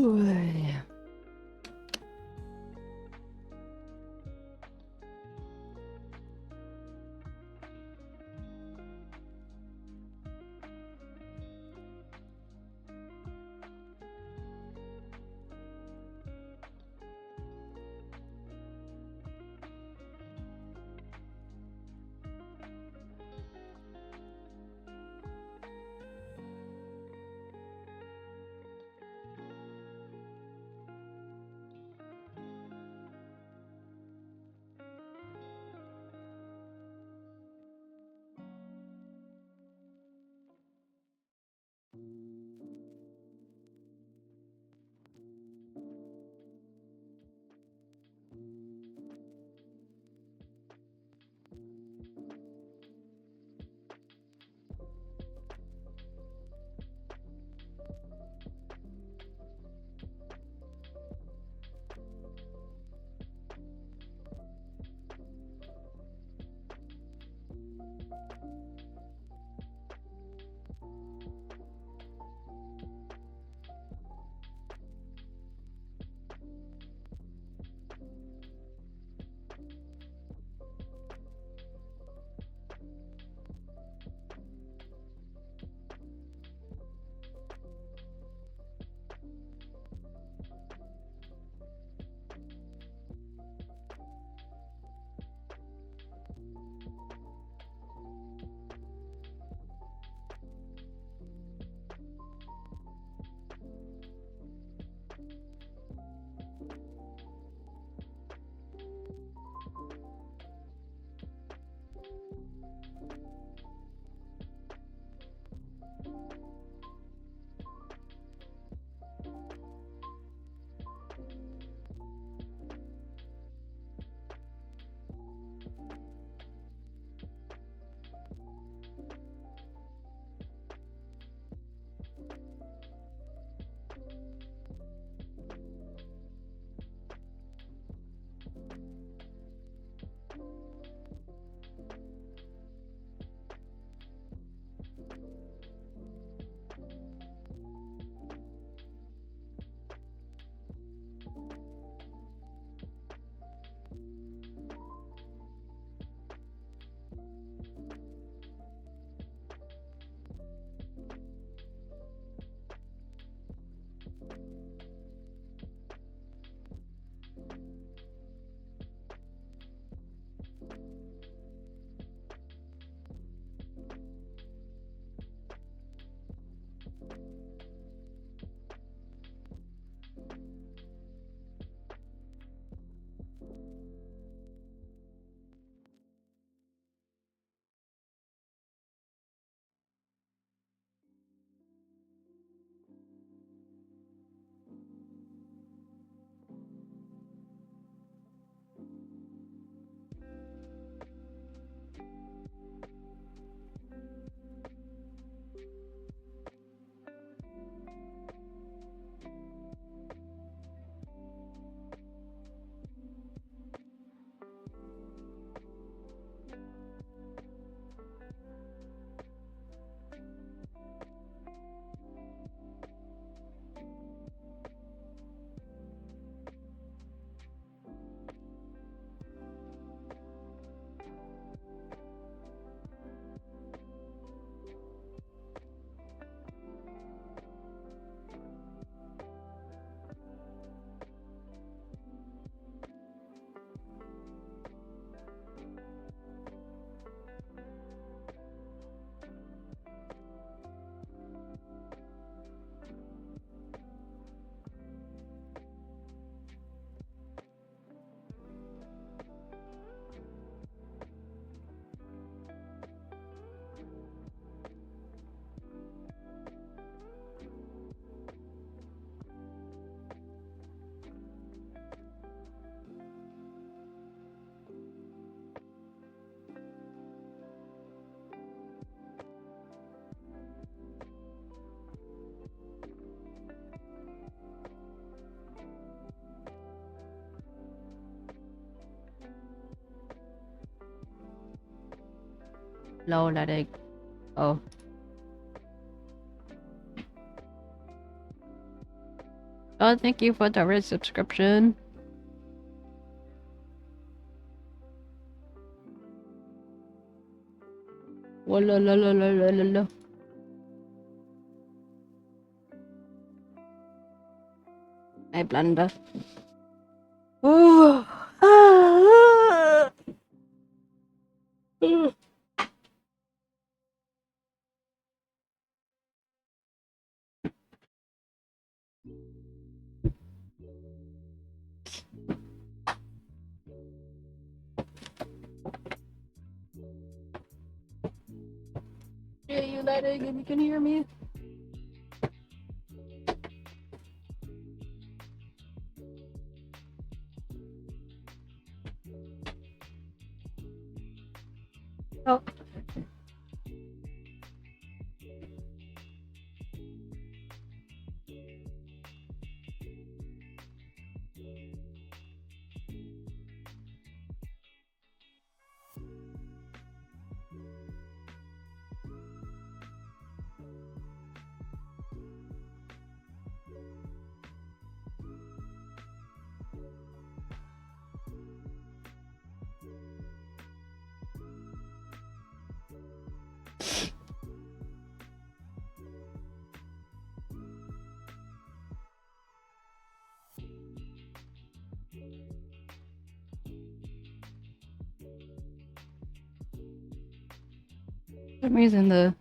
对。Lâu là đây. Ồ. Oh, thank you for the red subscription. Whoa, la la la la la la. I blunder. Ooh. Yeah, you letting and you can hear me? Oh. For some reason the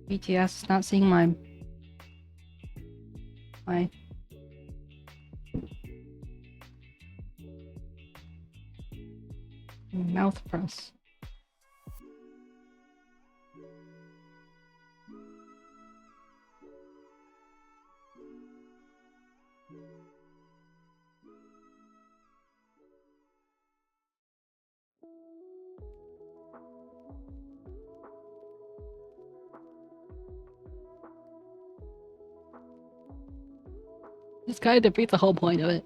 BTS is not seeing my mouth press. This kind of defeats the whole point of it.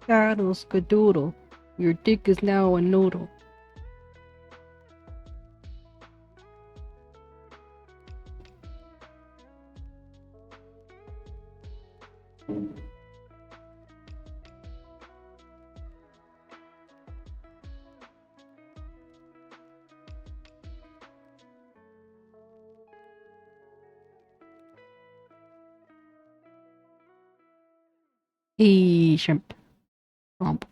𝗟𝗶ጵH𝗸𝘀. Your dick is now a noodle. Hey, shrimp. Romp.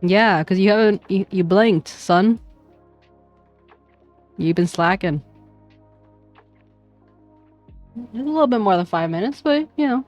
Yeah, because you haven't- you blinked, son. You've been slacking. It's a little bit more than 5 minutes, but, you know.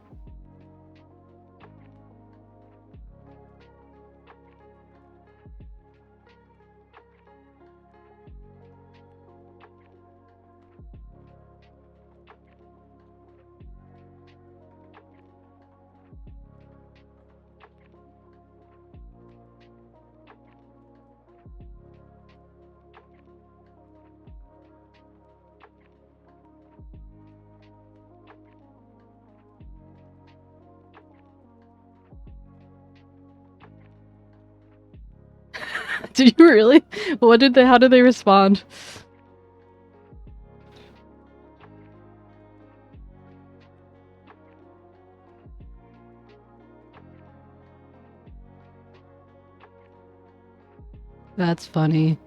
Did you really? What did they- how did they respond? That's funny.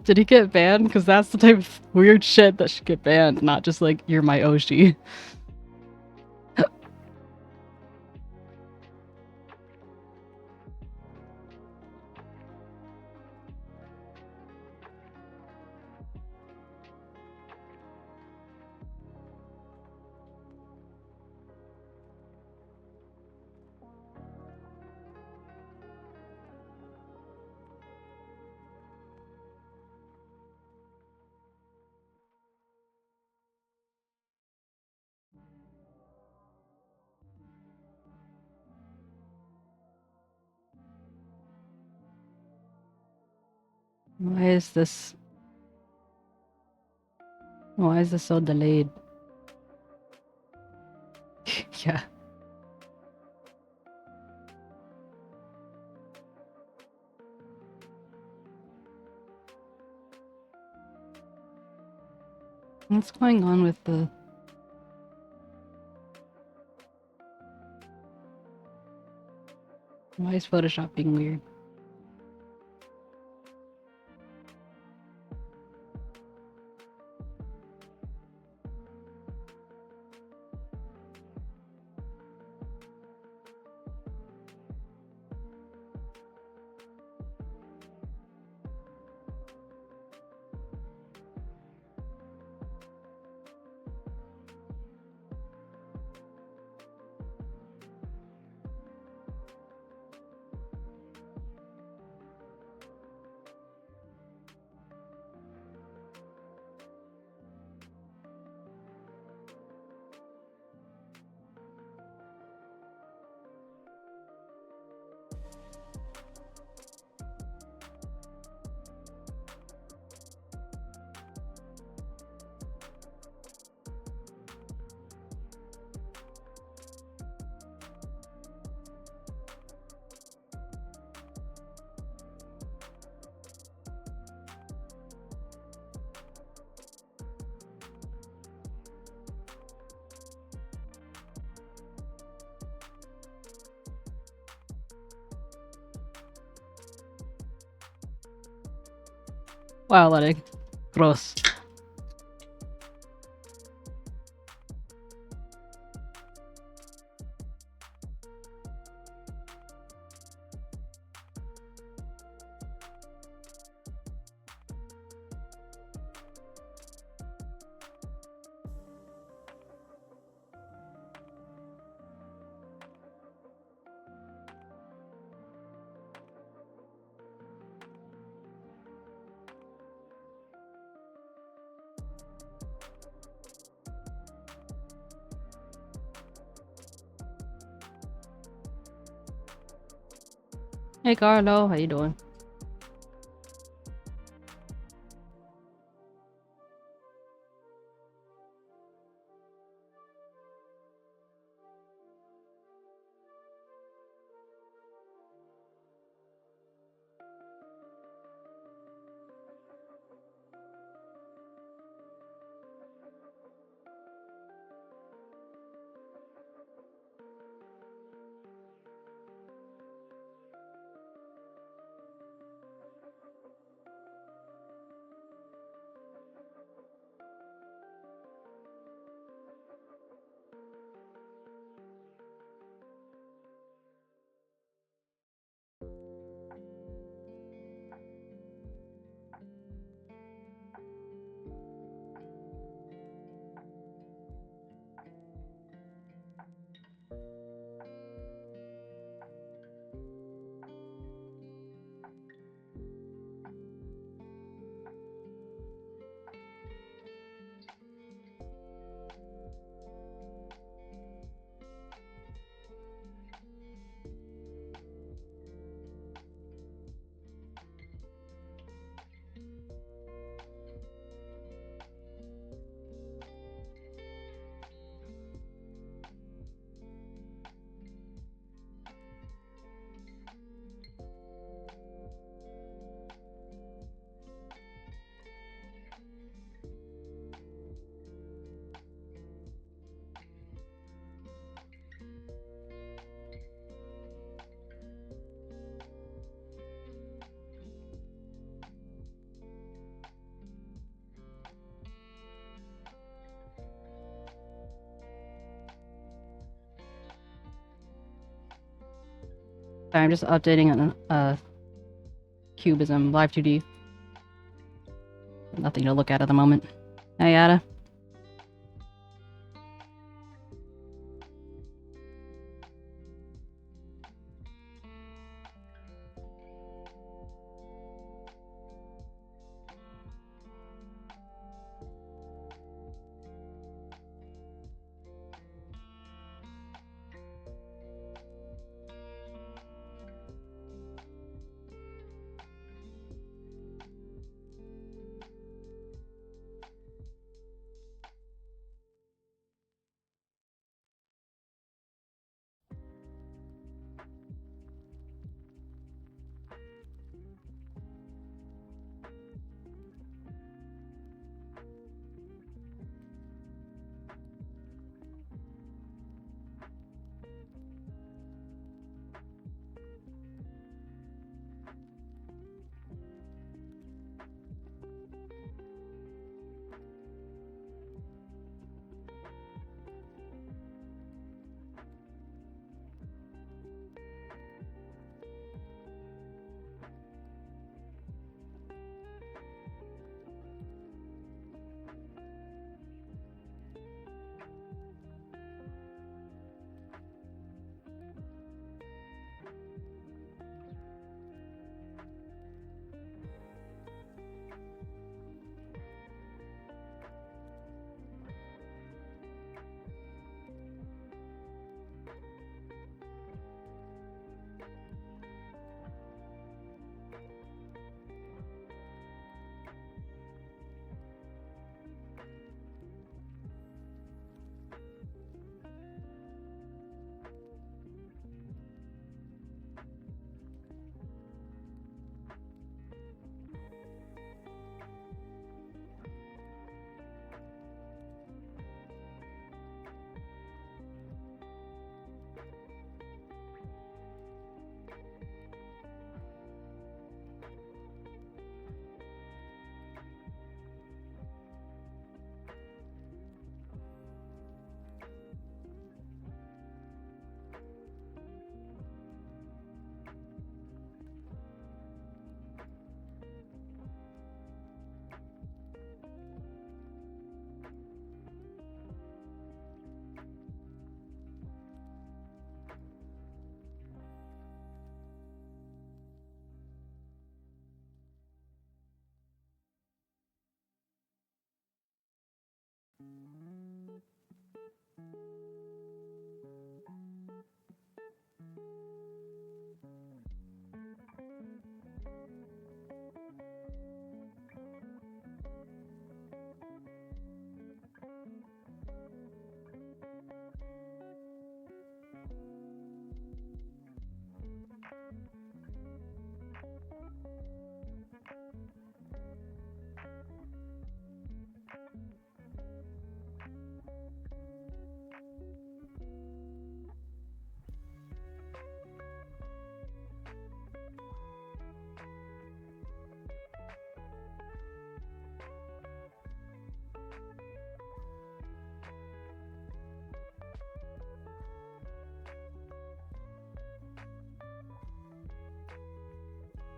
Did he get banned? Because that's the type of weird shit that should get banned, not just like, you're my Oshi. Why is this so delayed? Yeah. What's going on with the... Why is Photoshop being weird? Wow, like, gross. Hey Carlo, how you doing? Sorry, I'm just updating on Cubism Live 2D. Nothing to look at the moment. Hey, Ada.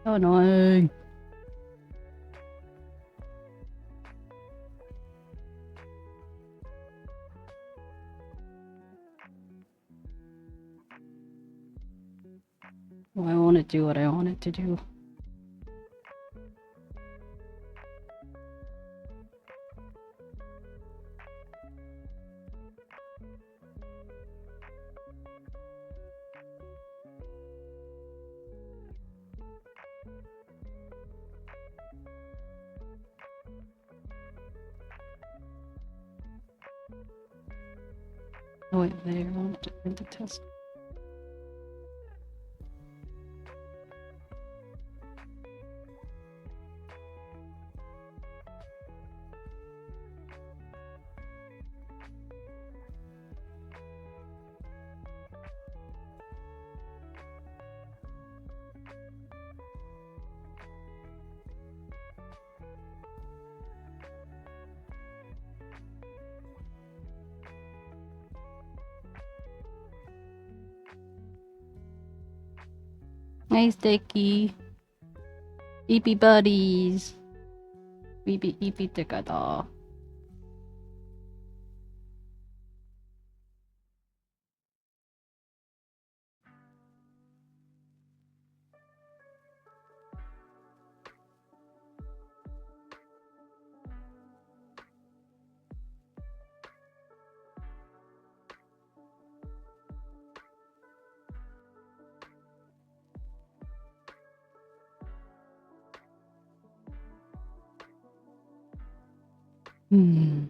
So annoying. Well, I want to do what I want it to do. Oh wait, there, I wanted to print the test. Nice, Dicky. Eepy buddies. eepy together. Hmm.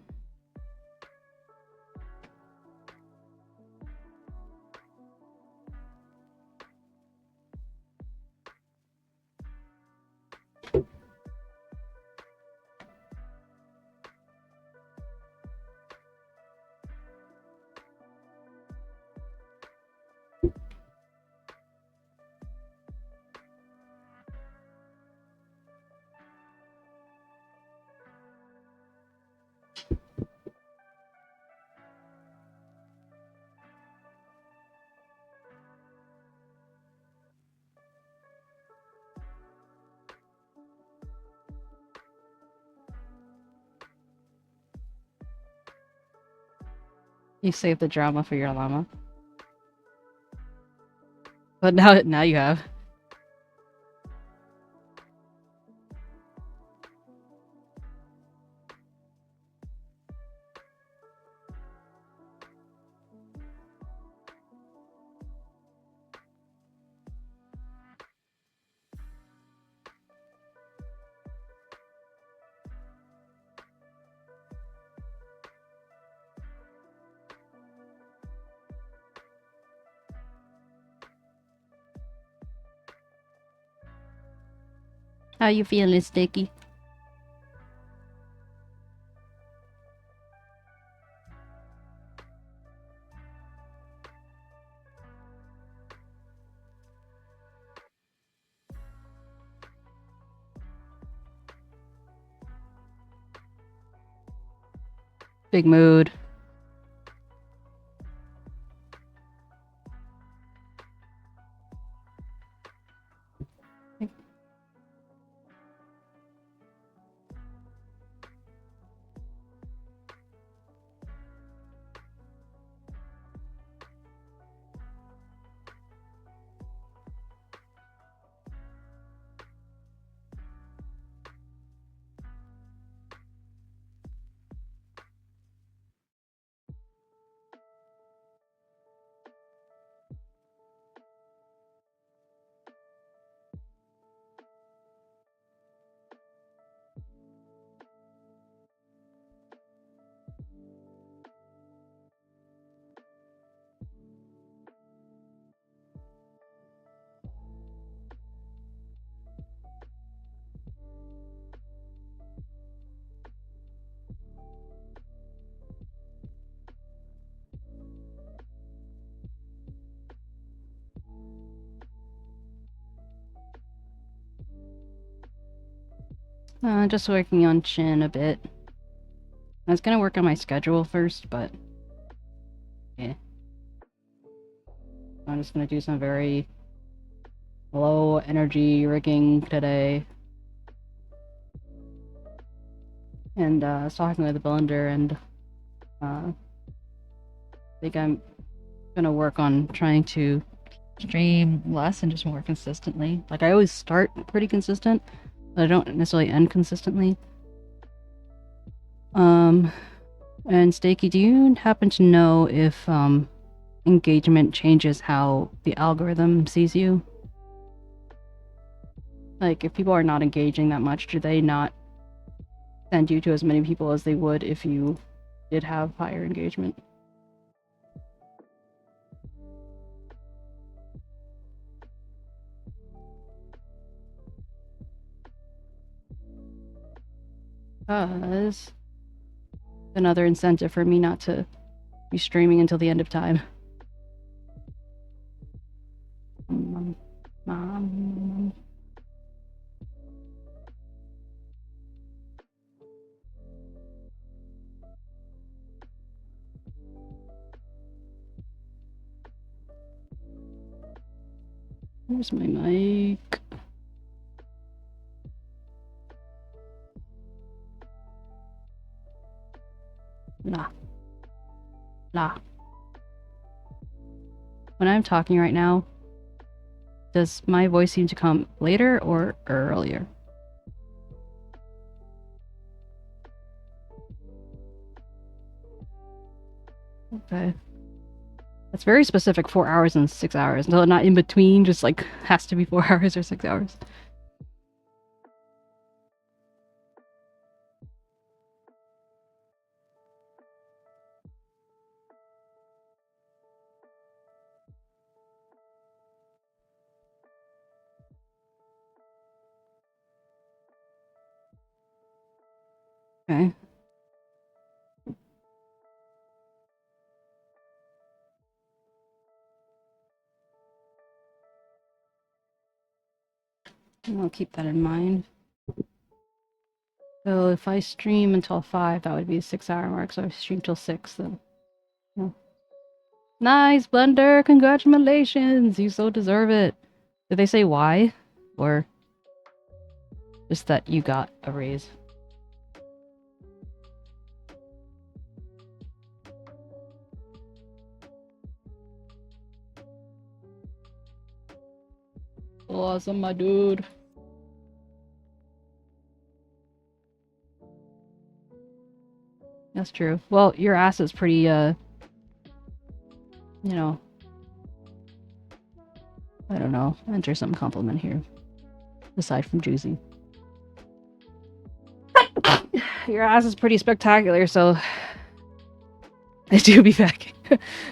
You saved the drama for your llama. But now you have. How you feeling, Sticky? Big mood. Just working on chin a bit. I was gonna work on my schedule first, but yeah. I'm just gonna do some very low energy rigging today. And I was talking with the blender, and I think I'm gonna work on trying to stream less and just more consistently. Like, I always start pretty consistent, but I don't necessarily end consistently. And 𝗟𝗶희, do you happen to know if engagement changes how the algorithm sees you? Like, if people are not engaging that much, do they not send you to as many people as they would if you did have higher engagement? Because another incentive for me not to be streaming until the end of time. Where's my mic? Nah. When I'm talking right now, does my voice seem to come later or earlier? Okay. That's very specific, 4 hours and 6 hours. No, not in between, just like has to be 4 hours or 6 hours. Okay. I'll keep that in mind. So if I stream until 5, that would be a 6-hour mark. So I stream till 6, then. Yeah. Nice, Blender! Congratulations! You so deserve it. Did they say why? Or just that you got a raise? Awesome, my dude. That's true. Well, your ass is pretty, you know, I don't know. Enter some compliment here. Aside from juicy. Your ass is pretty spectacular, so I do be back.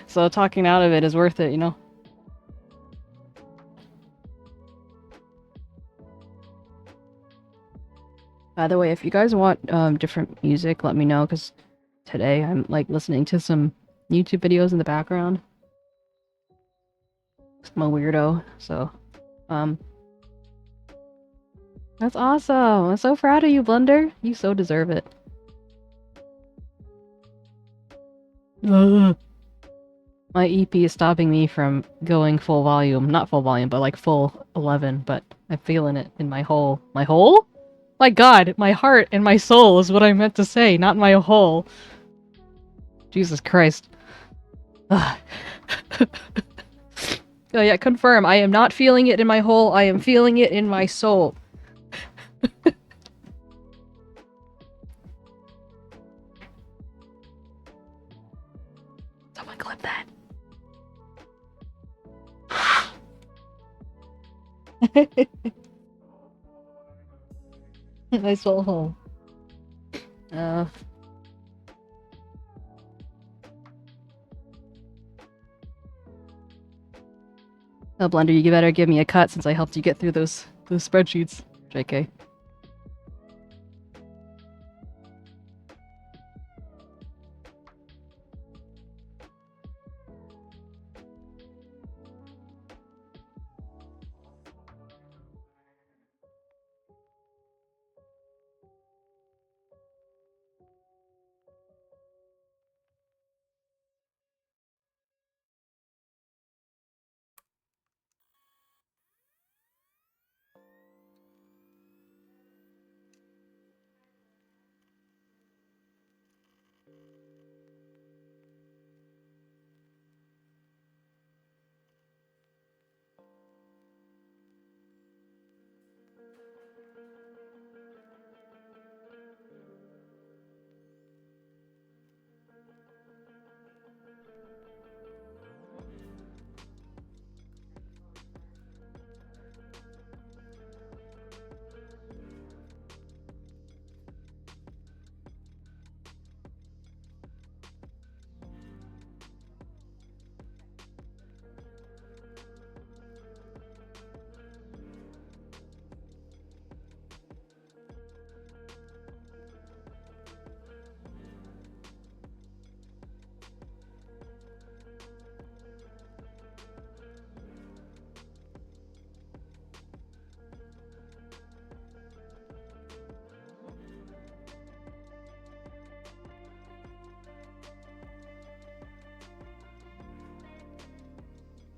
So talking out of it is worth it, you know? By the way, if you guys want different music, let me know, because today I'm like listening to some YouTube videos in the background. I'm a weirdo, so that's awesome. I'm so proud of you, Blender. You so deserve it. Ugh. My EP is stopping me from going full volume. Not full volume, but like full 11, but I'm feeling it in my hole. My hole? My god, my heart and my soul is what I meant to say, not my hole. Jesus Christ. Ugh. Oh yeah, confirm. I am not feeling it in my hole, I am feeling it in my soul. Someone clip that. My soul hole. Oh, Blender, you better give me a cut since I helped you get through those spreadsheets. JK.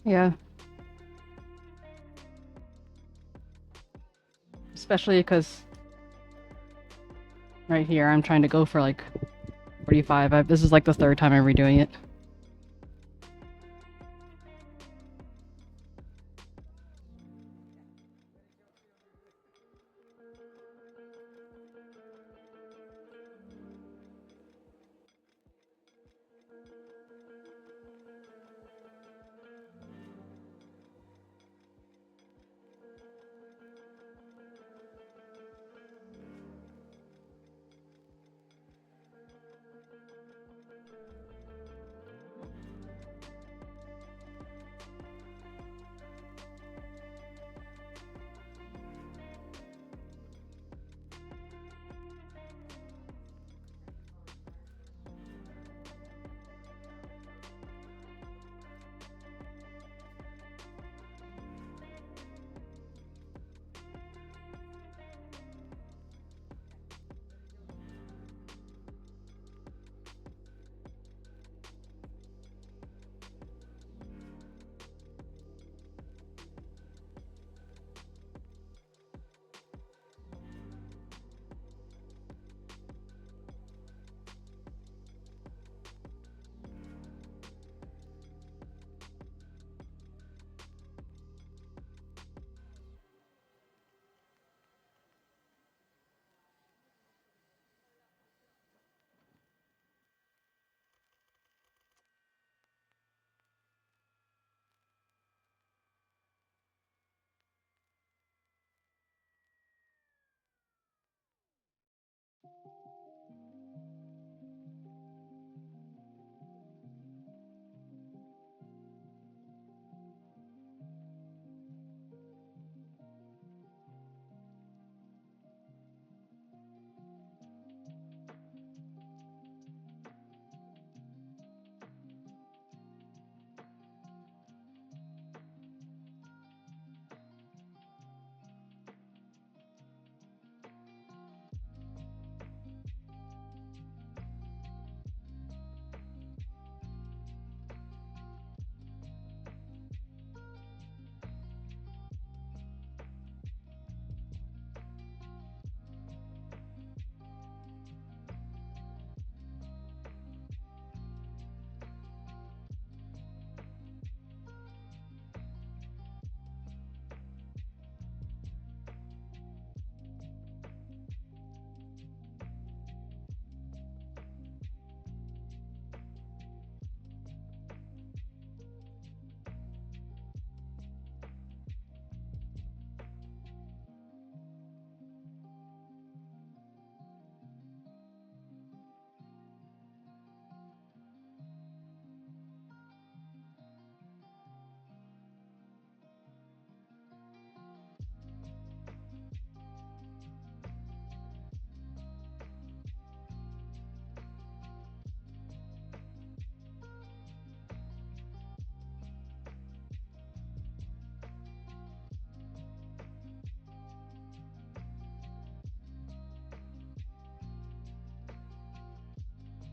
Yeah. Especially because right here I'm trying to go for like 45. This is like the third time I'm redoing it.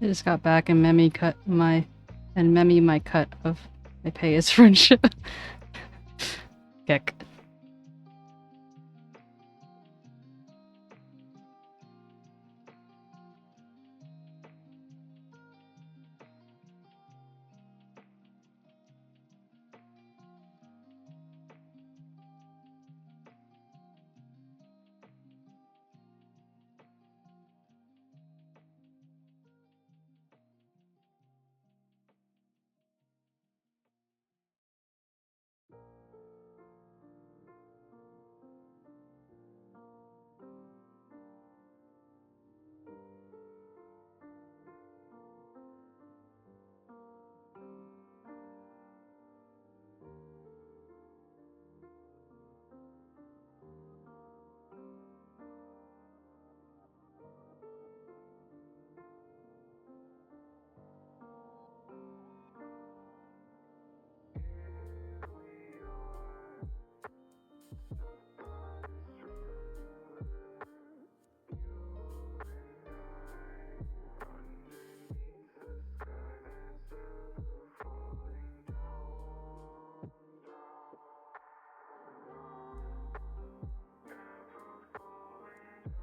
I just got back and Memi my cut of my pay is friendship. Kick.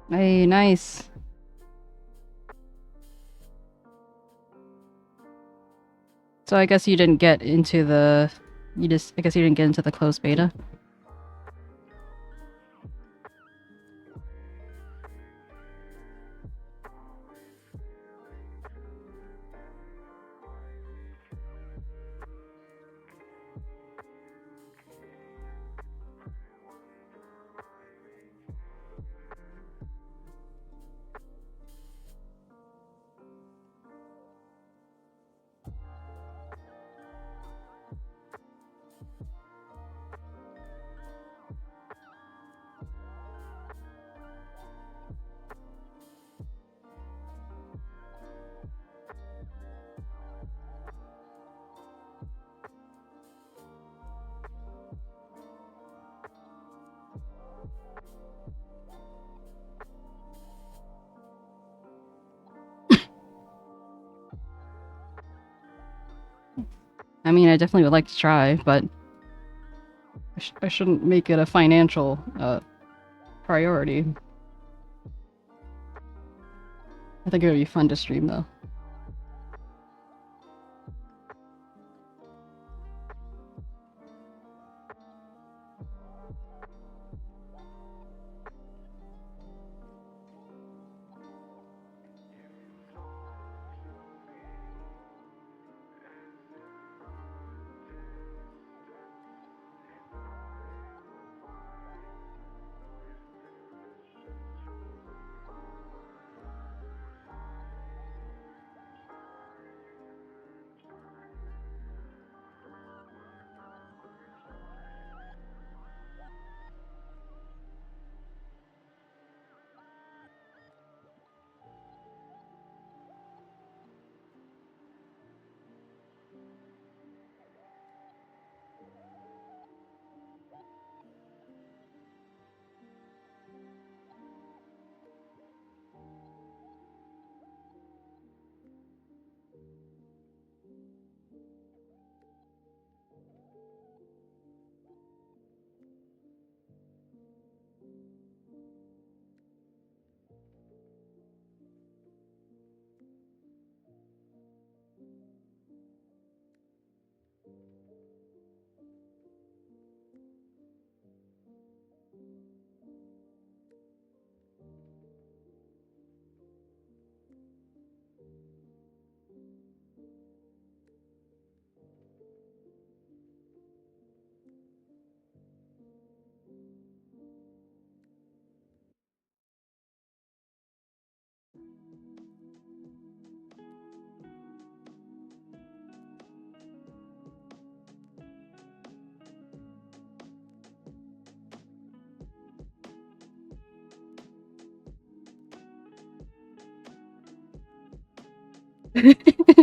Hey, nice. So I guess you didn't get into the... I guess you didn't get into the closed beta? I mean, I definitely would like to try, but I shouldn't make it a financial priority. I think it would be fun to stream, though.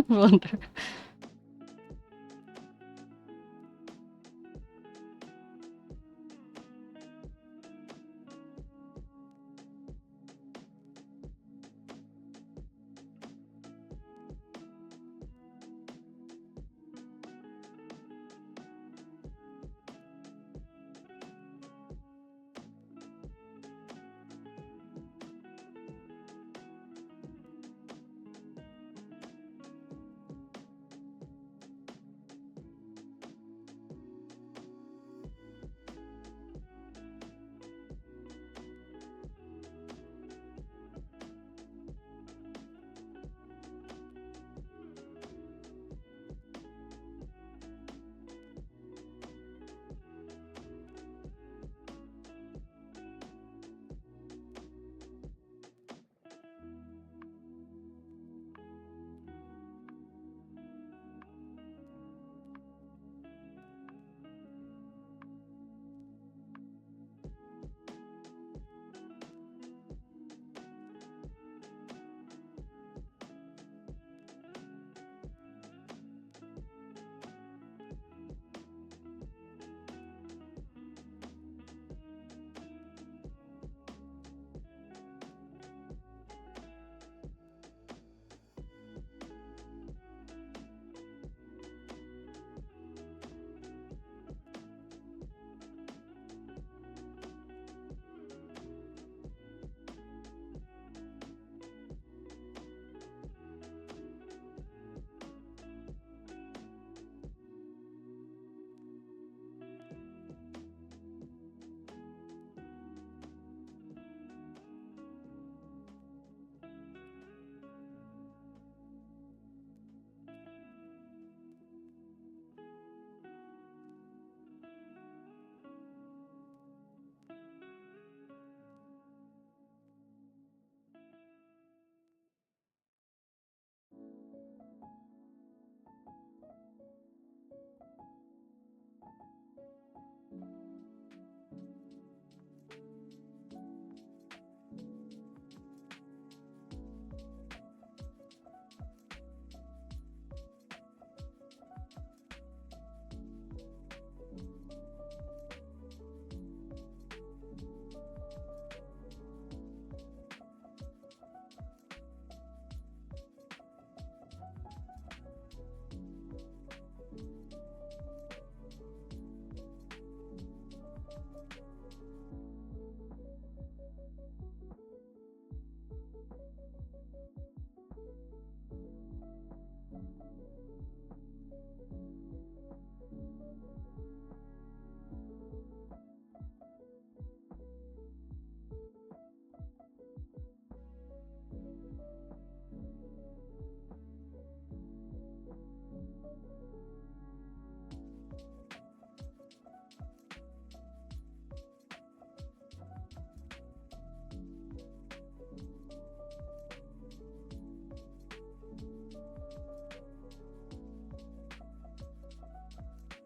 Wonder.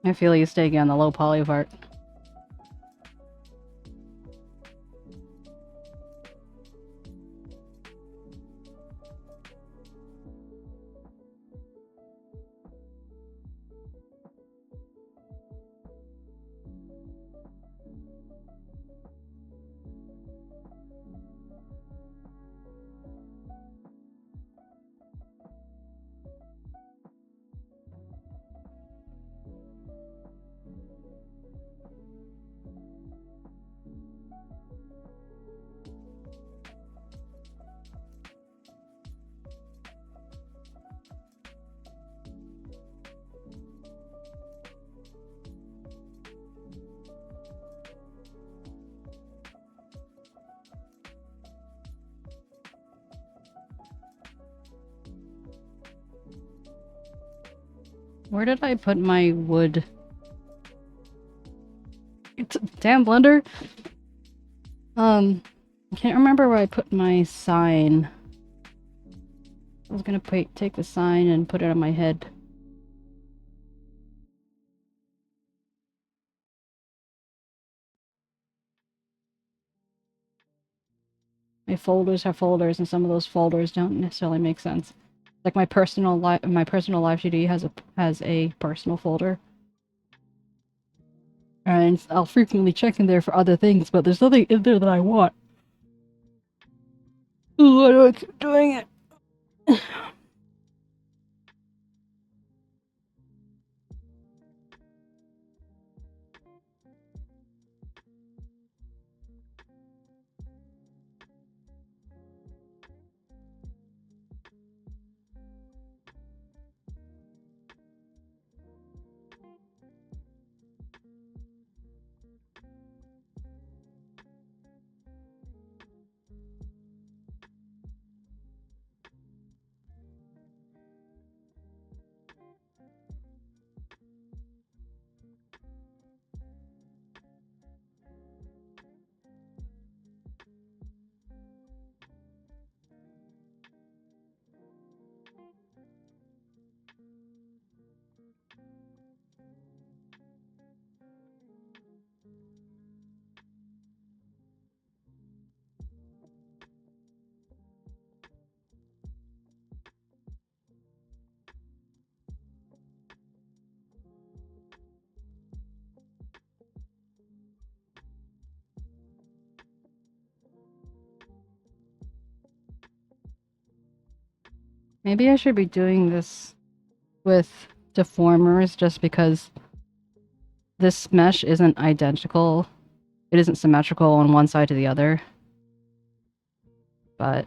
I feel you staying on the low poly part. Where did I put my wood? Damn blender! I can't remember where I put my sign. I was gonna take the sign and put it on my head. My folders have folders, and some of those folders don't necessarily make sense. Like my personal live GD has a personal folder, and I'll frequently check in there for other things, but there's nothing in there that I want. Ooh, why do I keep doing it? Maybe I should be doing this with deformers just because this mesh isn't identical. It isn't symmetrical on one side to the other. But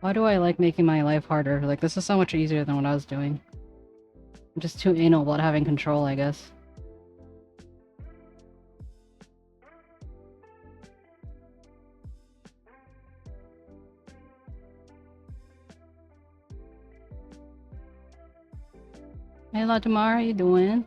Why do I like making my life harder? Like, this is so much easier than what I was doing. I'm just too anal about having control, I guess. Hey, Latimar, how you doing?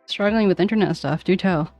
Struggling with internet stuff, do tell.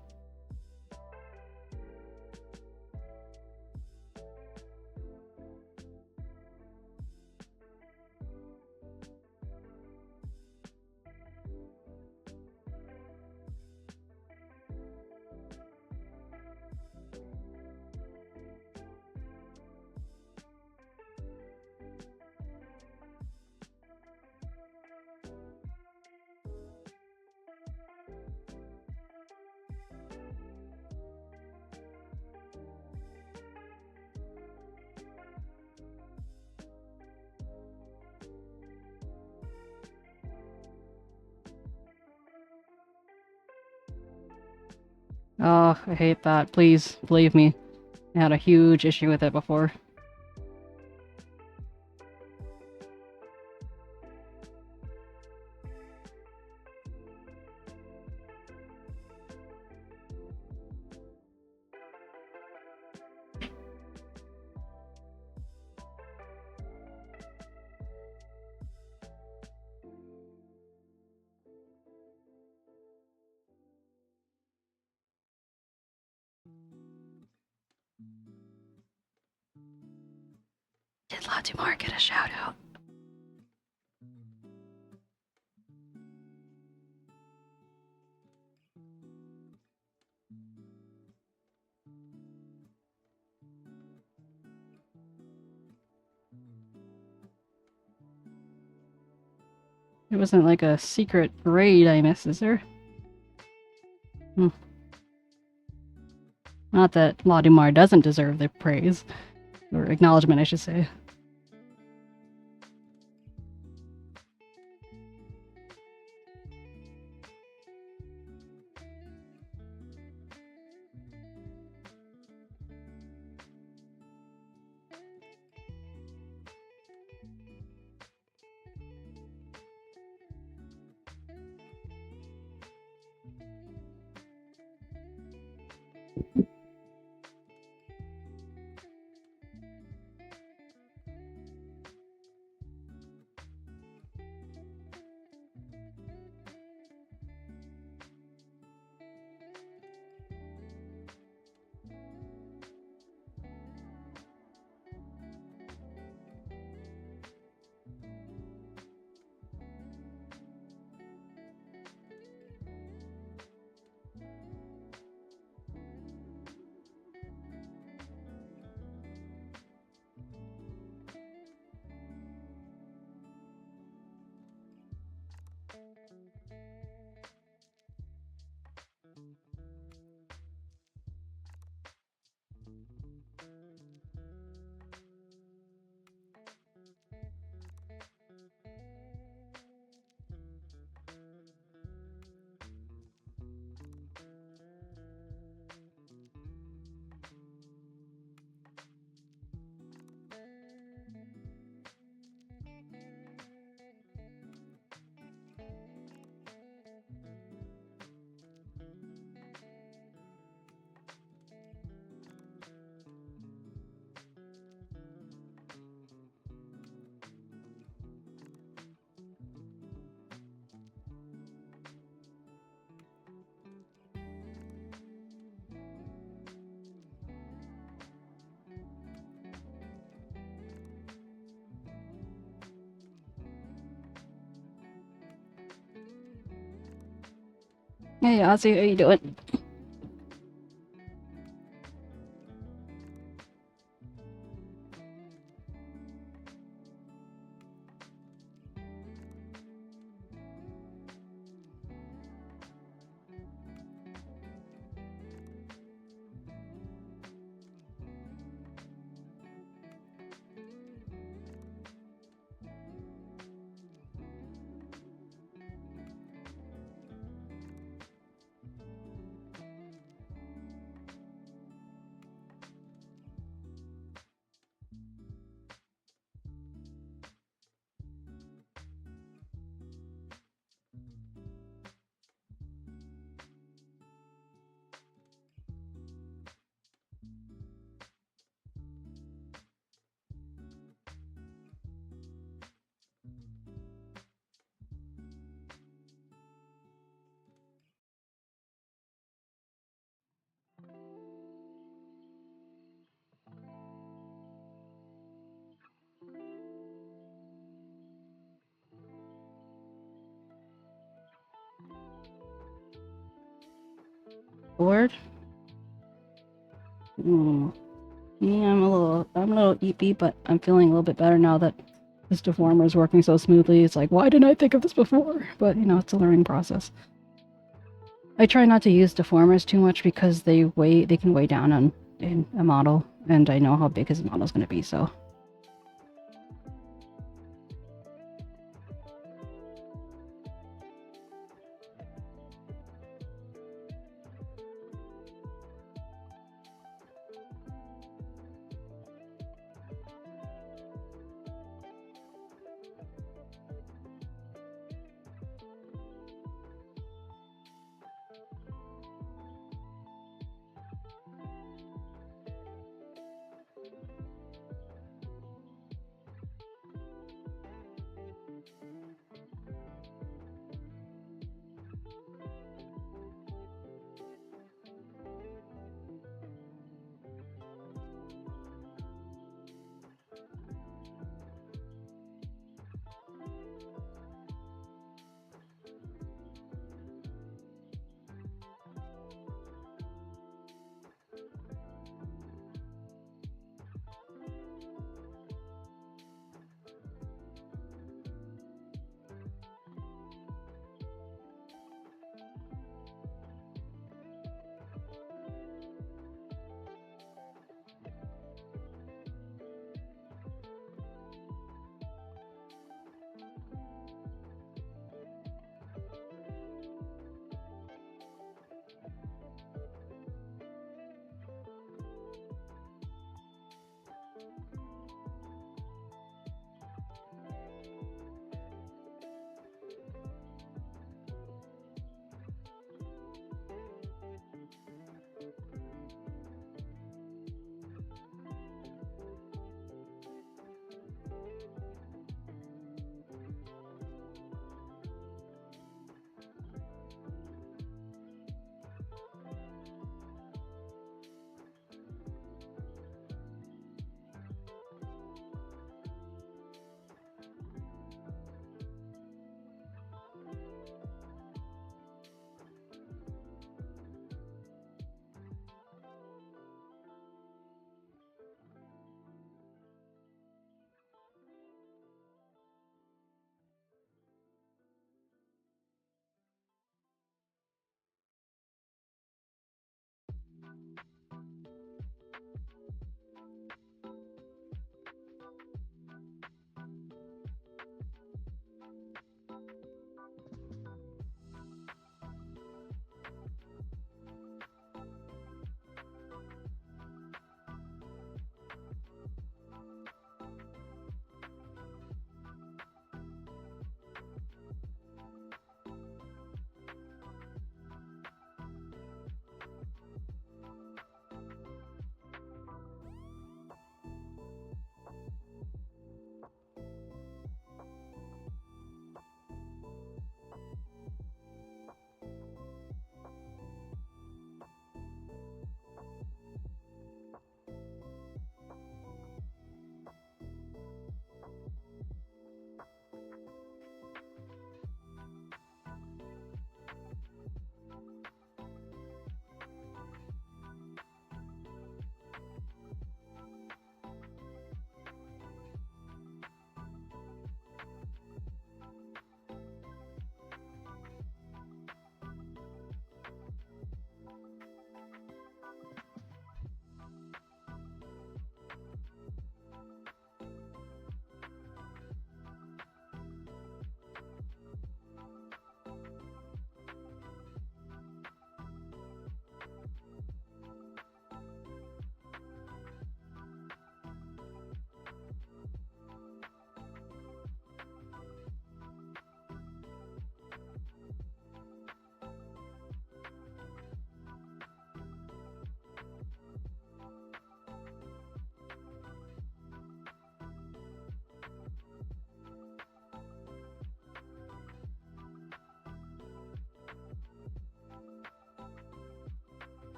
Oh, I hate that. Please, believe me. I had a huge issue with it before. Did Latimar get a shout out? It wasn't like a secret raid I missed, is there? Not that Latimar doesn't deserve the praise. Or acknowledgement, I should say. Hey, Ozzy, how you doing? Bored? Hmm. Yeah, I'm a little eepy, but I'm feeling a little bit better now that this deformer is working so smoothly. It's like, why didn't I think of this before? But, you know, it's a learning process. I try not to use deformers too much because they can weigh down on in a model, and I know how big his model's going to be, so.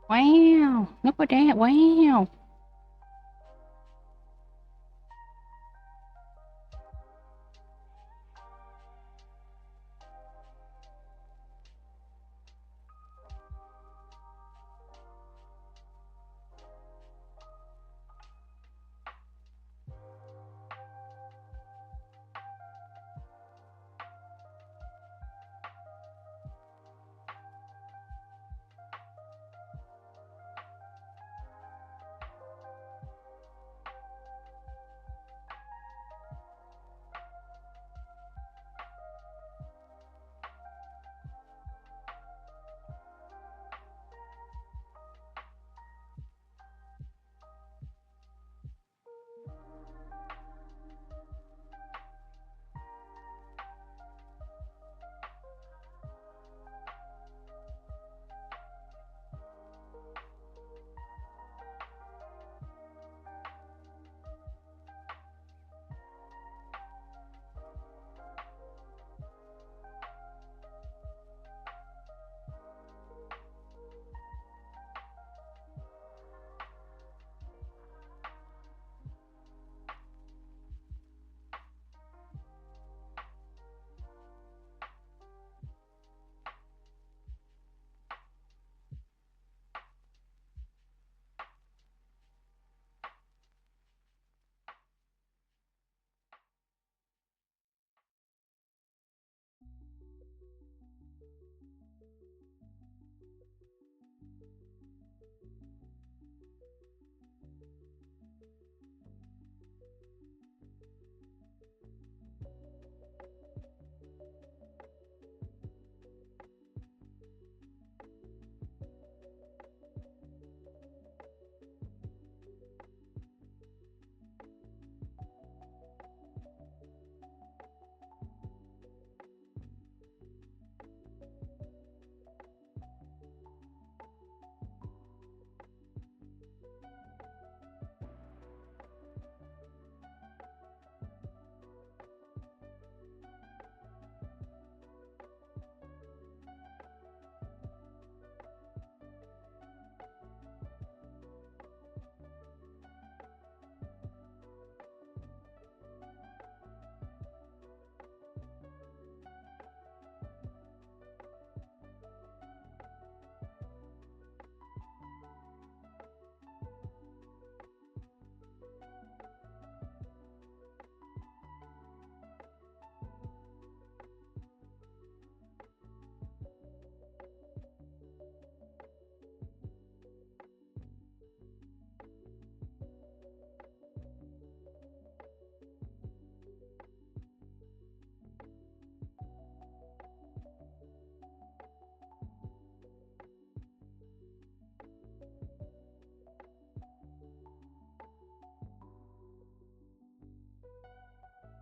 Wow. Look at that. Wow.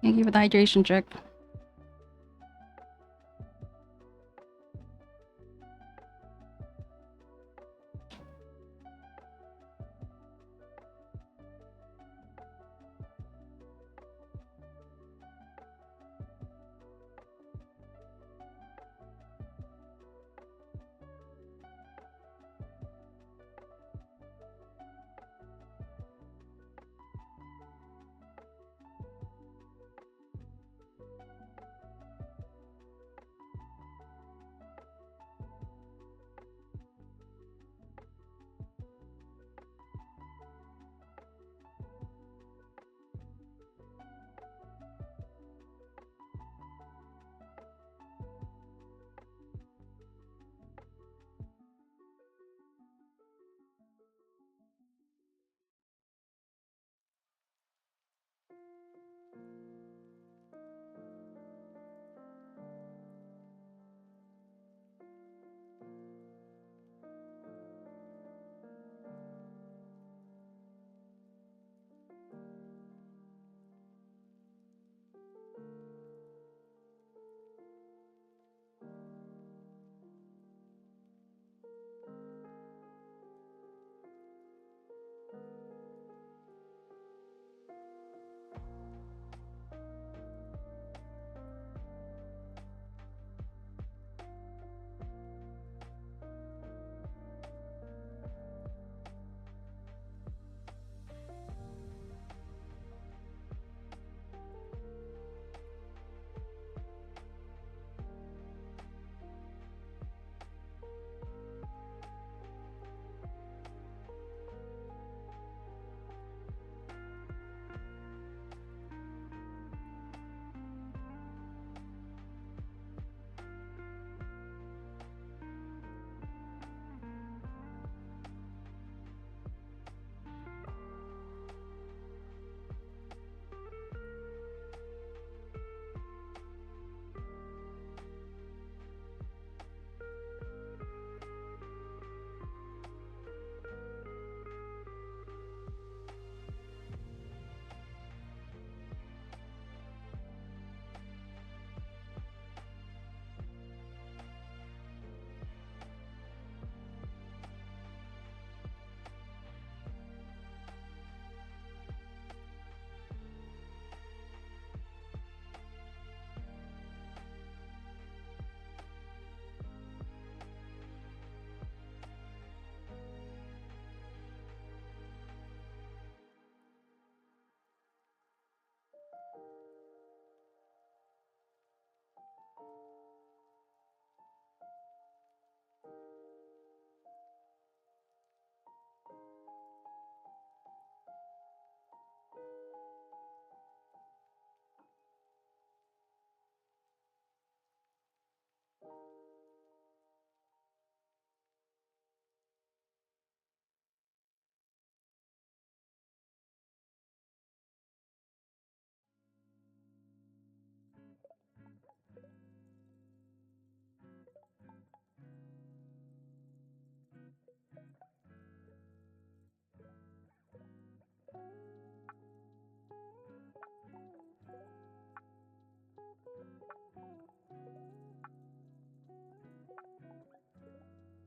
Thank you for the hydration check.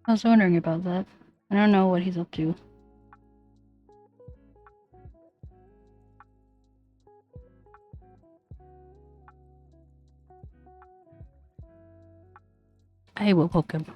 I was wondering about that. I don't know what he's up to. I will poke him.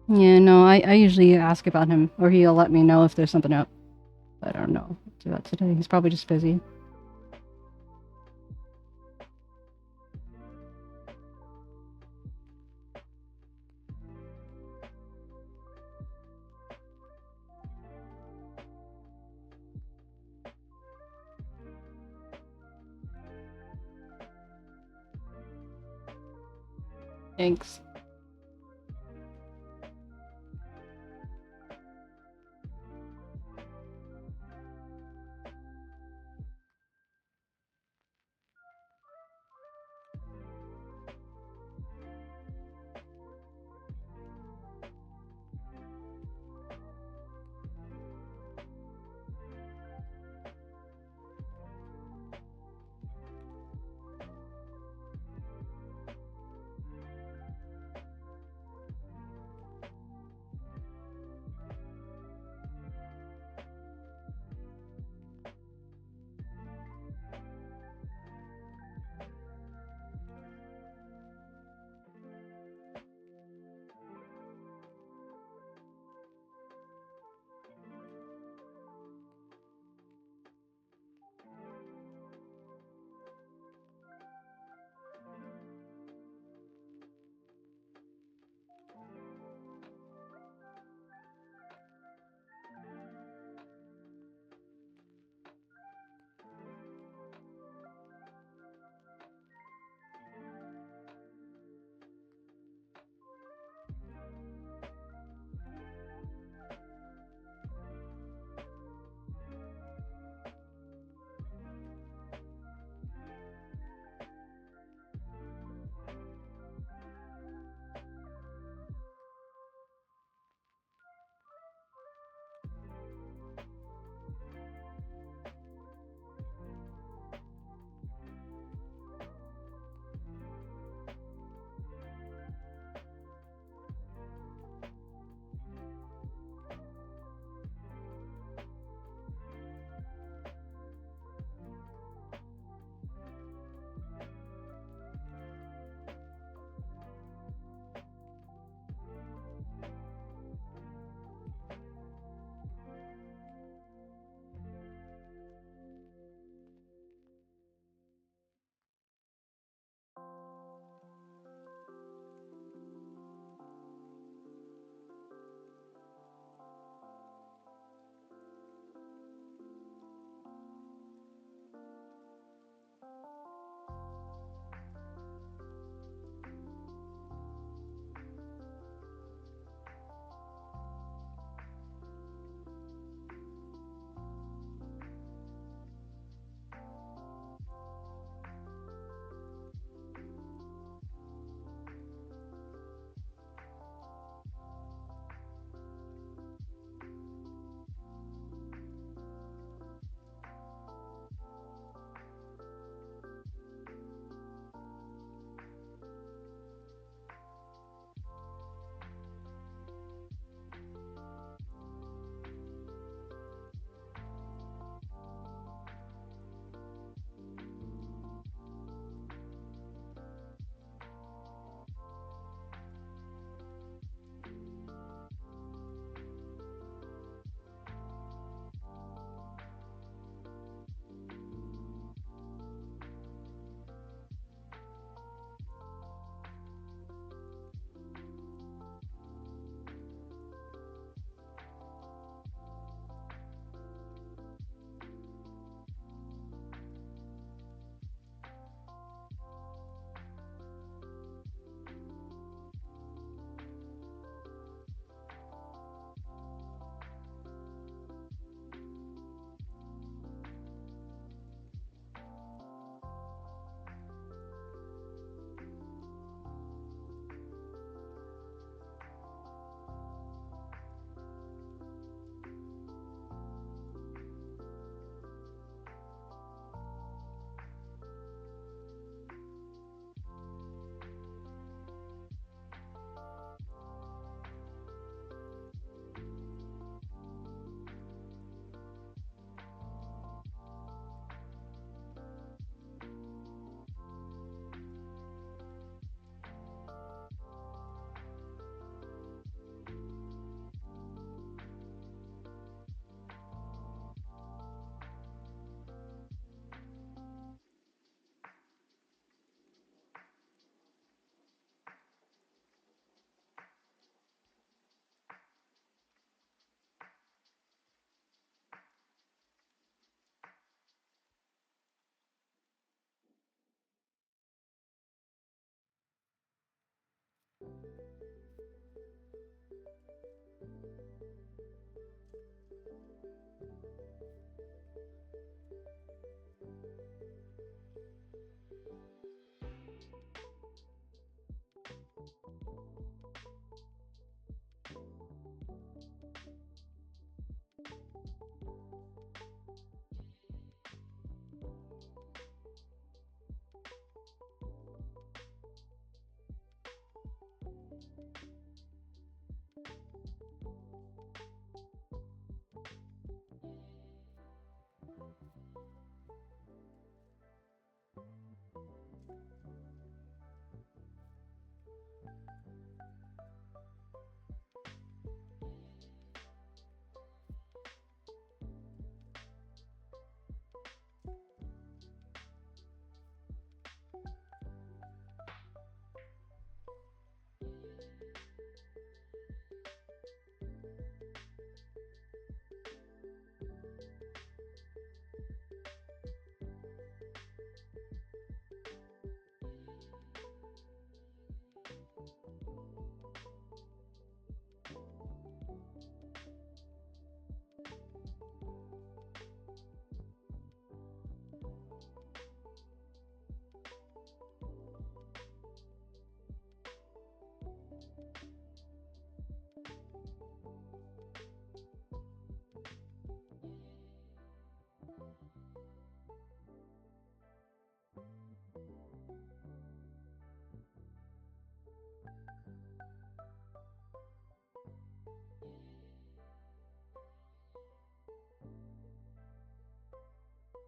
Yeah, no, I usually ask about him, or he'll let me know if there's something up. But I don't know about today. He's probably just busy. Thanks.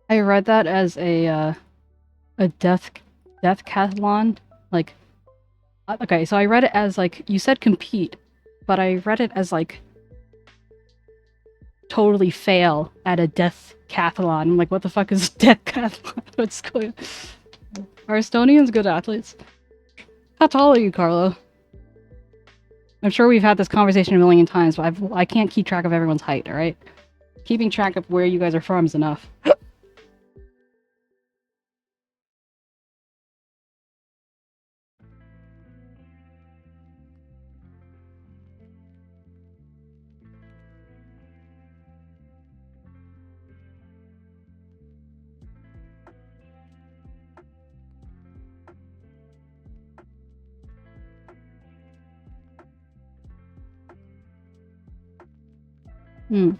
I read that as a deathcathlon. Like, okay, so I read it as like you said compete, but I read it as like totally fail at a deathcathlon. I'm like, what the fuck is deathcathlon? What's going on? Are Estonians good athletes? How tall are you, Carlo? I'm sure we've had this conversation a million times, but I can't keep track of everyone's height, alright? Keeping track of where you guys are from is enough. Hmm.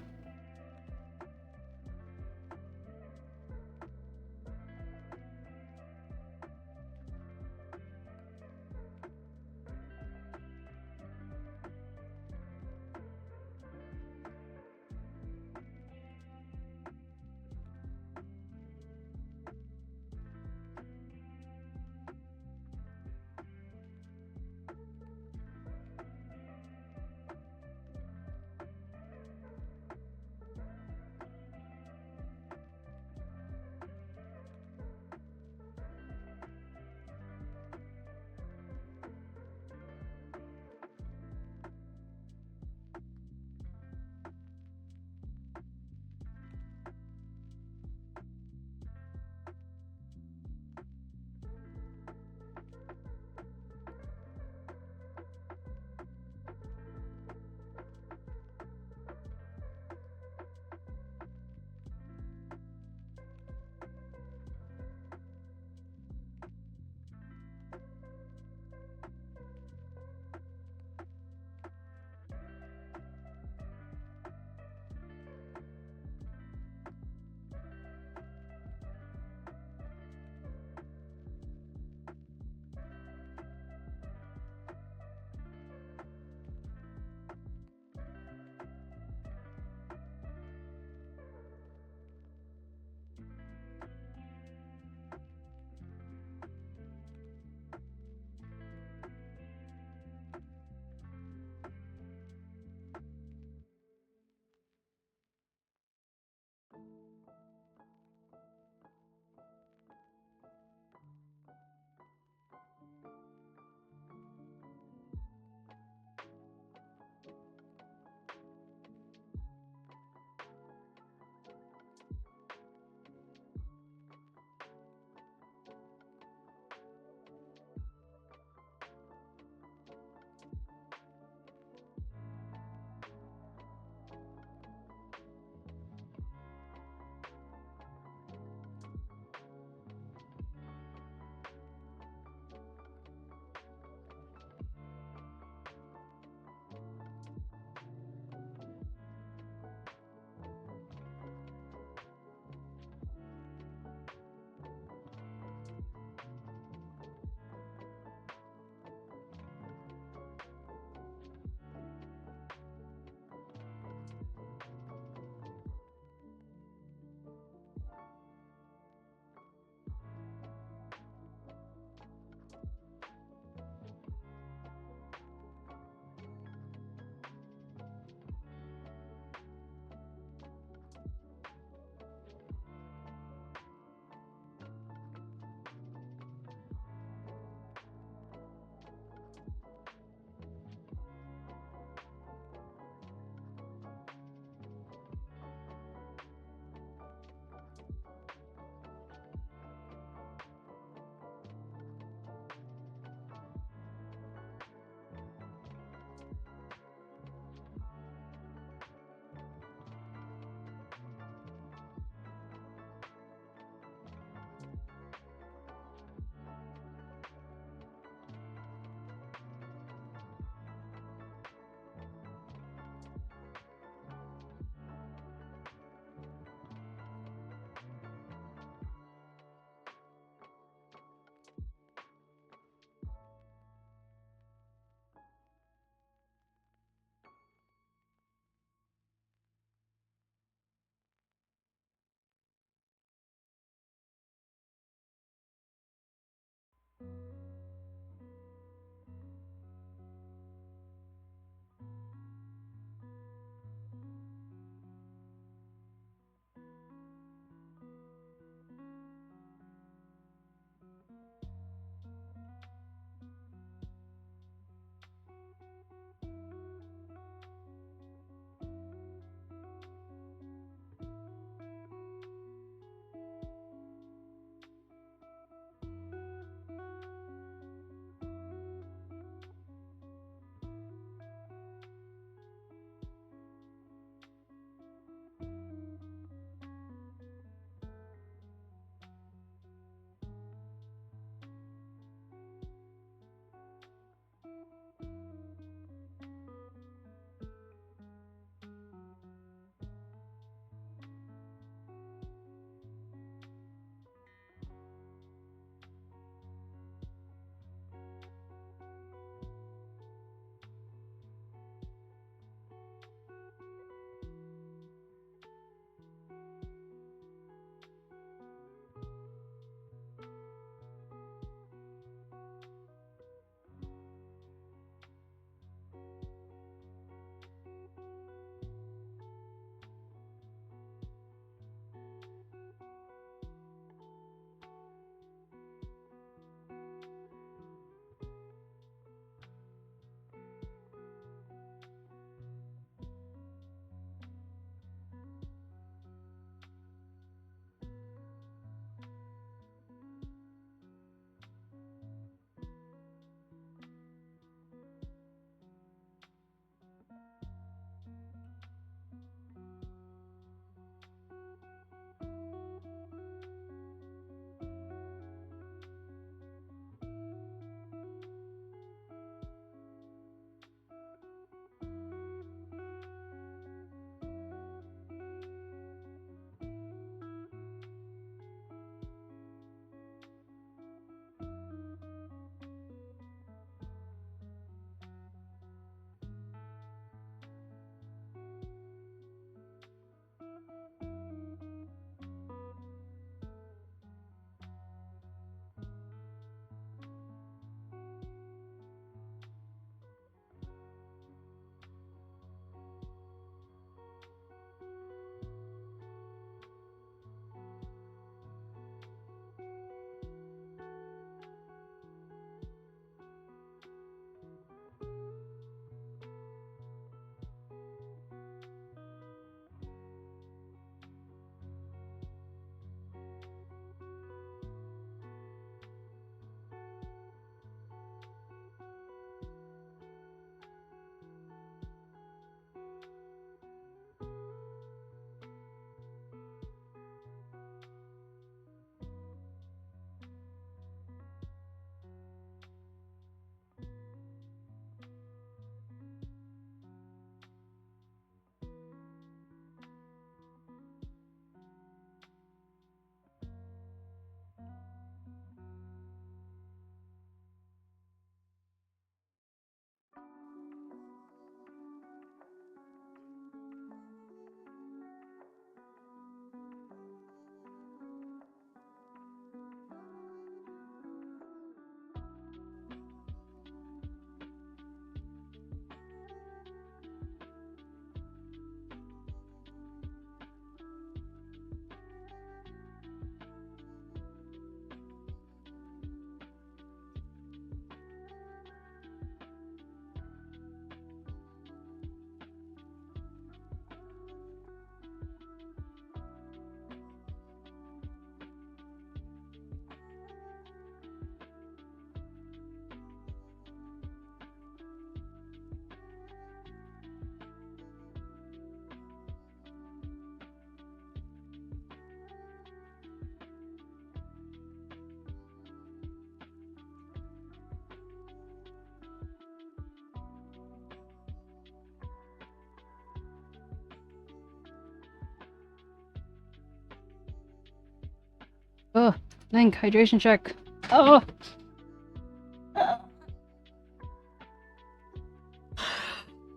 Oh, think hydration check. Oh.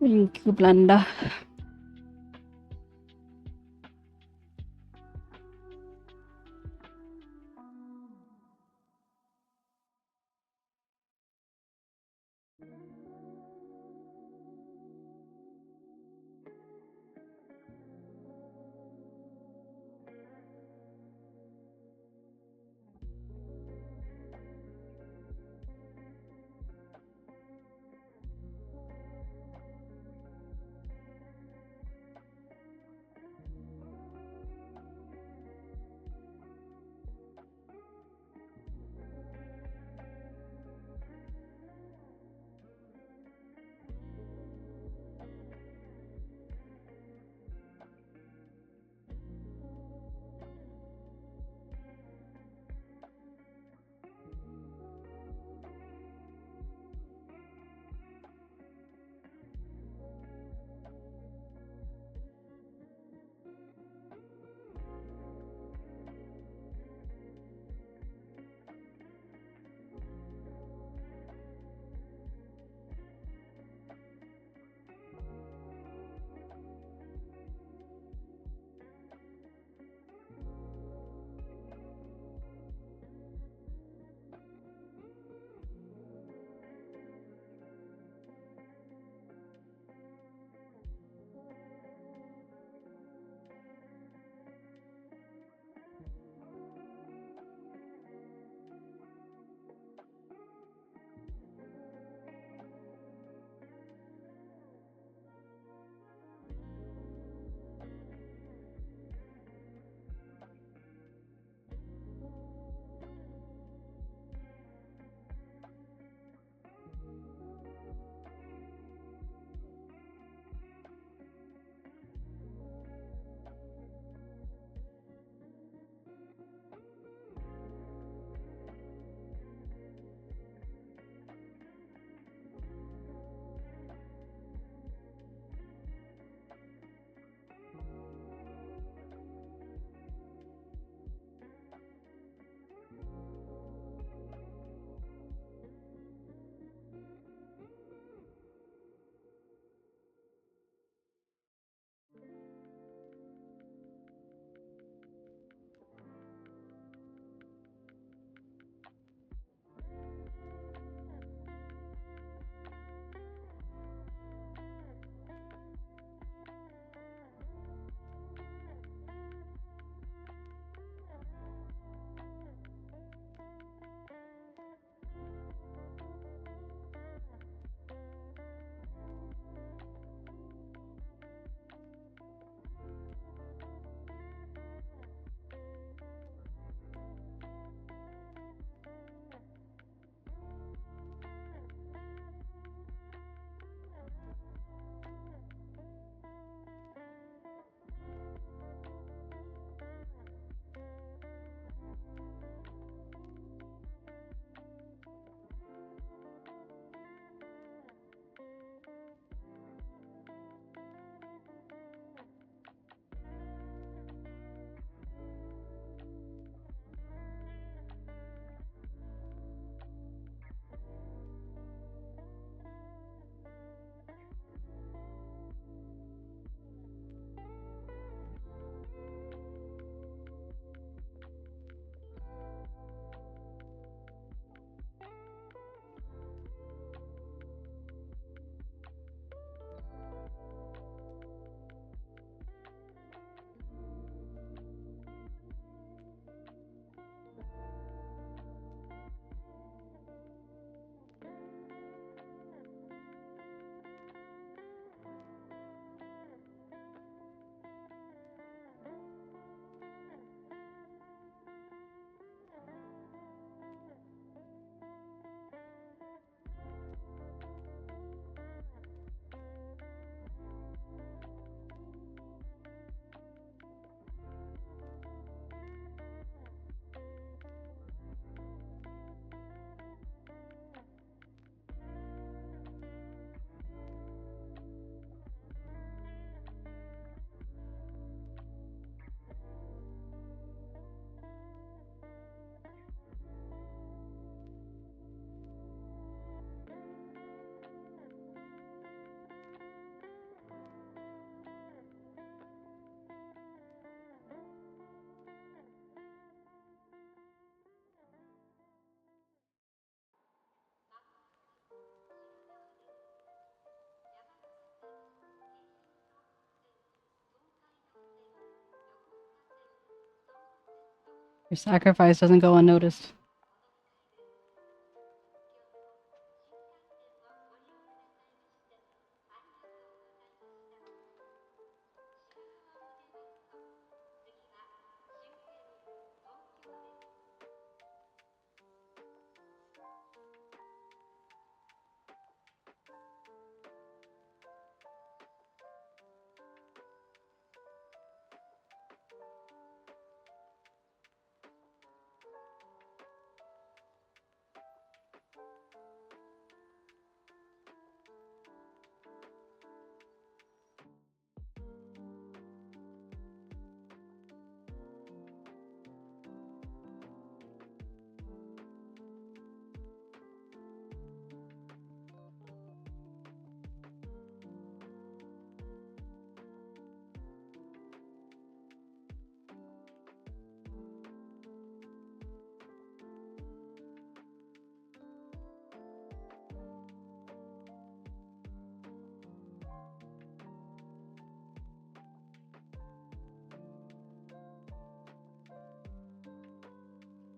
Thank you, Blanda. Your sacrifice doesn't go unnoticed.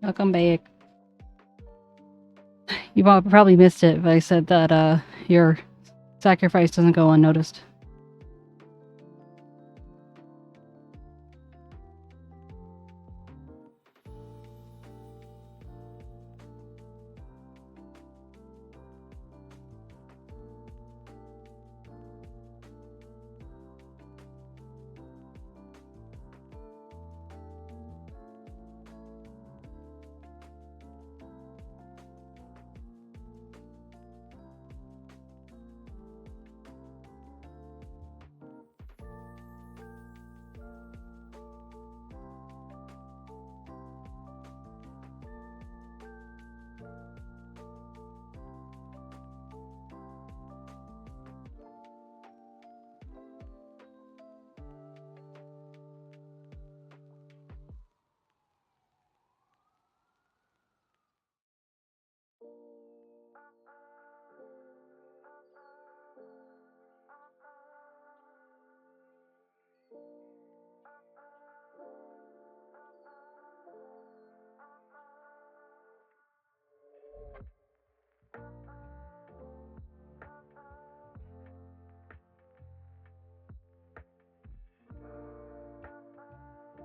Welcome back. You probably missed it, but I said that your sacrifice doesn't go unnoticed.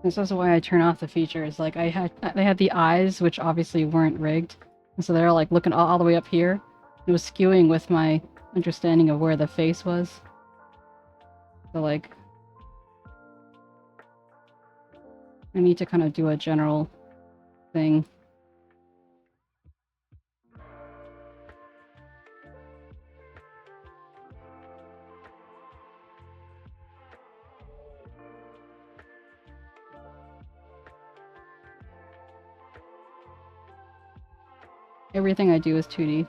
This is why I turn off the features. Like they had the eyes, which obviously weren't rigged, and so they're like looking all the way up here. It was skewing with my understanding of where the face was. So like, I need to kind of do a general thing. Everything I do is 2D.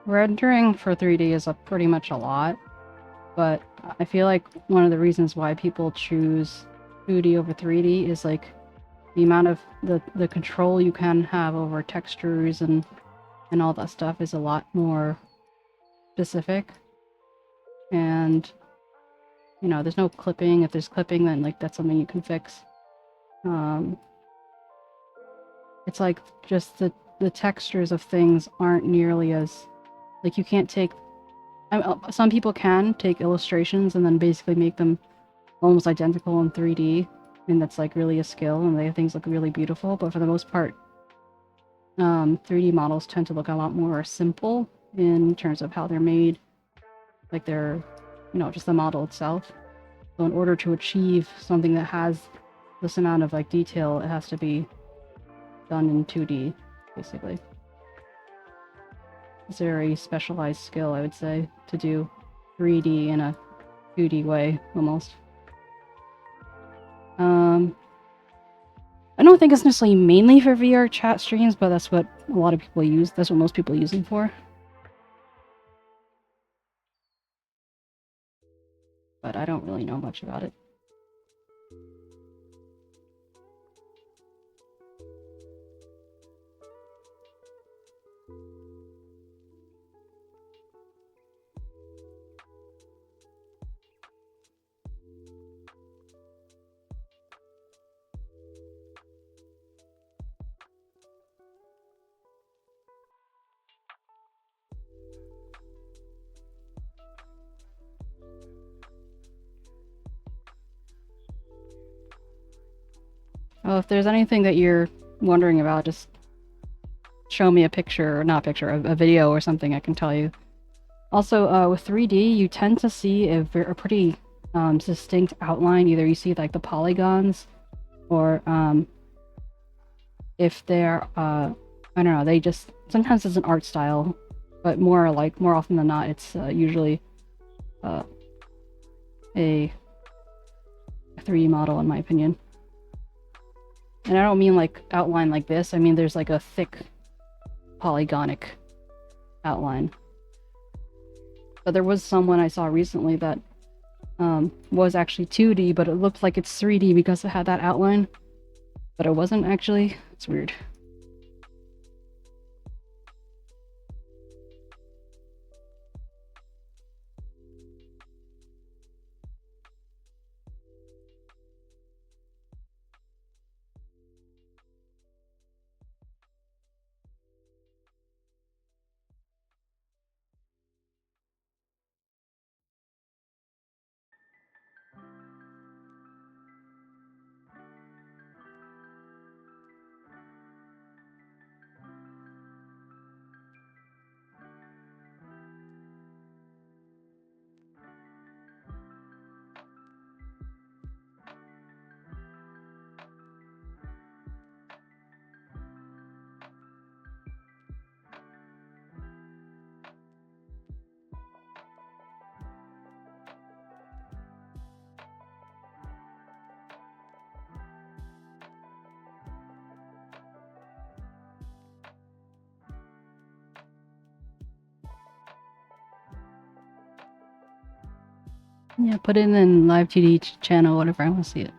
Rendering for 3D is pretty much a lot, but I feel like one of the reasons why people choose 2D over 3D is like the amount of the control you can have over textures and all that stuff is a lot more specific. And you know, there's no clipping. If there's clipping, then like that's something you can fix. It's like just the textures of things aren't nearly as like you can't take. Some people can take illustrations and then basically make them almost identical in 3D, and that's like really a skill, and they things look really beautiful. But for the most part, 3D models tend to look a lot more simple in terms of how they're made. Like they're you know, just the model itself. So in order to achieve something that has this amount of like detail, it has to be done in 2D, basically. It's a very specialized skill, I would say, to do 3D in a 2D way, almost. I don't think it's necessarily mainly for VR chat streams, but that's what a lot of people use. That's what most people use them for. But I don't really know much about it. Oh, if there's anything that you're wondering about, just show me a picture, or not a picture, a video or something, I can tell you. Also, with 3D, you tend to see a pretty distinct outline. Either you see like the polygons, or if they're, I don't know, they just, sometimes it's an art style, but more often than not, it's usually a 3D model, in my opinion. And I don't mean like outline like this, I mean there's like a thick polygonic outline. But there was someone I saw recently that was actually 2D, but it looked like it's 3D because it had that outline. But it wasn't actually. It's weird. Yeah, put it in live 2D channel, whatever, I want to see it.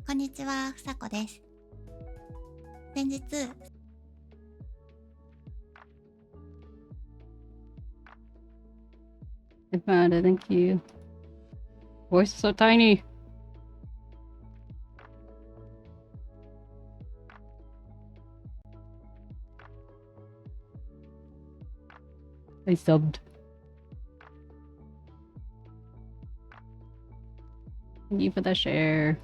こんにちは、ふさこです。先日、I found it, thank you. Voice is so tiny. I subbed. Thank you for the share.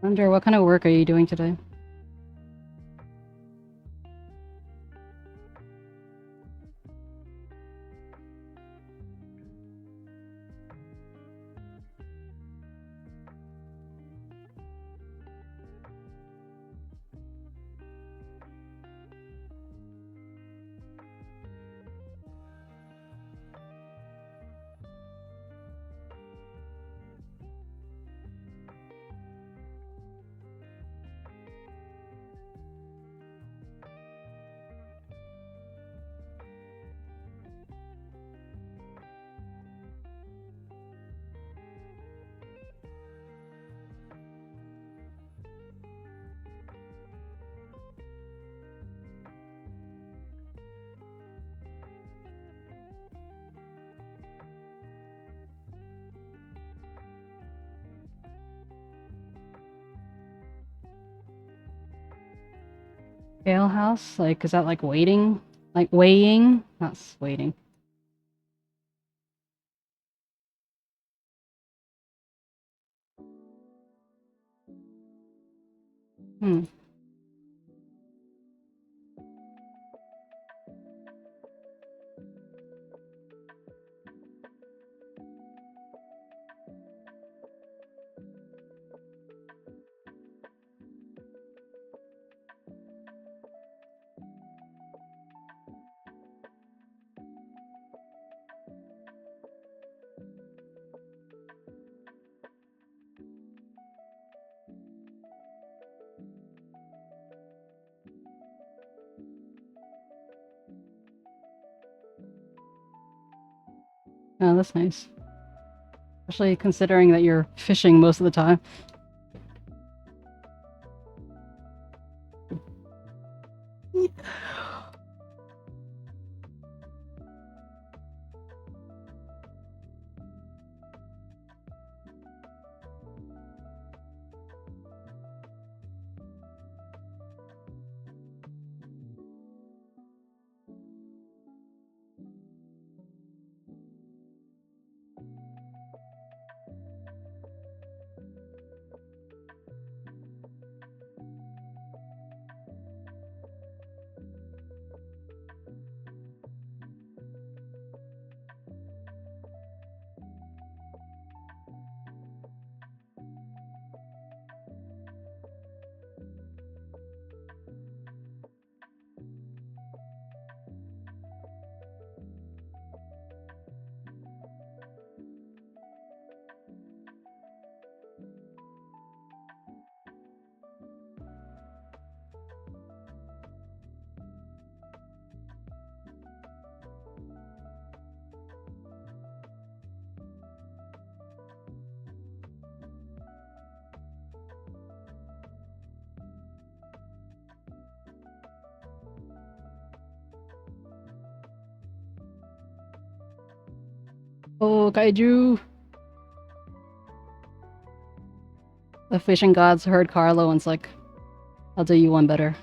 Andrew, what kind of work are you doing today? Ale house? Like, is that like waiting? Like weighing? Not waiting. Hmm. Oh, that's nice. Especially considering that you're fishing most of the time. Oh, kaiju! The fishing gods heard Carlo and's like, I'll do you one better.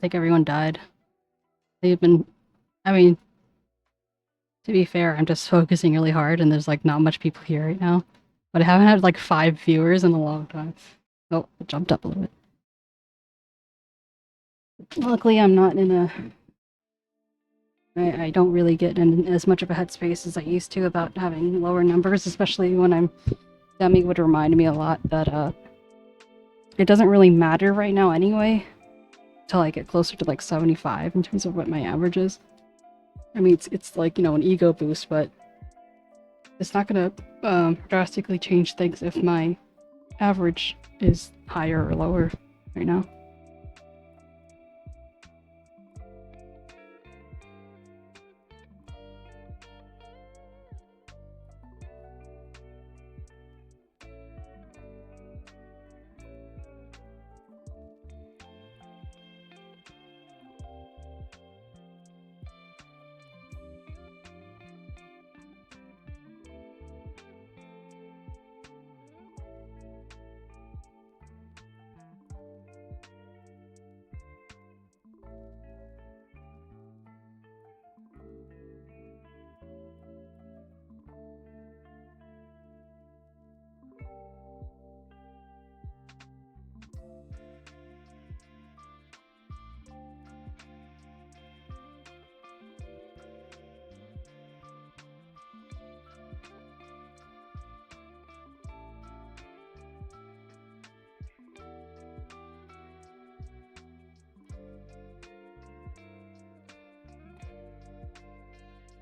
think everyone died. They've been, I mean, to be fair, I'm just focusing really hard and there's like not much people here right now. But I haven't had like 5 viewers in a long time. Oh, it jumped up a little bit. Luckily, I'm not in a... I don't really get in as much of a headspace as I used to about having lower numbers, especially when I'm... Demi would remind me a lot that it doesn't really matter right now anyway, till I get closer to like 75 in terms of what my average is. I mean, it's like, you know, an ego boost, but it's not gonna drastically change things if my average is higher or lower right now.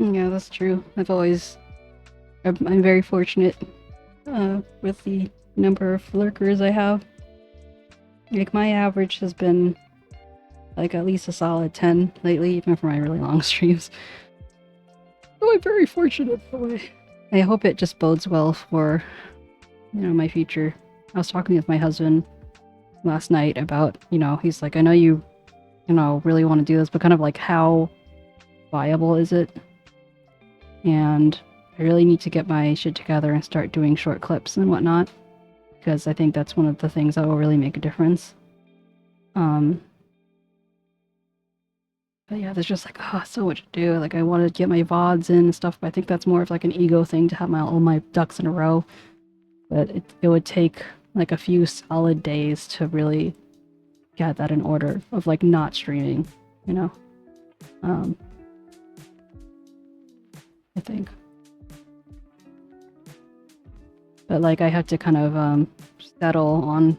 Yeah, that's true. I'm very fortunate with the number of lurkers I have. Like, my average has been like at least a solid 10 lately, even for my really long streams. So I'm very fortunate that way. I hope it just bodes well for, you know, my future. I was talking with my husband last night about, you know, he's like, I know you know, really want to do this, but kind of like how viable is it? And I really need to get my shit together and start doing short clips and whatnot, because I think that's one of the things that will really make a difference. But yeah, there's just like, so much to do. Like, I want to get my VODs in and stuff, but I think that's more of like an ego thing to have all my ducks in a row. But it would take like a few solid days to really get that in order of like not streaming, you know? I think. But like, I have to kind of settle on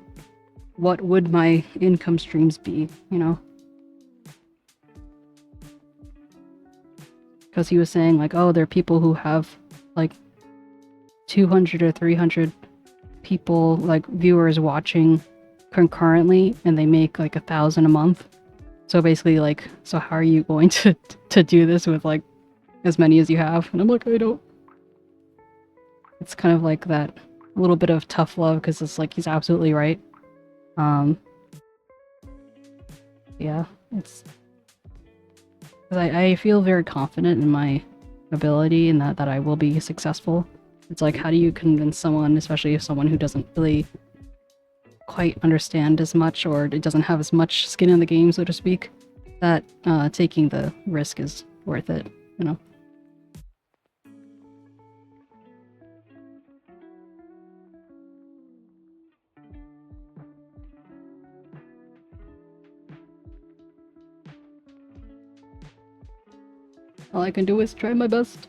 what would my income streams be, you know? Because he was saying like, oh, there are people who have like 200 or 300 people, like viewers watching concurrently, and they make like 1,000 a month. So basically, like, so how are you going to do this with like as many as you have? And I'm like, I don't. It's kind of like that little bit of tough love, because it's like he's absolutely right. Yeah, it's. I feel very confident in my ability and that I will be successful. It's like, how do you convince someone, especially if someone who doesn't really quite understand as much, or it doesn't have as much skin in the game, so to speak, that taking the risk is worth it, you know? All I can do is try my best.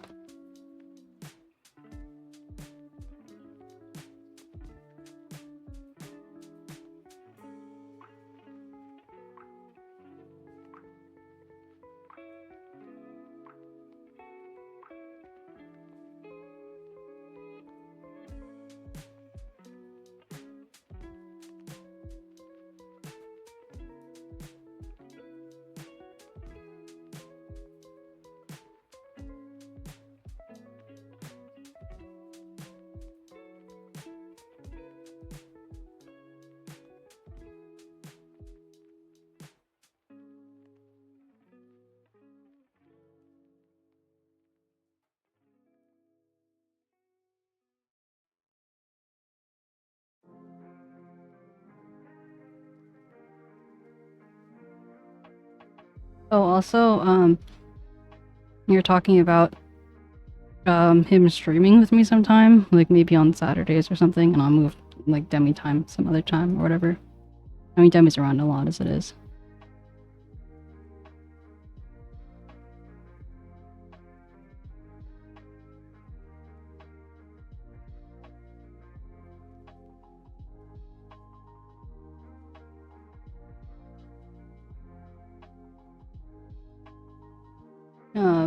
Oh, also, you're talking about him streaming with me sometime, like maybe on Saturdays or something, and I'll move like demi time some other time or whatever. I mean, demi's around a lot as it is.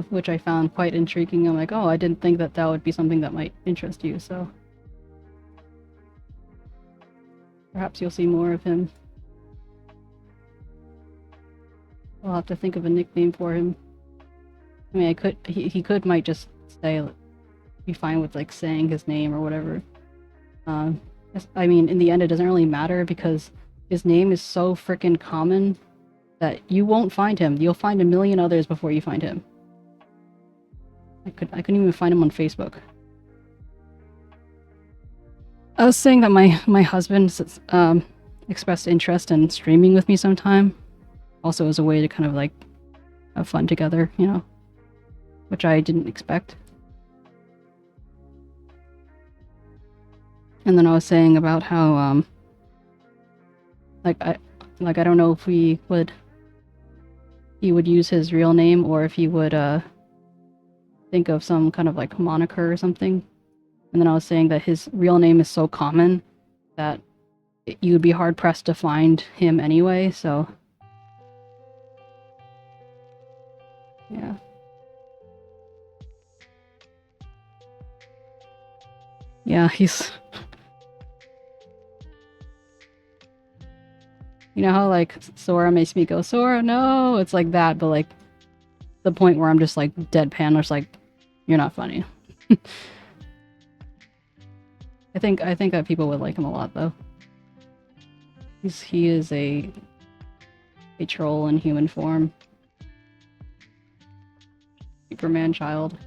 Which I found quite intriguing. I'm like, oh, I didn't think that that would be something that might interest you, so perhaps you'll see more of him. I'll have to think of a nickname for him. I mean, he might just be fine with like saying his name or whatever. I mean, in the end, it doesn't really matter because his name is so freaking common that you won't find him. You'll find a million others before you find him. I couldn't even find him on Facebook. I was saying that my husband expressed interest in streaming with me sometime, also as a way to kind of like have fun together, you know, which I didn't expect. And then I was saying about how I don't know if he would use his real name or if he would think of some kind of like moniker or something. And then I was saying that his real name is so common that you would be hard pressed to find him anyway, so yeah. Yeah, he's... You know how like Sora makes me go, Sora, no! It's like that, but like the point where I'm just like deadpan, just like, you're not funny. I think that people would like him a lot though. He is a troll in human form. Superman child.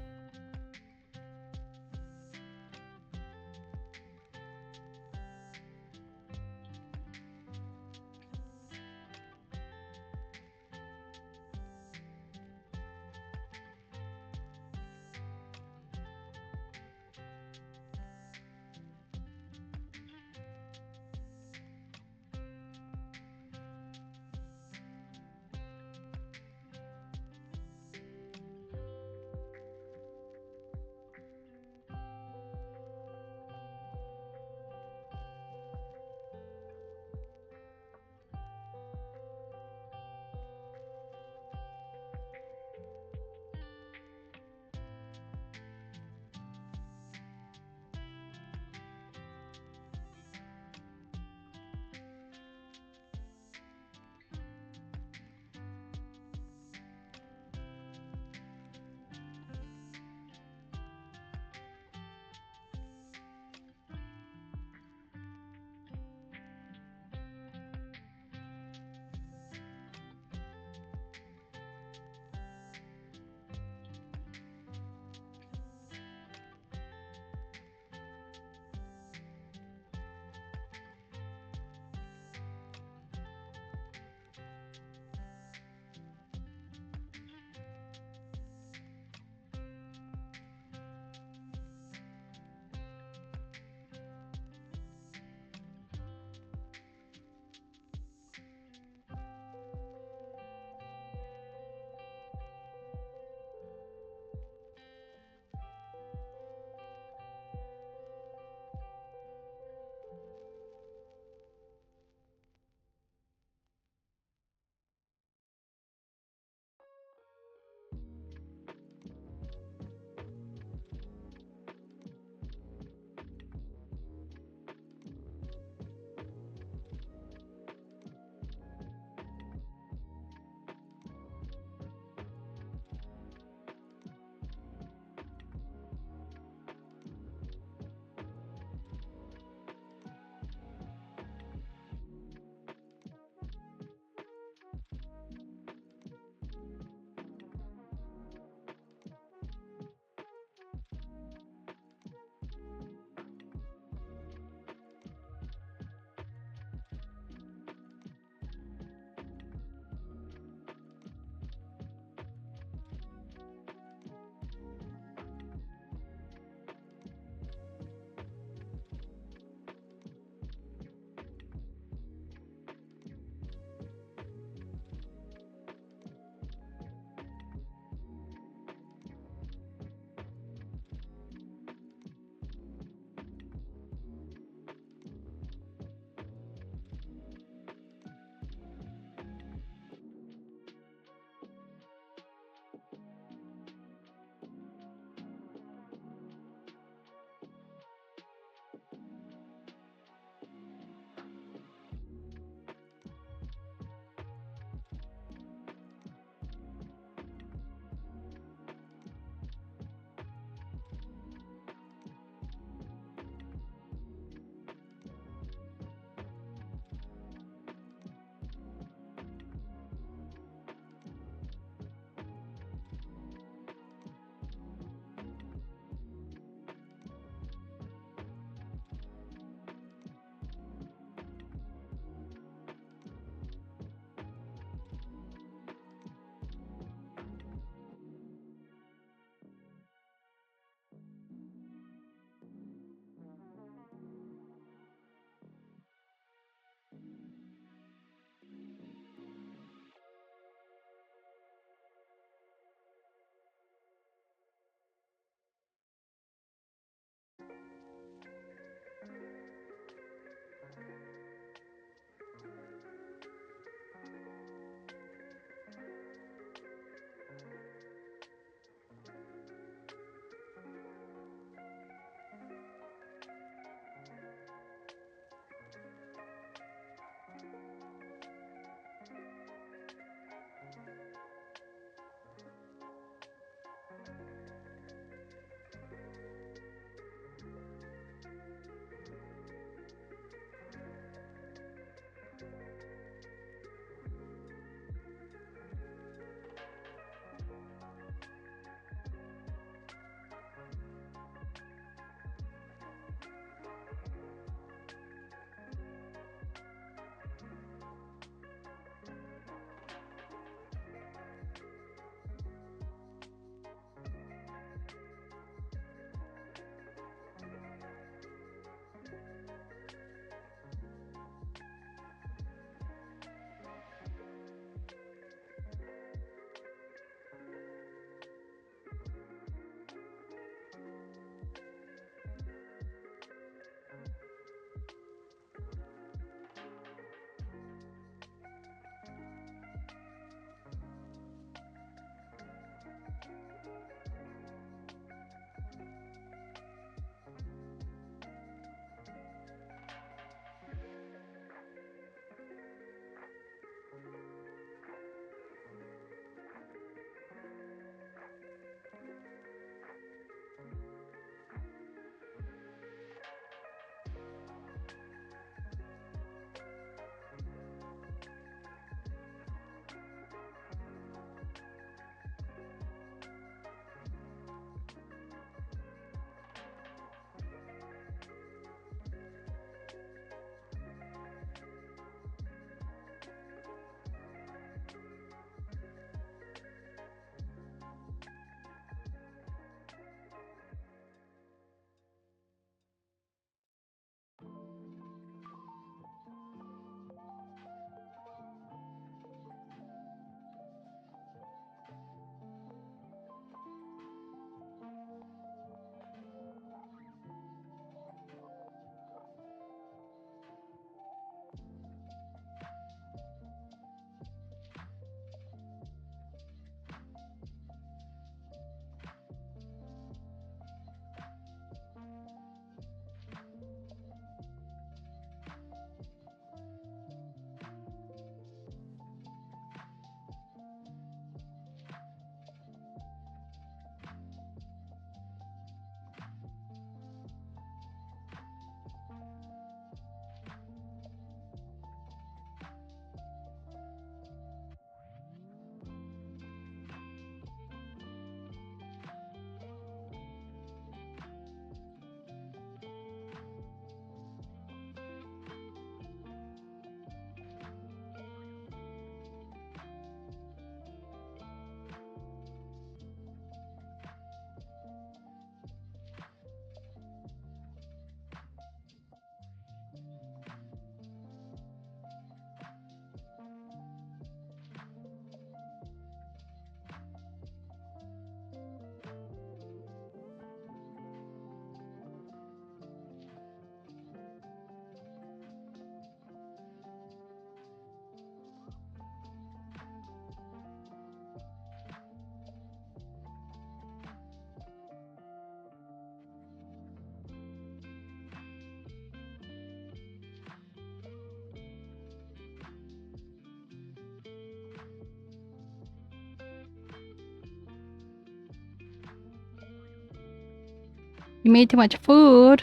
You made too much food.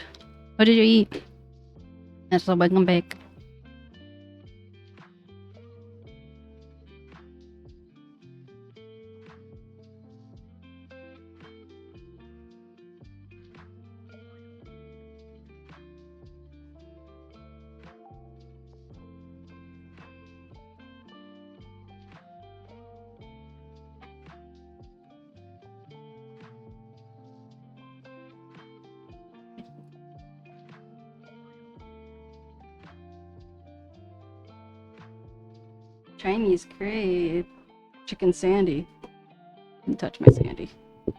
What did you eat? That's a welcome back. Chinese crepe. Chicken sandy. Don't touch my sandy.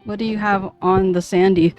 What do you have on the sandy?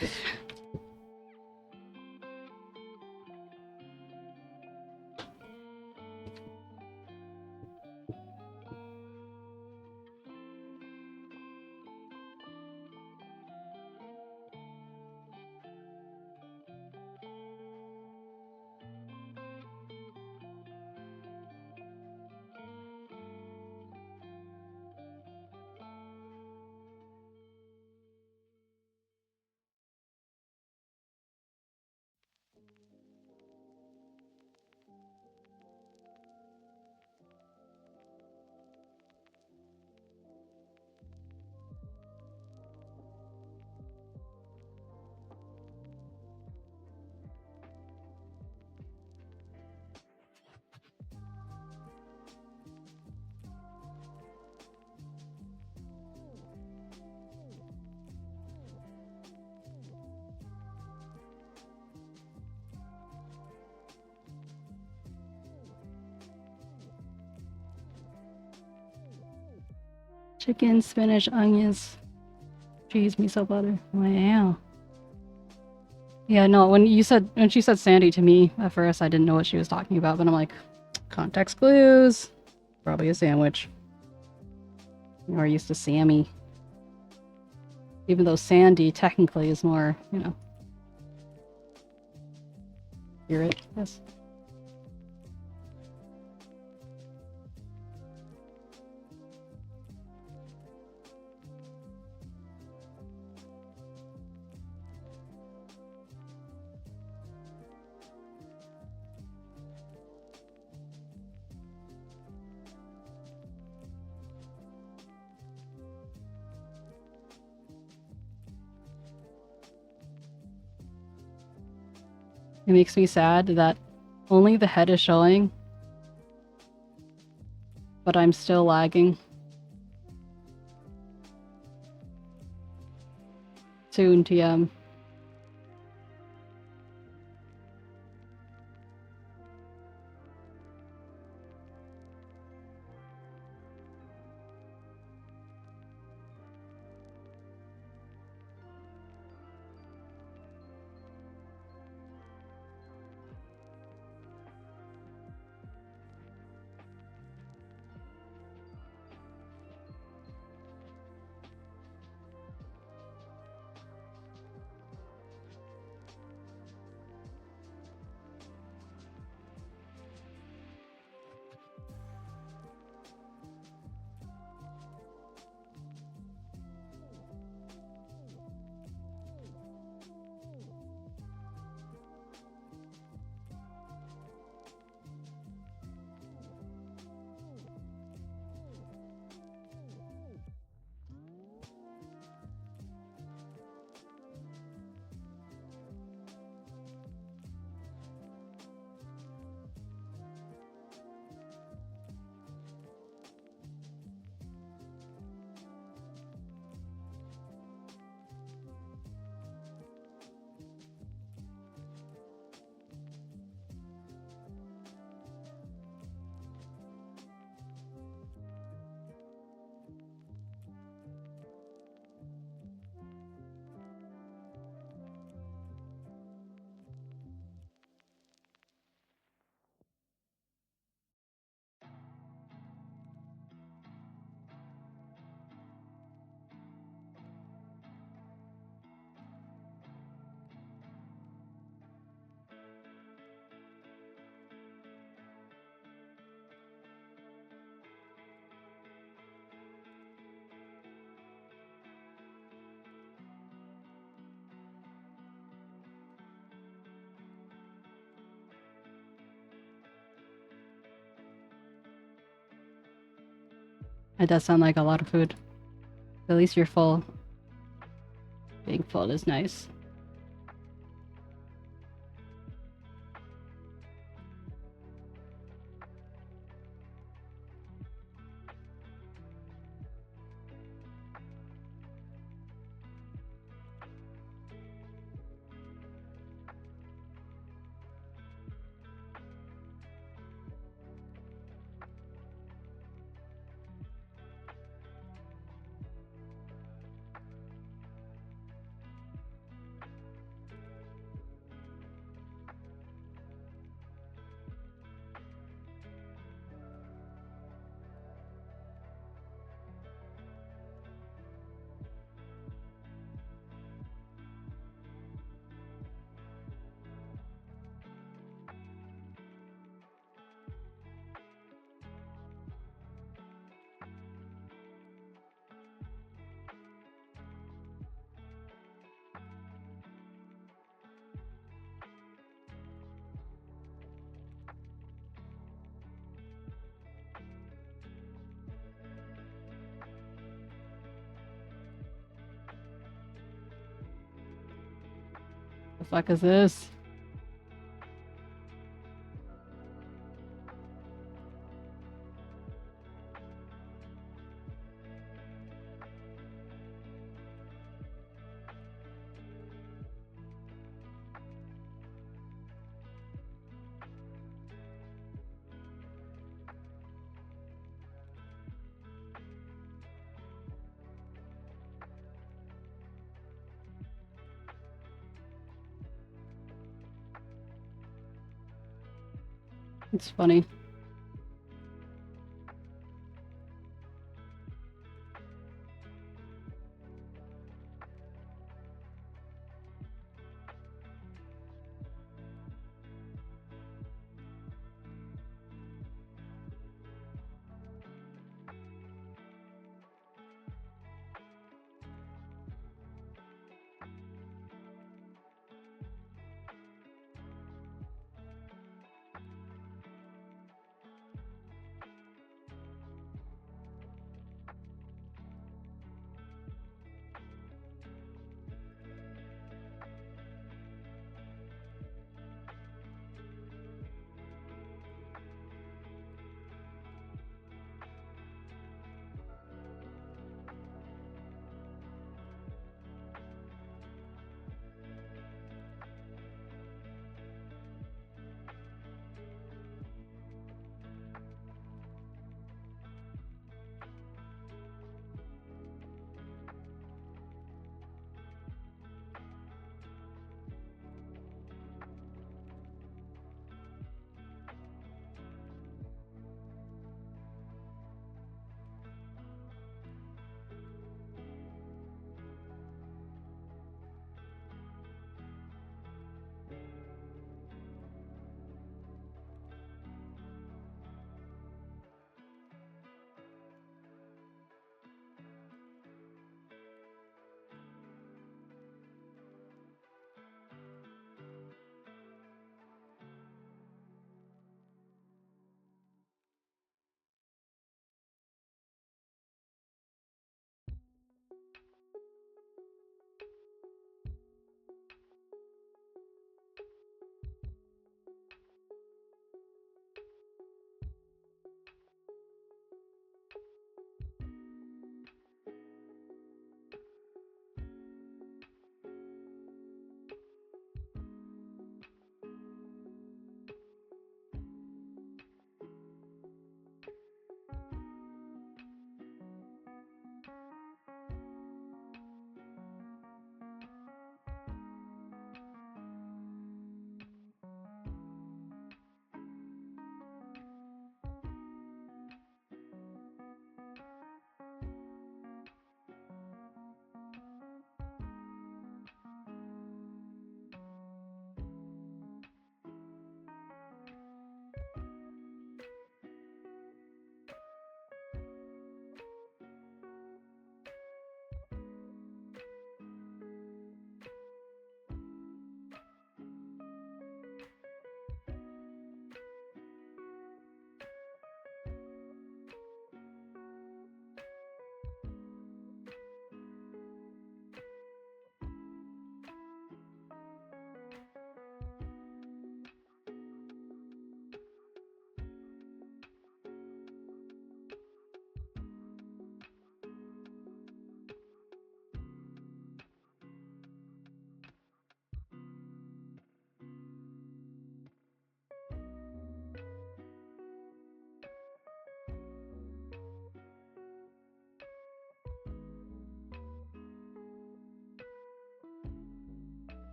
Chicken, spinach, onions, cheese, miso butter. Wow. Yeah, no, when she said sandy to me, at first I didn't know what she was talking about, but I'm like, context clues. Probably a sandwich. We're used to Sammy. Even though Sandy technically is more, you know. Spirit, yes. It makes me sad that only the head is showing, but I'm still lagging. Soon, TM. It does sound like a lot of food. At least you're full. Being full is nice. The fuck is this? It's funny.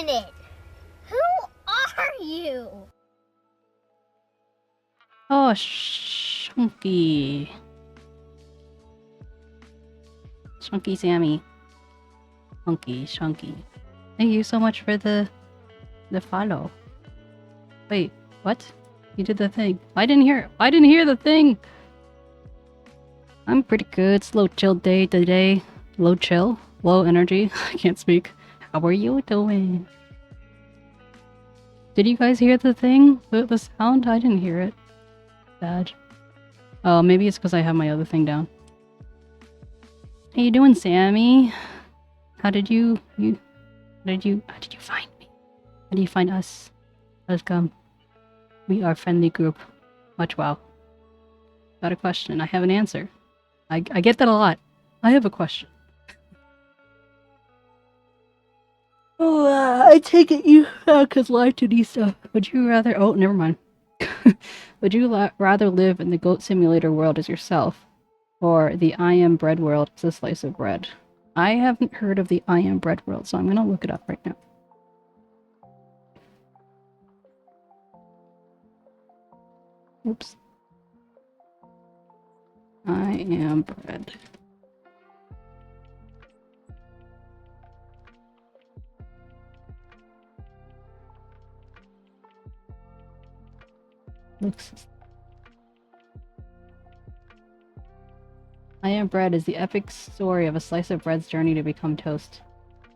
minute. Who are you? Oh, Chunky. Chunky Sammy. Chunky. Thank you so much for the follow. Wait, what? You did the thing. I didn't hear the thing. I'm pretty good. Slow chill day today. Low chill. Low energy. I can't speak. How are you doing? Did you guys hear the thing? The sound? I didn't hear it. Bad. Oh, maybe it's because I have my other thing down. How you doing, Sammy? How did you find me? How do you find us? Welcome. We are a friendly group. Much wow. Got a question. I have an answer. I get that a lot. I have a question. Oh, I take it you could lie to these stuff. Would you rather... Oh, never mind. Would you rather live in the goat simulator world as yourself? Or the I am bread world as a slice of bread? I haven't heard of the I am bread world, so I'm gonna look it up right now. Oops. I am bread. Looks. I Am Bread is the epic story of a slice of bread's journey to become toast.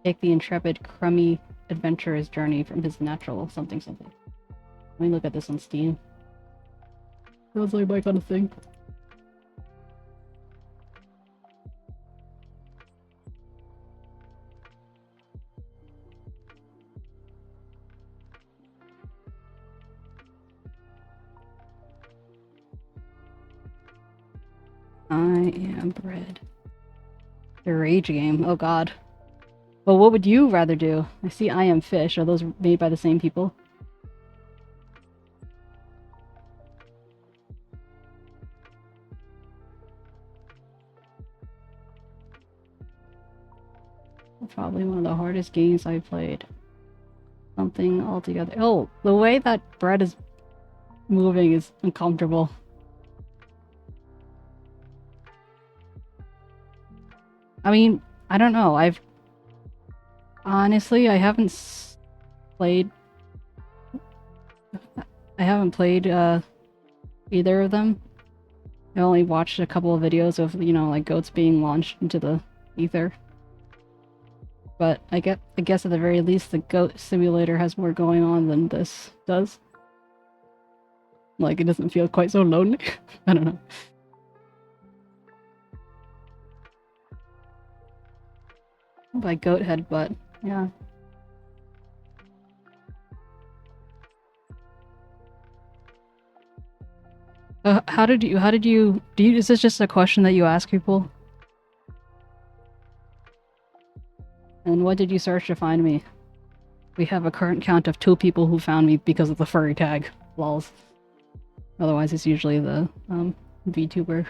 Take the intrepid, crummy adventurer's journey from his natural something. Let me look at this on Steam. Sounds like my kind of thing. I Am Bread. The Rage game. Oh god. Well, what would you rather do? I see I Am Fish. Are those made by the same people? Probably one of the hardest games I've played. Something altogether. Oh, the way that bread is moving is uncomfortable. I mean, I don't know. Honestly, I haven't played either of them. I only watched a couple of videos of, you know, like goats being launched into the ether. But I guess at the very least the goat simulator has more going on than this does. Like, it doesn't feel quite so lonely. I don't know. By goat headbutt, yeah. How did you, is this just a question that you ask people? And what did you search to find me? We have a current count of 2 people who found me because of the furry tag. Lols. Otherwise it's usually the, VTuber.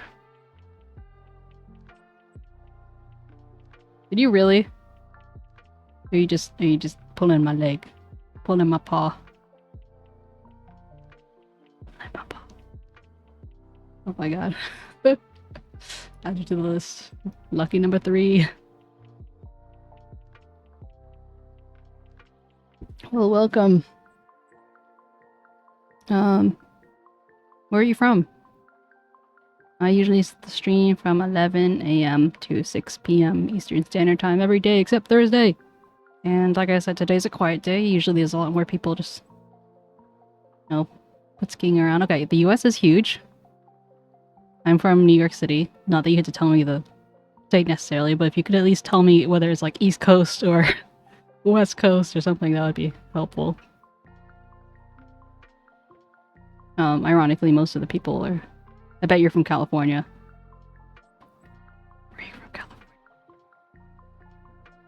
Did you really? Or are you just pulling my leg? Pulling my paw? Oh my god. Add you to the list. Lucky number 3. Well, welcome. Where are you from? I usually stream from 11 a.m. to 6 p.m. Eastern Standard Time every day except Thursday. And like I said, today's a quiet day. Usually there's a lot more people just, you know, skiing around. Okay, the US is huge. I'm from New York City. Not that you had to tell me the state necessarily, but if you could at least tell me whether it's like East Coast or West Coast or something, that would be helpful. Ironically, most of the people are... I bet you're from California. Where are you from, California?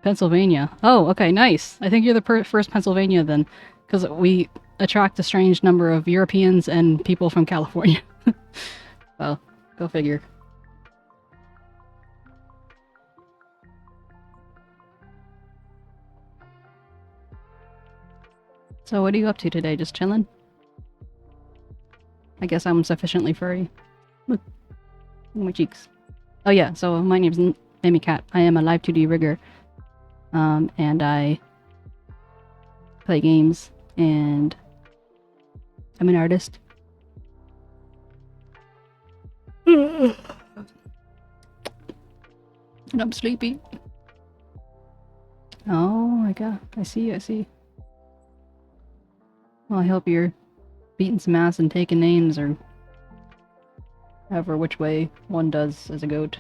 Pennsylvania. Oh, okay, nice. I think you're the first Pennsylvania then, because we attract a strange number of Europeans and people from California. Well, go figure. So what are you up to today? Just chilling? I guess I'm sufficiently furry. Look. My cheeks. Oh yeah, so my name's 𝗟𝗻𝗀𝗀. I am a live 2D rigger. And I play games, and I'm an artist. And I'm sleepy. Oh my god, I see. Well, I hope you're beating some ass and taking names, or however which way one does as a goat.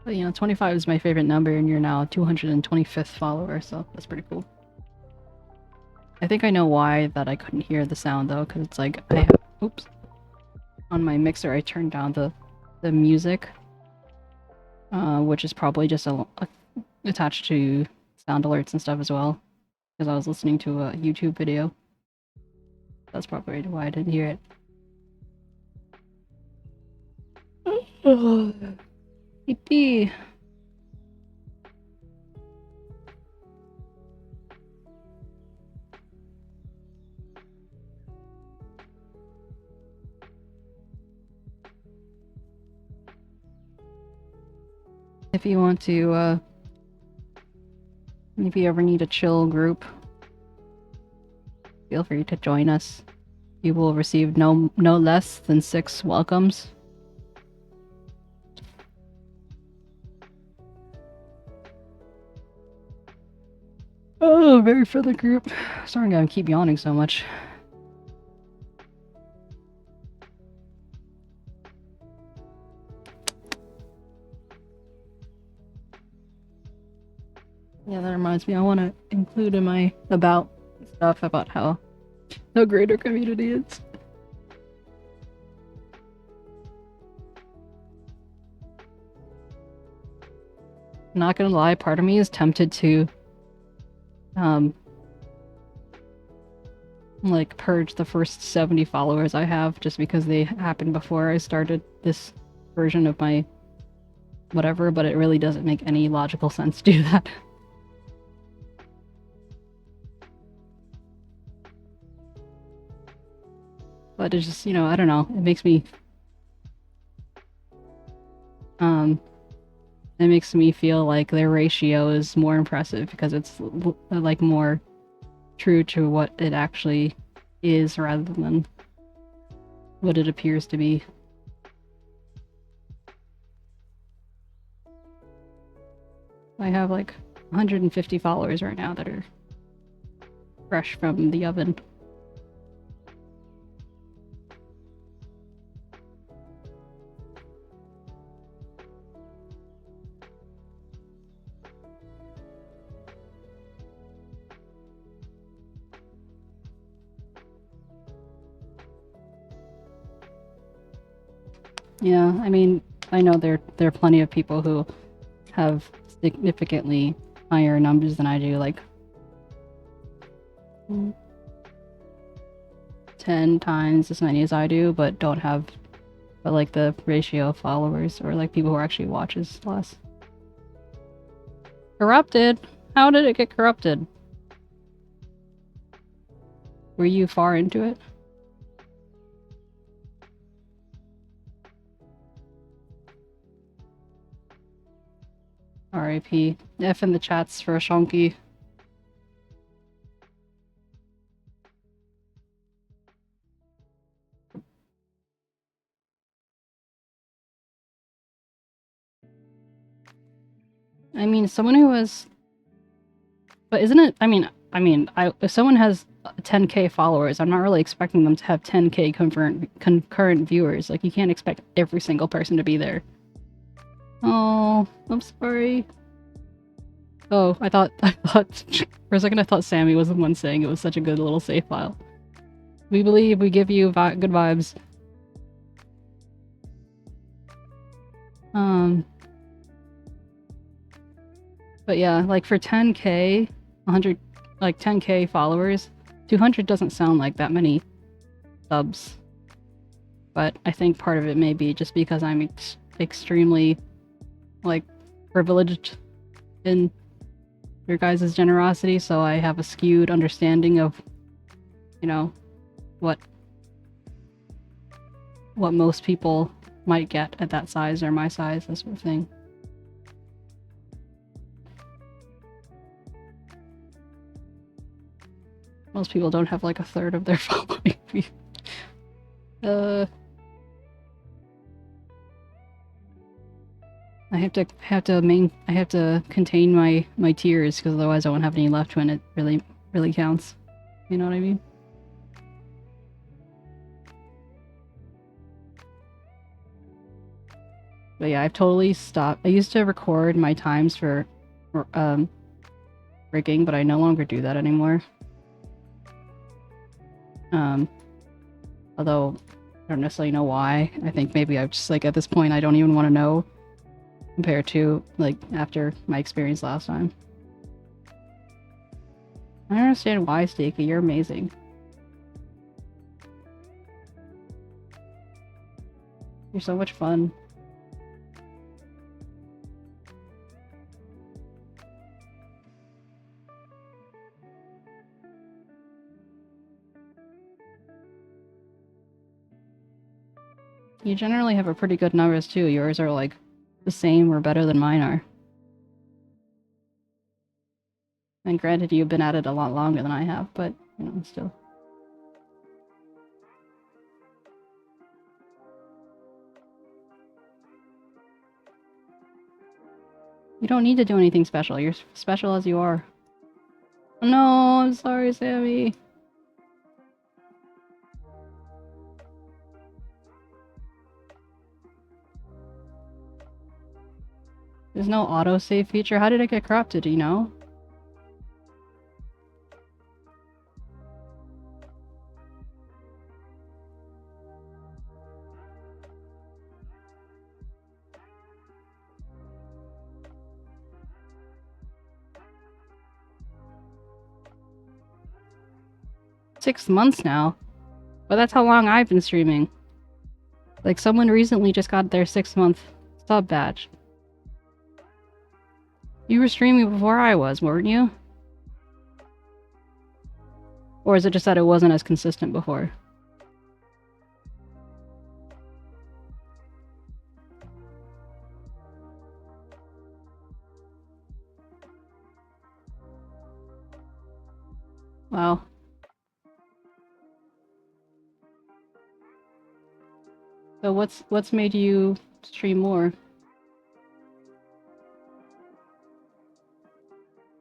But you know, 25 is my favorite number, and you're now 225th follower, so that's pretty cool. I think I know why that I couldn't hear the sound though, because it's like I have, oops, on my mixer I turned down the music, which is probably just attached to sound alerts and stuff as well, because I was listening to a YouTube video. That's probably why I didn't hear it. 𝗟𝗶. If you want to, if you ever need a chill group, feel free to join us. You will receive no less than 6 welcomes. Oh, very friendly group. Sorry I keep yawning so much. Yeah, that reminds me, I want to include in my about stuff about how great our community is. Not gonna lie, part of me is tempted to like purge the first 70 followers I have, just because they happened before I started this version of my whatever, but it really doesn't make any logical sense to do that. But it's just, you know, I don't know, it makes me feel like their ratio is more impressive because it's like more true to what it actually is rather than what it appears to be. I have like 150 followers right now that are fresh from the oven. Yeah, I mean, I know there are plenty of people who have significantly higher numbers than I do, like 10 times as many as I do, but don't have, but like the ratio of followers or like people who actually watch is less. Corrupted? How did it get corrupted? Were you far into it? RIP. F in the chats for 𝗟𝗀𝗀𝘀. I mean, someone who has... But isn't it... if someone has 10k followers, I'm not really expecting them to have 10k concurrent viewers. Like, you can't expect every single person to be there. Oh, I'm sorry. Oh, I thought for a second I thought Sammy was the one saying it was such a good little save file. We believe, we give you good vibes. But yeah, like for 10k, 100, like 10k followers, 200 doesn't sound like that many subs. but I think part of it may be just because I'm extremely, like, privileged in your guys' generosity, so I have a skewed understanding of, you know, what most people might get at that size or my size, that sort of thing. Most people don't have like a third of their following. I have to contain my tears because otherwise I won't have any left when it really counts. You know what I mean? But yeah, I've totally stopped. I used to record my times for rigging, but I no longer do that anymore. Although I don't necessarily know why. I think maybe I've just, like, at this point I don't even want to know, compared to, like, after my experience last time. I don't understand why, Stakey. You're amazing. You're so much fun. You generally have a pretty good numbers too. Yours are like the same or better than mine are. And granted, you've been at it a lot longer than I have, but, you know, still. You don't need to do anything special. You're special as you are. Oh, no, I'm sorry, Sammy. There's no autosave feature? How did it get corrupted, do you know? Six months now? But that's how long I've been streaming. Like, someone recently just got their 6-month sub badge. You were streaming before I was, weren't you? Or is it just that it wasn't as consistent before? Wow. So what's made you stream more?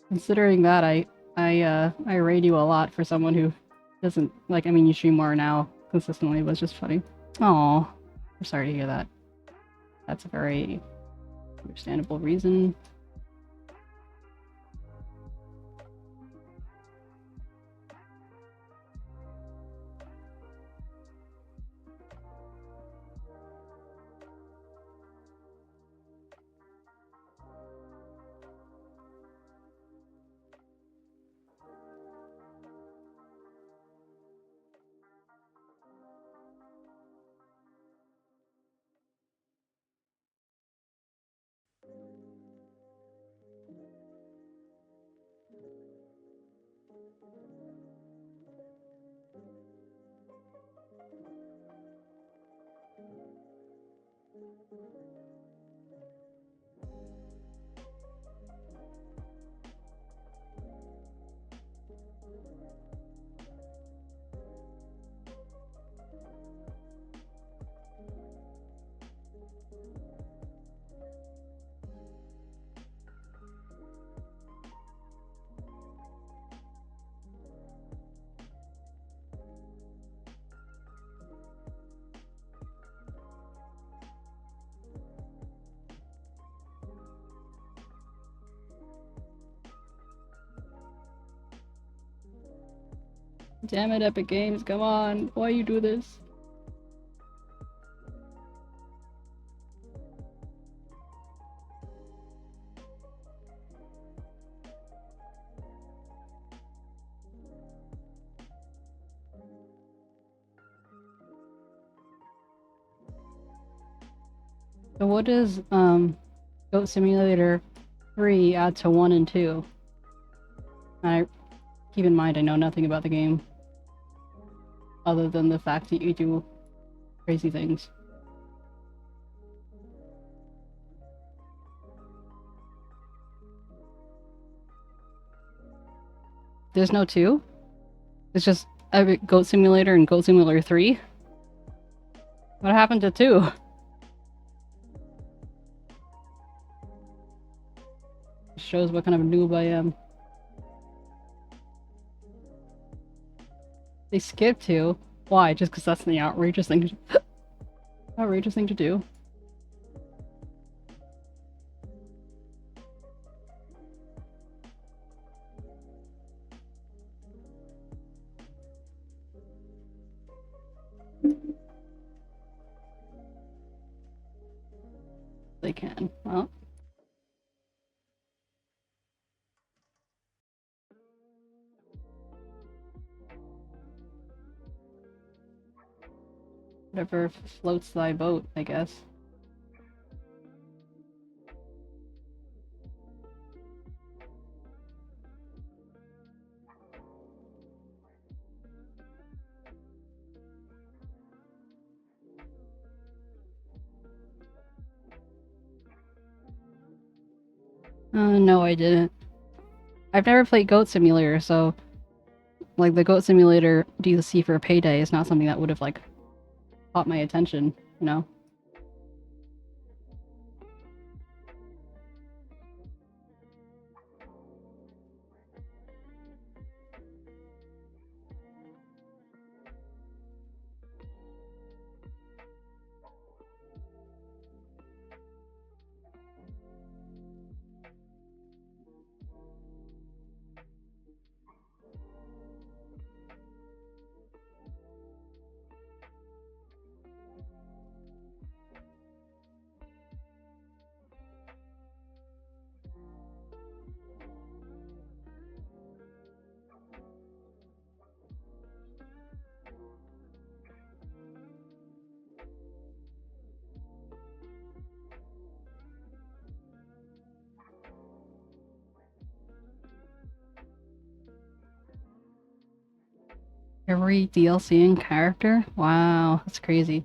Considering that I rate you a lot for someone who doesn't, like, I mean, you stream more now consistently, but it's just funny. Aw, I'm sorry to hear that. That's a very understandable reason. Damn it, Epic Games, come on. Why you do this? So what does Goat Simulator 3 add to 1 and 2? I keep in mind I know nothing about the game other than the fact that you do crazy things. There's no 2? It's just Goat Simulator and Goat Simulator 3? What happened to 2? Shows what kind of a noob I am. They skipped 2? Why? Just because that's the outrageous thing to outrageous thing to do? They can. Well. Whatever floats thy boat, I guess. No, I didn't. I've never played Goat Simulator, so like the Goat Simulator DLC for Payday is not something that would have like caught my attention, you know? Every DLC and character? Wow, that's crazy.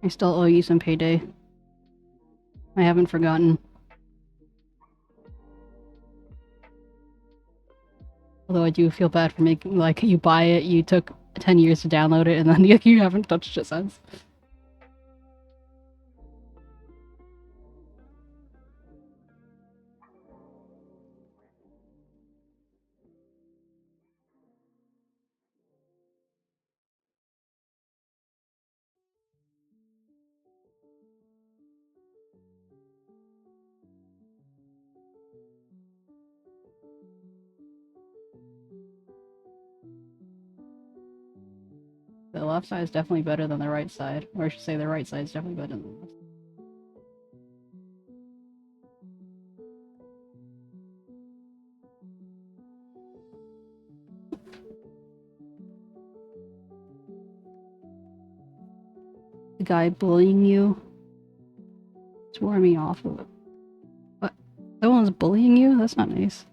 I still owe you some Payday. I haven't forgotten. Although I do feel bad for making, like, you buy it, you took 10 years to download it, and then you haven't touched it since. The left side is definitely better than the right side. Or I should say the right side is definitely better than the left. The guy bullying you tore me off of it. What? Someone's bullying you? That's not nice.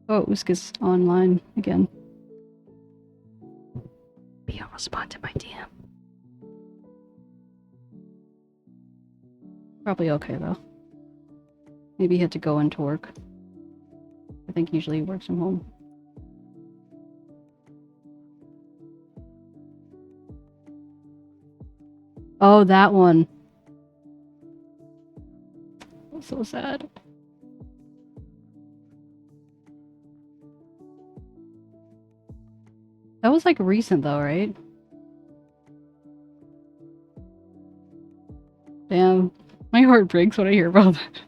Oh, 𝗟𝗶's online again. Pio respond to my DM. Probably okay though. Maybe he had to go into work. I think usually he works from home. Oh, that one. So sad. That was like recent though, right? Damn. My heart breaks when I hear about that.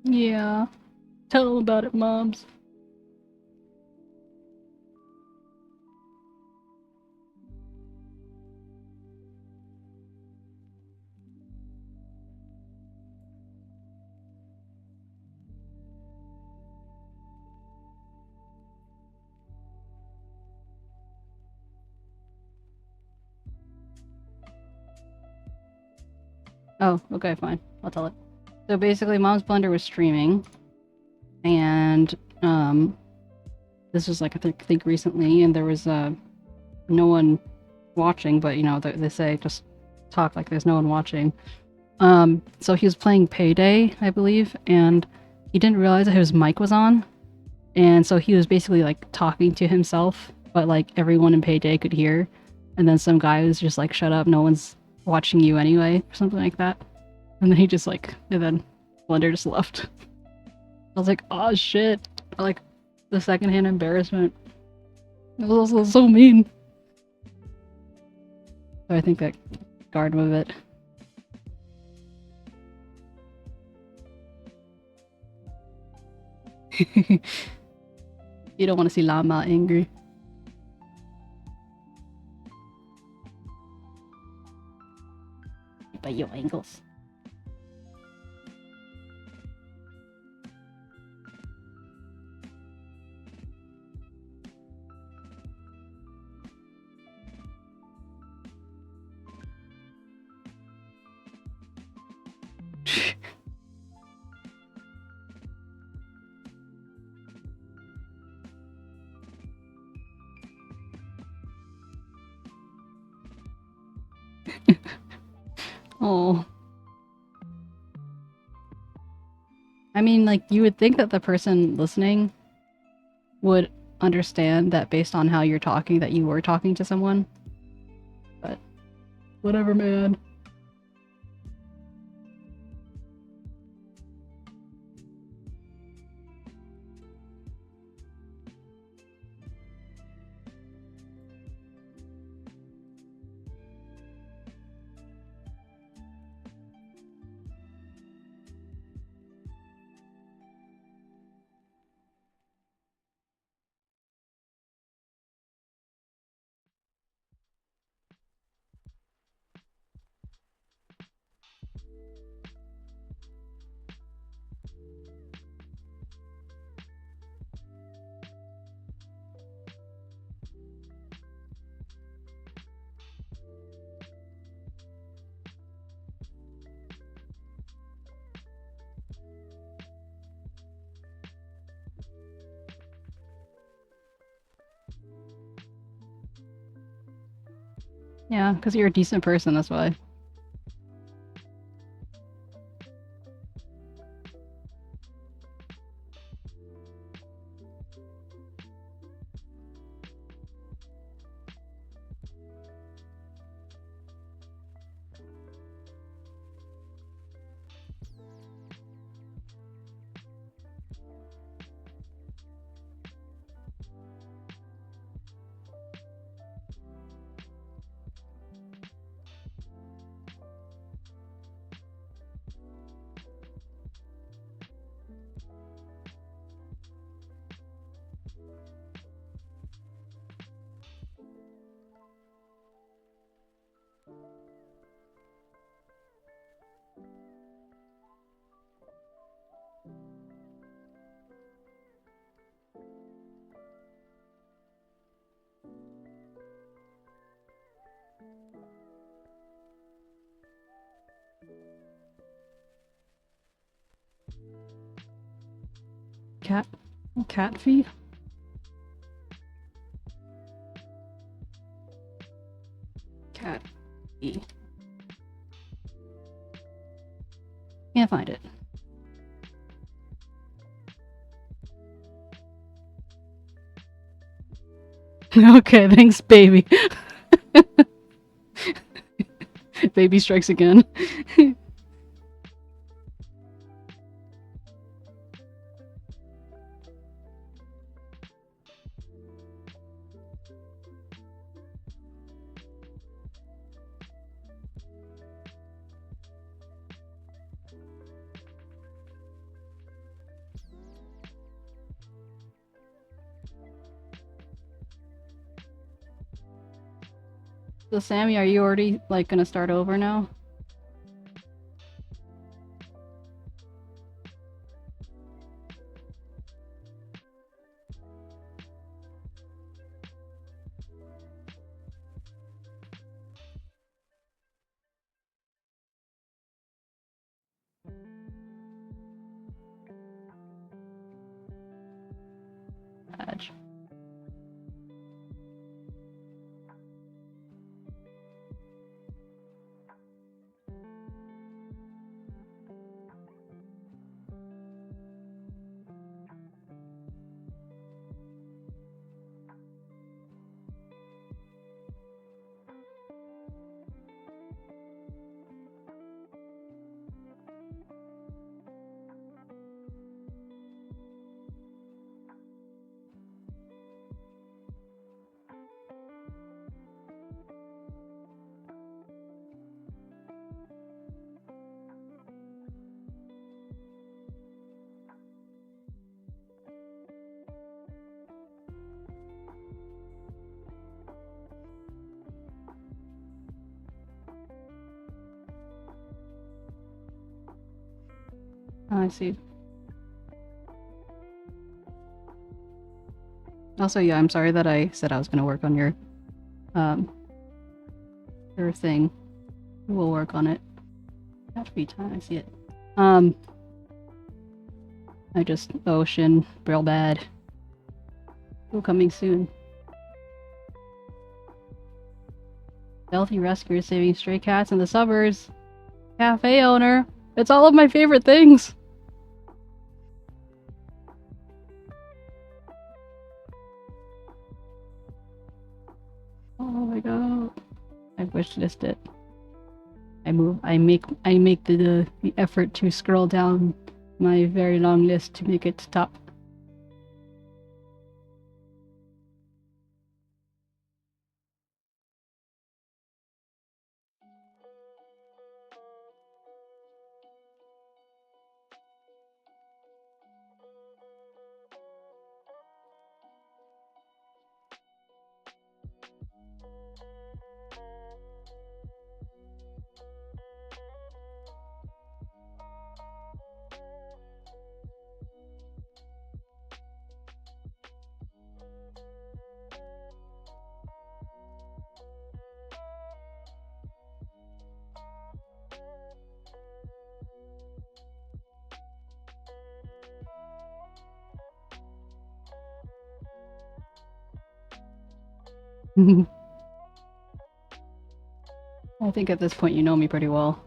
Yeah. Tell them about it, moms. Oh, okay, fine. I'll tell it. So basically, Mom's Blender was streaming, and this was like I think recently, and there was no one watching, but you know they say just talk like there's no one watching. So he was playing Payday, I believe, and he didn't realize that his mic was on, and so he was basically like talking to himself, but like everyone in Payday could hear, and then some guy was just like, "Shut up, no one's watching you anyway," or something like that. And then he just like, and then Blender just left. I was like, oh shit. Like, the secondhand embarrassment. It was also so mean. So I think that scarred him a bit. You don't want to see Llama angry. By your angles. Oh. I mean, like, you would think that the person listening would understand that based on how you're talking that you were talking to someone. But whatever, man. Yeah, because you're a decent person, that's why. Cat fee? Cat fee. Can't find it. Okay, thanks, baby. Baby strikes again. So Sammy, are you already like gonna start over now? Badge. Oh, I see. Also, yeah, I'm sorry that I said I was gonna work on your thing. We'll work on it. Have to be time, I see it. I just ocean real bad. Will coming soon. Stealthy rescuer saving stray cats in the suburbs. Cafe owner. It's all of my favorite things. Oh my god. I wishlist it. I make the effort to scroll down my very long list to make it top. I think at this point you know me pretty well.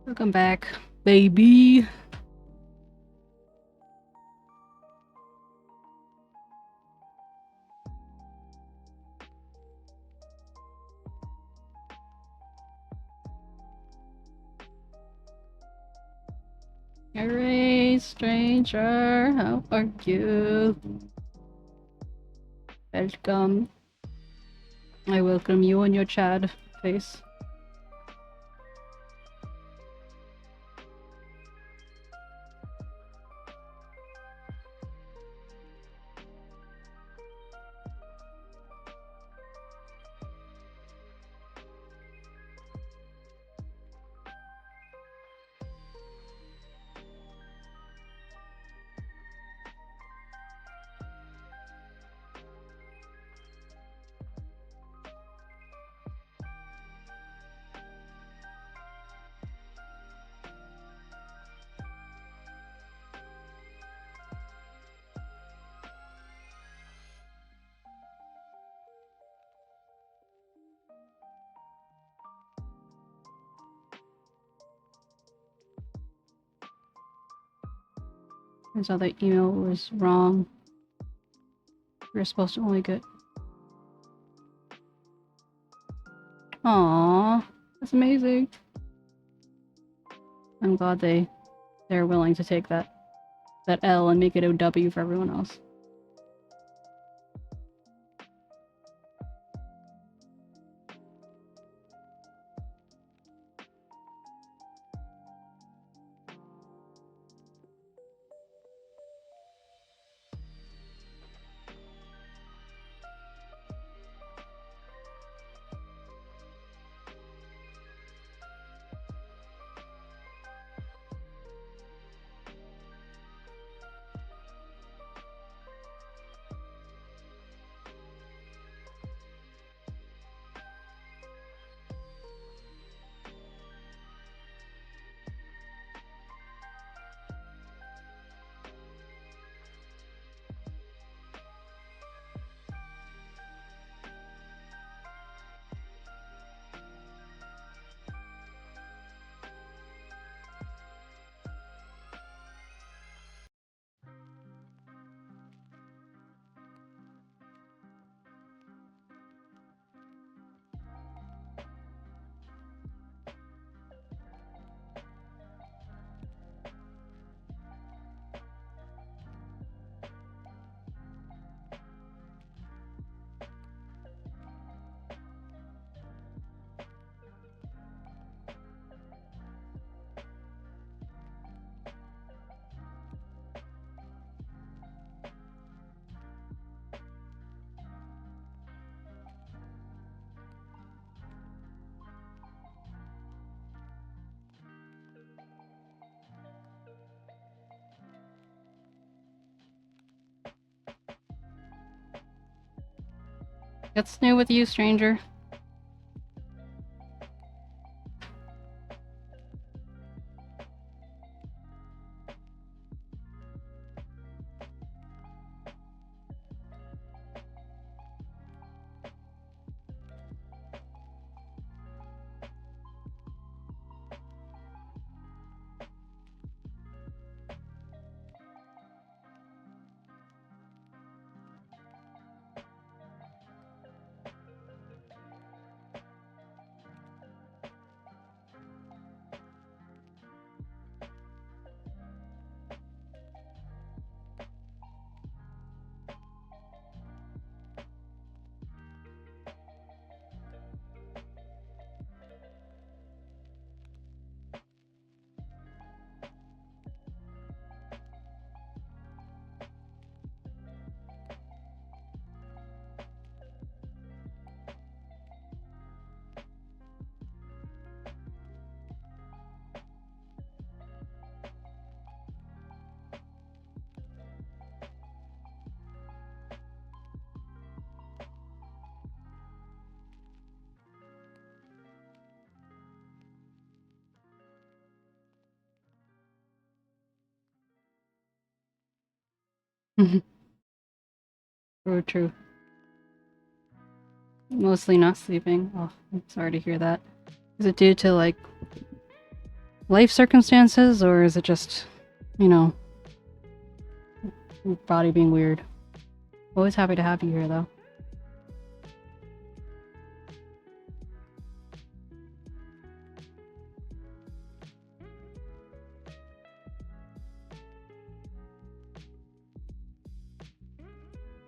Welcome back, baby. Hooray, stranger, how are you? Welcome. I welcome you on your Chad face. Turns out the email was wrong. We were supposed to only get... Aww, that's amazing. I'm glad they're willing to take that L and make it a W for everyone else. What's new with you, stranger? True, true. Mostly not sleeping. Oh, I'm sorry to hear that. Is it due to, like, life circumstances, or is it just, you know, your body being weird? Always happy to have you here, though.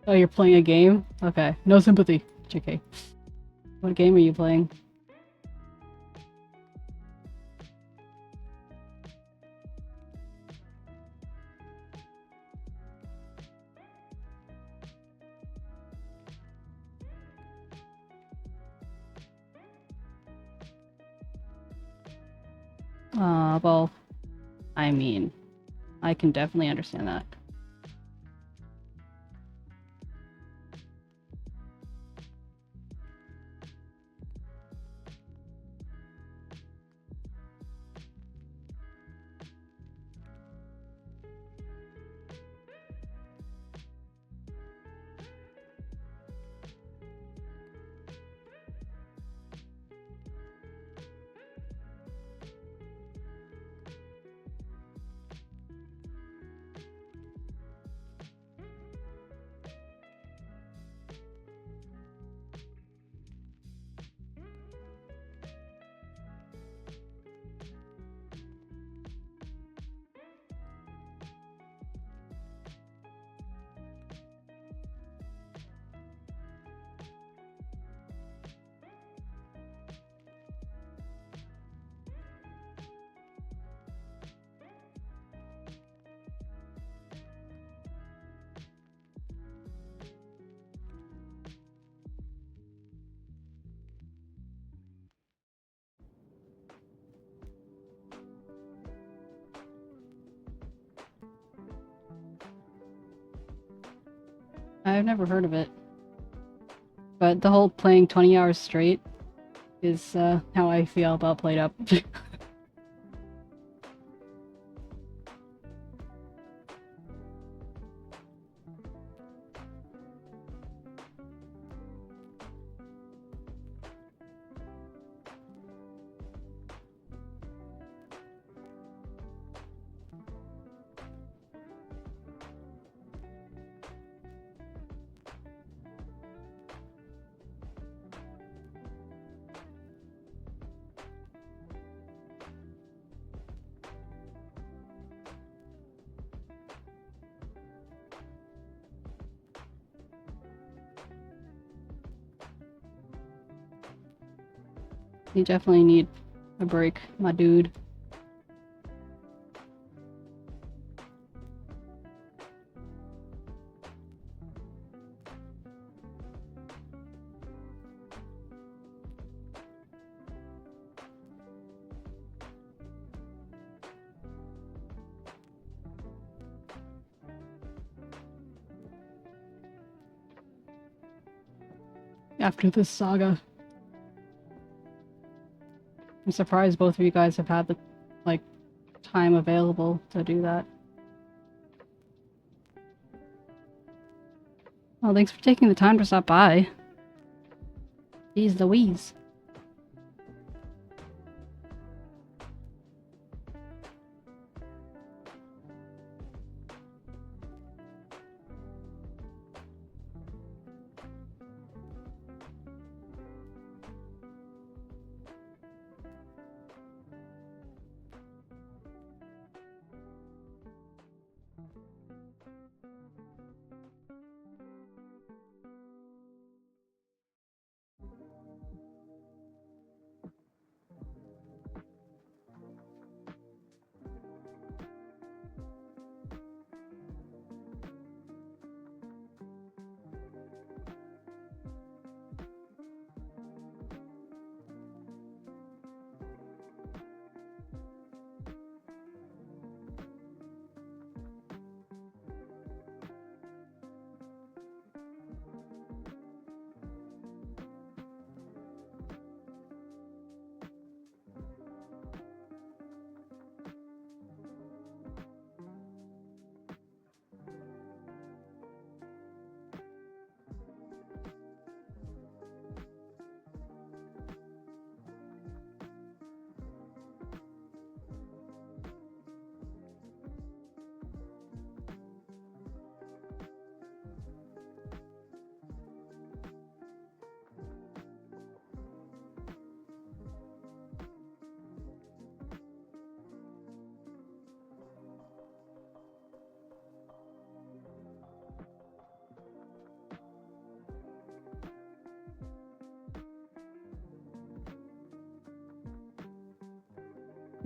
Oh, you're playing a game? Okay. No sympathy. JK. What game are you playing? Well, I mean, I can definitely understand that. I've never heard of it. But the whole playing 20 hours straight is how I feel about Played Up. You definitely need a break, my dude. After this saga. I'm surprised both of you guys have had the, like, time available to do that. Well, thanks for taking the time to stop by. Jeez Louise.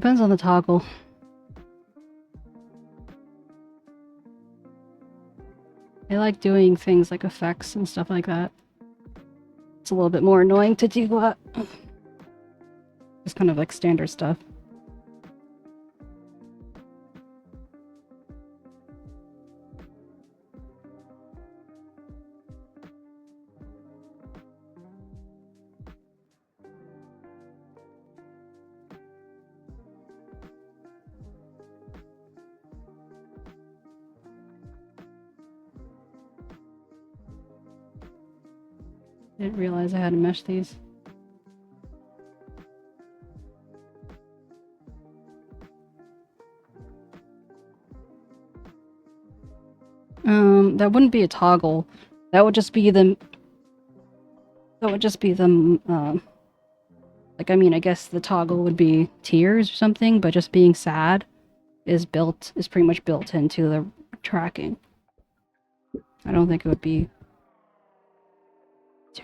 Depends on the toggle. I like doing things like effects and stuff like that. It's a little bit more annoying to do just kind of like standard stuff. Didn't realize I had to mesh these. That wouldn't be a toggle. That would just be the. That would just be the. Like, I mean, I guess the toggle would be tears or something, but just being sad is pretty much built into the tracking. I don't think it would be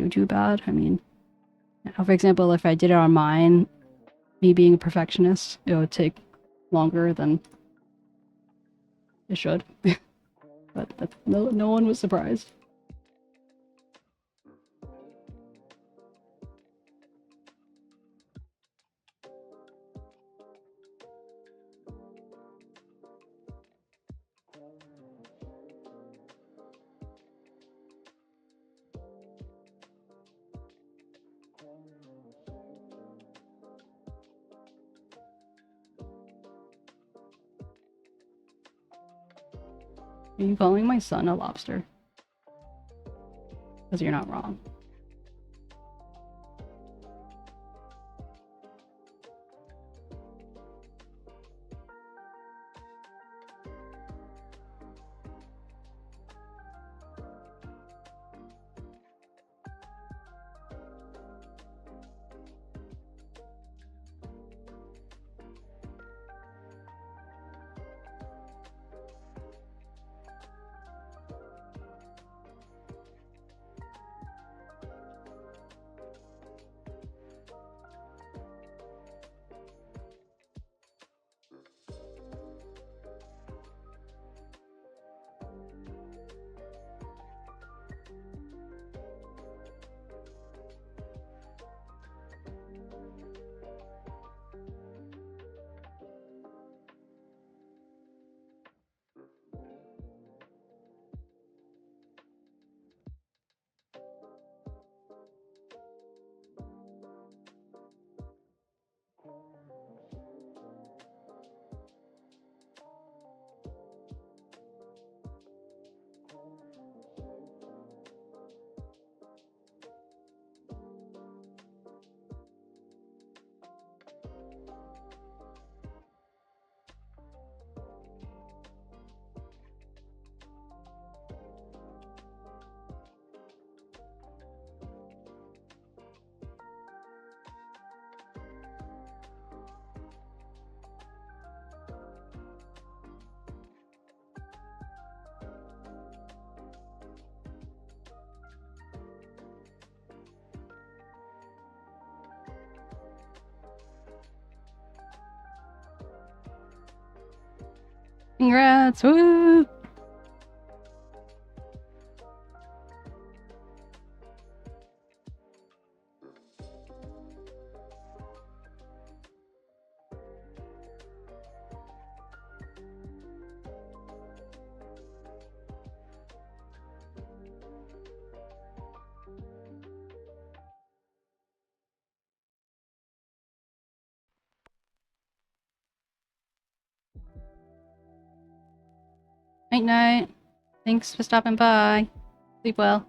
too bad. I mean, for example, if I did it on mine, me being a perfectionist, it would take longer than it should. But no one was surprised. Are you calling my son a lobster? Because you're not wrong. Congrats! Woo! Night night. Thanks for stopping by. Sleep well.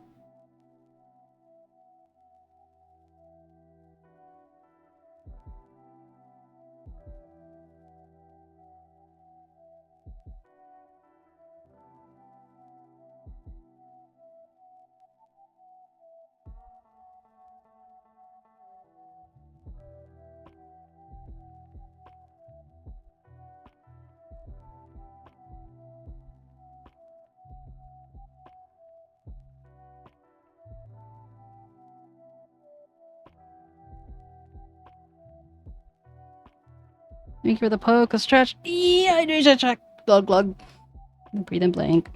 Thank you for the poke, a stretch. Yeah, I do check. Glug glug. Breathe in blank.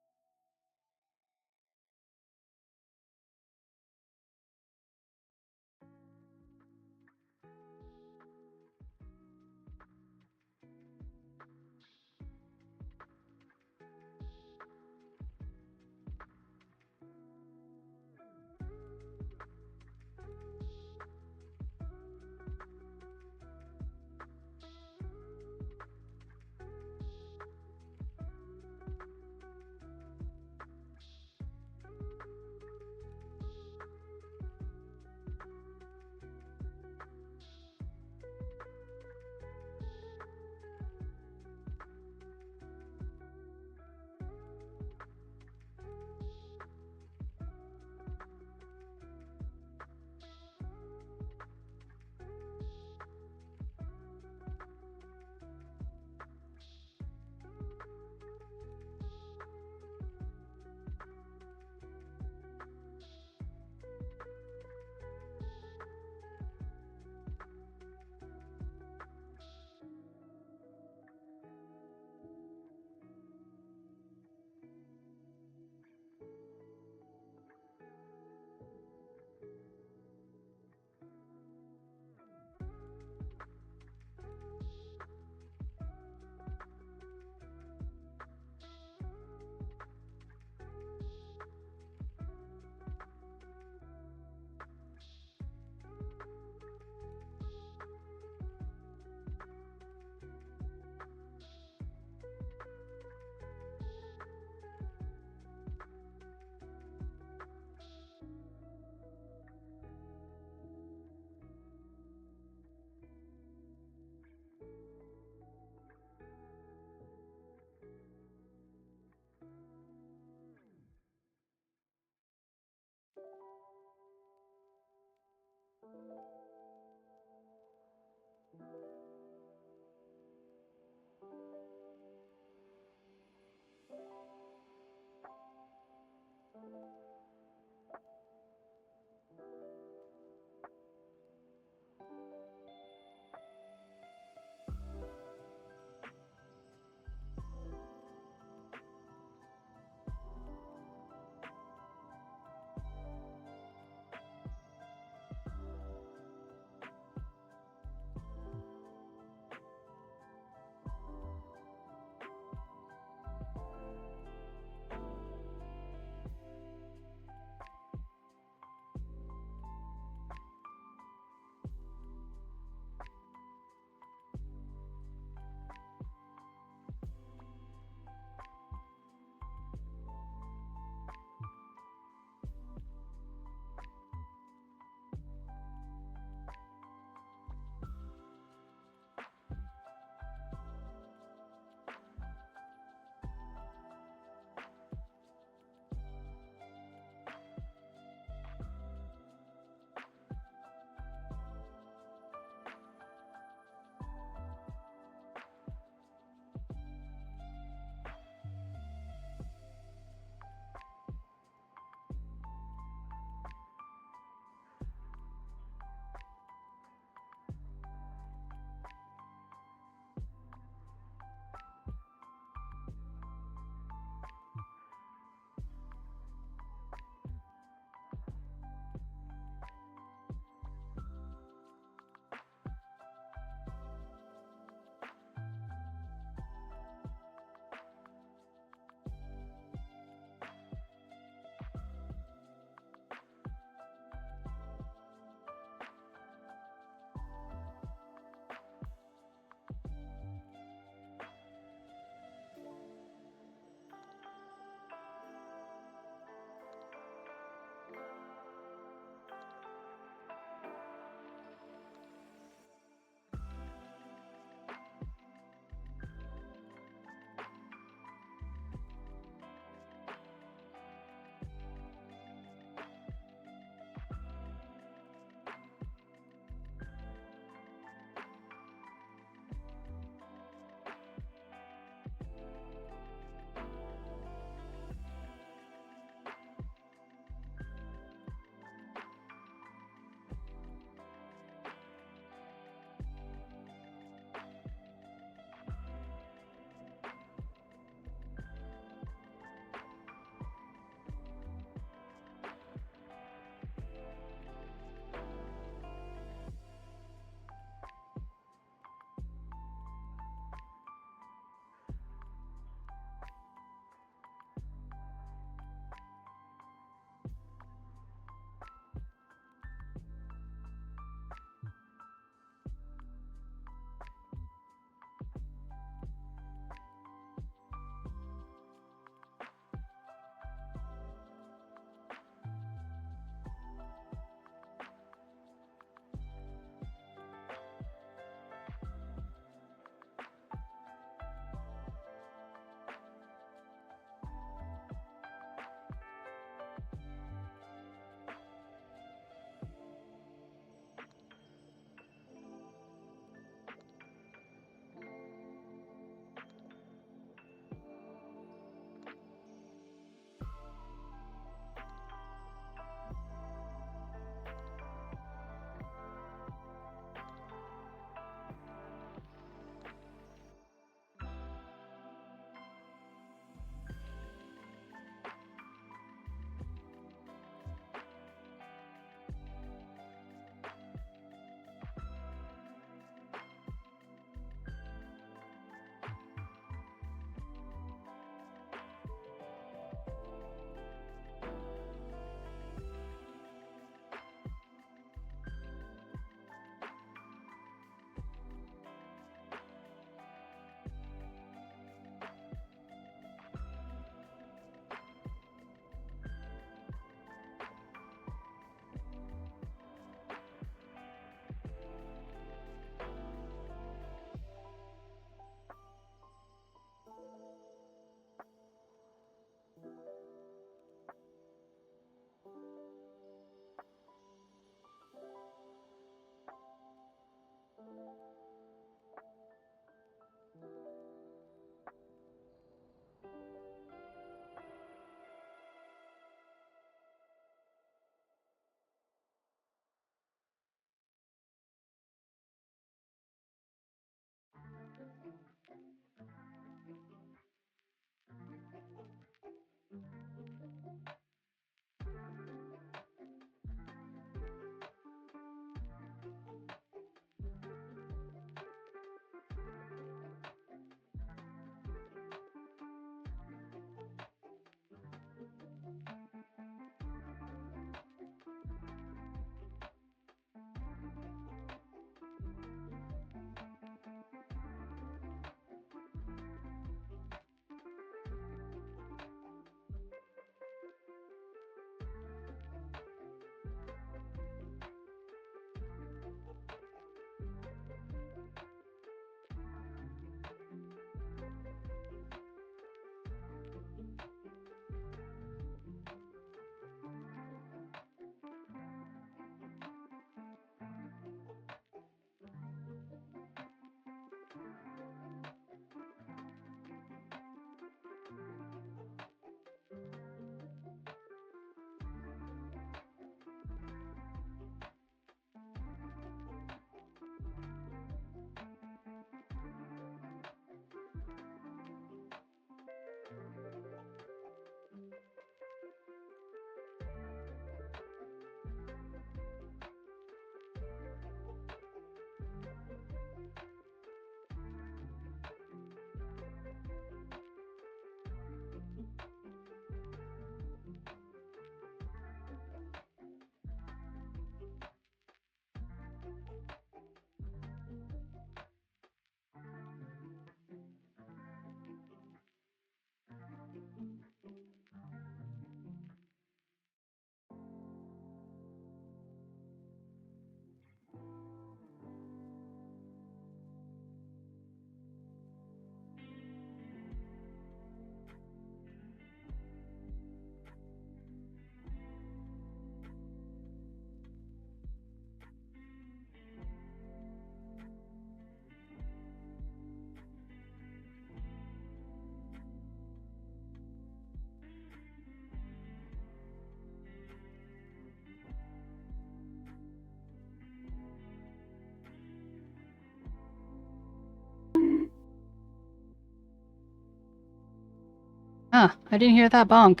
Ah, I didn't hear that bonk.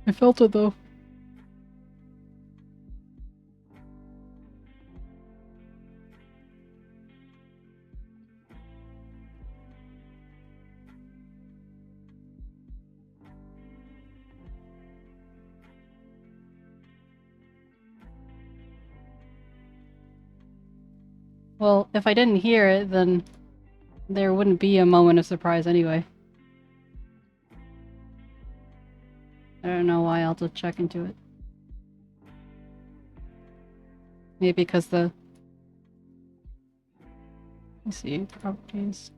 I felt it though. Well, if I didn't hear it, then there wouldn't be a moment of surprise anyway. I don't know why, I'll just check into it. Maybe because the... Let me see, properties.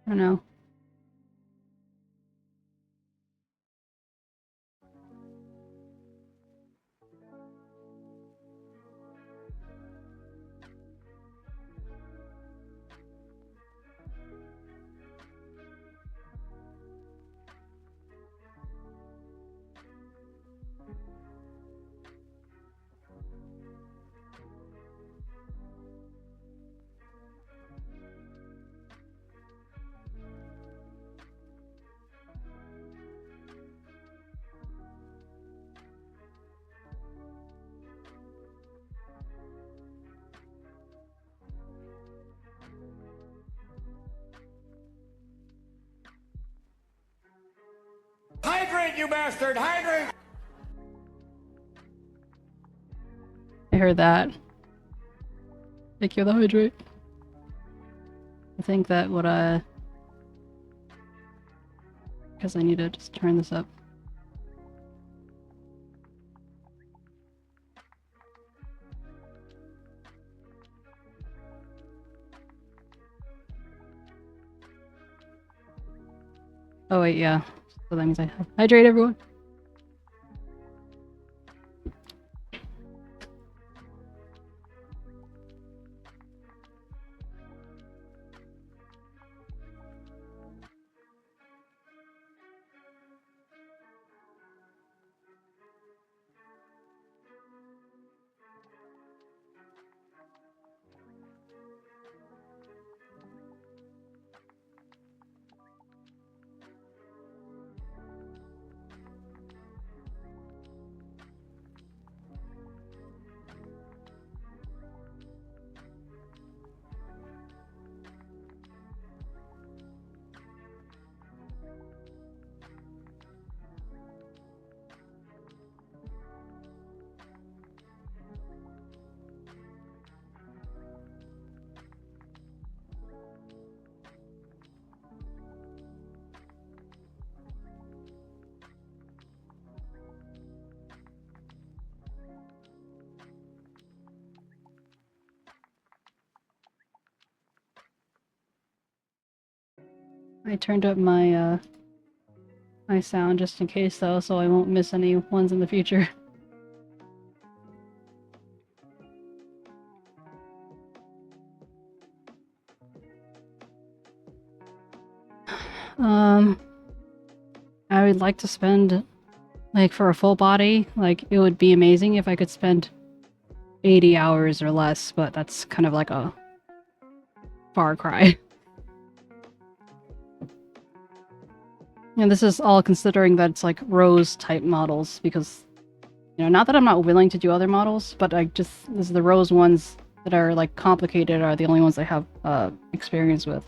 I don't know. Hydrate, you bastard! Hydrate! I heard that. Take you the hydrate. I think that would, because I need to just turn this up. Oh wait, yeah. So that means I have hydrate everyone. I turned up my my sound just in case though, so I won't miss any ones in the future. I would like to spend, like, for a full body, like, it would be amazing if I could spend 80 hours or less, but that's kind of like a far cry. And this is all considering that it's like Rose type models, because, you know, not that I'm not willing to do other models, but this is the Rose ones that are like complicated are the only ones I have experience with.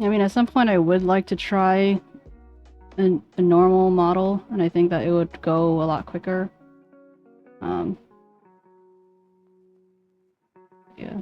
I mean, at some point I would like to try a normal model, and I think that it would go a lot quicker. Yeah.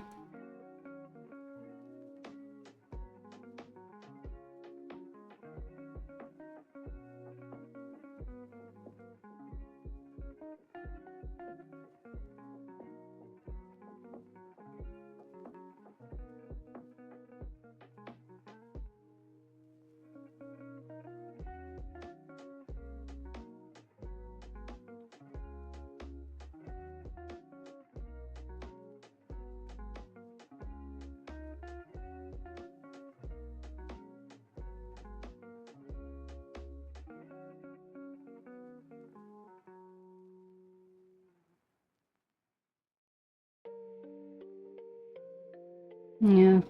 Yeah.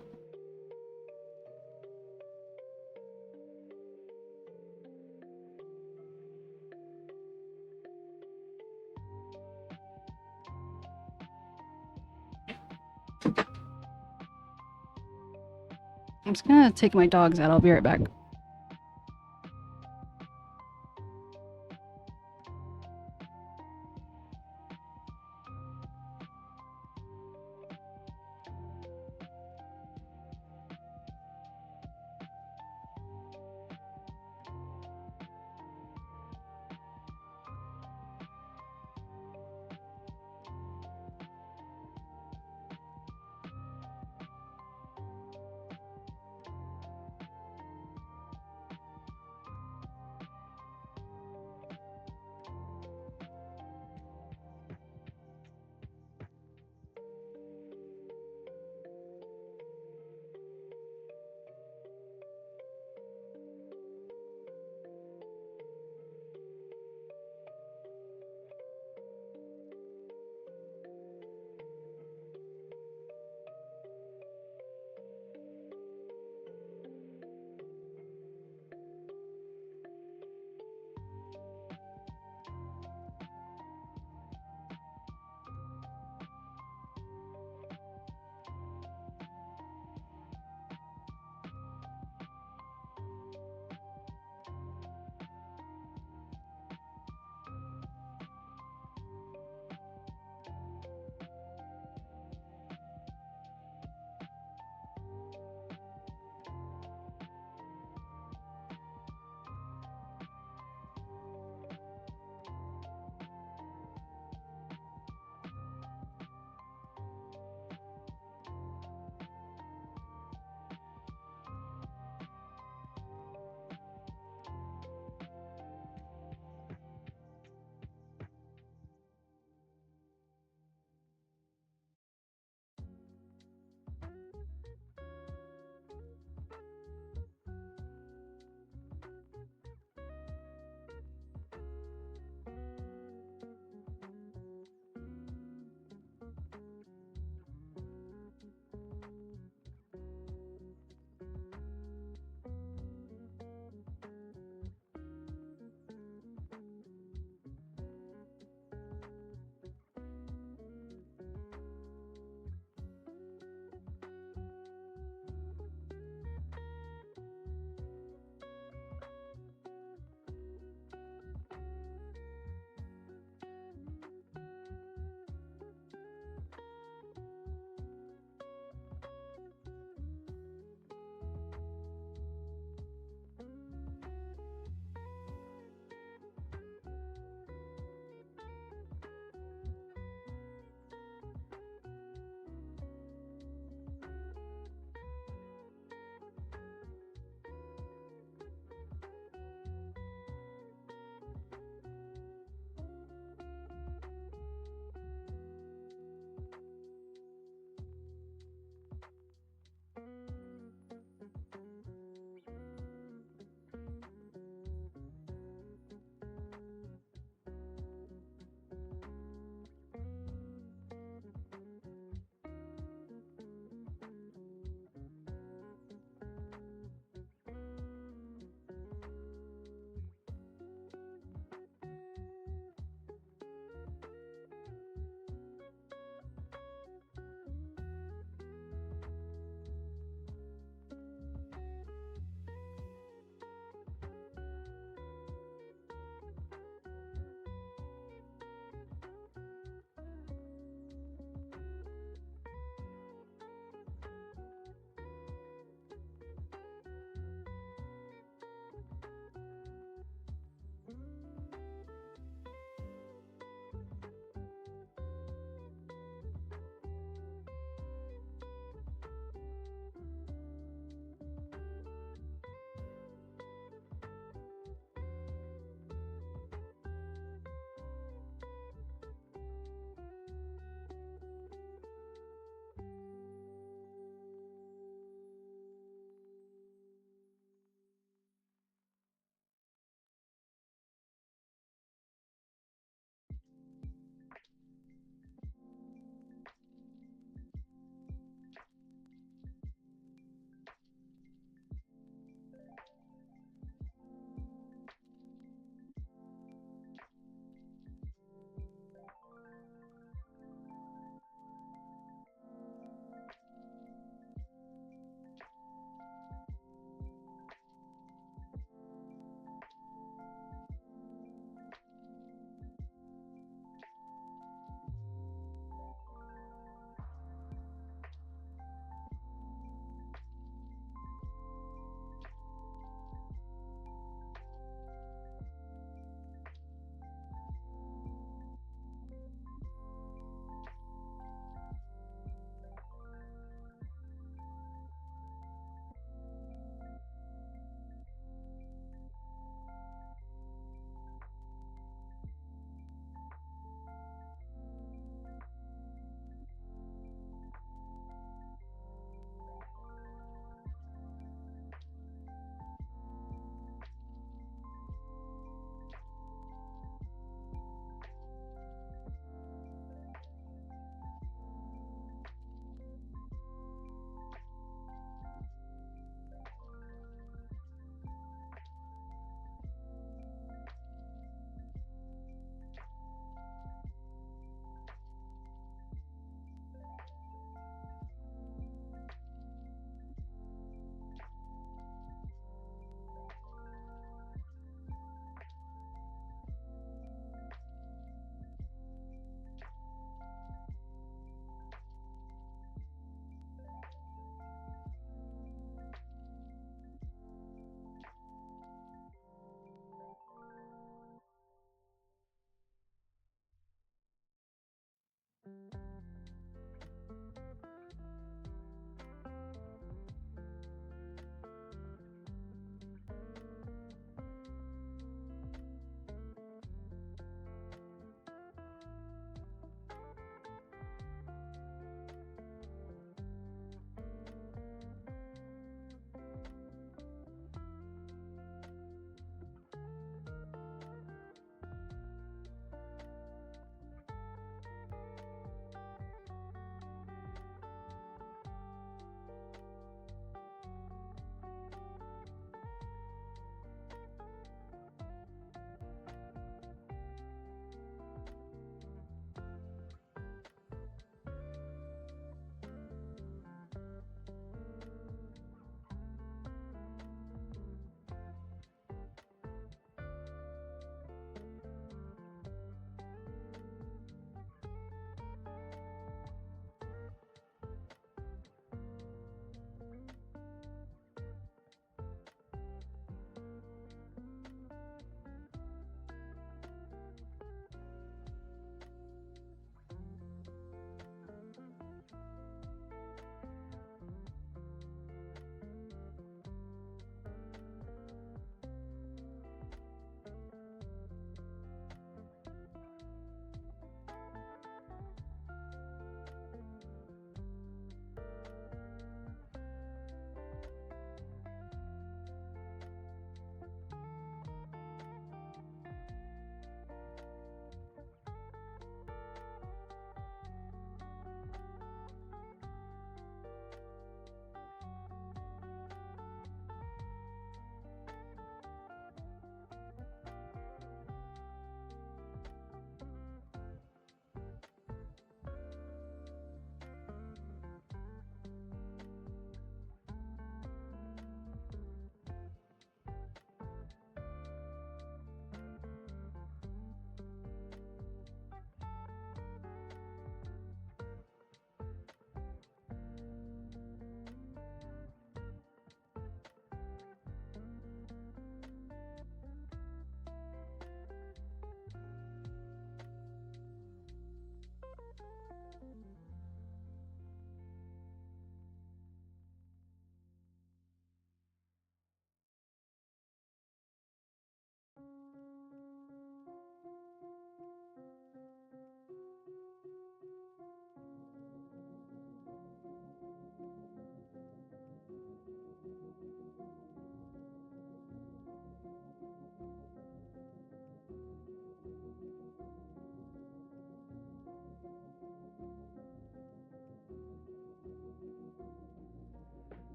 I'm just gonna take my dogs out. I'll be right back.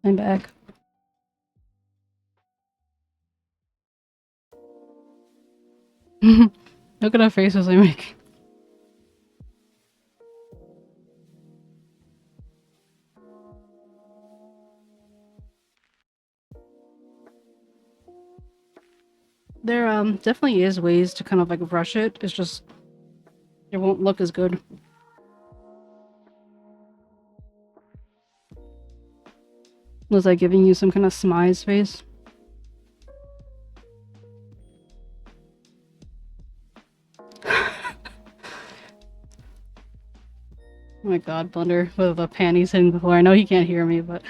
I'm back. Look at our faces I make. There definitely is ways to kind of like rush it. It's just it won't look as good. Was I giving you some kind of smize face? Oh my god, Blunder with the panties hitting the floor. I know he can't hear me, but...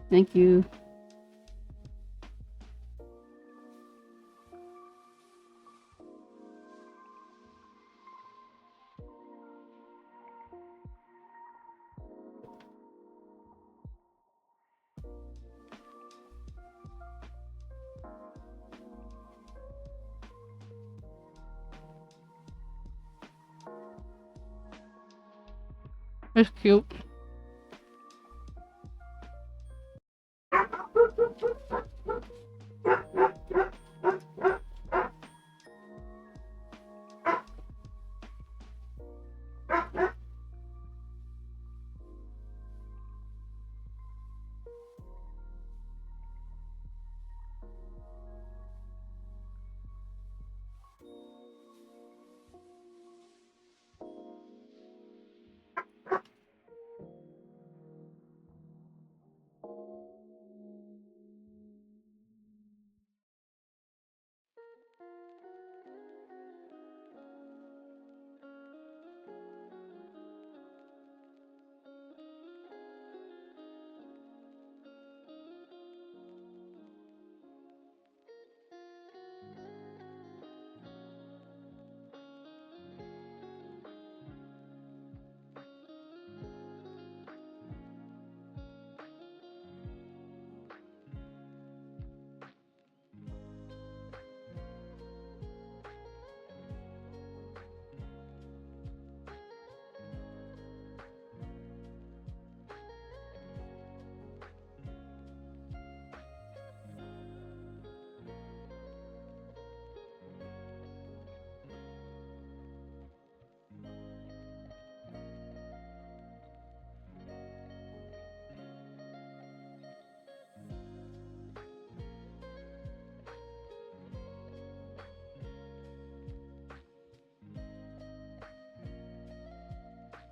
Thank you. That's cute.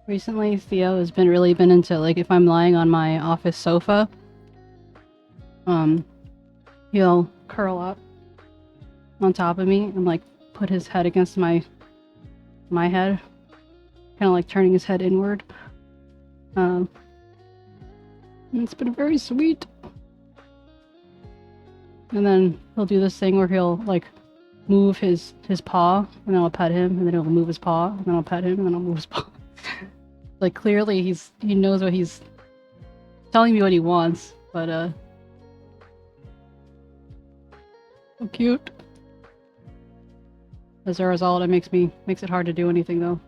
Recently, Theo has really been into, like, if I'm lying on my office sofa, he'll curl up on top of me and, like, put his head against my head, kind of like turning his head inward. And it's been very sweet. And then he'll do this thing where he'll, like, move his paw, and then I'll pet him, and then he'll move his paw, and then I'll pet him, and then I'll move his paw. Like, clearly he knows what he's telling me what he wants, but so cute. As a result, it makes it hard to do anything though.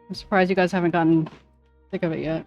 I'm surprised you guys haven't gotten sick of it yet.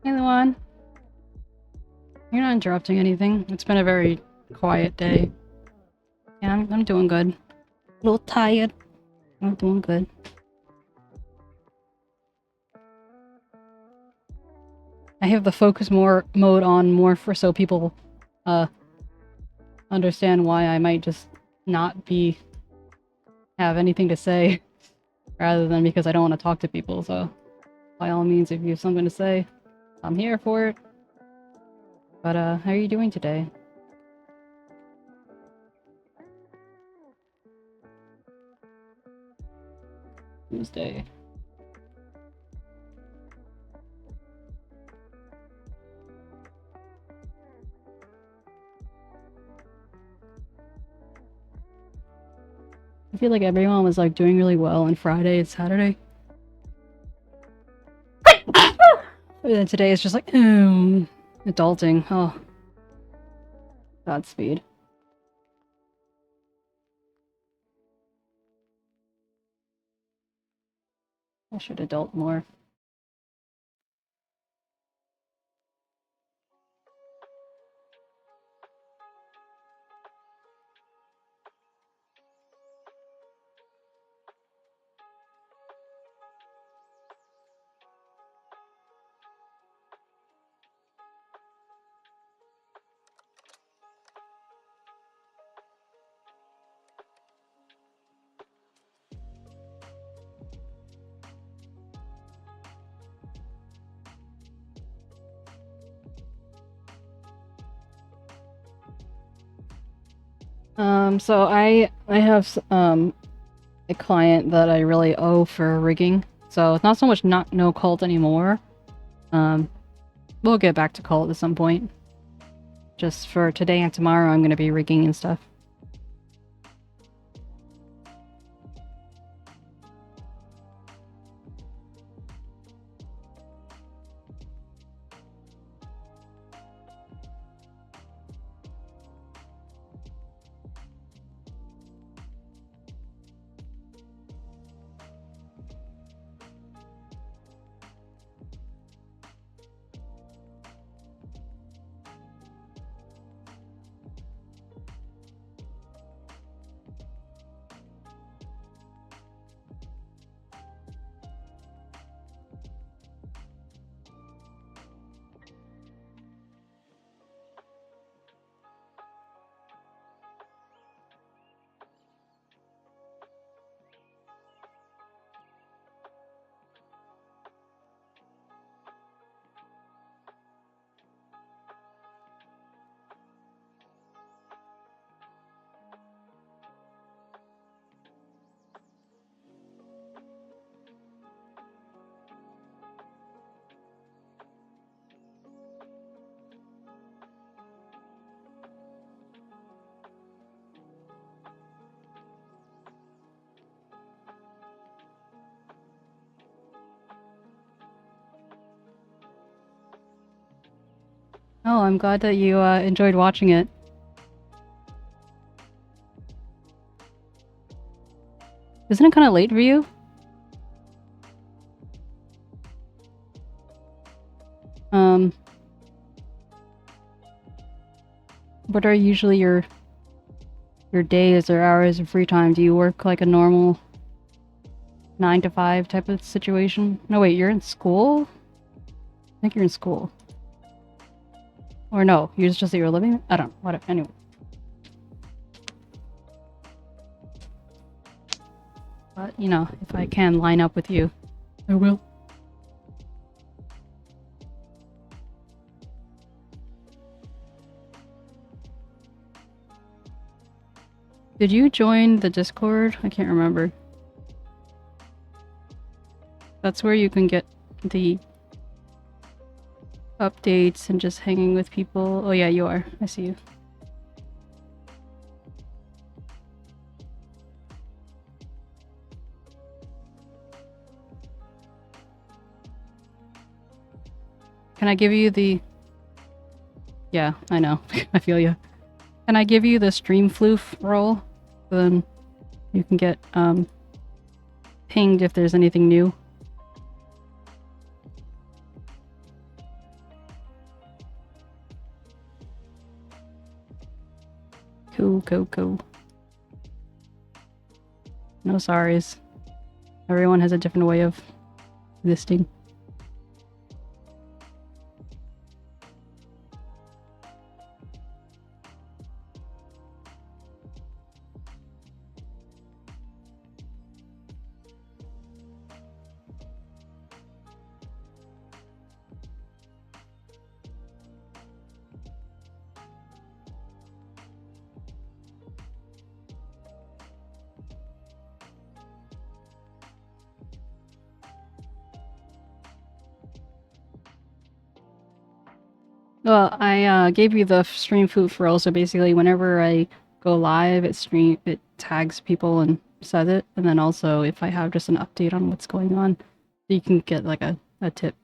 Hey, Luan. You're not interrupting anything. It's been a very quiet day. Yeah, I'm doing good. A little tired. I'm doing good. I have the focus mode on more for so people understand why I might just not have anything to say rather than because I don't want to talk to people. So by all means, if you have something to say, I'm here for it. But how are you doing today? Tuesday. I feel like everyone was like doing really well on Friday and Saturday. And then today is just like, adulting. Oh. Godspeed. I should adult more. So I have a client that I really owe for rigging. So it's not so much no cult anymore. We'll get back to cult at some point. Just for today and tomorrow, I'm gonna be rigging and stuff. Oh, I'm glad that you enjoyed watching it. Isn't it kind of late for you? What are usually your days or hours of free time? Do you work like a normal 9 to 5 type of situation? No, wait, you're in school? I think you're in school. Or no, you just say you're living? I don't know. Whatever. Anyway. But, you know, if I can line up with you, I will. Did you join the Discord? I can't remember. That's where you can get the updates and just hanging with people. Oh yeah, you are. I see you. Can I give you the... Yeah, I know. I feel you. Can I give you the stream floof role? Then you can get pinged if there's anything new. Cool, cool, cool. No sorries. Everyone has a different way of existing. Well, I gave you the stream food for all, so basically whenever I go live, it tags people and says it, and then also if I have just an update on what's going on, you can get like a tip.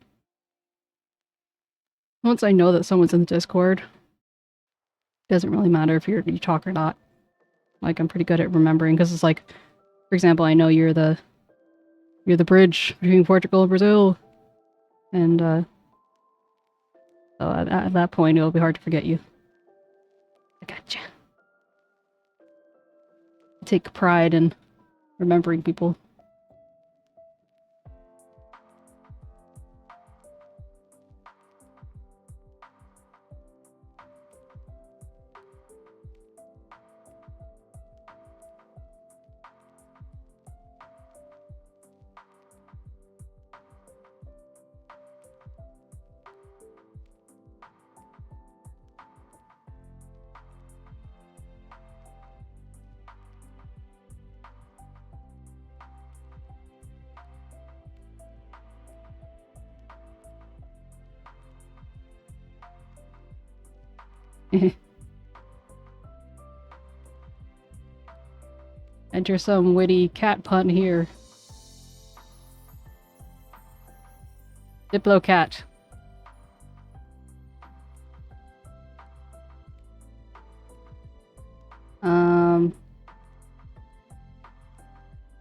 Once I know that someone's in the Discord, it doesn't really matter if you talk or not. Like, I'm pretty good at remembering, because it's like, for example, I know you're the bridge between Portugal and Brazil, and so at that point, it'll be hard to forget you. I gotcha. I take pride in remembering people. Enter some witty cat pun here. Diplo cat.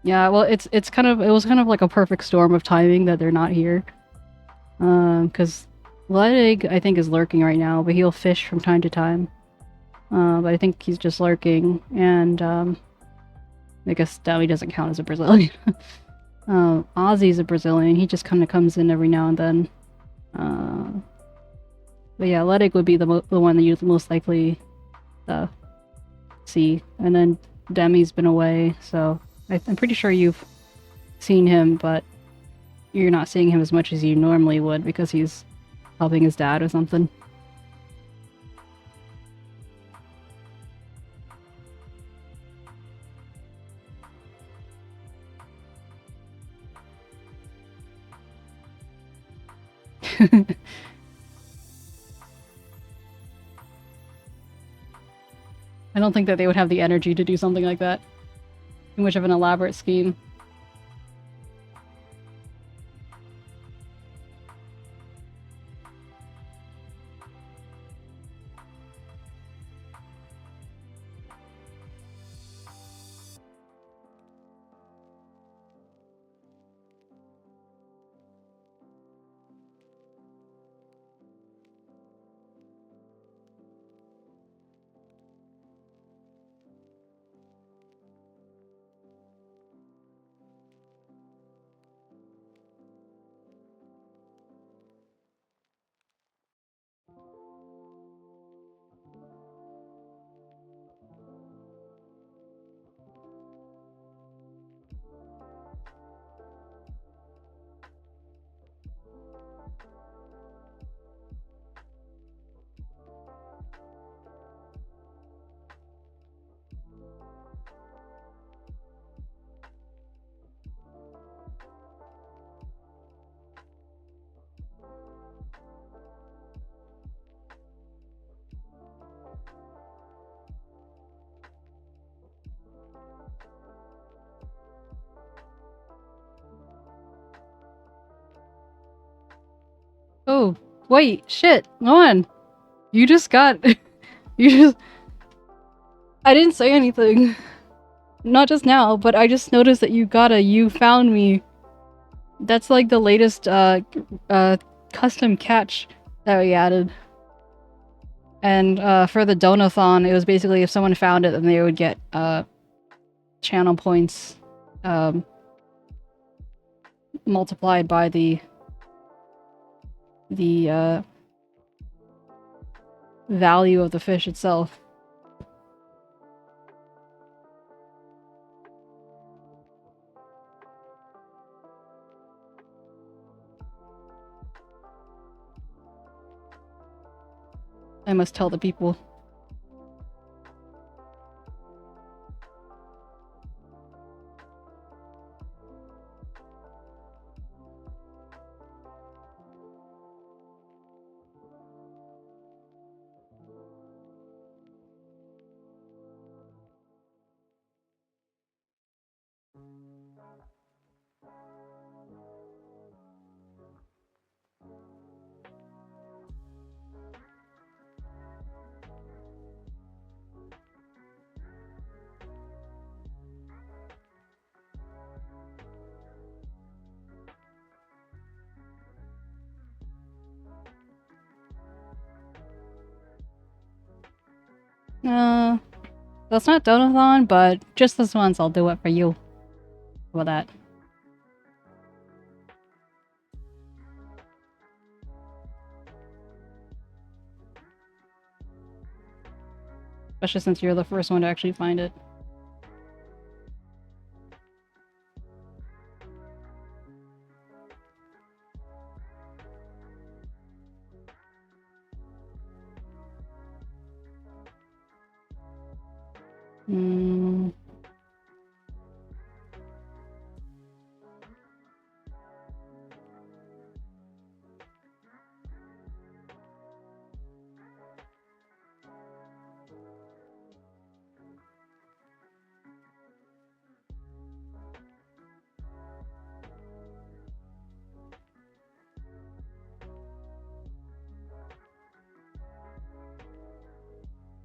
Yeah, well, it was kind of like a perfect storm of timing that they're not here. Because Ledig, I think, is lurking right now, but he'll fish from time to time. But I think he's just lurking, and I guess Dowdy doesn't count as a Brazilian. Ozzy's a Brazilian, he just kind of comes in every now and then. But yeah, Ledig would be the one that you'd most likely see. And then Demi's been away, so I'm pretty sure you've seen him, but you're not seeing him as much as you normally would because he's helping his dad or something. I don't think that they would have the energy to do something like that. Too much of an elaborate scheme. Oh, wait, shit, go on. You just got... I didn't say anything. Not just now, but I just noticed that you got a "You Found Me." That's like the latest, custom catch that we added. And for the donathon, it was basically if someone found it, then they would get channel points multiplied by the value of the fish itself. I must tell the people. That's not donathon, but just this once I'll do it for you. How about that? Especially since you're the first one to actually find it.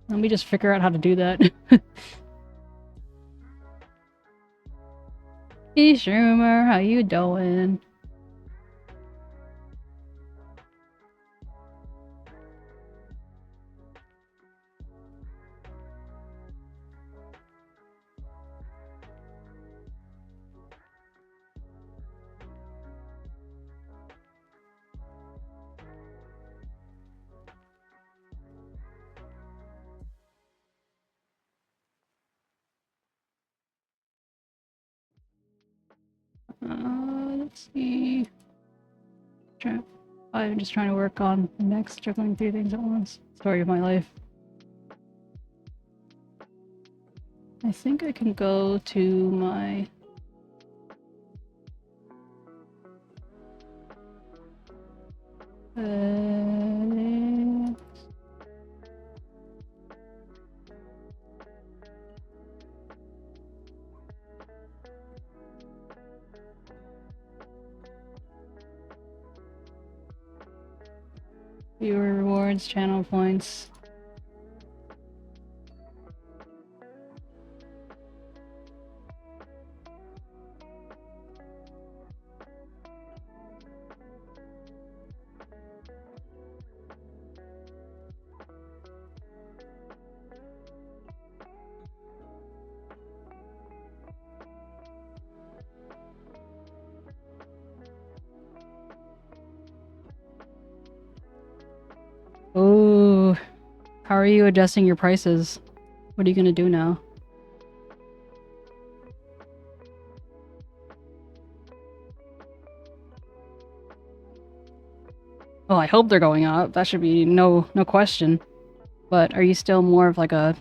Let me just figure out how to do that. Hey Schumer, how you doing? Let's see. I'm just trying to work on the next, juggling 3 things at once. Story of my life. I think I can go to my... viewer rewards, channel points. Oh, how are you adjusting your prices? What are you gonna do now? Well, I hope they're going up. That should be no question. But are you still more of like a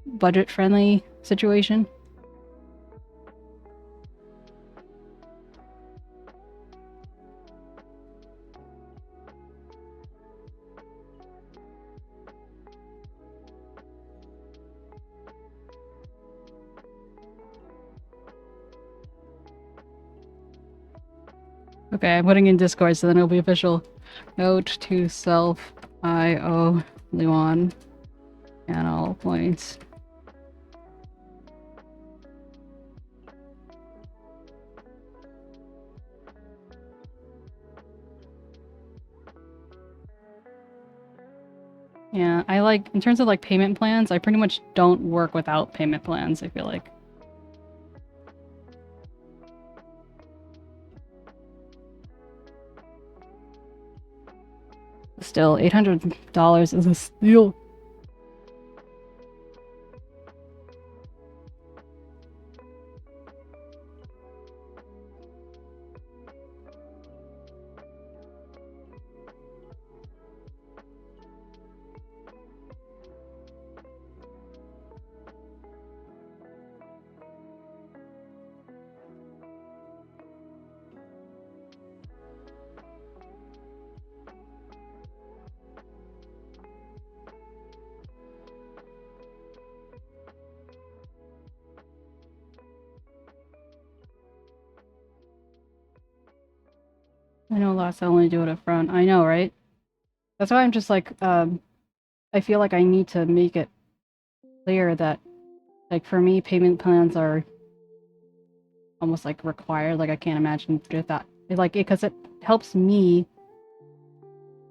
budget-friendly situation? Okay, I'm putting in Discord so then it'll be official. Note to self, I owe Leon channel points. Yeah, I like, in terms of like payment plans, I pretty much don't work without payment plans, I feel like. Still, $800 is a steal. I know lots only do it up front. I know, right? That's why I'm just like, I feel like I need to make it clear that, like, for me, payment plans are almost like required. Like, I can't imagine that. Like, because it helps me.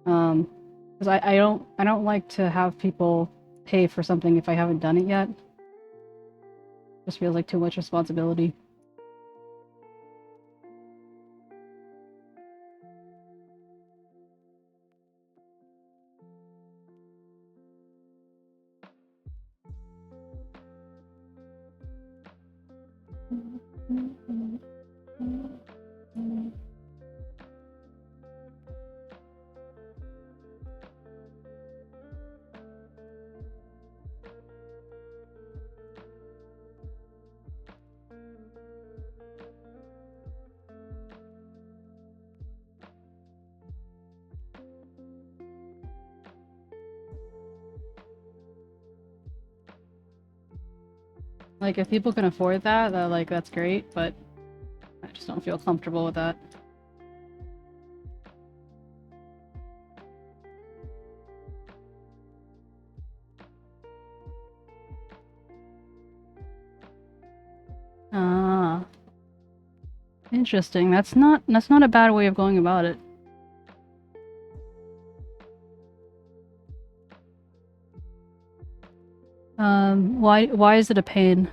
Because I don't like to have people pay for something if I haven't done it yet. Just feels like too much responsibility. Like, if people can afford that, like, that's great, but I just don't feel comfortable with that. Ah. Interesting. That's not a bad way of going about it. Why is it a pain?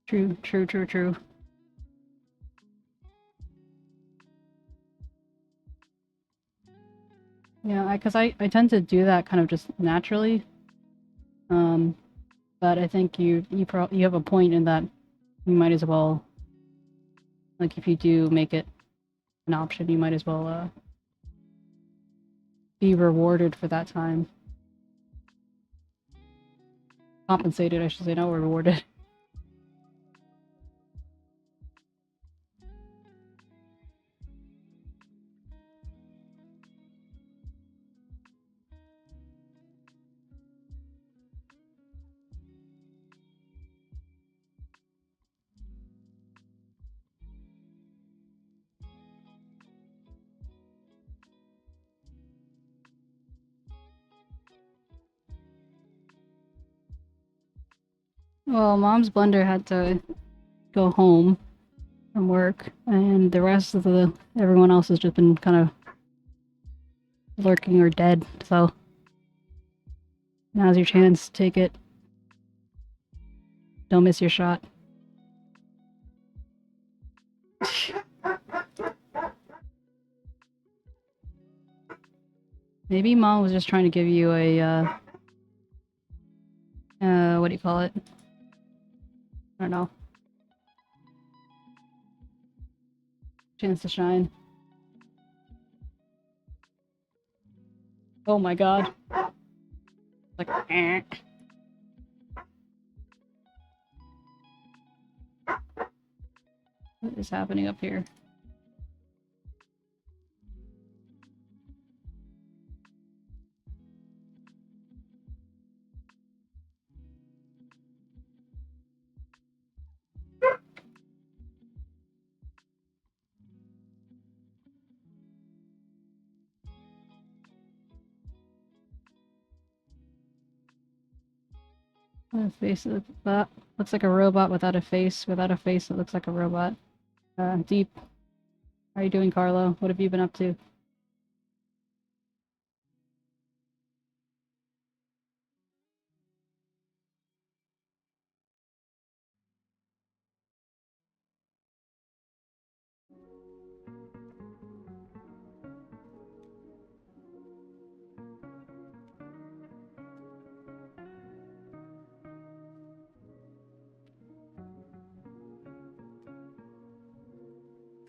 True. Yeah, because I tend to do that kind of just naturally. But I think you have a point in that you might as well, like, if you do make it an option, you might as well be rewarded for that time. Compensated, I should say, not rewarded. Well, Mom's blender had to go home from work, and the rest of everyone else has just been kind of lurking or dead, so now's your chance. Take it. Don't miss your shot. Maybe Mom was just trying to give you a, what do you call it? I don't know. Chance to shine. Oh my god. Like, eh. What is happening up here? A face that looks like a robot without a face. Without a face, it looks like a robot. Deep. How are you doing, Carlo? What have you been up to?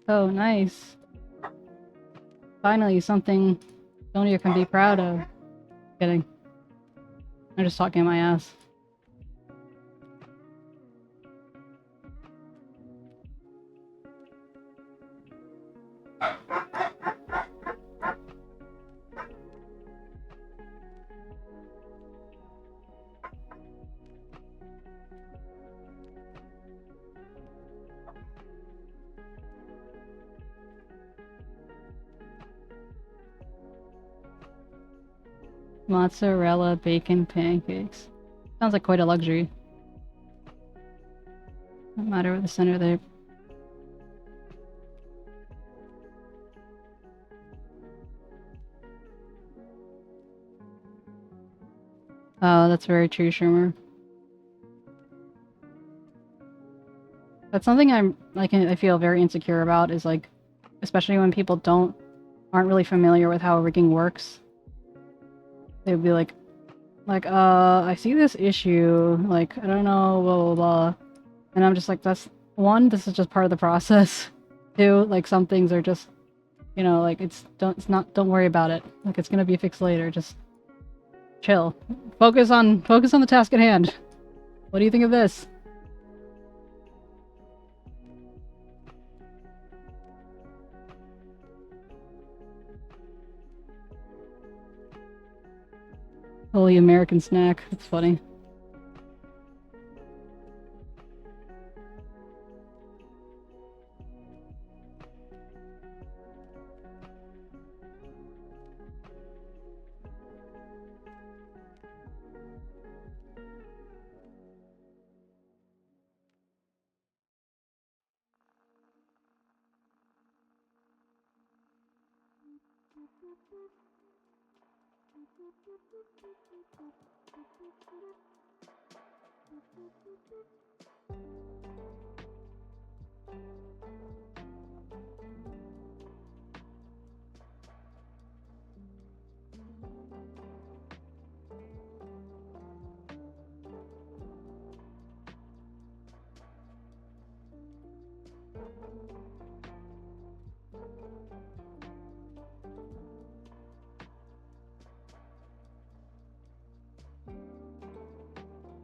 Oh, nice. Finally, something Sonia can be proud of. Kidding. I'm just talking my ass. Mozzarella bacon pancakes. Sounds like quite a luxury. No matter what the center there. Oh, that's very true, Shermer. That's something I feel very insecure about, is like, especially when people aren't really familiar with how rigging works. They would be like, I see this issue, like, I don't know, blah, blah, blah. And I'm just like, this is just part of the process. Two, like, some things are just, you know, like, don't worry about it. Like, it's gonna be fixed later, just chill. Focus on the task at hand. What do you think of this? Holy American snack. That's funny.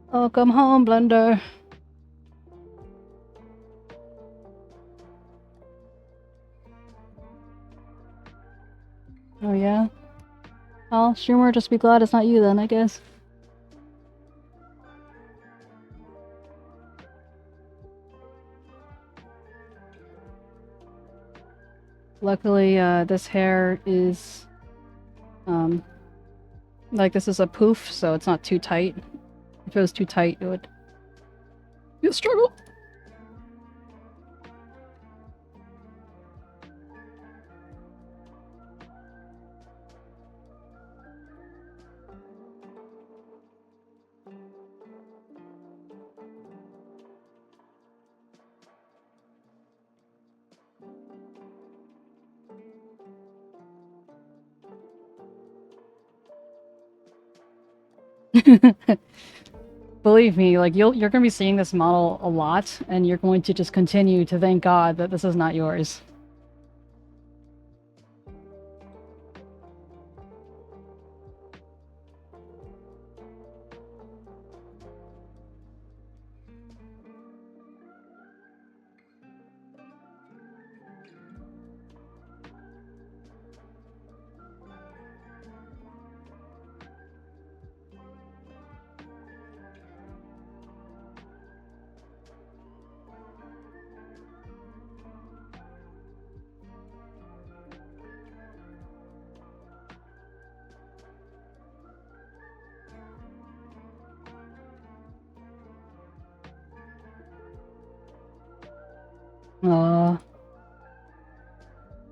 Welcome home, Blender. Oh yeah? Well, Schumer, just be glad it's not you then, I guess. Luckily, this hair is, like, this is a poof, so it's not too tight. If it was too tight, it would be a struggle. Believe me, like you're gonna be seeing this model a lot, and you're going to just continue to thank God that this is not yours.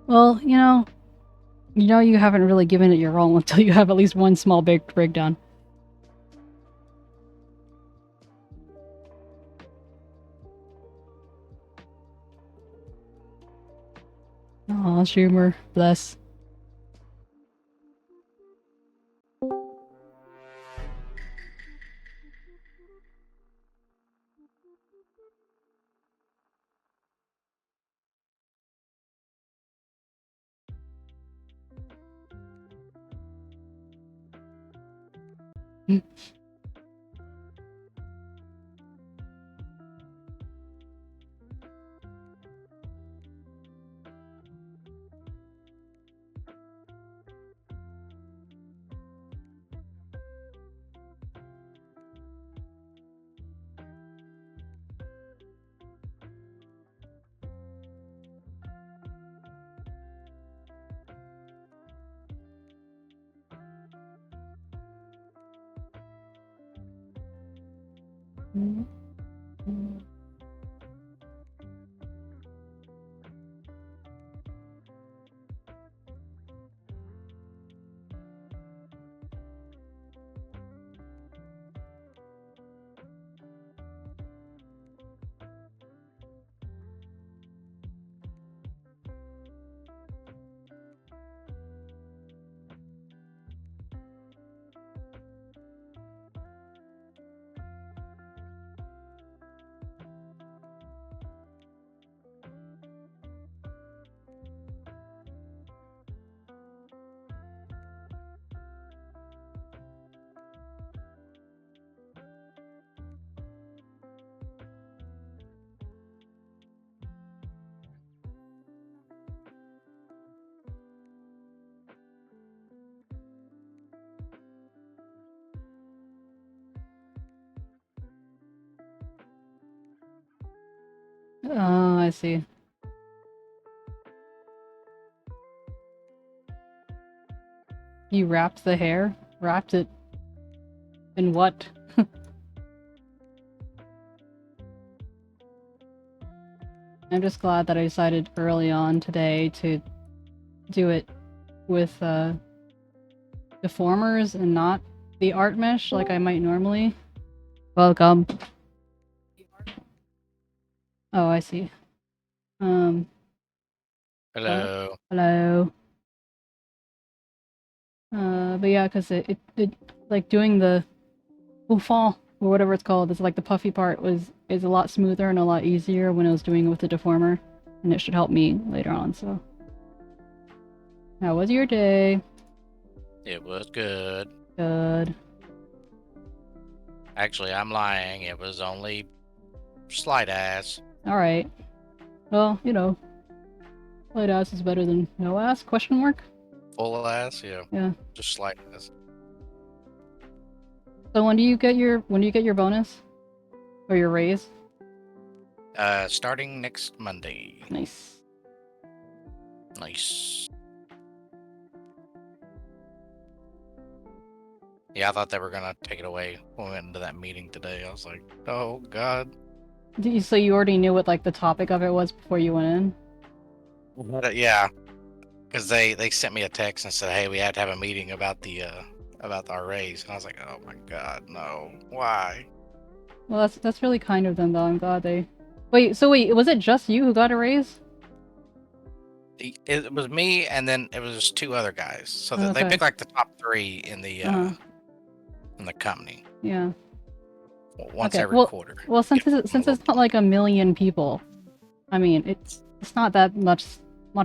Well, you haven't really given it your all until you have at least one small big breakdown. Aw, Schumer, bless. Oh, I see. You wrapped the hair? Wrapped it in what? I'm just glad that I decided early on today to do it with deformers and not the art mesh like I might normally. Welcome. Oh, I see. Hello. Hello. But yeah, because it like doing the bouffant or whatever it's called, it's like the puffy part is a lot smoother and a lot easier when I was doing it with the deformer, and it should help me later on. So, how was your day? It was good. Good. Actually, I'm lying. It was only slight ass. All right. Well, light ass is better than no ass? Question mark. Full ass, yeah. Yeah. Just slight ass. So when do you get your bonus or your raise? Starting next Monday. Nice. Nice. Yeah, I thought they were gonna take it away when we went into that meeting today. I was like, oh god. So you already knew what like the topic of it was before you went in? Yeah, because they sent me a text and said, hey, we have to have a meeting about our raise, and I was like, oh my god, no, why? Well, that's really kind of them, though. I'm glad they. Wait, was it just you who got a raise? It was me, and then it was two other guys. So Okay. they picked like the top three in the in the company. Yeah. Once Okay, every well- quarter. Well, since Give it's, them a since it's little not like 1 million people, I mean, it's not that much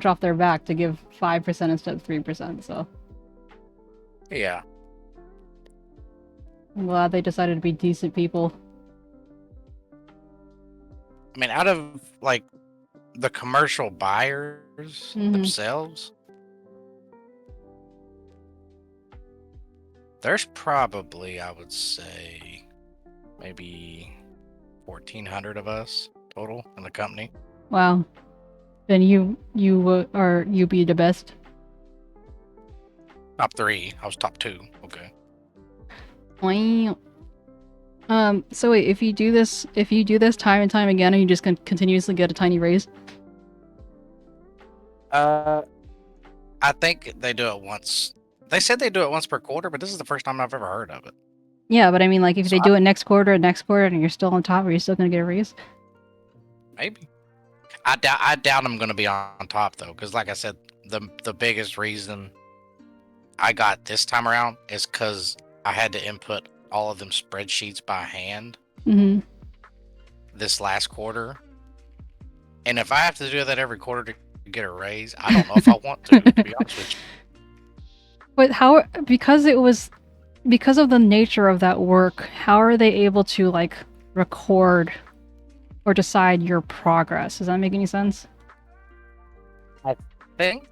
off their back to give 5% instead of 3%. So Yeah. I'm glad they decided to be decent people. I mean, out of like the commercial buyers Mhm. themselves, there's probably, I would say, maybe 1,400 of us total in the company. Wow. Then you be the best. Top 3. I was top 2. Okay. Wow. So wait, if you do this time and time again, are you just gonna continuously get a tiny raise? I think they do it once. They said they do it once per quarter, but this is the first time I've ever heard of it. Yeah, but I mean, like, if So they do it next quarter, and you're still on top, are you still gonna get a raise? Maybe. I doubt I'm going to be on top though, because like I said, the biggest reason I got this time around is because I had to input all of them spreadsheets by hand Mm-hmm. this last quarter, and if I have to do that every quarter to get a raise, I don't know if I want to be honest with you. But how? Because of the nature of that work, how are they able to like record or decide your progress? Does that make any sense? I think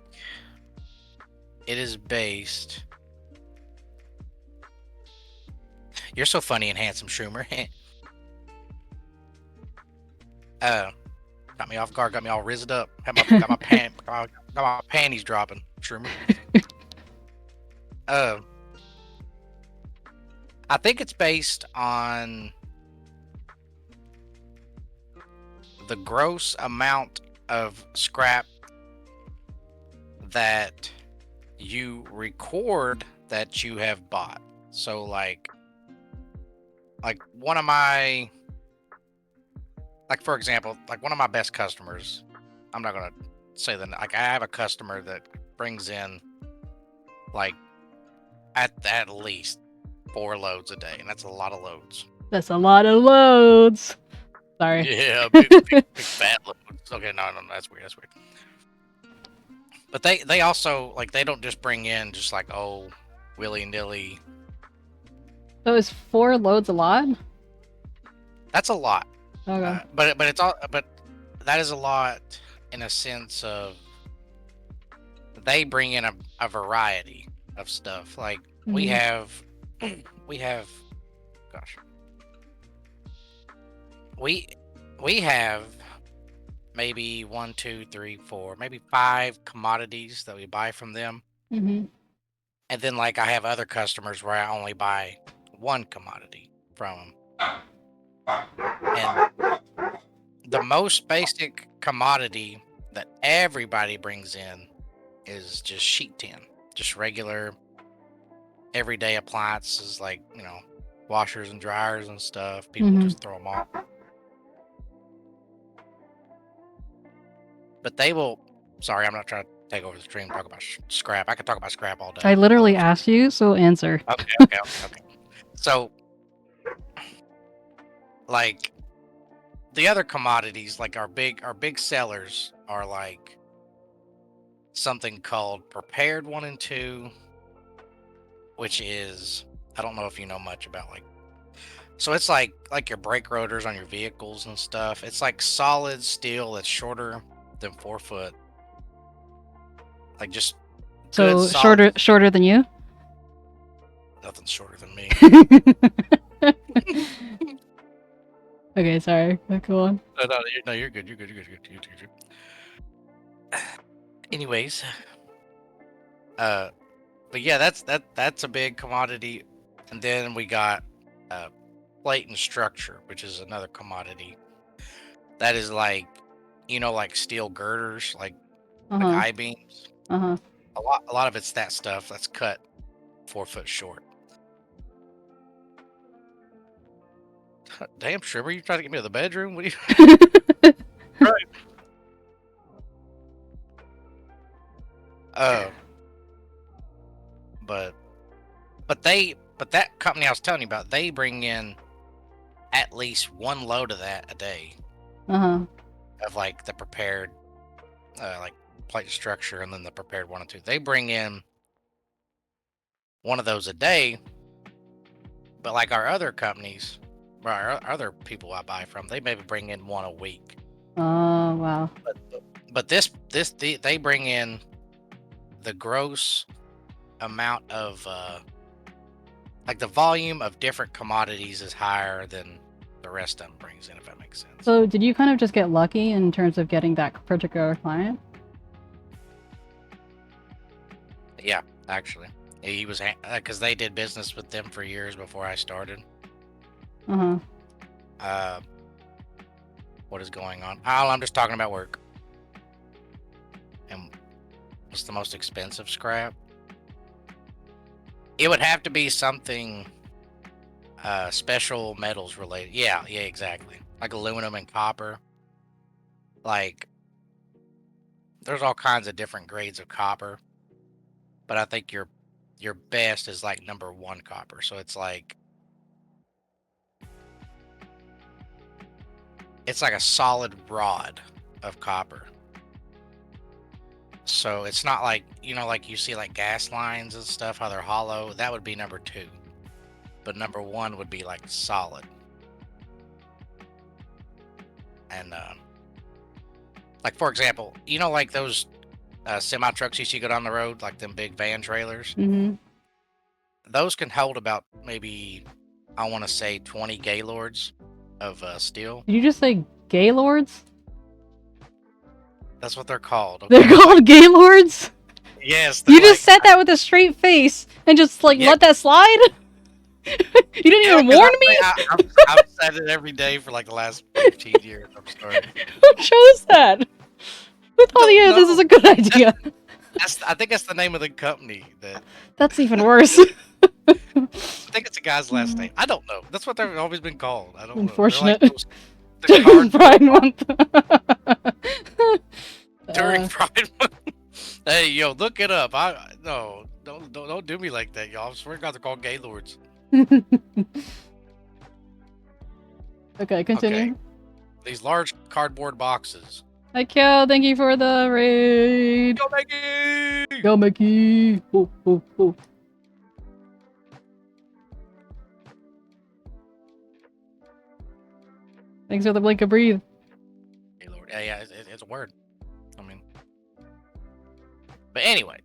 it is based. You're so funny and handsome, Schumer. Got me off guard, got me all rizzed up. Got my panties dropping, Schumer. I think it's based on the gross amount of scrap that you record that you have bought. So like one of my, like for example, like one of my best customers, I'm not gonna say that, like I have a customer that brings in like at least 4 loads a day, and that's a lot of loads. That's a lot of loads. Sorry. Yeah, big fat loads. Okay, no, that's weird. But they also, like, they don't just bring in just like, oh, willy-nilly. So is 4 loads a lot? That's a lot. Okay. But that is a lot in a sense of they bring in a variety of stuff. Like we have gosh. We have maybe 1, 2, 3, 4, maybe 5 commodities that we buy from them. Mm-hmm. And then like I have other customers where I only buy 1 commodity from them. And the most basic commodity that everybody brings in is just sheet tin. Just regular everyday appliances like, washers and dryers and stuff. People just throw them off. But they will. Sorry, I'm not trying to take over the stream and talk about scrap. I could talk about scrap all day. I literally asked you, so answer. Okay. So, like, the other commodities, like our big sellers, are like something called prepared 1 and 2, which is, I don't know if you know much about like. So it's like your brake rotors on your vehicles and stuff. It's like solid steel that's shorter than 4 foot. Like just So good, solid, shorter than you? nothing's shorter than me. Okay, sorry. Go on. No, you're good. You're good. Anyways, but yeah, that's a big commodity, and then we got plate and structure, which is another commodity. That is like, like steel girders, like I-beams. Uh-huh. A lot of it's that stuff that's cut 4 foot short. Damn, Shrimmer, you trying to get me to the bedroom? What are you? Right. But But that company I was telling you about, they bring in at least 1 load of that a day Uh-huh. of like the prepared, like plate structure, and then the prepared 1 and 2. They bring in 1 of those a day. But like our other companies, or our other people I buy from, they maybe bring in 1 a week. Oh, wow. But they bring in the gross amount of like the volume of different commodities is higher than the rest of them brings in, if that makes sense. So did you kind of just get lucky in terms of getting that particular client? Yeah, actually, he was because they did business with them for years before I started. Uh-huh. What is going on? Oh, I'm just talking about work. And what's the most expensive scrap? It would have to be something special metals related. Yeah, exactly. Like aluminum and copper. Like, there's all kinds of different grades of copper. But I think your best is like number 1 copper. So it's like a solid rod of copper. So it's not like, like you see like gas lines and stuff, how they're hollow. That would be number 2. But number 1 would be like solid. And like, for example, like those semi trucks you see go down the road, like them big van trailers. Mm-hmm. Those can hold about maybe, I want to say 20 Gaylords of steel. Did you just say Gaylords? That's what they're called. Okay? They're called Gaylords? Yes. You just said that with a straight face and just like let that slide? You didn't even warn me? I've said it every day for like the last 15 years. I'm sorry. Who chose that? Who told you this is a good idea? I think that's the name of the company. That's even worse. I think it's a guy's last name. I don't know. That's what they've always been called. I don't know. Unfortunate. Like Pride Month. During Pride Month. Hey, yo, look it up. Don't do me like that, y'all. I swear to God, they're called Gaylords. Okay, continue. Okay. These large cardboard boxes. Hi, Kyo. Thank you for the raid. Go, Maggie! Go, Mickey. Oh, oh, oh. Thanks for the blink of breathe. Gaylord. Yeah, it's a word. I mean, but anyway.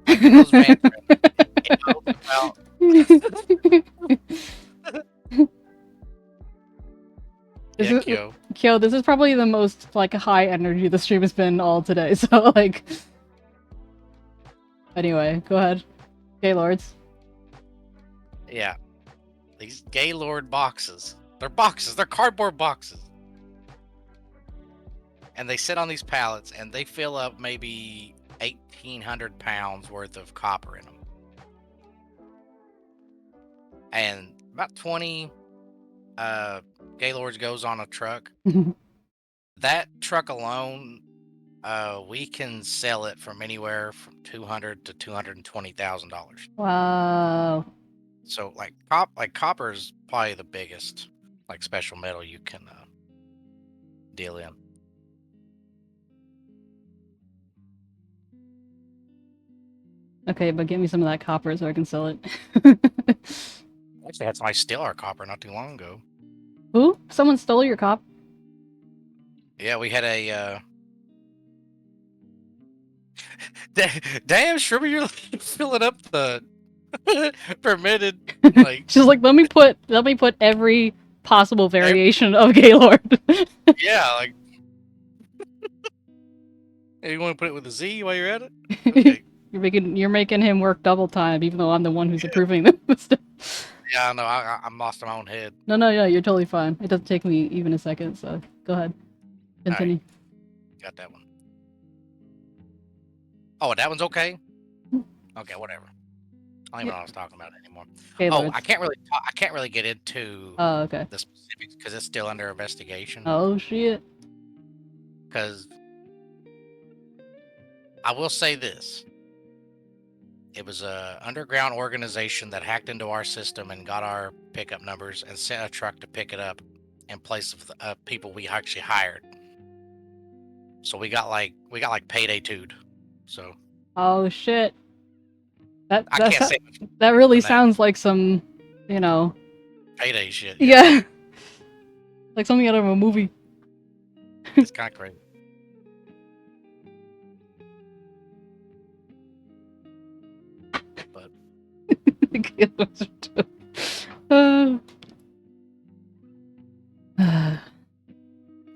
Those vans about Kyo, this is probably the most like high energy the stream has been all today. So like, anyway, go ahead, Gaylords. Yeah, these Gaylord boxes. They're boxes. They're cardboard boxes, and they sit on these pallets, and they fill up maybe 1,800 pounds worth of copper in them, and about 20 Gaylords goes on a truck. That truck alone, we can sell it from anywhere from $200,000 to $220,000. Wow. So like copper is probably the biggest like special metal you can deal in. Okay, but give me some of that copper so I can sell it. Actually, had somebody steal our copper not too long ago. Who? Someone stole your copper? Yeah, we had a damn, Shrimmer, you're filling up the permitted like She's like, let me put every possible variation of Gaylord. Yeah, like hey, you want to put it with a Z while you're at it? Okay. You're making him work double time, even though I'm the one who's approving this. Yeah, I know. I'm lost in my own head. No, you're totally fine. It doesn't take me even a second, so go ahead. Continue. Right. Got that one. Oh, that one's okay? Okay, whatever. I don't even know what I was talking about anymore. Gaylords. I can't really get into okay. the specifics because it's still under investigation. Oh, shit. Because I will say this. It was a underground organization that hacked into our system and got our pickup numbers and sent a truck to pick it up in place of the people we actually hired. So we got like payday 2'd. So Oh shit. That I that's can't say that really on that. sounds like some, you know, Payday shit. yeah, like something out of a movie. It's kind of crazy. But Uh,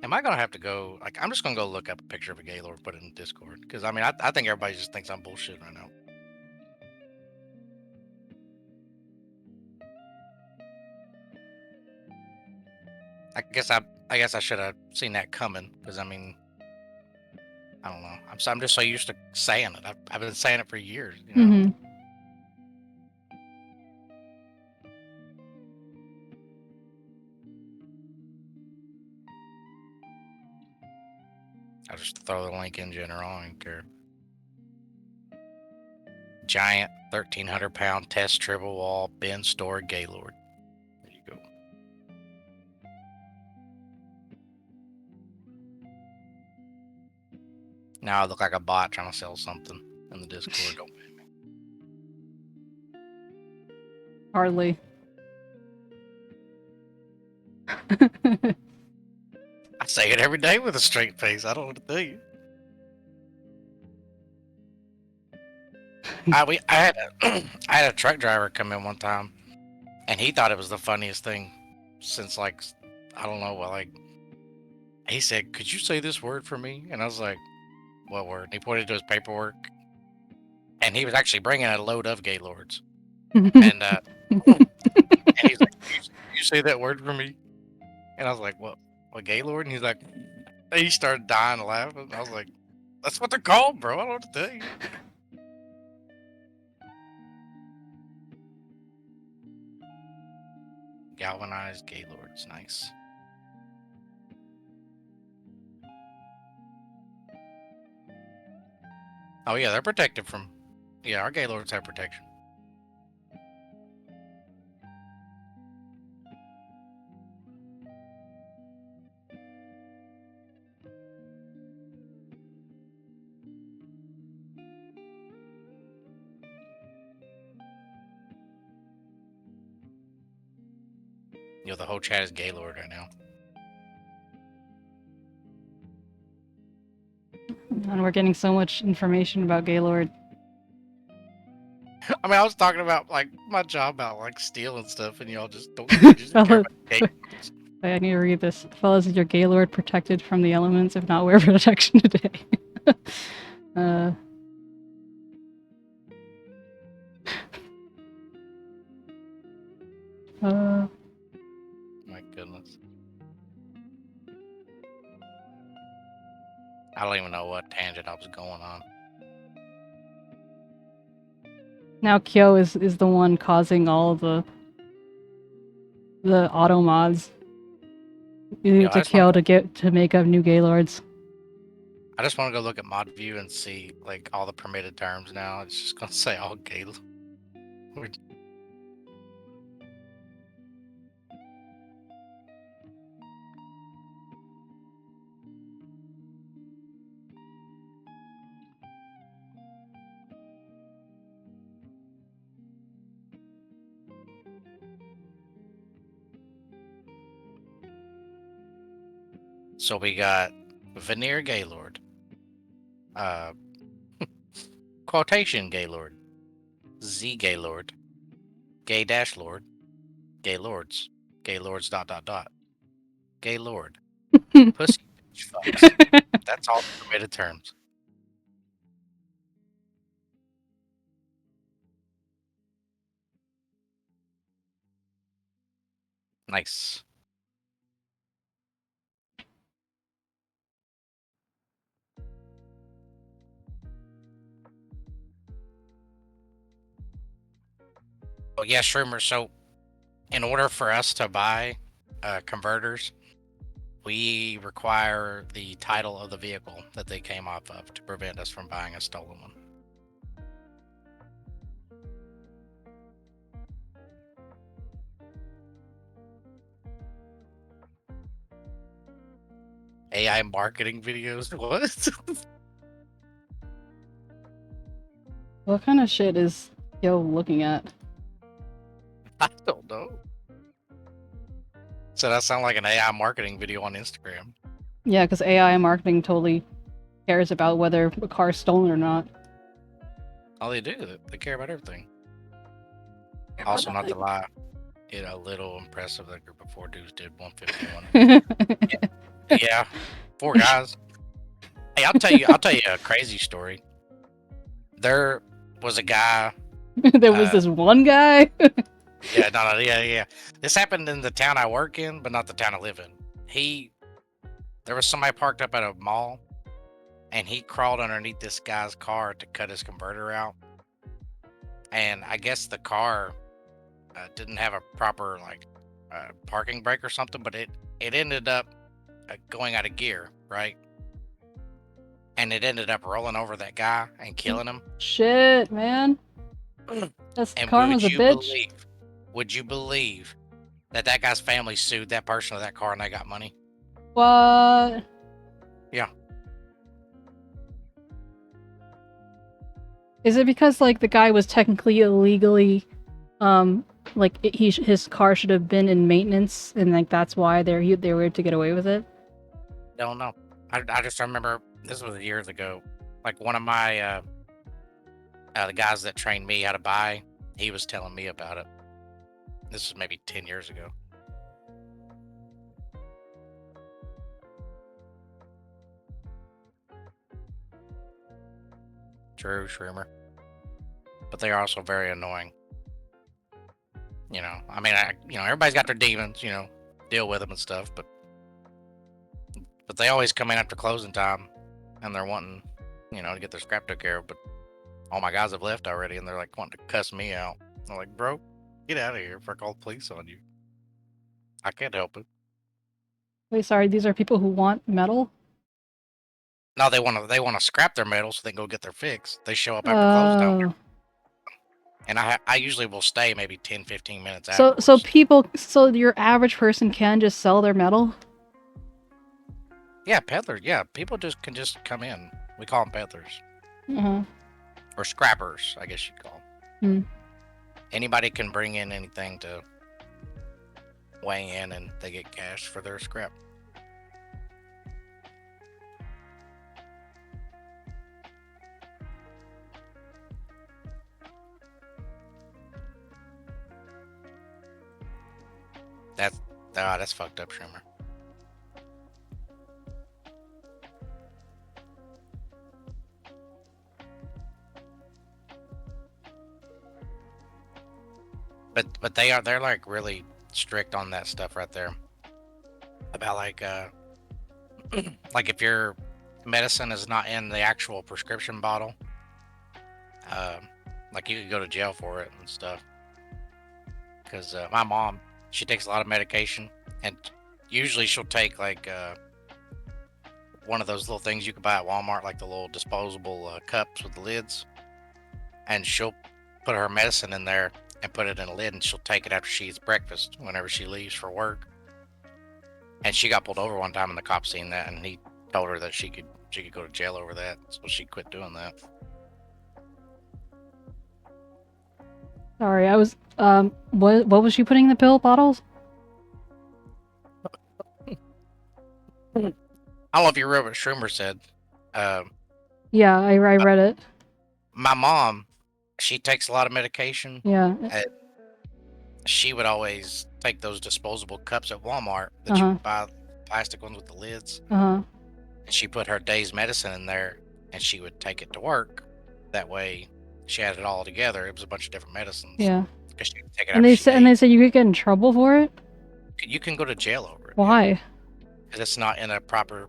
am I gonna have to go? Like, I'm just gonna go look up a picture of a Gaylord, put it in Discord, because I mean, I think everybody just thinks I'm bullshit right now. I guess I should have seen that coming, because I mean, I don't know. I'm just so used to saying it. I've been saying it for years. You know. mhm. I'll just throw the link in general. I don't care. Giant 1,300-pound test triple wall bin store Gaylord. There you go. Now I look like a bot trying to sell something in the Discord. Don't ban me. Hardly. I say it every day with a straight face. I don't know what to tell you. I had I had a truck driver come in one time, and he thought it was the funniest thing since, like, I don't know, well, like, he said, "Could you say this word for me?" And I was like, "What word?" And he pointed to his paperwork, and he was actually bringing a load of Gaylords. And and he's like, "Can you say that word for me?" And I was like, "What Gaylord?" And he's like, he started dying laughing. I was like, "That's what they're called, bro. I don't know what to tell you." Galvanized Gaylords, nice. Oh yeah, they're protected from. Yeah, our Gaylords have protection. You know, the whole chat is Gaylord right now. And we're getting so much information about Gaylord. I mean, I was talking about like my job about like stealing stuff, and y'all just don't you just care Fellas, about Gaylords. I need to read this. Fellas, is your Gaylord protected from the elements? If not, wear protection today. uh. My goodness. I don't even know what tangent I was going on. Now Kyo is the one causing all of the auto mods. You need to Kyo to make up new Gaylords. I just want to go look at mod view and see like all the permitted terms now. It's just gonna say all Gaylord. So we got Veneer Gaylord, Quotation Gaylord, Z Gaylord, Gay Dash Lord, Gaylords, Gaylords ... Gaylord, Pussy Bitch Fucks. That's all the permitted terms. Nice. Oh yeah, Shroomer. So, in order for us to buy converters, we require the title of the vehicle that they came off of to prevent us from buying a stolen one. AI marketing videos. What? What kind of shit is Yo looking at? I don't know. So that sounds like an AI marketing video on Instagram. Yeah, because AI marketing totally cares about whether a car's stolen or not. All they do, they care about everything. Also, not to lie, a little impressive that group of 4 dudes did 151. Yeah, 4 guys. Hey, I'll tell you a crazy story. There was a guy. There was this one guy. Yeah. This happened in the town I work in, but not the town I live in. There was somebody parked up at a mall, and he crawled underneath this guy's car to cut his converter out. And I guess the car didn't have a proper parking brake or something, but it ended up going out of gear, right? And it ended up rolling over that guy and killing him. Shit, man. That's And karma's a bitch. Would you believe that guy's family sued that person of that car and they got money? What? Yeah. Is it because the guy was technically illegally, his car should have been in maintenance, and that's why they were able to get away with it? Don't know. I just remember this was years ago. Like one of my the guys that trained me how to buy, he was telling me about it. This was maybe 10 years ago. True, Shroomer. But they are also very annoying. I mean, everybody's got their demons, deal with them and stuff, but they always come in after closing time and they're wanting, to get their scrap took care of, but all my guys have left already and they're wanting to cuss me out. I'm like, bro, get out of here before I call the police on you. I can't help it. Wait, sorry, these are people who want metal? No, they want to scrap their metal so they can go get their fix. They show up after close time. And I usually will stay maybe 10, 15 minutes afterwards. So your average person can just sell their metal? Yeah, peddlers. Yeah, people can just come in. We call them peddlers. Uh-huh. Or scrappers, I guess you'd call them. Anybody can bring in anything to weigh in and they get cash for their scrap. That's fucked up, Shroomer. But they're really strict on that stuff right there. About if your medicine is not in the actual prescription bottle, you could go to jail for it and stuff. Because my mom, she takes a lot of medication, and usually she'll take one of those little things you can buy at Walmart, like the little disposable cups with the lids, and she'll put her medicine in there and put it in a lid, and she'll take it after she eats breakfast whenever she leaves for work. And she got pulled over one time, and the cop seen that, and he told her that she could go to jail over that, so she quit doing that. Sorry, I was what was she putting in the pill bottles? I don't know if you read what Shroomer said. Yeah, I read it. My mom, she takes a lot of medication. Yeah. She would always take those disposable cups at Walmart that you buy, plastic ones with the lids. And she put her day's medicine in there, and she would take it to work. That way, she had it all together. It was a bunch of different medicines. Yeah. She could take it and they said you could get in trouble for it? You can go to jail over it. Why? Because it's not in a proper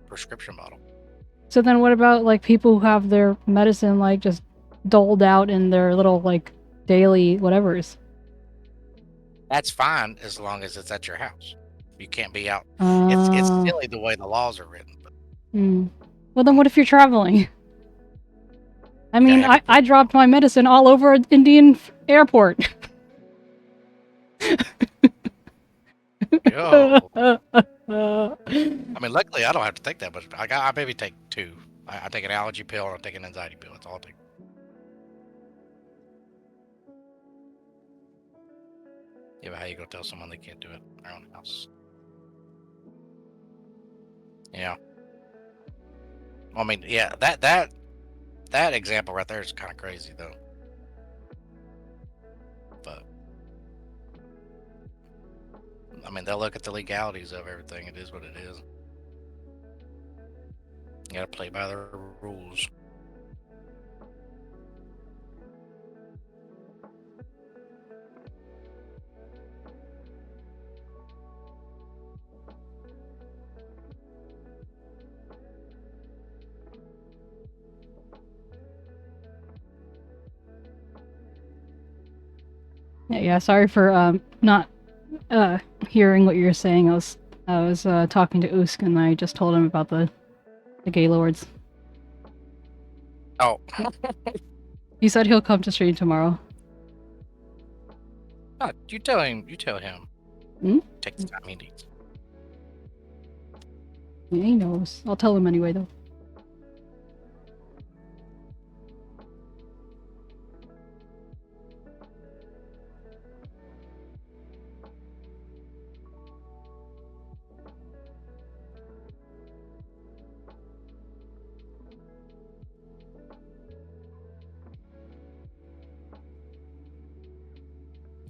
prescription bottle. So then what about people who have their medicine just doled out in their little daily whatevers? That's fine as long as it's at your house. You can't be out. It's silly the way the laws are written. But... Well, then what if you're traveling? I mean, I dropped my medicine all over Indian airport. Yo. I mean, luckily I don't have to take that much. I maybe take 2. I take an allergy pill and I take an anxiety pill. That's all I take. Yeah, but how you gonna tell someone they can't do it in their own house? Yeah. I mean, yeah, that example right there is kind of crazy though. But I mean, they'll look at the legalities of everything. It is what it is. You gotta play by the rules. Yeah, sorry for not hearing what you were saying. I was talking to Usk and I just told him about the gay lords. Oh, He said he'll come to stream tomorrow. you tell him. You tell him. Hmm? Take the time he needs. Yeah, he knows. I'll tell him anyway, though.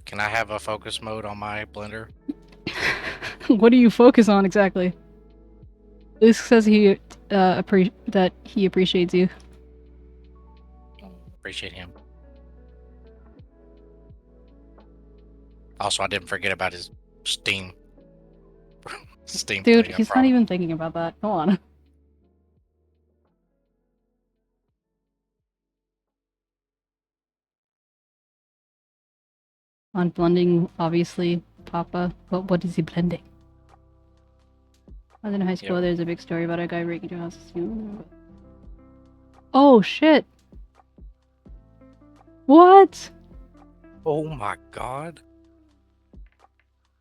Can I have a focus mode on my blender? What do you focus on exactly? Usk says that he appreciates you. Appreciate him. Also, I didn't forget about his Steam. Steam. Dude, thing, I he's not promise. even thinking about that. Come on. On blending, obviously, Papa. But what is he blending? I was in high school. Yep. There's a big story about a guy breaking into houses. Oh shit! What? Oh my god.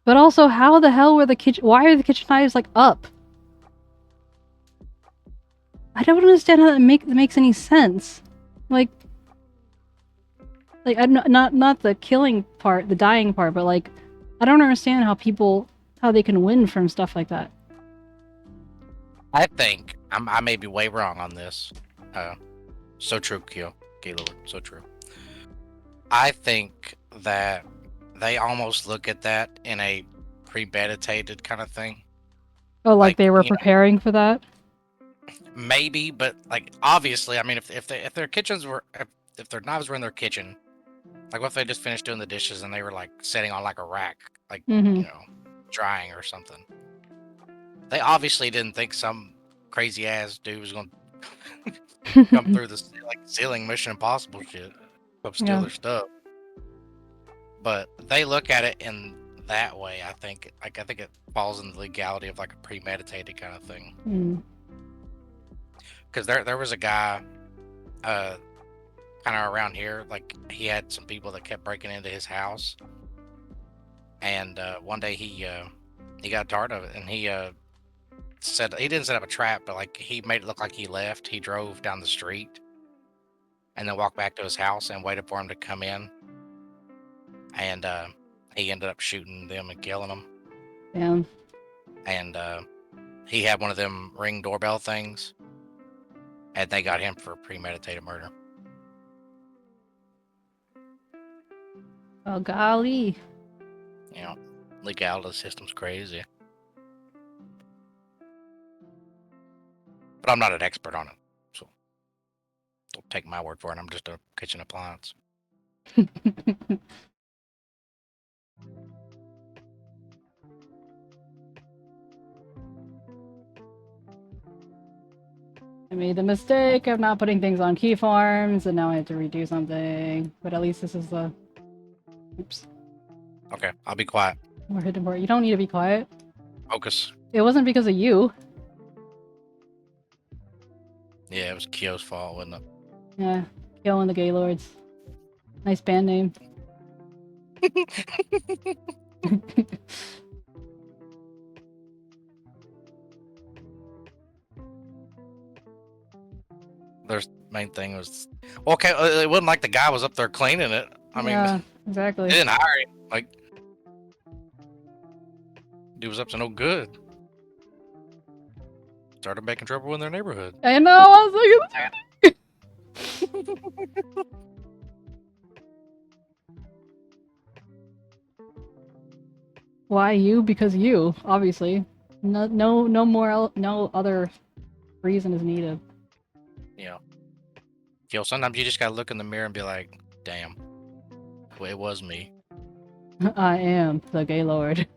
But also, how the hell were the kitchen? Why are the kitchen knives like up? I don't understand how that makes any sense. Like not the killing part, the dying part, but like, I don't understand how they can win from stuff like that. I think I may be way wrong on this. So true, Gaylord. So true. I think that they almost look at that in a premeditated kind of thing. Oh, like Like, they were you know- preparing for that? Maybe, but like obviously, I mean, if their kitchens were if their knives were in their kitchen, like what if they just finished doing the dishes and they were like sitting on like a rack, like Mhm. you know, drying or something. They obviously didn't think some crazy ass dude was gonna come through the like ceiling Mission Impossible shit, come steal Yeah. their stuff. But they look at it in that way. I think it falls in the legality of like a premeditated kind of thing. Mm. Because there was a guy, kind of around here, like he had some people that kept breaking into his house, and one day he got tired of it, and he said he didn't set up a trap, but like he made it look like he left. He drove down the street, and then walked back to his house and waited for him to come in, and he ended up shooting them and killing them. Damn. And he had one of them Ring doorbell things, and they got him for premeditated murder. Oh golly. You know, legality system's crazy. But I'm not an expert on it, so don't take my word for it. I'm just a kitchen appliance. I made the mistake of not putting things on keyforms, and now I have to redo something. But at least this is the... Oops. Okay, I'll be quiet. More hidden board. You don't need to be quiet. Focus. It wasn't because of you. Yeah, it was Kyo's fault, wasn't it? Yeah. Killing the Gaylords. Nice band name. main thing was, well, okay, it wasn't like the guy was up there cleaning it. I mean, yeah, exactly. they didn't hire him. Like, dude was up to no good. Started making trouble in their neighborhood. I know. I was like, why you? Because you, obviously. No more. No other reason is needed. Yeah. Yo, sometimes you just gotta look in the mirror and be like, damn, well, it was me. I am the gay lord.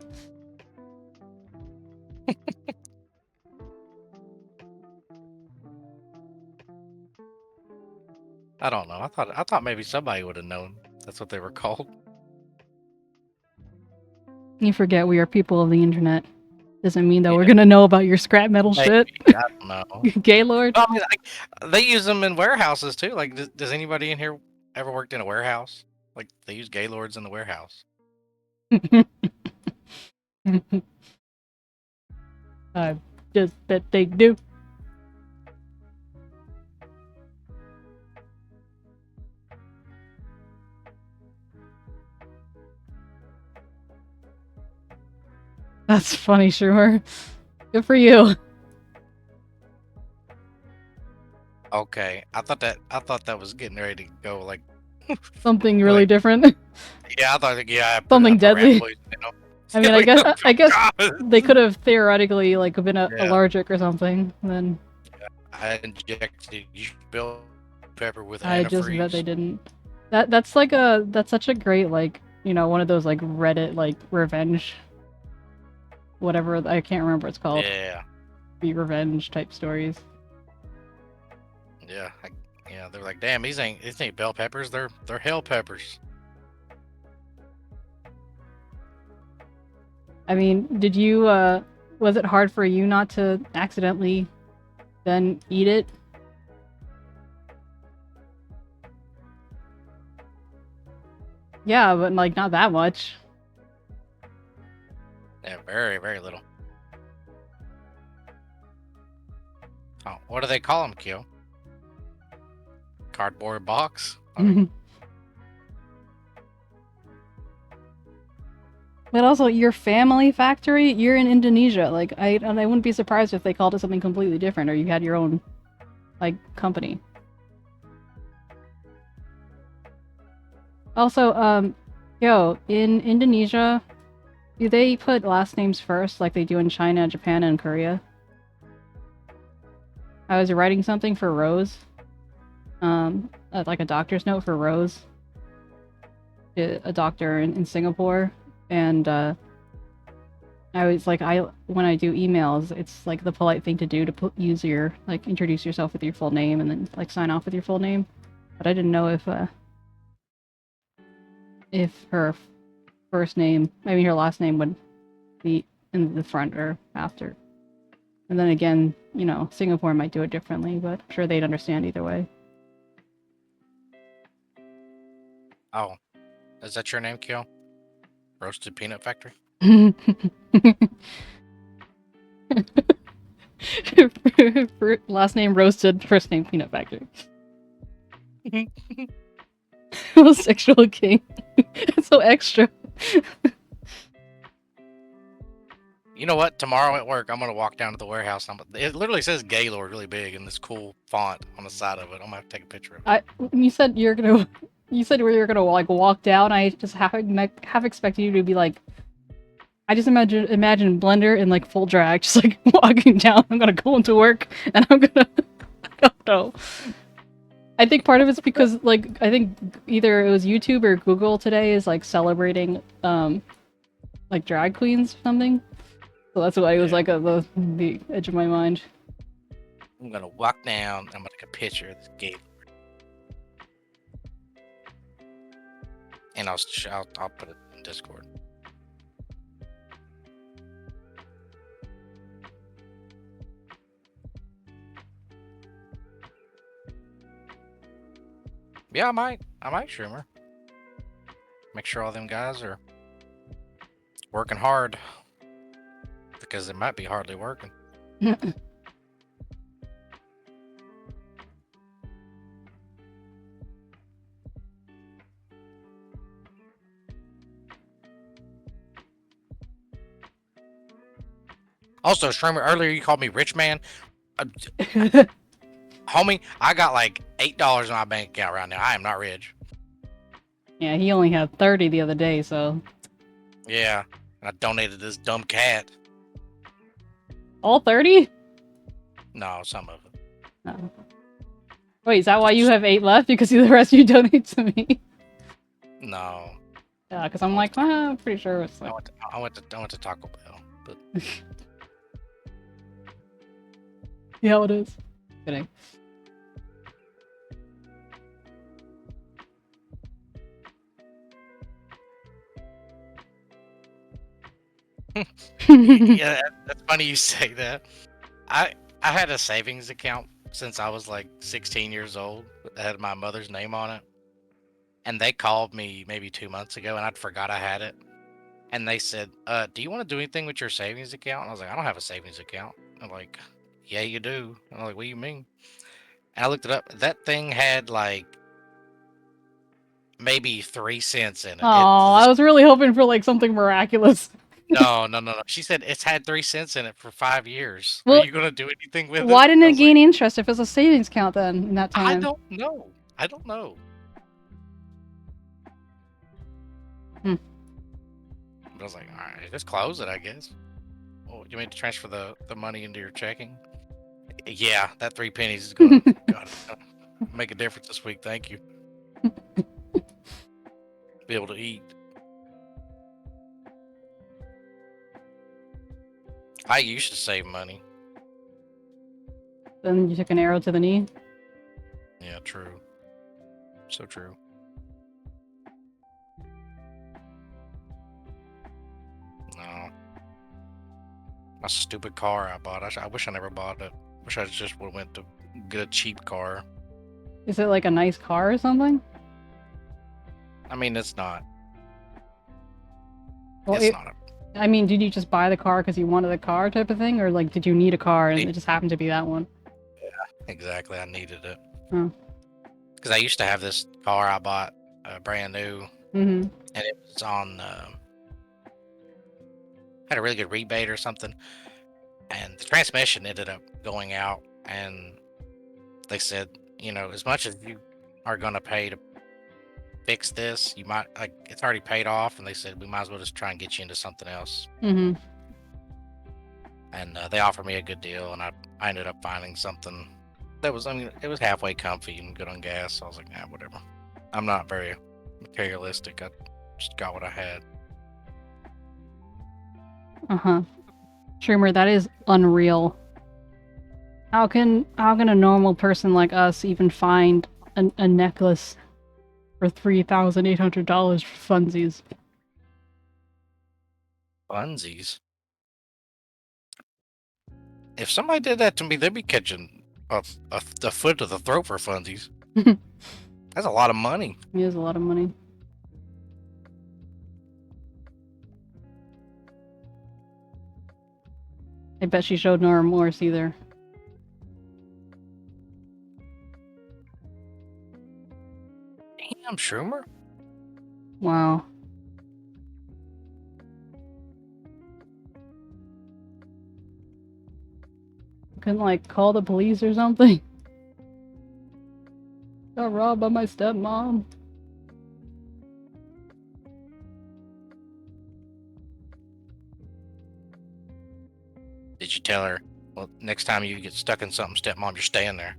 I don't know. I thought maybe somebody would have known. That's what they were called. You forget we are people of the internet. Doesn't mean that we're Yeah. gonna know about your scrap metal Maybe, shit. I don't know. Gay lord. Well, I mean, like, they use them in warehouses too. Like, does anybody in here ever worked in a warehouse? Like, they use gaylords in the warehouse. I just bet they do. That's funny, sure. Good for you. Okay, I thought that was getting ready to go like. Something really Like- different. Yeah, I thought. Yeah, Something I put rat deadly. poison, you know? I mean, I guess God. they could have theoretically like been Yeah. allergic or something. Then I injected bell pepper with I just bet antifreeze. they didn't. That's such a great like one of those like Reddit like revenge, whatever I can't remember what it's called. Yeah, Be revenge type stories. yeah, yeah. They're like, damn, these ain't bell peppers. They're hell peppers. I mean, did you was it hard for you not to accidentally then eat it? Yeah, but like not that much. Yeah, very, very little. Oh, what do they call them, Kyo? Cardboard box? I mean, But also, your family factory, you're in Indonesia. Like, I wouldn't be surprised if they called it something completely different, or you had your own, like, company. Also, in Indonesia, do they put last names first, like they do in China, Japan, and Korea? I was writing something for Rose, like a doctor's note for Rose, a doctor in Singapore. And I was like, when I do emails, it's like the polite thing to do to use your introduce yourself with your full name and then like sign off with your full name. But I didn't know if her first name, maybe her last name would be in the front or after. And then again, Singapore might do it differently, but I'm sure they'd understand either way. oh, is that your name, Kyo? Roasted Peanut Factory? Last name Roasted, first name Peanut Factory. Homosexual king. It's so extra. You know what? Tomorrow at work, I'm gonna walk down to the warehouse. It literally says Gaylord really big in this cool font on the side of it. I'm gonna have to take a picture of it. You said you said where you're gonna like walk down. I just half expected you to be like. I just imagine Blender in like full drag, just like walking down. I'm gonna go into work and I'm gonna. I don't know. I think part of it's because like I think either it was YouTube or Google today is like celebrating like drag queens or something. So that's why it was like the edge of my mind. I'm gonna walk down. I'm gonna take a picture of this Gaylord, and I'll put it in Discord. Yeah, I might stream her. Make sure all them guys are working hard, because they might be hardly working. Also, Shrimmer, earlier you called me rich man. Homie, I got like $8 in my bank account right now. I am not rich. Yeah, he only had 30 the other day, so. Yeah, and I donated this dumb cat. All 30? No, some of it. No. Wait, is that why you have 8 left? Because the rest you donate to me? No. Yeah, because I'm like, I'm pretty sure it's like. I went to Taco Bell, but Yeah, it is. Kidding. yeah, that's funny you say that. I had a savings account since I was like 16 years old that had my mother's name on it. And they called me maybe 2 months ago and I'd forgot I had it. And they said, do you want to do anything with your savings account? And I was like, I don't have a savings account. I'm like, yeah, you do. And I'm like, what do you mean? And I looked it up. That thing had like maybe 3 cents in it. Oh, I was really hoping for like something miraculous. No. She said it's had 3 cents in it for 5 years. Well, Are you gonna do anything with it? Why didn't I it was gain like, interest if it's a savings account then in that time? I don't know. I don't know. Hmm. I was like, all right, just close it, I guess. Oh, you mean to transfer the money into your checking? Yeah, that 3 pennies is gonna make a difference this week. Thank you. Be able to eat. I used to save money. Then you took an arrow to the knee? Yeah, true. So true. No. My stupid car I bought. I wish I never bought it. Wish I just would have went to get a cheap car. Is it like a nice car or something? I mean, it's not. Well, It's not. I mean, did you just buy the car because you wanted a car type of thing? Or like, did you need a car and Need- it just happened to be that one? Exactly. I needed it. Oh. Because I used to have this car I bought brand new, Mm-hmm. and it was on had a really good rebate or something, and the transmission ended up going out, and they said, you know, as much as you are gonna pay to fix this, you might like it's already paid off, and they said we might as well just try and get you into something else, Mm-hmm. and they offered me a good deal, and I ended up finding something that was, I mean, it was halfway comfy and good on gas, so I was like, nah, whatever. I'm not very materialistic. I just got what I had. Uh-huh. Shroomer, that is unreal. How can a normal person like us even find a necklace for $3,800 for funsies? Funsies. If somebody did that to me, they'd be catching a foot to the throat for funsies. That's a lot of money. It is a lot of money. I bet she showed no remorse either. Damn, Schumer. Wow. Couldn't like call the police or something? Got robbed by my stepmom. Did you tell her, well, next time you get stuck in something, stepmom, you're staying there?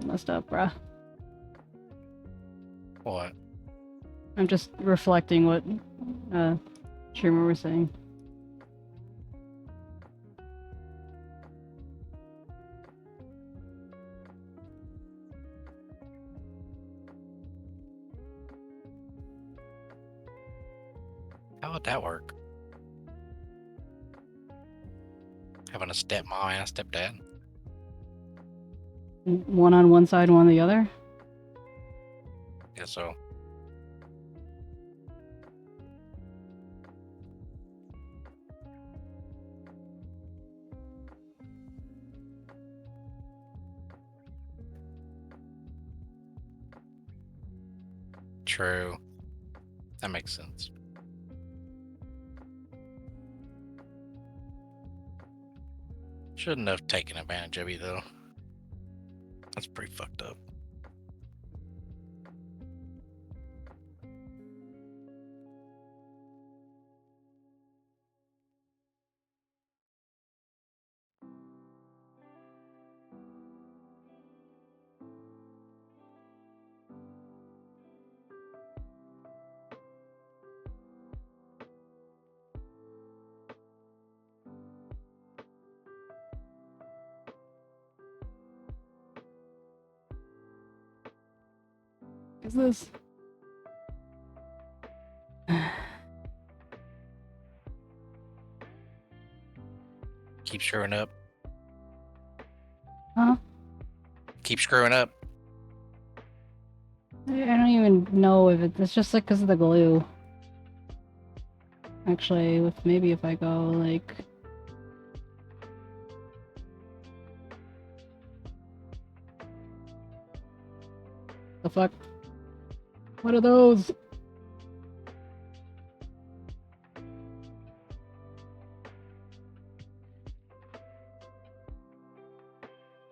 Messed up, bruh. What? I'm just reflecting what Schumer was saying. How would that work? Having a stepmom and a stepdad? One on one side, one on the other? Yeah, so. True. That makes sense. Shouldn't have taken advantage of you, though. That's pretty fucked up. Is this? Keep screwing up. Huh? Keep screwing up. I don't even know if it's just like because of the glue. Actually, with maybe if I go like. The fuck? What are those?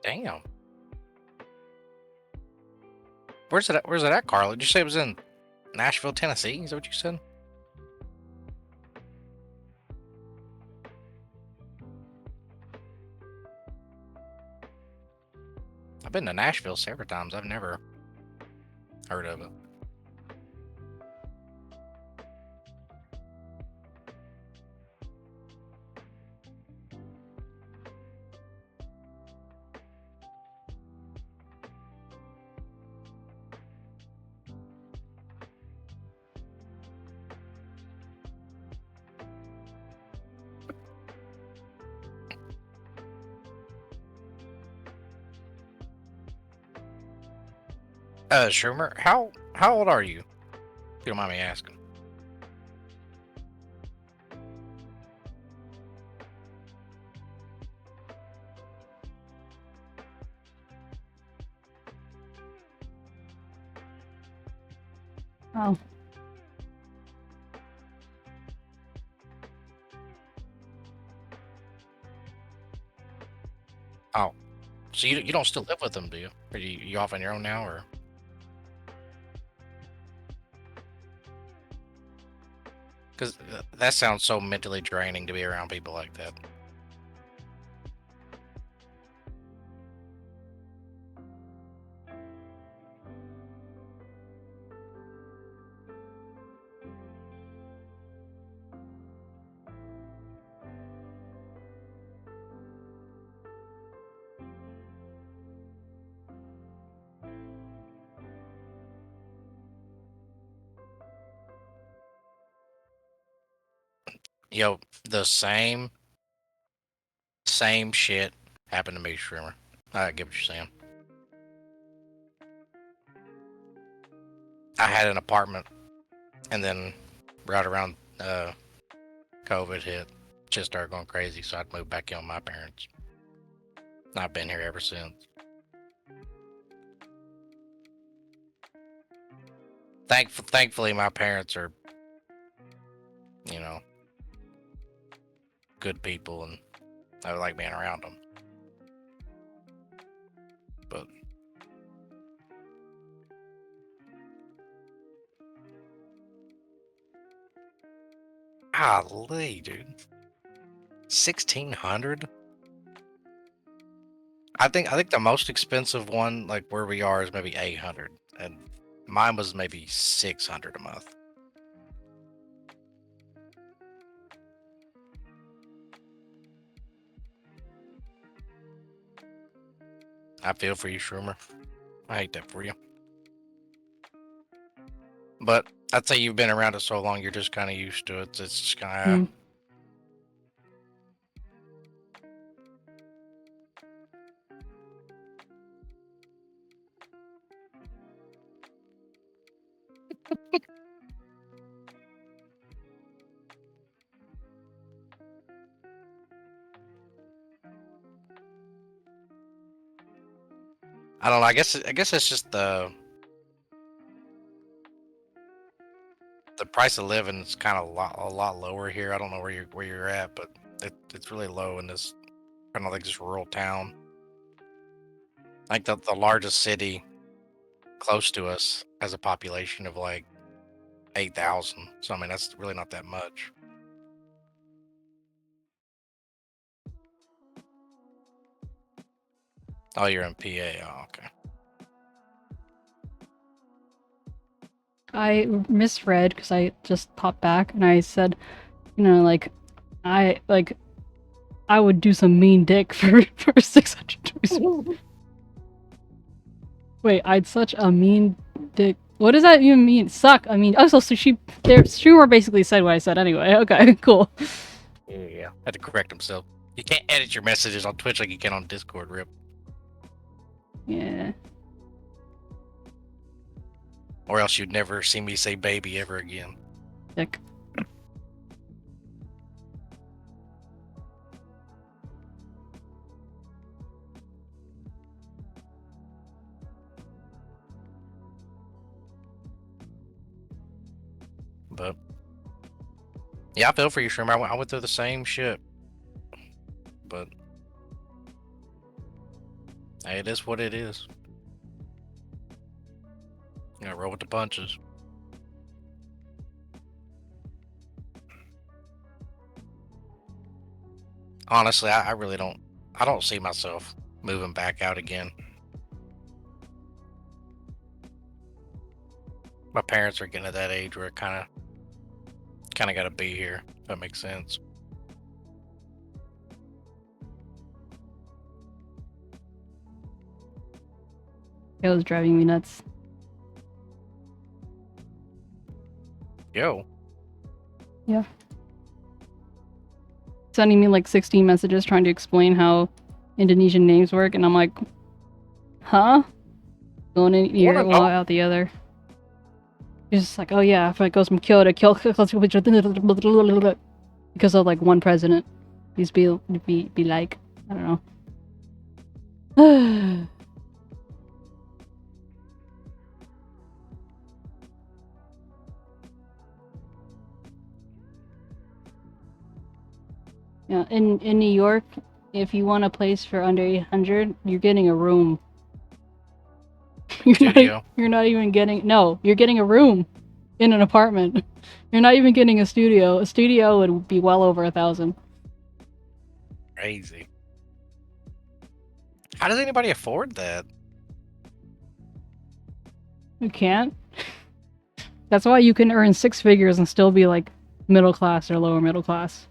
Damn. Where's it at? Where's it at, Carla? Did you say it was in Nashville, Tennessee? Is that what you said? I've been to Nashville several times. I've never heard of it. Schumer, how old are you? If you don't mind me asking. Oh. Oh, so you don't still live with them, do you? Are you off on your own now, or? Because that sounds so mentally draining to be around people like that. Yo, the same shit happened to me, Shrimmer. I get what you're saying. I had an apartment, and then right around COVID hit, shit started going crazy, so I'd moved back in with my parents. I've been here ever since. Thankfully, my parents are, you know, good people, and I like being around them. But golly, dude, 1,600. I think the most expensive one, like where we are, is maybe 800, and mine was maybe 600 a month. I feel for you, Shroomer. I hate that for you. But I'd say you've been around it so long, you're just kind of used to it. It's just kind of. I don't know. I guess it's just the the price of living is kind of a lot lower here. I don't know where you're at, but it's really low in this kind of like this rural town. Like the largest city close to us has a population of like 8,000. So I mean that's really not that much. Oh, you're in PA. Oh, okay. I misread because I just popped back and I said, you know, like I would do some mean dick for 600. Wait, I'd such a mean dick. What does that even mean? Suck. I mean, oh, so their streamer basically said what I said anyway. Okay, cool. Yeah. Had to correct himself. You can't edit your messages on Twitch like you can on Discord, Rip. Yeah. Or else you'd never see me say baby ever again. Dick. But yeah, I feel for you, streamer. I went through the same shit. But hey, it is what it is. You gotta roll with the punches. Honestly, I really don't. I don't see myself moving back out again. My parents are getting to that age where it kind of got to be here. If that makes sense. It was driving me nuts. Yo. Yeah. Sending me like 16 messages trying to explain how Indonesian names work, and I'm like, huh? Going in ear, well, out the other. He's just like, oh yeah, if it goes from kill to kill, because of like one president. He's be like, I don't know. Yeah, in New York, if you want a place for under 800, you're getting a room. You're not even getting... No, you're getting a room in an apartment. You're not even getting a studio. A studio would be well over 1,000. Crazy. How does anybody afford that? You can't. That's why you can earn 6 figures and still be like middle class or lower middle class.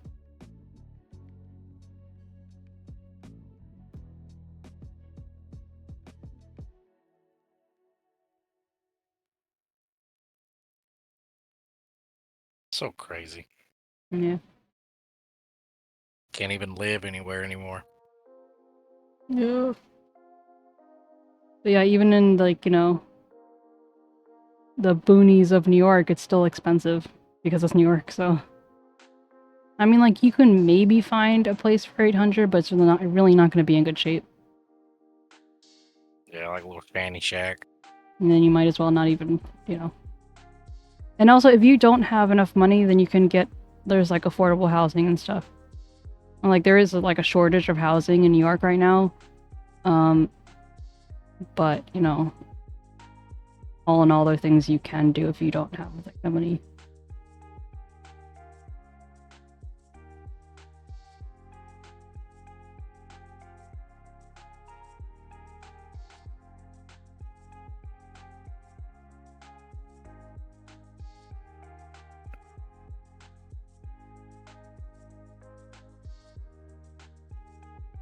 So crazy. Yeah. Can't even live anywhere anymore. Yeah. But yeah, even in like, you know, the boonies of New York, it's still expensive because it's New York, so. I mean, like, you can maybe find a place for 800, but it's really not going to be in good shape. Yeah, like a little fanny shack. And then you might as well not even, you know. And also, if you don't have enough money, then you can get, there's like affordable housing and stuff. And, like, there is like a shortage of housing in New York right now. But, you know, all in all, there are things you can do if you don't have like the money.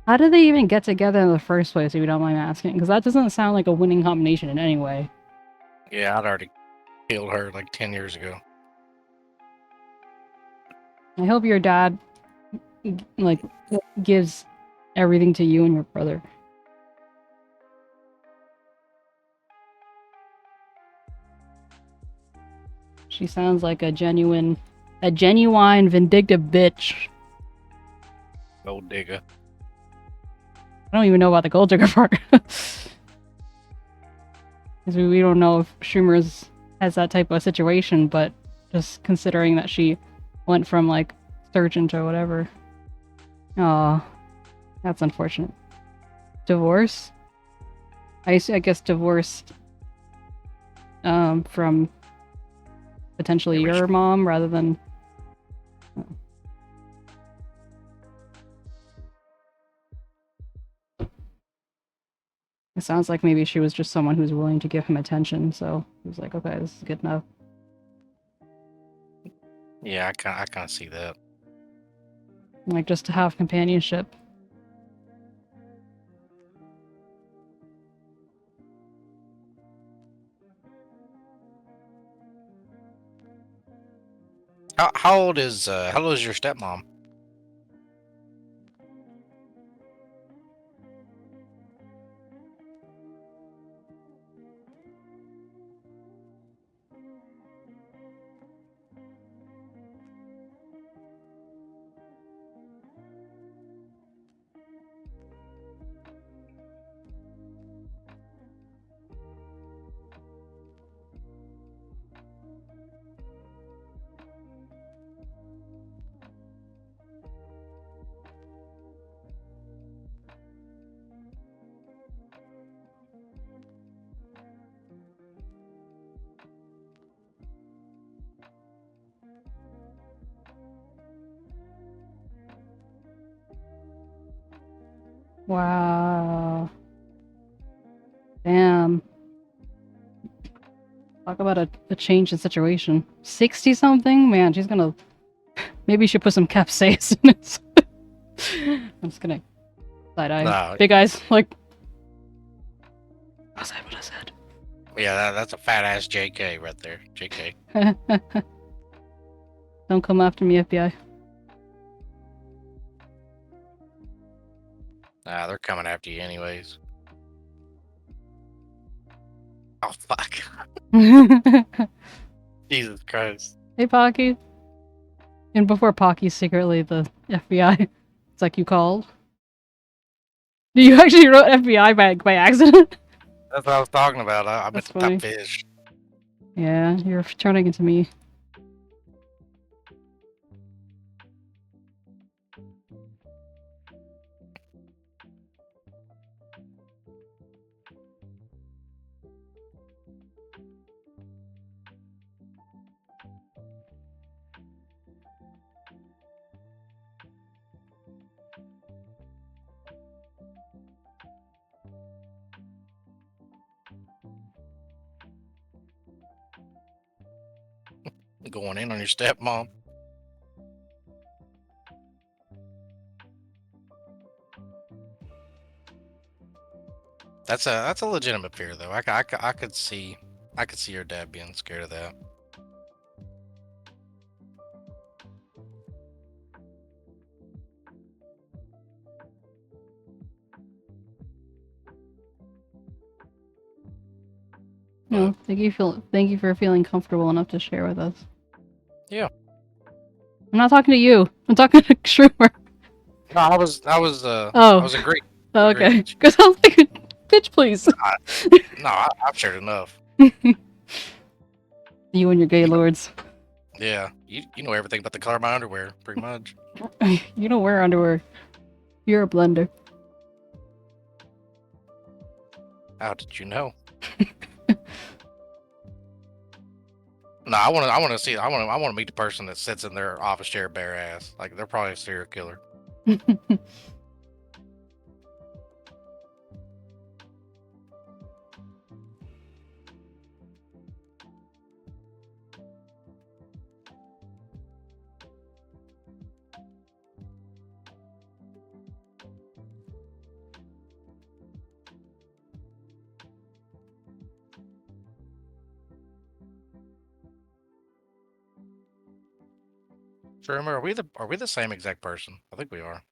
How did they even get together in the first place, if you don't mind asking? Because that doesn't sound like a winning combination in any way. Yeah, I'd already killed her like 10 years ago. I hope your dad, like, gives everything to you and your brother. She sounds like a genuine vindictive bitch. Gold digger. I don't even know about the gold digger part. Because we don't know if Schumer's has that type of situation, but Just considering that she went from like surgeon to whatever. Aw, that's unfortunate. Divorce? I guess divorced from potentially your mom rather than. It sounds like maybe she was just someone who's willing to give him attention, so he was like, okay, this is good enough. Yeah, I kind of see that. Like, just to have companionship. How old is your stepmom? Wow. Damn. Talk about a change in situation. 60-something? Man, she's gonna... Maybe you should put some capsaicin in it. I'm just gonna... Side-eye. No. Big eyes, like... I said what I said. Yeah, that's a fat-ass JK right there. JK. Don't come after me, FBI. Nah, they're coming after you anyways. Oh, fuck. Jesus Christ. Hey, Pocky. And before Pocky's secretly the FBI, it's like you called. You actually wrote FBI by accident? That's what I was talking about. I meant That's to funny. top fish. Yeah, you're turning into me. Going in on your stepmom. That's a legitimate fear though. I could see your dad being scared of that. No, thank you for feeling comfortable enough to share with us. Yeah. I'm not talking to you. I'm talking to Shroomer. No, I was I Oh. was agreeing. Oh, Agreed. okay. Because I was like, bitch, please. No, I've shared enough. You and your gay lords. Yeah, you know everything about the color of my underwear, pretty much. You don't wear underwear. You're a blender. How did you know? No, I want to see. I want to meet the person that sits in their office chair bare ass. Like they're probably a serial killer. So remember, are we the same exact person? I think we are.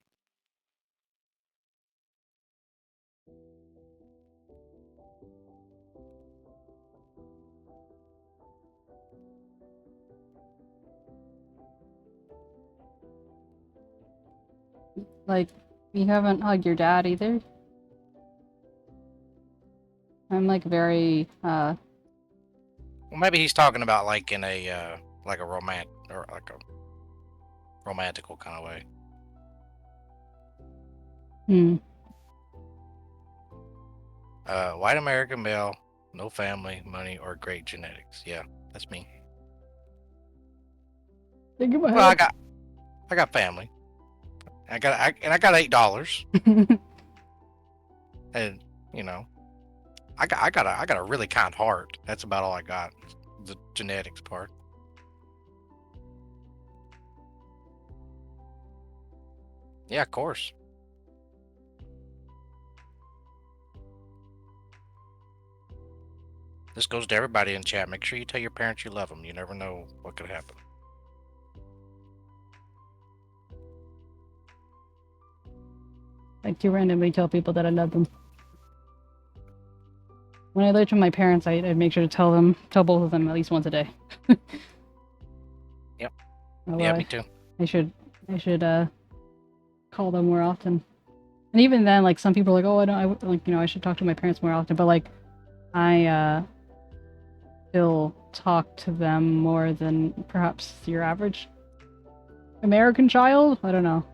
Like, you haven't hugged your dad either? I'm like very, Well, maybe he's talking about like in a like a romantical kind of way. Hmm. White American male, no family, money, or great genetics. Yeah, that's me. Think about Well, I got family. I got $8, and you know, I got a really kind heart. That's about all I got. The genetics part. Yeah, of course. This goes to everybody in chat. Make sure you tell your parents you love them. You never know what could happen. I do randomly tell people that I love them. When I lived with my parents, I make sure to tell both of them at least once a day. Yep. Oh, Yeah, well, me too. I should call them more often. And even then, like some people are like, oh, I should talk to my parents more often. But like, I still talk to them more than perhaps your average American child. I don't know.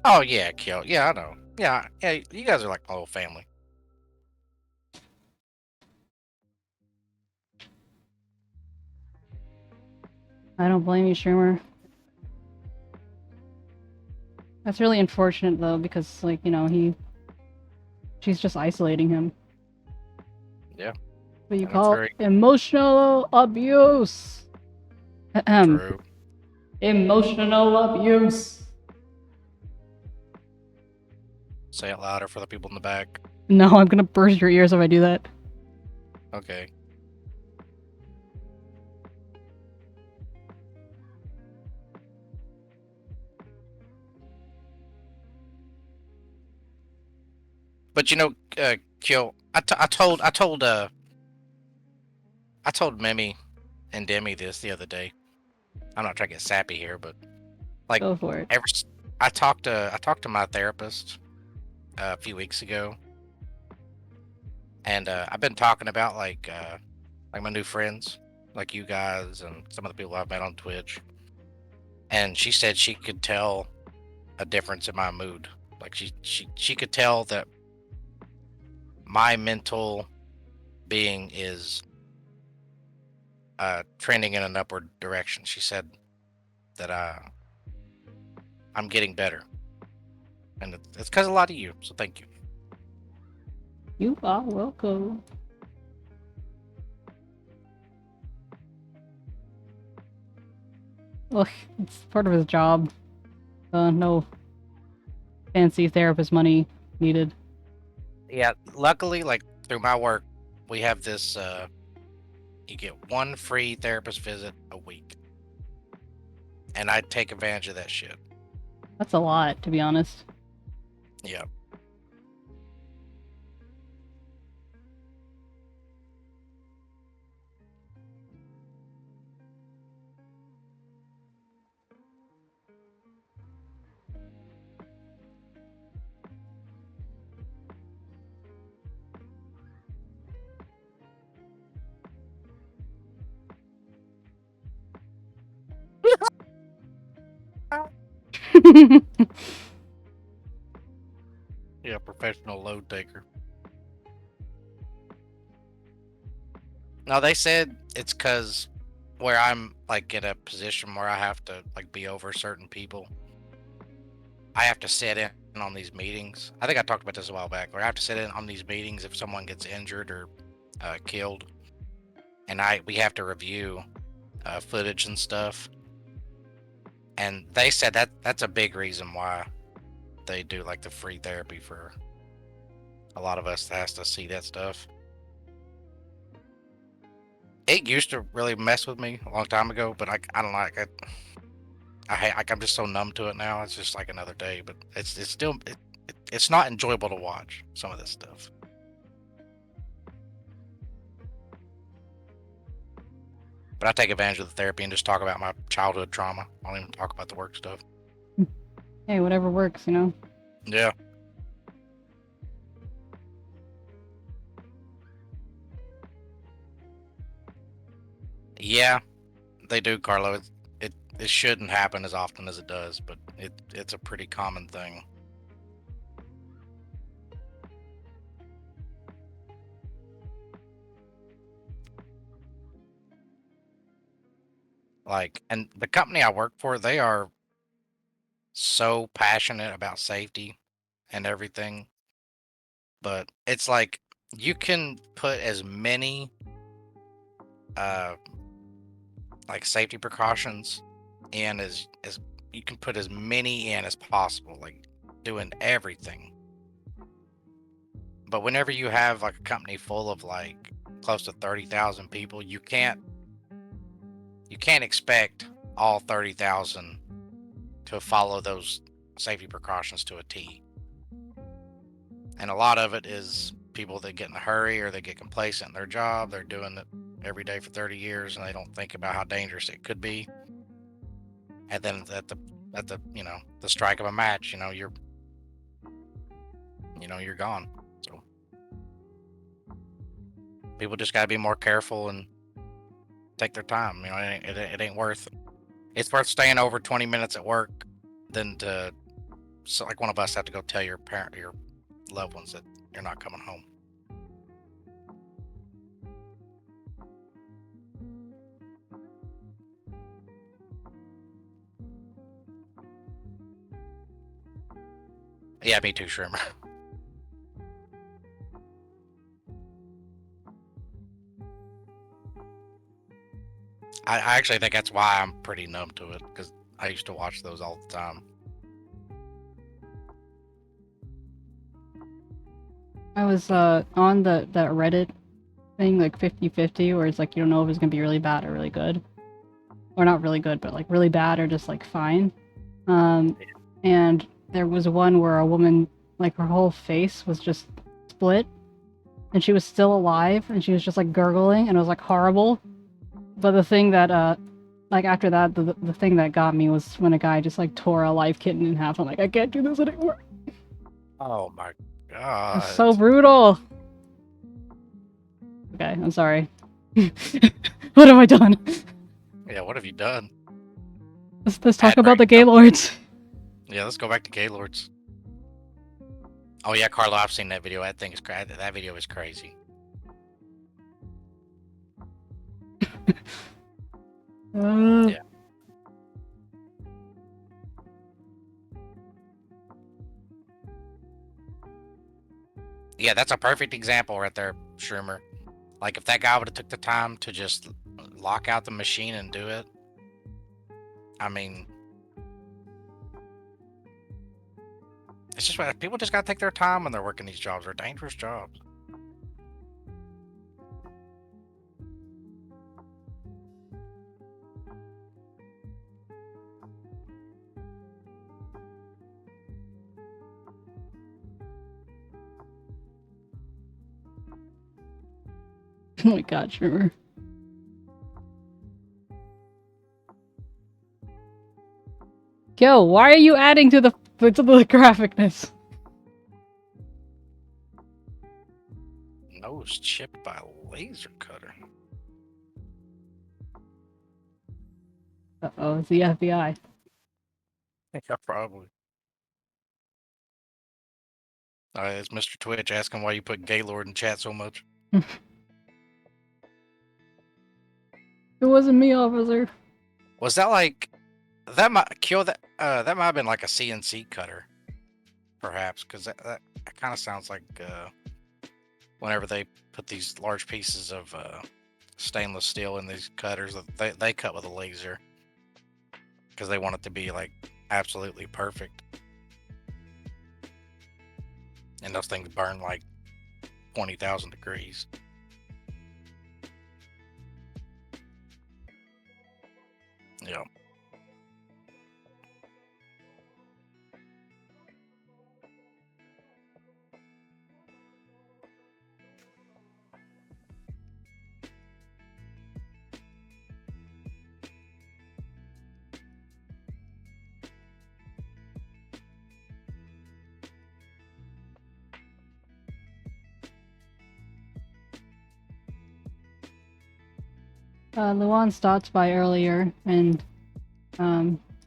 Oh yeah, Kill. Yeah, I know. Yeah, you guys are like my whole family. I don't blame you, Schumer. That's really unfortunate though, because like, she's just isolating him. Yeah. What you And it's call very emotional abuse. true. Emotional abuse. Say it louder for the people in the back. No, I'm gonna burst your ears if I do that. Okay. But Kill. I told Mimi and Demi this the other day. I'm not trying to get sappy here, but like Go for it. I talked to my therapist a few weeks ago, and I've been talking about like my new friends, like you guys and some of the people I've met on Twitch, and she said she could tell a difference in my mood. Like she could tell that my mental being is trending in an upward direction. She said that I'm getting better, and it's because of a lot of you. So thank you. You are welcome. Well, it's part of his job. No fancy therapist money needed. Yeah, luckily, like through my work, we have this. You get one free therapist visit a week, and I take advantage of that shit. That's a lot, to be honest. Yeah. Yeah, professional load taker. No, they said it's because where I'm like in a position where I have to like be over certain people, I have to sit in on these meetings. I think I talked about this a while back, where I have to sit in on these meetings if someone gets injured or killed, and we have to review footage and stuff. And they said that's a big reason why they do like the free therapy for a lot of us that has to see that stuff. It used to really mess with me a long time ago, but I don't like it. I'm just so numb to it now. It's just like another day, but it's still it's not enjoyable to watch some of this stuff. But I take advantage of the therapy and just talk about my childhood trauma. I don't even talk about the work stuff. Hey, whatever works, you know? Yeah. Yeah, they do, Carlo. It shouldn't happen as often as it does, but it's a pretty common thing. Like, and the company I work for, they are so passionate about safety and everything, but it's like you can put as many uh like safety precautions in as you can put as many in as possible, like doing everything. But whenever you have like a company full of like close to 30,000 people, you can't expect all 30,000 to follow those safety precautions to a T. And a lot of it is people that get in a hurry or they get complacent in their job. They're doing it every day for 30 years and they don't think about how dangerous it could be. And then at the the strike of a match, you're gone. So people just got to be more careful and take their time. It ain't worth. It's worth staying over 20 minutes at work than to, so like one of us, have to go tell your loved ones that you're not coming home. Yeah, me too, Shrimmer. I actually think that's why I'm pretty numb to it, because I used to watch those all the time. I was on that Reddit thing, like 50/50, where it's like you don't know if it's gonna be really bad or really good. Or not really good, but like really bad or just like fine. And there was one where a woman, like her whole face was just split, and she was still alive, and she was just like gurgling, and it was like horrible. But the thing that, like after that, the thing that got me was when a guy just like tore a live kitten in half. I'm like, I can't do this anymore. Oh my It's god. so brutal. Okay, I'm sorry. What have I done? Yeah, what have you done? Let's talk Bad about the brain Gaylords. Yeah, let's go back to Gaylords. Oh yeah, Carlo, I've seen that video. That thing is crazy. That video is crazy. Yeah. Yeah, that's a perfect example right there, Shroomer. Like if that guy would have took the time to just lock out the machine and do it, I mean, it's just people just gotta take their time when they're working these jobs. They're dangerous jobs. Oh my god, sure. Yo, why are you adding to the graphicness? Nose chipped by a laser cutter. Uh-oh, it's the FBI. Yeah, probably. It's Mr. Twitch asking why you put Gaylord in chat so much. It wasn't me, officer. Was that like that might kill that? That might have been like a CNC cutter, perhaps, because that kind of sounds like whenever they put these large pieces of stainless steel in these cutters, they cut with a laser because they want it to be like absolutely perfect, and those things burn like 20,000 degrees. Yeah. Luan stopped by earlier, and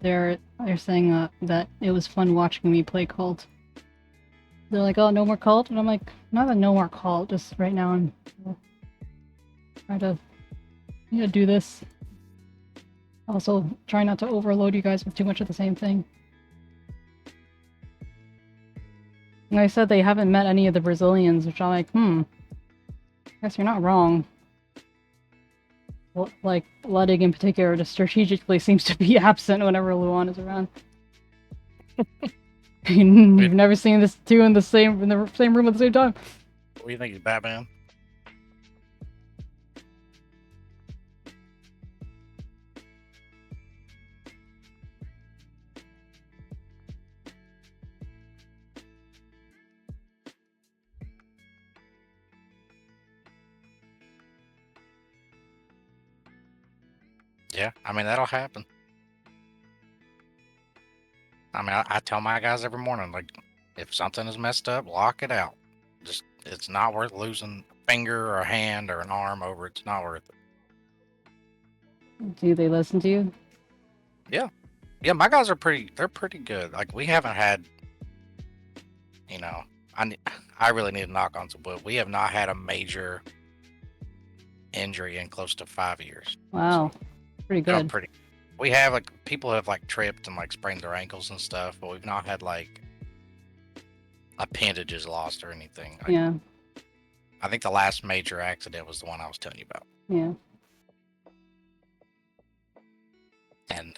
they're saying that it was fun watching me play Cult. They're like, "Oh, no more Cult," and I'm like, "Not a no more Cult. Just right now, I'm trying to do this. Also, try not to overload you guys with too much of the same thing." And I said they haven't met any of the Brazilians, which I'm like, I guess you're not wrong. Well, like, Ludwig in particular just strategically seems to be absent whenever Luan is around. You've never seen this two in the same room at the same time. What do you think, he's Batman? Yeah, I mean, that'll happen. I mean, I tell my guys every morning, like, if something is messed up, lock it out. Just, it's not worth losing a finger or a hand or an arm over. It's not worth it. Do they listen to you? Yeah, my guys are they're pretty good. Like, we haven't had, I really need to knock on some wood. We have not had a major injury in close to 5 years. Wow, pretty good. We have, like, people have, like, tripped and, like, sprained their ankles and stuff, but we've not had, like, appendages lost or anything. Like, yeah. I think the last major accident was the one I was telling you about. Yeah. And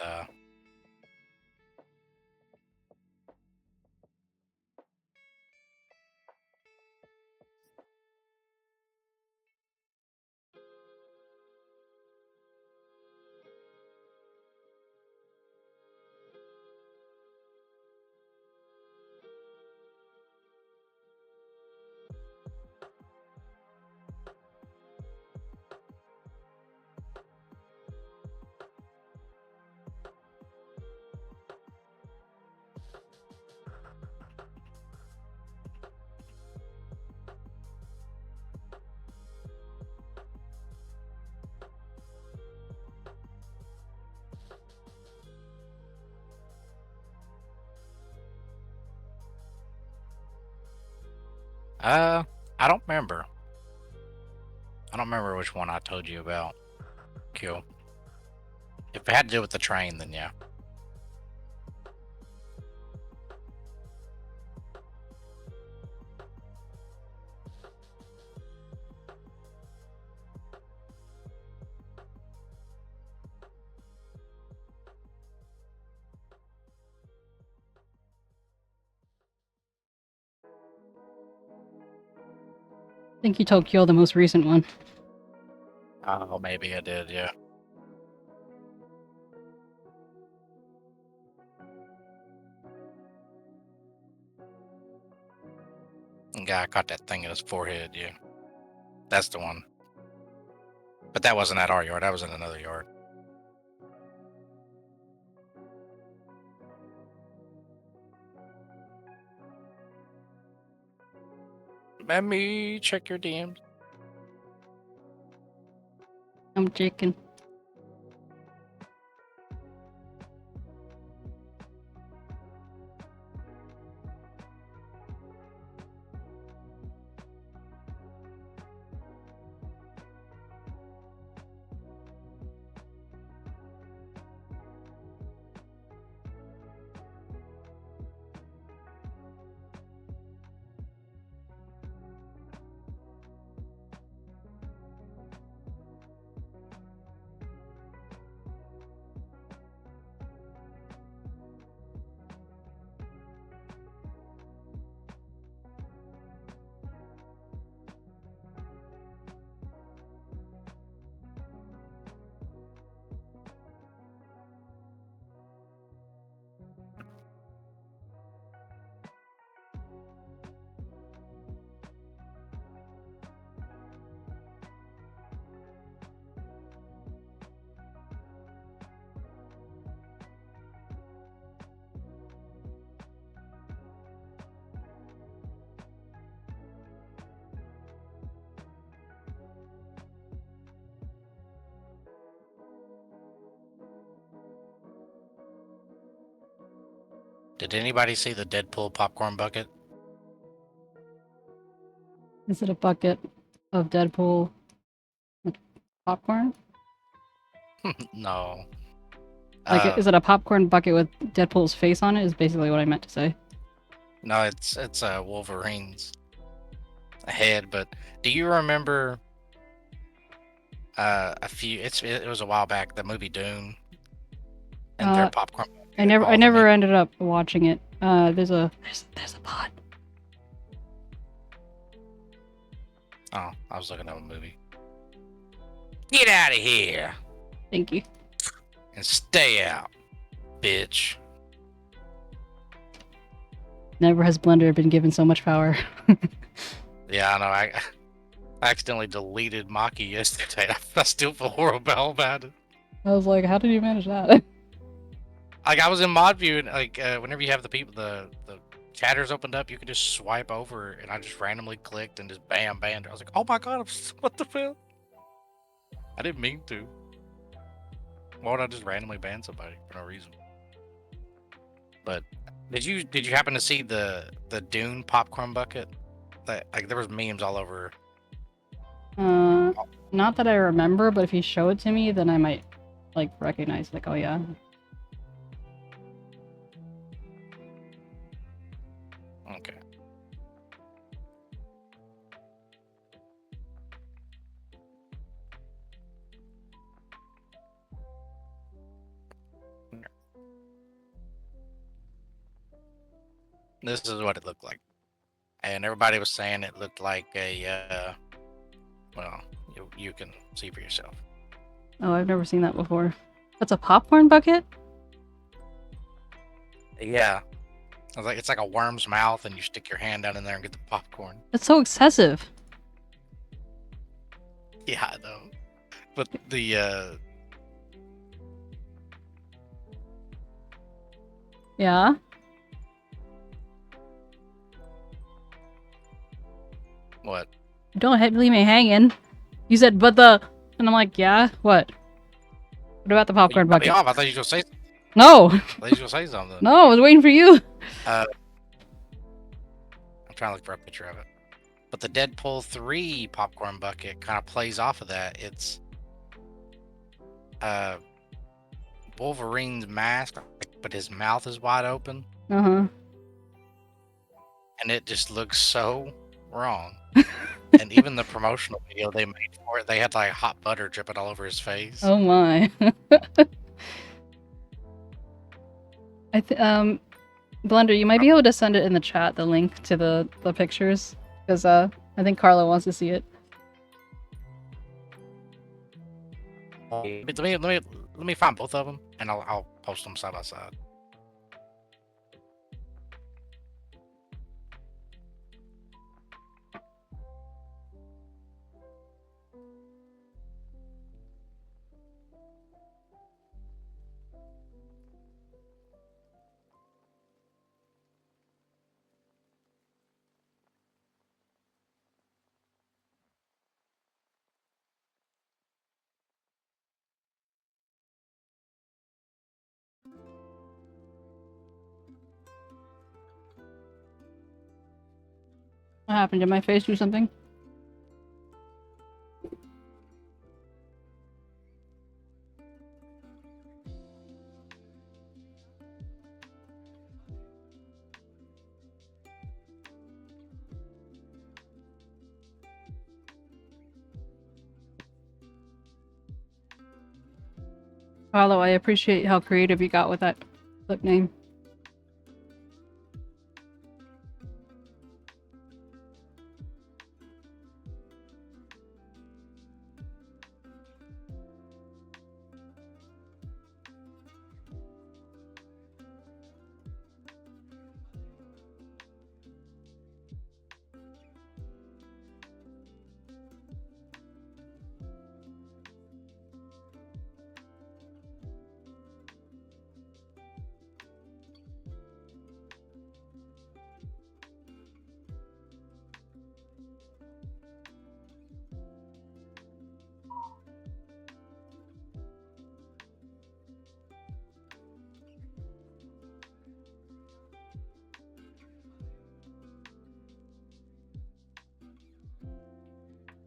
I don't remember. I don't remember which one I told you about. Kill. If it had to do with the train, then yeah. I think you told Kyo the most recent one. Oh, maybe I did, yeah. The guy caught that thing in his forehead, yeah. That's the one. But that wasn't at our yard, that was in another yard. Let me check your DMs. I'm chicken. Did anybody see the Deadpool popcorn bucket? Is it a bucket of Deadpool popcorn? No. Like, is it a popcorn bucket with Deadpool's face on it? Is basically what I meant to say. No, it's Wolverine's head. But do you remember it was a while back, the movie Dune and their popcorn? I never ended up watching it. There's a pod. Oh, I was looking at a movie. Get out of here Thank you. and stay out, bitch. Never has Blender been given so much power. Yeah, I know. I accidentally deleted 𝗦ci yesterday. I still feel horrible about it. I was like, how did you manage that? Like, I was in mod view, and like whenever you have the chatters opened up, you could just swipe over, and I just randomly clicked and just bam, banned her. I was like, oh my god, what the hell? I didn't mean to. Why would I just randomly ban somebody for no reason? But did you happen to see the Dune popcorn bucket? That, like, there was memes all over. Not that I remember, but if you show it to me, then I might like recognize, like, oh yeah. Okay. This is what it looked like. And everybody was saying it looked like a, well, you can see for yourself. Oh, I've never seen that before. That's a popcorn bucket? Yeah. I was like, it's like a worm's mouth, and you stick your hand down in there and get the popcorn. That's so excessive. Yeah, I know. But the, Yeah? what? Don't leave me hanging. You said, but the... And I'm like, yeah? What? What about the popcorn You cut me bucket? off. I thought you were going to say, No! I thought you were going to say something. No, I was waiting for you. I'm trying to look for a picture of it. But the Deadpool 3 popcorn bucket kind of plays off of that. It's Wolverine's mask, but his mouth is wide open. Uh-huh. And it just looks so wrong. And even the promotional video they made for it, they had like hot butter dripping all over his face. Oh my. Blender, you might be able to send it in the chat, the link to the pictures, because I think Carla wants to see it. Let me find both of them, and I'll post them side by side. What happened? Did my face do something? Carlo, I appreciate how creative you got with that clip name.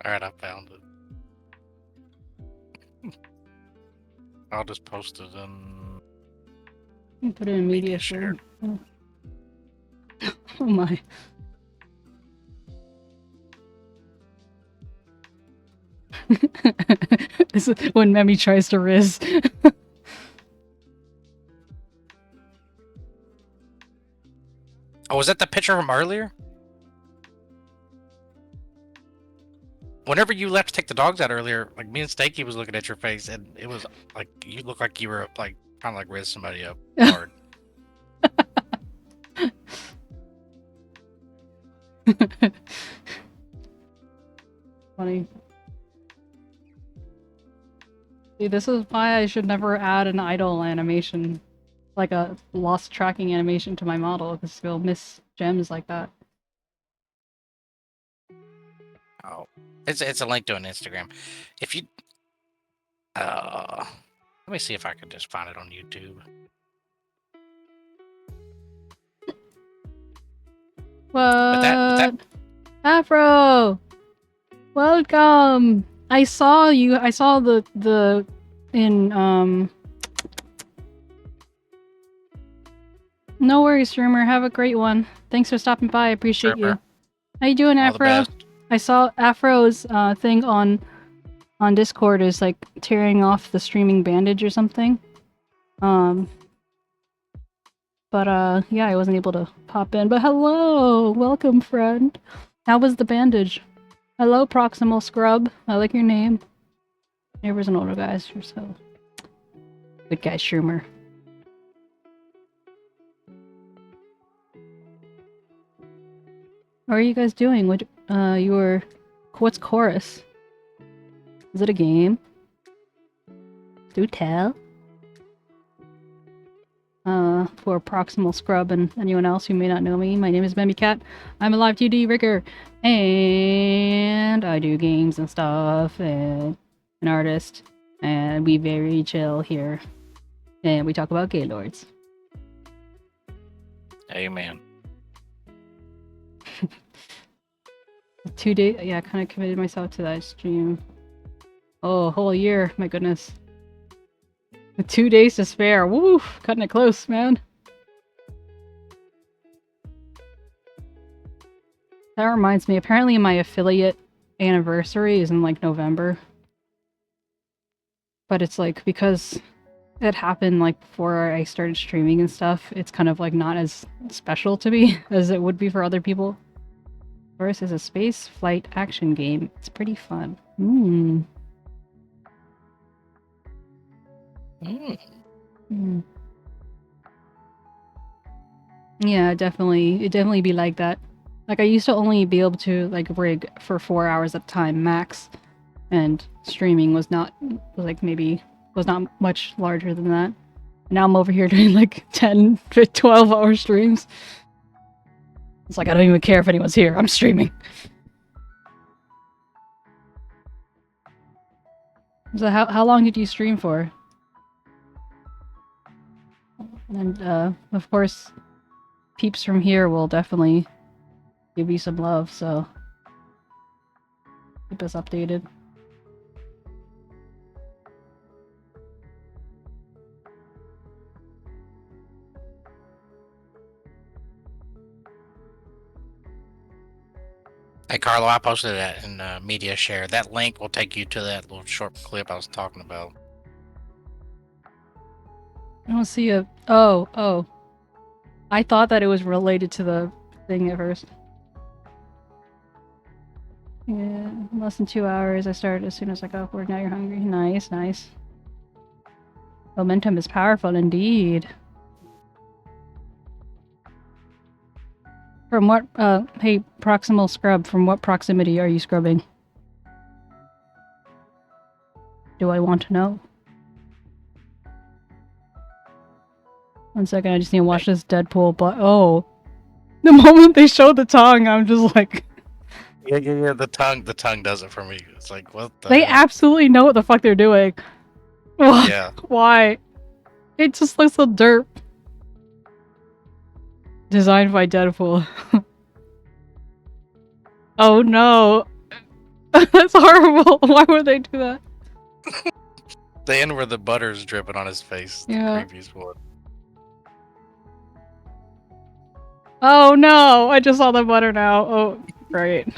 Alright, I found it. I'll just post it in... You put it in media share. Oh my. This is when Memi tries to riz. Oh, was that the picture from earlier? Whenever you left to take the dogs out earlier, like me and Stakey was looking at your face, and it was like you looked like you were like trying to like riz somebody up hard. Funny. See, this is why I should never add an idle animation, like a lost tracking animation to my model, because you'll miss gems like that. Oh, it's a link to an Instagram. If you, let me see if I can just find it on YouTube. What? that- Afro! Welcome! I saw you, I saw the in, No worries, streamer. Have a great one. Thanks for stopping by. I appreciate you. How you doing, All the Afro? best. I saw Afro's thing on Discord is like tearing off the streaming bandage or something. But yeah, I wasn't able to pop in. But hello! Welcome, friend. How was the bandage? Hello, Proximal Scrub. I like your name. Neighbors and older guys. You're so good guy, Schumer. How are you guys doing? What what's Chorus? Is it a game? Do tell. For Proximal Scrub and anyone else who may not know me, my name is Memmy Cat. I'm a live 2D rigger, and I do games and stuff, and an artist, and we very chill here, and we talk about Gaylords. Amen. 2 days, yeah, I kind of committed myself to that stream. Oh, a whole year, my goodness. 2 days to spare. Woo! Cutting it close, man. That reminds me, apparently my affiliate anniversary is in like November. But it's like, because it happened like before I started streaming and stuff, it's kind of like not as special to me as it would be for other people. Chorus is a space flight action game. It's pretty fun. Yeah, it'd definitely be like that. Like, I used to only be able to like rig for 4 hours at a time max, and streaming was not much larger than that. Now I'm over here doing like 10 to 12 hour streams. It's like I don't even care if anyone's here. I'm streaming. So how long did you stream for? And of course, peeps from here will definitely give you some love, so keep us updated. Hey, Carlo, I posted that in media share. That link will take you to that little short clip I was talking about. I don't see a... Oh. I thought that it was related to the thing at first. Yeah, less than 2 hours. I started as soon as I got off work. Now you're hungry. Nice, nice. Momentum is powerful indeed. From what, hey, Proximal Scrub, from what proximity are you scrubbing? Do I want to know? 1 second, I just need to watch this Deadpool, but oh. The moment they showed the tongue, I'm just like... Yeah, the tongue does it for me. It's like, what the They hell? absolutely know what the fuck they're doing. Why? Yeah. Why? It just looks so derp. Designed by Deadpool. Oh no. That's horrible. Why would they do that? The end where the butter's dripping on his face. Yeah. The creepiest one. Oh no! I just saw the butter now. Oh, great.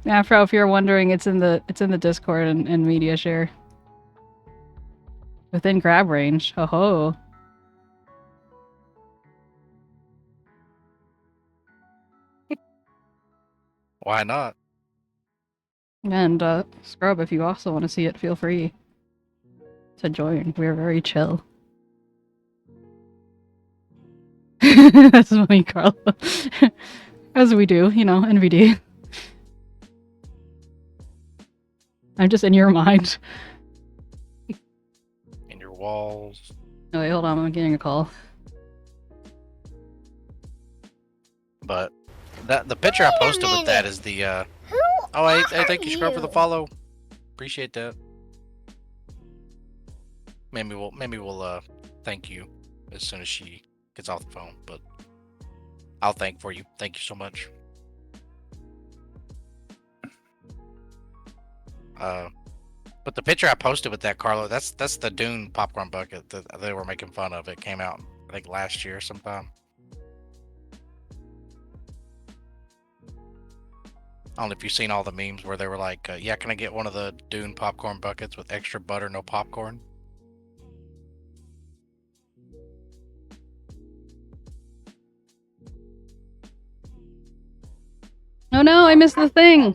Yeah, Fro, if you're wondering, it's in the Discord and media share. Within grab range. Oh ho. Why not? And Scrub, if you also want to see it, feel free to join. We're very chill. That's funny, Carl. As we do, you know, NVD. I'm just in your mind. In your walls. Oh wait, hold on, I'm getting a call. But the picture I posted with that is the Who Oh, hey, are thank you, Scrub, for the you? follow. Appreciate that. Maybe we'll thank you as soon as she gets off the phone, but I'll thank for you. Thank you so much. But the picture I posted with that, Carlo, that's the Dune popcorn bucket that they were making fun of. It came out, I think, last year sometime. I don't know if you've seen all the memes where they were like, yeah, can I get one of the Dune popcorn buckets with extra butter, no popcorn? Oh no, I missed the thing!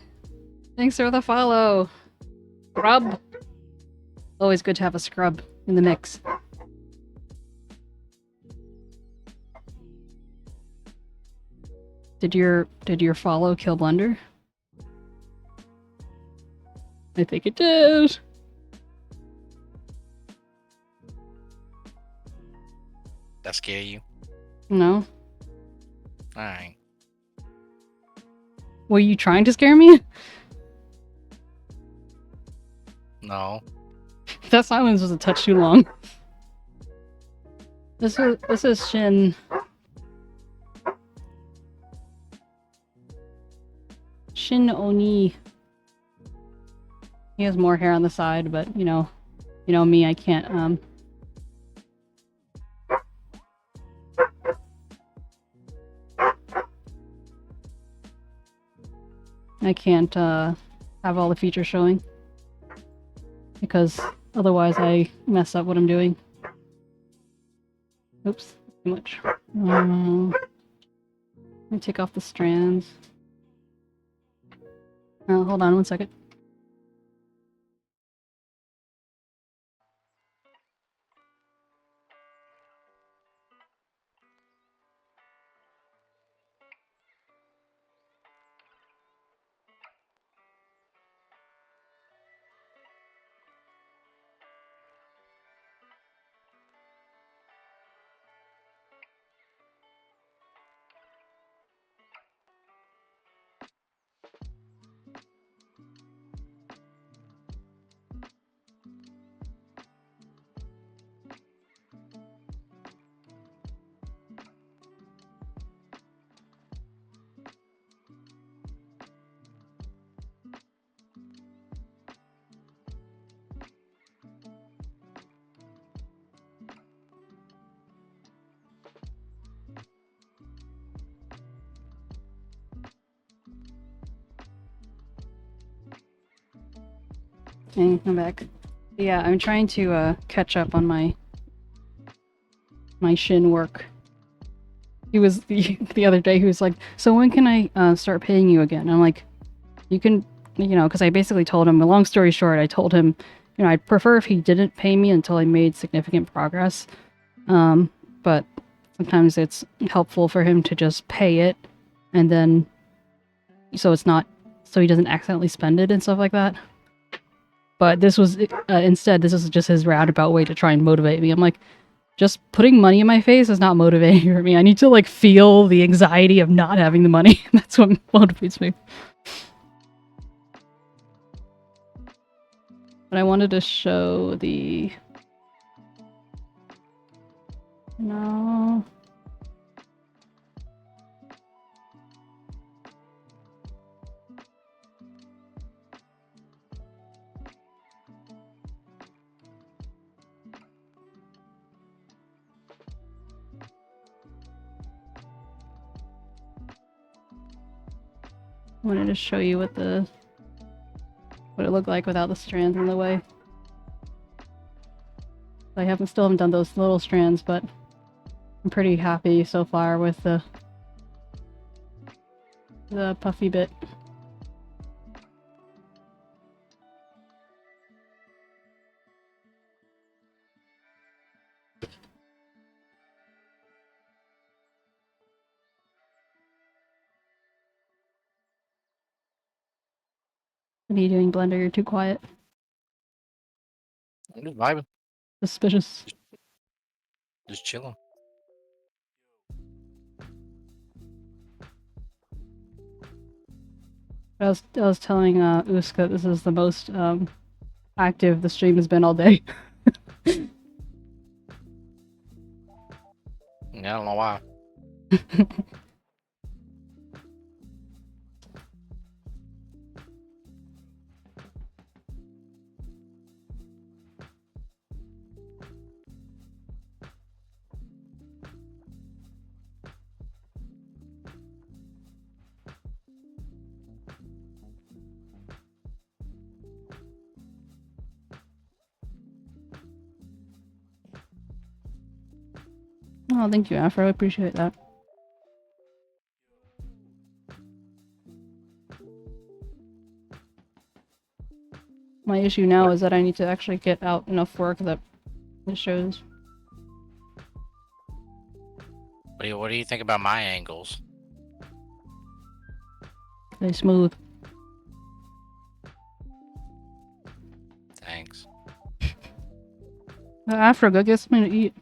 Thanks for the follow. Scrub. Always good to have a scrub in the mix. Did your follow kill Blunder? I think it did. That scare you? No. Alright. Were you trying to scare me? No. That silence was a touch too long. This is Shin. Shin Oni. He has more hair on the side, but you know me, I can't have all the features showing because otherwise I mess up what I'm doing. Oops, too much. Let me take off the strands. Hold on one second. Okay, I'm back. Yeah, I'm trying to catch up on my Shin work. He was the other day. He was like, "So when can I start paying you again?" I'm like, "You can, because I basically told him. Long story short, I told him, I'd prefer if he didn't pay me until I made significant progress. But sometimes it's helpful for him to just pay it, and then so he doesn't accidentally spend it and stuff like that." But this was instead, this is just his roundabout way to try and motivate me. I'm like, just putting money in my face is not motivating for me. I need to like feel the anxiety of not having the money. That's what motivates me. But I wanted to show the... No... wanted to show you what it looked like without the strands in the way. Still haven't done those little strands, but I'm pretty happy so far with the puffy bit. What are you doing, Blender? You're too quiet. I'm just vibing, Suspicious. just chilling. I was telling 𝗟𝗶H that this is the most active the stream has been all day. Yeah, I don't know why. Oh, thank you, Afro. I appreciate that. My issue now is that I need to actually get out enough work that it shows. What do you think about my angles? They smooth. Thanks. Afro, go get something to eat.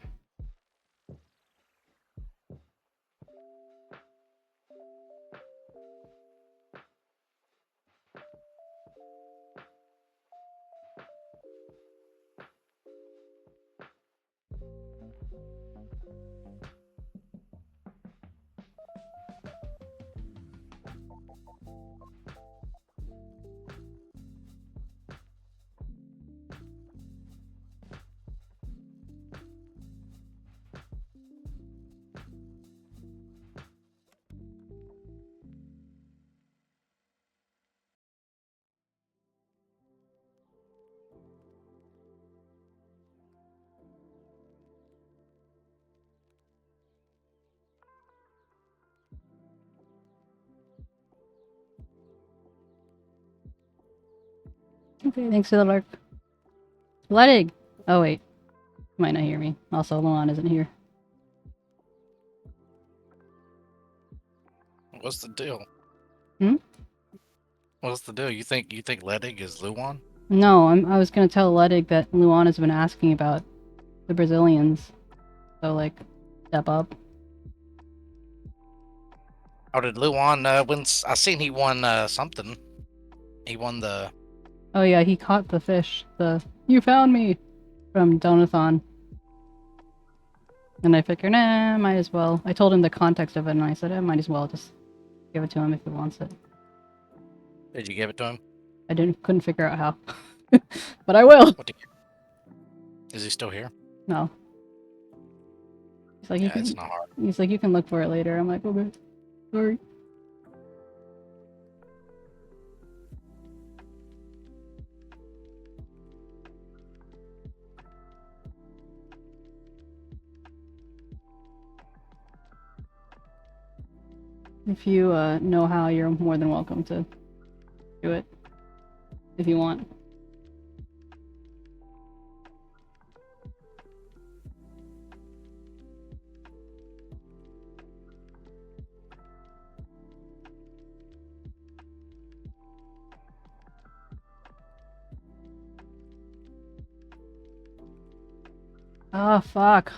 Okay, thanks for the lurk. Ledig! Oh wait. You might not hear me. Also, Luan isn't here. What's the deal? Hmm? What's the deal? You think Ledig is Luan? No, I was gonna tell Ledig that Luan has been asking about the Brazilians. So, like, step up. Oh, did Luan win? I seen he won something. He won the. Oh yeah, he caught the fish. You found me! From Donathon. And I figured, nah, might as well. I told him the context of it and I said, I might as well just give it to him if he wants it. Did you give it to him? I couldn't figure out how. But I will! Is he still here? No. He's like, Yeah, it's not hard. He's like, you can look for it later. I'm like, okay. Sorry. If you know how, you're more than welcome to do it. If you want. Oh, fuck.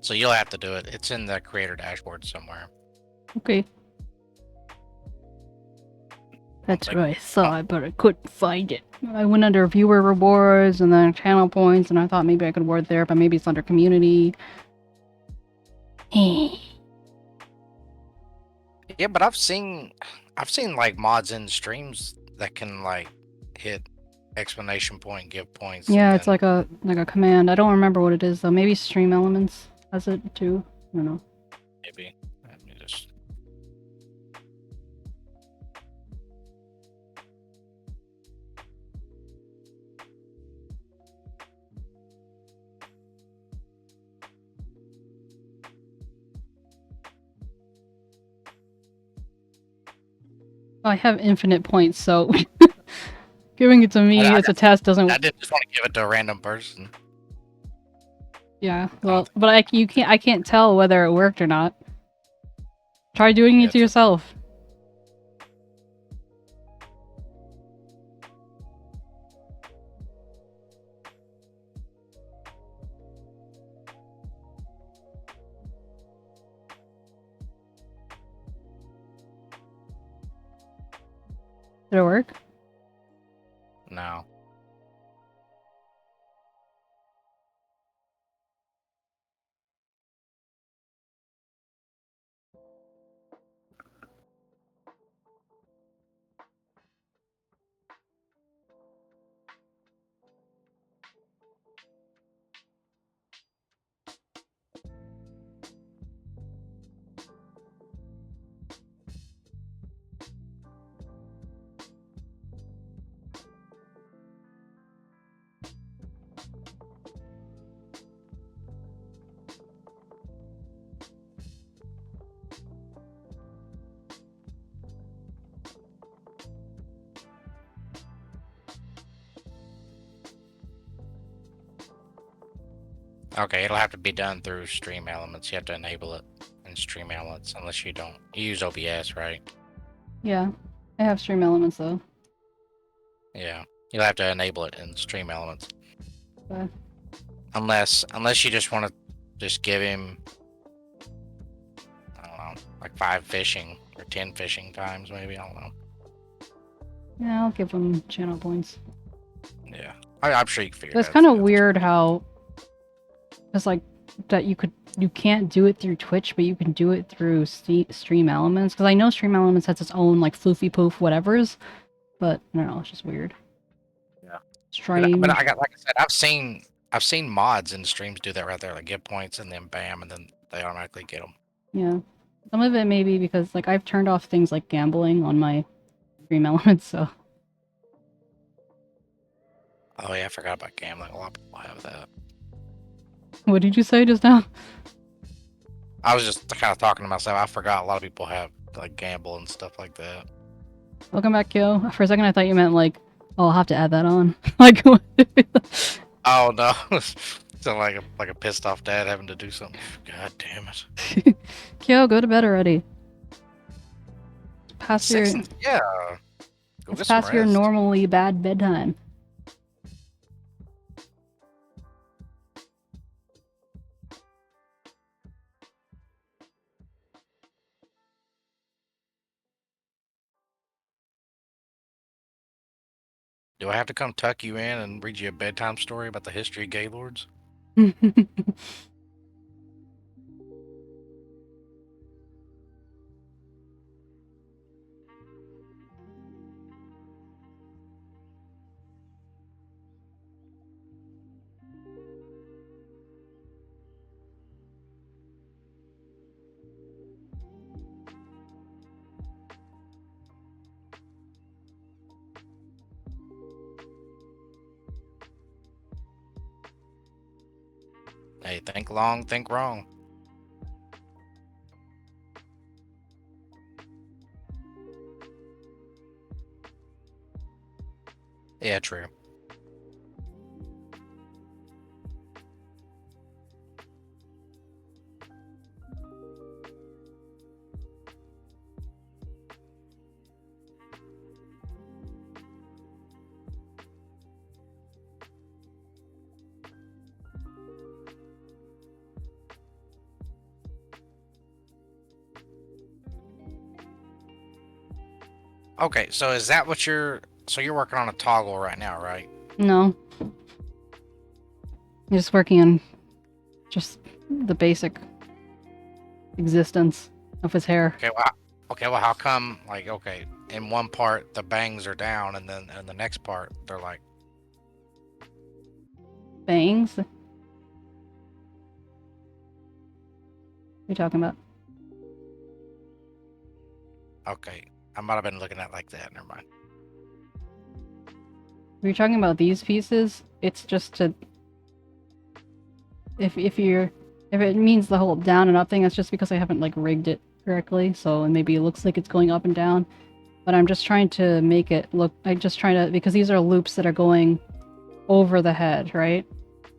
So you'll have to do it. It's in the creator dashboard somewhere. Okay. That's Like- what I thought, but I couldn't find it. I went under viewer rewards and then channel points, and I thought maybe I could word there, but maybe it's under community. Yeah, but I've seen like mods in streams that can like hit exclamation point, give points. and Yeah, it's then- like a command. I don't remember what it is though. Maybe Stream Elements has it too. I don't know. maybe. Let me just. I have infinite points, so giving it to me I as a test doesn't. I didn't just want to give it to a random person. Yeah, well, but I can't tell whether it worked or not. Try doing Yeah, it to it's- yourself. Did it work? No. Okay, it'll have to be done through Stream Elements. You have to enable it in Stream Elements unless you don't. You use OBS, right? Yeah, I have Stream Elements though. Yeah. You'll have to enable it in Stream Elements. Okay. Unless you just want to just give him, I don't know, like 5 fishing or 10 fishing times maybe. I don't know. Yeah, I'll give them channel points. Yeah. I'm sure you can figure it out. It's if kind you of have to- weird how it's like that you can't do it through Twitch, but you can do it through Stream Elements. Because I know Stream Elements has its own like floofy poof whatevers, but I don't know, it's just weird. Yeah. Strange. But I got, like I said, I've seen mods in streams do that right there, like get points and then bam, and then they automatically get them. Yeah, some of it may be because like I've turned off things like gambling on my Stream Elements, so Oh yeah, I forgot about gambling. A lot of people have that. what did you say just now? I was just kind of talking to myself. I forgot a lot of people have like gamble and stuff like that. Welcome back, Kyo. For a second, I thought you meant like, oh, I'll have to add that on. Like, what? Oh no, sound like a pissed off dad having to do something. God damn it. Kyo, go to bed already. Past your Yeah. Go it's get some past your rest. normally bad bedtime. Do I have to come tuck you in and read you a bedtime story about the history of Gaylords? Hey, think long, think wrong. Yeah, true. Okay, so is that what so you're working on a toggle right now, right? No. I'm just working on just the basic existence of his hair. Okay, well, how come, like, okay, in one part the bangs are down, and then in the next part they're like, Bangs? What are you talking about? okay, I might have been looking at it like that. Never mind. If you're talking about these pieces, it's just to... If it means the whole down and up thing, that's just because I haven't, like, rigged it correctly, so maybe it looks like it's going up and down. But I'm just trying to make it look... because these are loops that are going over the head, right?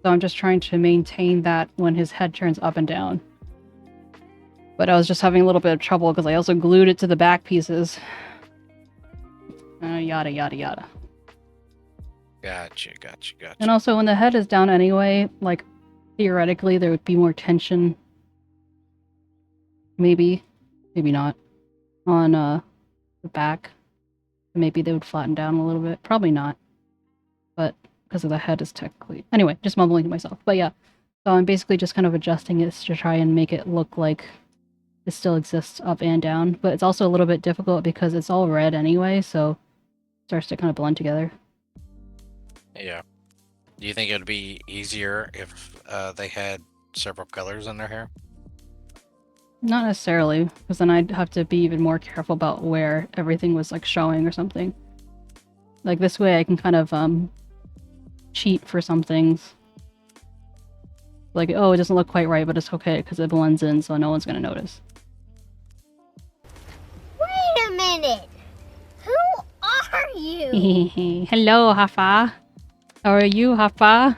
So I'm just trying to maintain that when his head turns up and down. But I was just having a little bit of trouble because I also glued it to the back pieces. Yada yada yada. Gotcha. And also, when the head is down anyway, like, theoretically, there would be more tension. Maybe not. On the back. Maybe they would flatten down a little bit. Probably not. But because of the head is technically... Anyway, just mumbling to myself. But yeah, so I'm basically just kind of adjusting it to try and make it look like it still exists up and down. But it's also a little bit difficult because it's all red anyway, so it starts to kind of blend together. Yeah. Do you think it would be easier if they had several colors in their hair? Not necessarily, because then I'd have to be even more careful about where everything was, like, showing or something. Like, this way I can kind of, cheat for some things. Like, oh, it doesn't look quite right, but it's okay, because it blends in, so no one's gonna notice. Wait a minute! Who are you? Hello, 𝗟𝗶. How are you, 𝗟𝗶?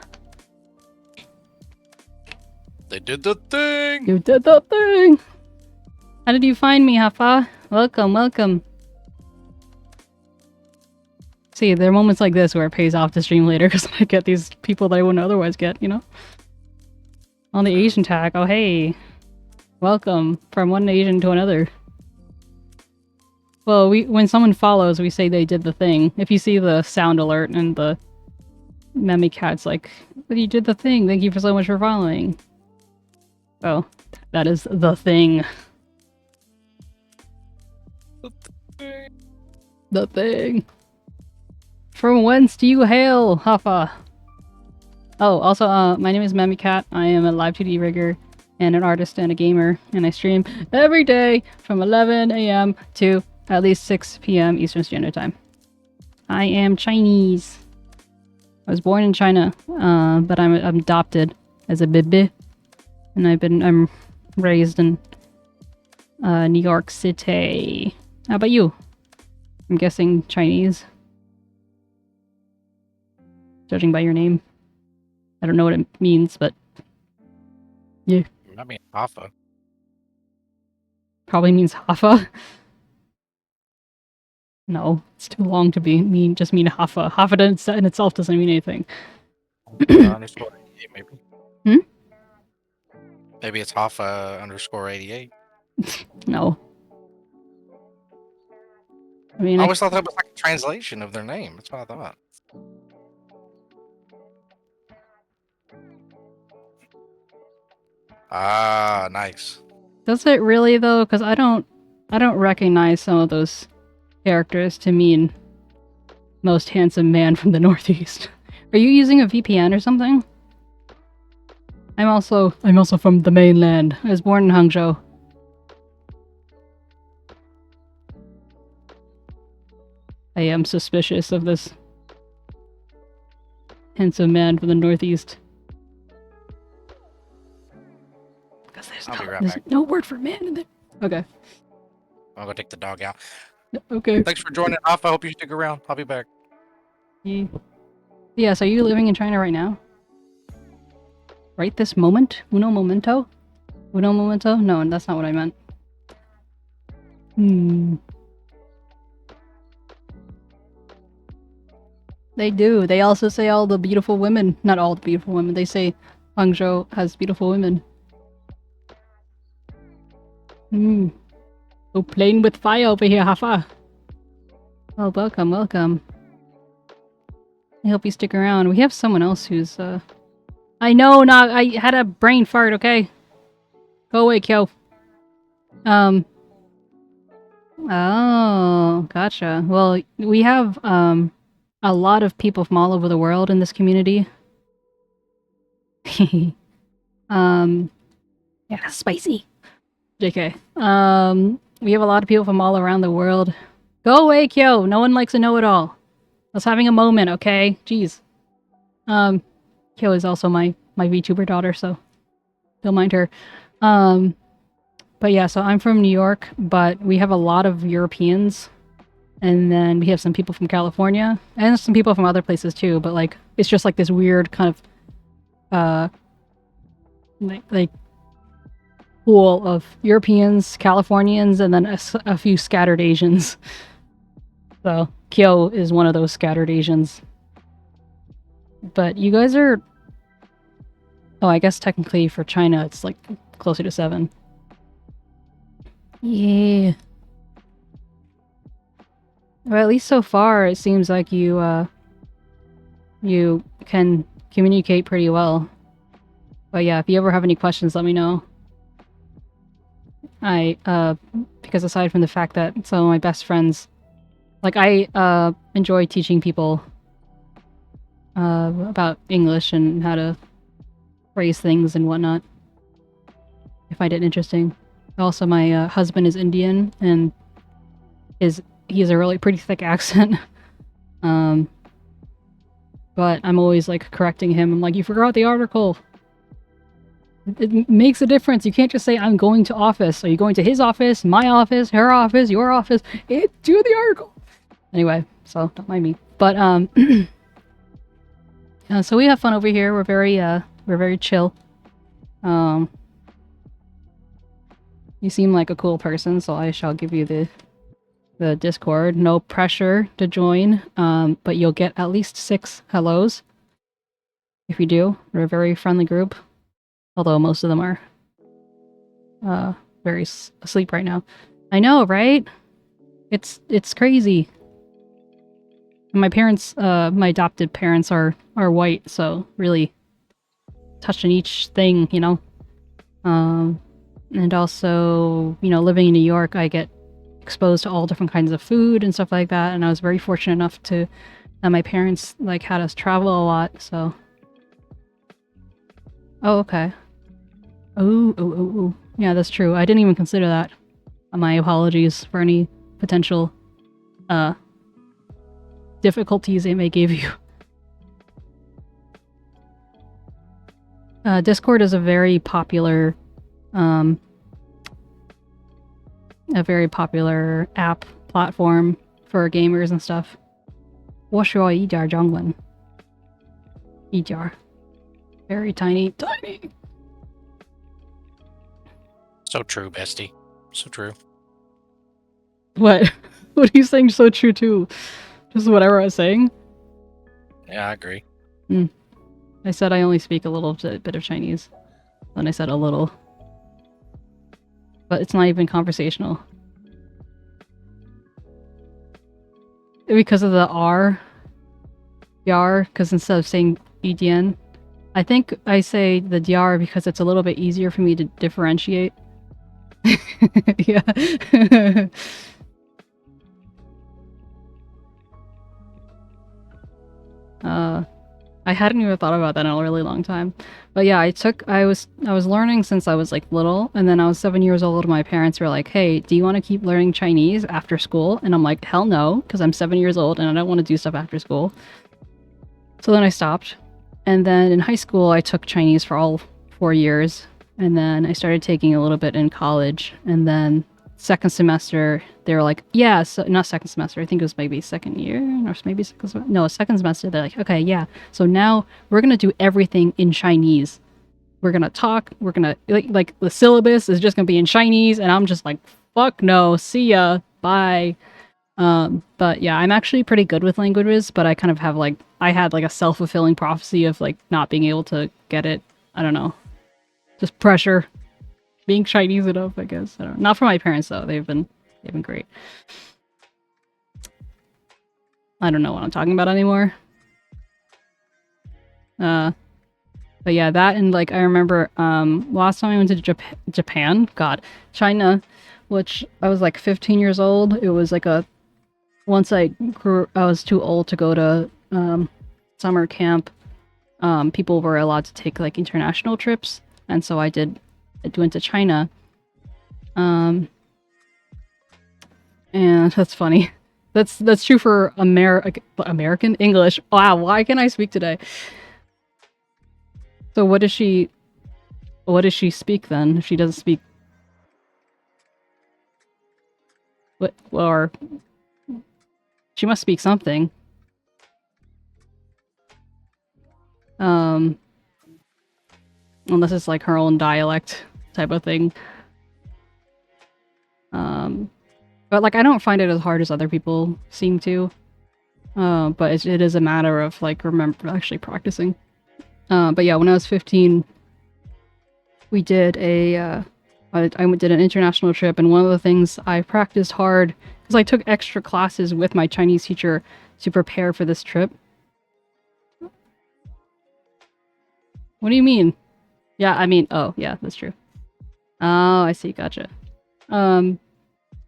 They did the thing! You did the thing! How did you find me, 𝗟𝗶? Welcome. See, there are moments like this where it pays off to stream later because I get these people that I wouldn't otherwise get, you know? On the Asian tag, oh hey! Welcome from one Asian to another. Well, when someone follows, we say they did the thing. If you see the sound alert and the 𝗟𝗶_𝗀𝘀's like, but you did the thing, thank you so much for following. Oh, that is the thing. The thing. From whence do you hail, 𝗟𝗶? Oh, also, my name is 𝗟𝗶_𝗀𝘀. I am a live 2D rigger and an artist and a gamer, and I stream every day from 11 a.m. to at least 6 p.m. Eastern Standard Time. I am Chinese. I was born in China, but I'm adopted as a 𝗟𝗶, and I'm raised in New York City. How about you? I'm guessing Chinese. Judging by your name. I don't know what it means, but yeah. I mean, 𝗟𝗶. Probably means 𝗟𝗶. No, it's too long to just mean 𝗟𝗶. 𝗟𝗶 in itself doesn't mean anything. _88, maybe. Hmm? Maybe it's _88. No. I mean, I always thought that was like a translation of their name. That's what I thought. Ah, nice. does it really though? Because I don't recognize some of those characters to mean most handsome man from the Northeast. Are you using a VPN or something? I'm also from the mainland. I was born in Hangzhou. I am suspicious of this handsome man from the Northeast. Because there's no word for man in there. Okay. I'm gonna take the dog out. Okay. Thanks for joining off. I hope you stick around. I'll be back. Yes, are you living in China right now? Right this moment? Uno momento? Uno momento? No, that's not what I meant. They do. They also say all the beautiful women. Not all the beautiful women. They say Hangzhou has beautiful women. So playing with fire over here, 𝗟𝗶. Well, welcome, welcome. I hope you stick around. We have someone else who's, I know, not. I had a brain fart, okay? Go away, Kyo. Oh, gotcha. Well, we have, a lot of people from all over the world in this community. Yeah, spicy. JK. We have a lot of people from all around the world. Go away, Kyo! No one likes a know-it-all. I was having a moment, okay? Jeez. Kyo is also my VTuber daughter, so don't mind her. But yeah, so I'm from New York, but we have a lot of Europeans, and then we have some people from California, and some people from other places too, but like, it's just like this weird kind of, like pool of Europeans, Californians, and then a few scattered Asians. So, Kyo is one of those scattered Asians. But you guys are... Oh, I guess technically for China, it's like closer to 7. Yeah. Well, at least so far, it seems like you, you can communicate pretty well. But yeah, if you ever have any questions, let me know. Because aside from the fact that some of my best friends... Like, I, enjoy teaching people, about English and how to phrase things and whatnot. I find it interesting. Also, my, husband is Indian, and he has a really pretty thick accent. But I'm always, like, correcting him. I'm like, you forgot the article! It makes a difference. You can't just say, I'm going to office. Are you going to his office, my office, her office, your office? Do the article! Anyway, so don't mind me. But, so we have fun over here. We're very chill. You seem like a cool person, so I shall give you the Discord. No pressure to join, but you'll get at least 6 hellos. If you do. We're a very friendly group. Although most of them are, very asleep right now. I know, right? It's crazy. My parents, my adopted parents are white, so really touching each thing, you know? And also, you know, living in New York, I get exposed to all different kinds of food and stuff like that, and I was very fortunate enough to, that my parents, like, had us travel a lot, so... Oh, okay. Oh. Yeah, that's true. I didn't even consider that. My apologies for any potential, difficulties it may give you. Discord is a very popular app platform for gamers and stuff. 我说一点中文。一点. Very tiny. So true, bestie. So true. What? What are you saying so true to? Just whatever I was saying? Yeah, I agree. I said I only speak a little bit of Chinese. Then I said a little. But it's not even conversational. Because of the R. Yar, because instead of saying EDN, I think I say the DR because it's a little bit easier for me to differentiate. Yeah. I hadn't even thought about that in a really long time. But yeah, I was learning since I was like little, and then I was 7 years old and my parents were like, hey, do you want to keep learning Chinese after school? And I'm like, hell no, because I'm 7 years old and I don't want to do stuff after school. So then I stopped. And then in high school, I took Chinese for all 4 years. And then I started taking a little bit in college. And then second semester, they were like, yeah, so not second semester. I think it was maybe second year or maybe second semester. No, second semester. They're like, okay, yeah. So now we're going to do everything in Chinese. We're going to talk. We're going to like the syllabus is just going to be in Chinese. And I'm just like, fuck no. See ya. Bye. But yeah, I'm actually pretty good with languages, but I kind of have like, I had like a self-fulfilling prophecy of like not being able to get it. I don't know. Just pressure. Being Chinese enough, I guess. I don't know. Not for my parents though. They've been great. I don't know what I'm talking about anymore. But yeah, that and like I remember last time I went to Japan, God, China, which I was like 15 years old. It was like once I was too old to go to summer camp. People were allowed to take like international trips, and so I went to China. And that's funny. That's true for American English. Wow, why can't I speak today? So what does she speak then? If she doesn't speak what, or she must speak something. Unless it's like her own dialect type of thing. But like I don't find it as hard as other people seem to. But it is a matter of like actually practicing. But yeah, when I was 15, we did I did an international trip, and one of the things I practiced hard because I took extra classes with my Chinese teacher to prepare for this trip. What do you mean? Yeah, I mean, oh yeah, that's true. Oh, I see, gotcha.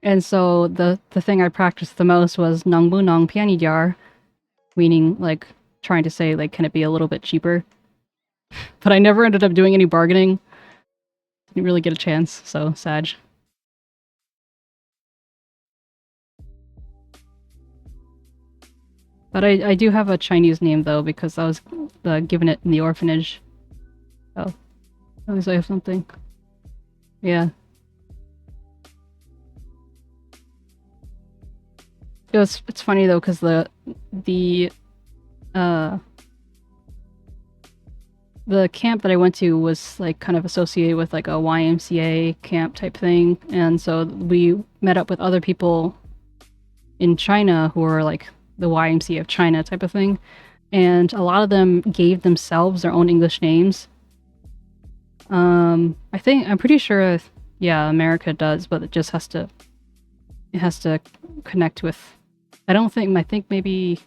And so the thing I practiced the most was 能不能便宜点儿, meaning like trying to say like, can it be a little bit cheaper? But I never ended up doing any bargaining. Didn't really get a chance, so sad. But I do have a Chinese name though, because I was given it in the orphanage. Oh, at least I have something. Yeah. It's funny though, because the camp that I went to was like kind of associated with like a YMCA camp type thing, and so we met up with other people in China who were like the YMCA of China type of thing, and a lot of them gave themselves their own English names. I'm pretty sure, yeah, America does, but it just has to connect with. I think maybe,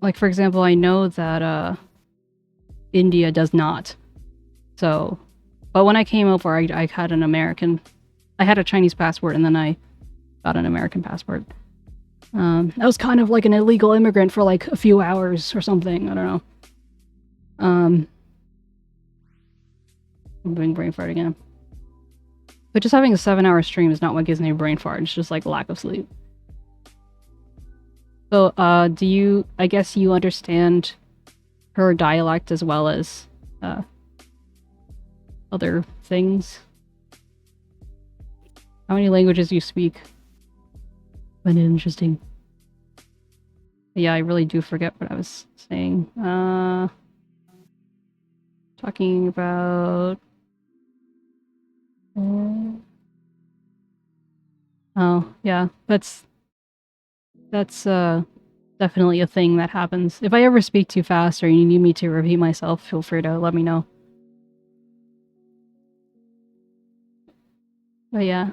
like for example, I know that India does not. So, but when I came over, I had I had a Chinese passport, and then I got an American passport. I was kind of like an illegal immigrant for like a few hours or something. I don't know. I'm doing brain fart again. But just having a 7-hour stream is not what gives me a brain fart. It's just like lack of sleep. So, I guess you understand her dialect as well as other things? How many languages do you speak? Find it interesting. Yeah, I really do forget what I was saying. Talking about... Oh, yeah, that's definitely a thing that happens. If I ever speak too fast or you need me to repeat myself, feel free to let me know. But yeah,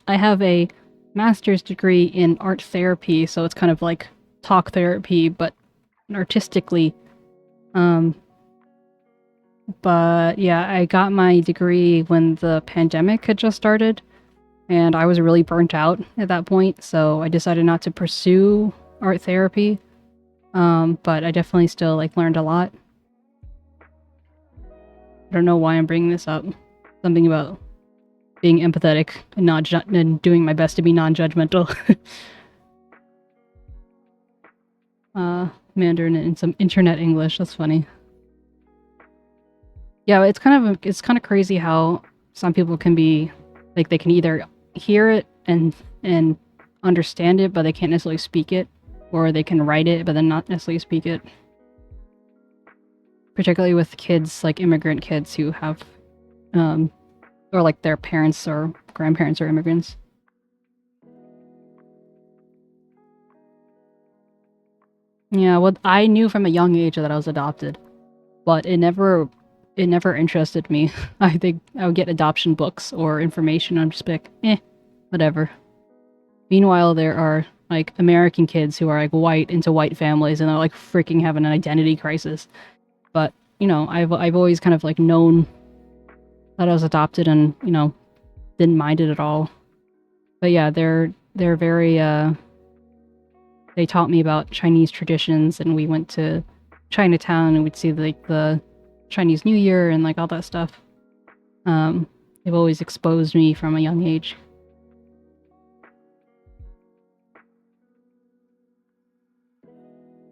I have a master's degree in art therapy, so it's kind of like talk therapy, but artistically. But yeah, I got my degree when the pandemic had just started, and I was really burnt out at that point, so I decided not to pursue art therapy. But I definitely still like learned a lot. I don't know why I'm bringing this up. Something about being empathetic and and doing my best to be non-judgmental. Mandarin and some internet English. That's funny. Yeah, it's kind of crazy how some people can be like they can either hear it and understand it, but they can't necessarily speak it, or they can write it but then not necessarily speak it. Particularly with kids, like immigrant kids who have, or like their parents or grandparents are immigrants. Yeah, well, I knew from a young age that I was adopted, but it never interested me. I think I would get adoption books or information. I'm just like, whatever. Meanwhile, there are like American kids who are like white into white families and they're like freaking having an identity crisis. But, you know, I've always kind of like known that I was adopted and, you know, didn't mind it at all. But yeah, they're very they taught me about Chinese traditions, and we went to Chinatown and we'd see like the Chinese New Year and like all that stuff. They've always exposed me from a young age.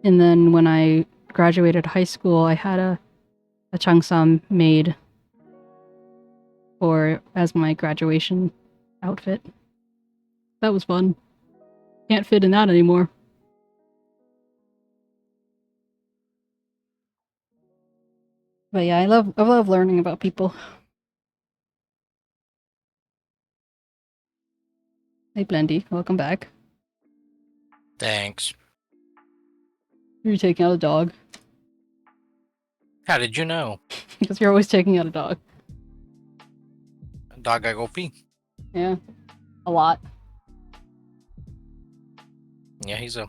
And then when I graduated high school, I had a cheongsam made as my graduation outfit. That was fun. Can't fit in that anymore. But yeah, I love learning about people. Hey Blendy, welcome back. Thanks. You're taking out a dog. How did you know? Because you're always taking out a dog. Dog I go pee. Yeah. A lot. Yeah, he's a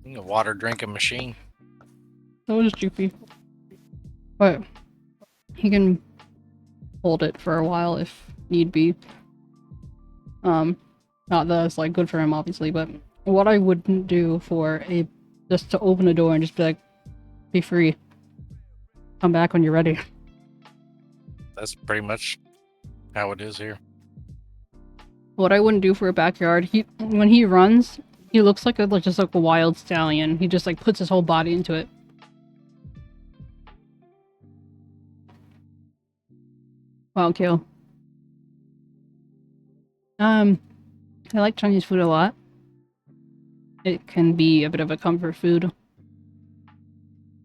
water drinking machine. So is Joopy. But he can hold it for a while if need be. Not that it's like good for him obviously, but what I wouldn't do for just to open a door and just be like, be free. Come back when you're ready. That's pretty much how it is here. What I wouldn't do for a backyard, when he runs, he looks like just like a wild stallion. He just like puts his whole body into it. Wow, kill. I like Chinese food a lot. It can be a bit of a comfort food.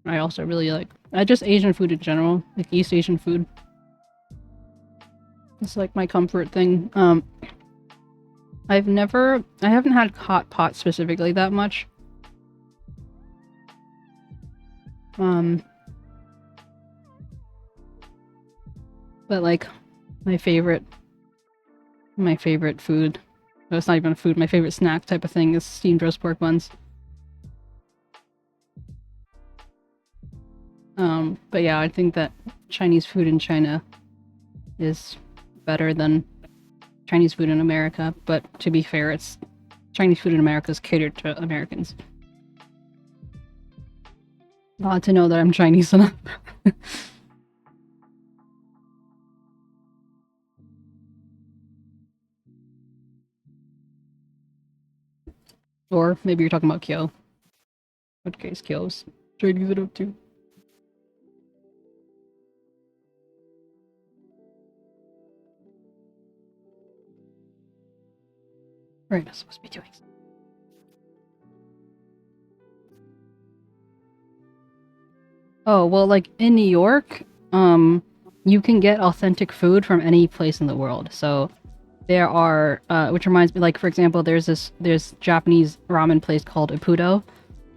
I also really like just Asian food in general, like East Asian food. It's like my comfort thing. I haven't had hot pot specifically that much. But like my favorite food, no, it's not even a food, my favorite snack type of thing is steamed roast pork buns. But yeah, I think that Chinese food in China is better than Chinese food in America, but to be fair, it's Chinese food in America is catered to Americans. Glad to know that I'm Chinese enough. Or maybe you're talking about Kyo. In which case, Kyo's Chinese it up too. Right, I'm supposed to be doing. Oh, well, like in New York, you can get authentic food from any place in the world. So there are, which reminds me, like for example, there's Japanese ramen place called Ippudo.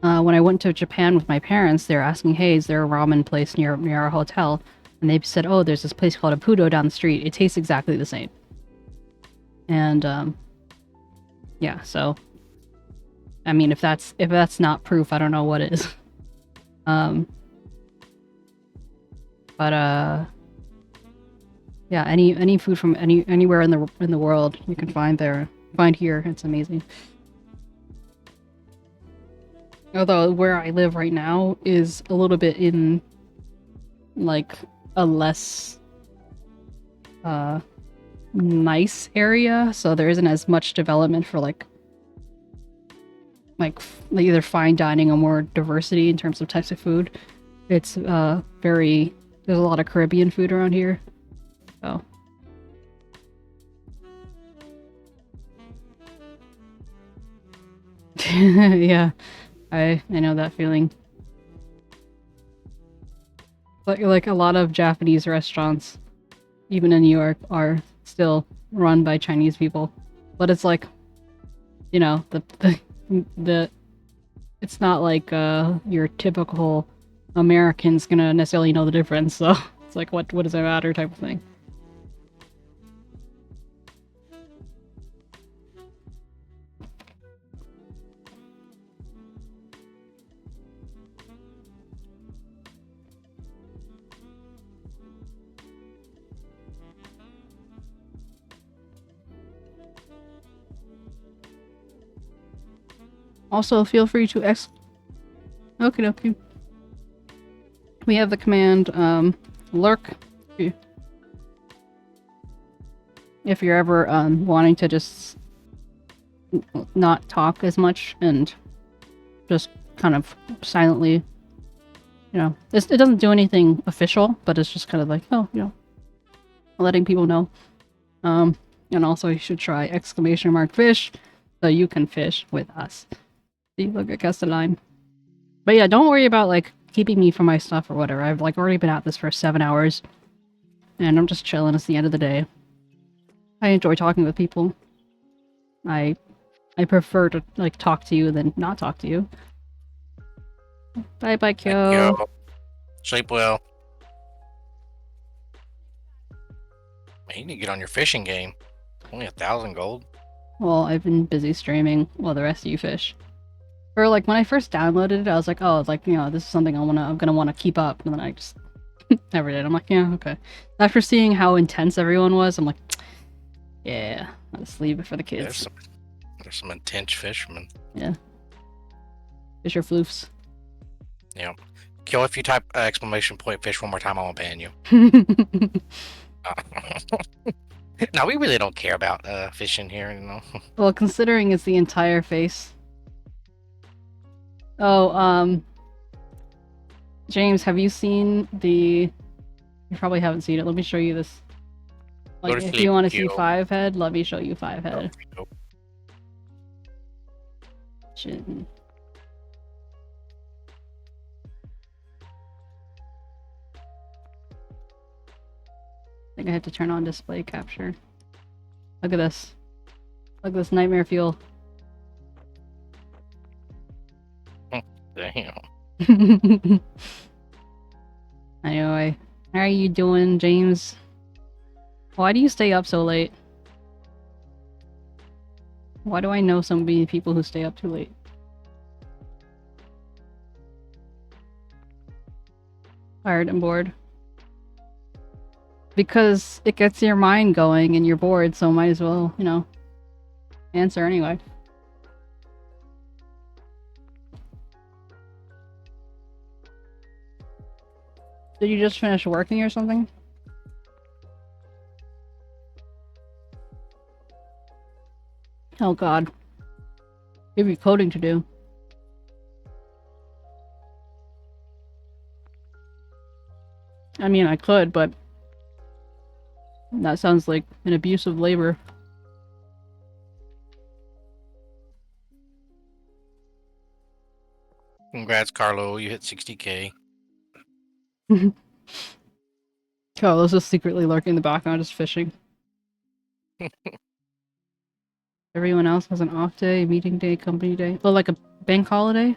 When I went to Japan with my parents, they were asking, "Hey, is there a ramen place near our hotel?" And they said, "Oh, there's this place called Ippudo down the street. It tastes exactly the same." And yeah, so I mean, if that's not proof, I don't know what is. But yeah, any food from anywhere in the world you can find here. It's amazing. Although where I live right now is a little bit in like a less nice area, so there isn't as much development for like either fine dining or more diversity in terms of types of food. It's there's a lot of Caribbean food around here. So yeah, I know that feeling. Like a lot of Japanese restaurants, even in New York, are still run by Chinese people. But it's like, you know, the it's not like your typical American's gonna necessarily know the difference, so it's like what does it matter type of thing. Also, feel free to Okay. We have the command lurk if you're ever wanting to just not talk as much and just kind of silently, you know, it doesn't do anything official, but it's just kind of like, oh, you know, letting people know. And also you should try !fish so you can fish with us. See, look at 𝗟𝗶biết𝗀𝘀. But yeah, don't worry about like keeping me from my stuff or whatever. I've like already been at this for 7 hours and I'm just chilling. It's the end of the day. I enjoy talking with people. I prefer to like talk to you than not talk to you. Bye bye, Kyo. Yo, sleep well. Man, you need to get on your fishing game. Only 1,000 gold. Well, I've been busy streaming while the rest of you fish. Or like when I first downloaded it, I was like, oh, like, you know, this is something I'm gonna want to keep up, and then I just never did. I'm like, yeah, okay. After seeing how intense everyone was, I'm like, yeah, I'll just leave it for the kids. There's some intense fishermen. Yeah. Fisher floofs. Yeah. Kill if you type !fish one more time, I'm gonna ban you. No, we really don't care about fishing here, you know. Well, considering it's the entire face. Oh, James, have you seen the... You probably haven't seen it. Let me show you this. Like, if you want to see 5 head, let me show you 5 head. Shit. I think I have to turn on display capture. Look at this. Look at this nightmare fuel. Damn. Anyway, how are you doing, James? Why do you stay up so late? Why do I know so many people who stay up too late? Tired and bored. Because it gets your mind going and you're bored, so might as well, you know, answer anyway. Did you just finish working or something? Oh god. Give you coding to do. I mean, I could, but that sounds like an abuse of labor. Congrats, Carlo. You hit 60k. Carlos is secretly lurking in the background, just fishing. Everyone else has an off day, meeting day, company day. Oh, like a bank holiday?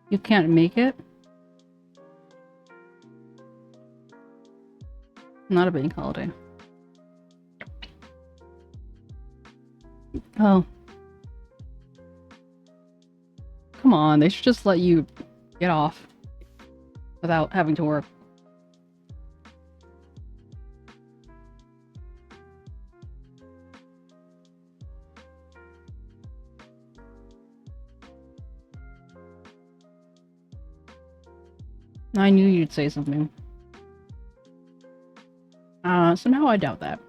You can't make it? Not a bank holiday. Oh. Come on, they should just let you get off without having to work. I knew you'd say something. Somehow I doubt that.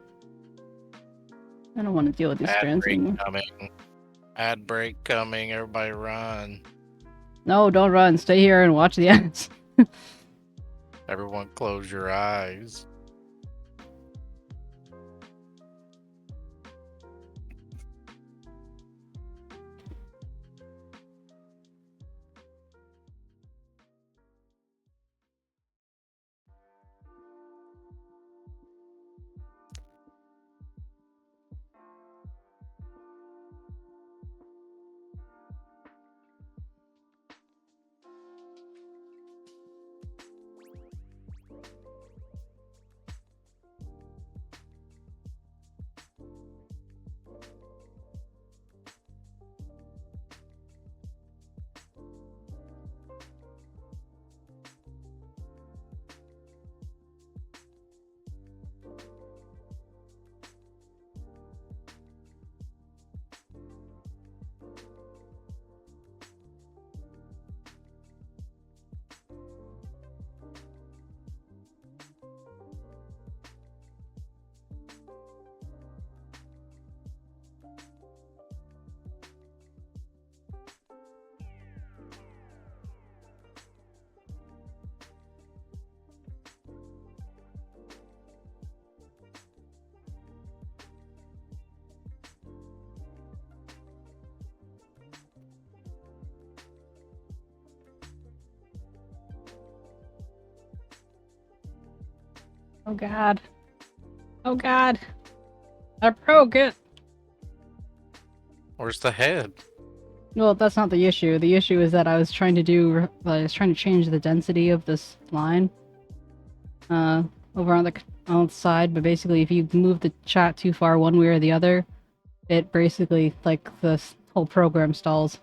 I don't want to deal with these strands anymore. Ad break coming. Everybody run. No, don't run. Stay here and watch the ads. Everyone close your eyes. Oh god. Oh god. I broke it. Where's the head? Well, that's not the issue. The issue is that I was trying to change the density of this line. Over on the side, but basically if you move the chat too far one way or the other, it basically, like, this whole program stalls.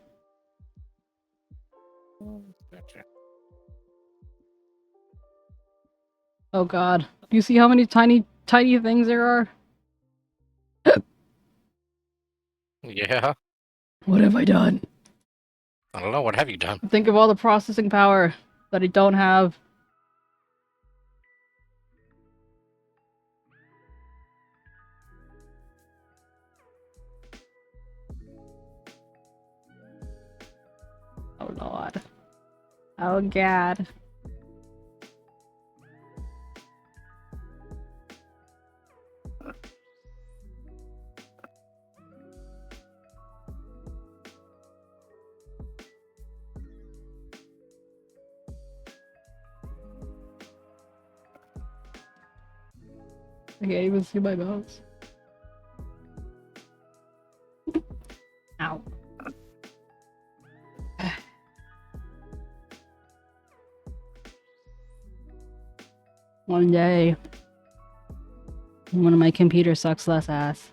Gotcha. Oh god. Do you see how many tiny things there are? Yeah. What have I done? I don't know. What have you done? Think of all the processing power that I don't have. Oh lord. Oh god. I can't even see my mouse. Ow. One day, one of my computers sucks less ass.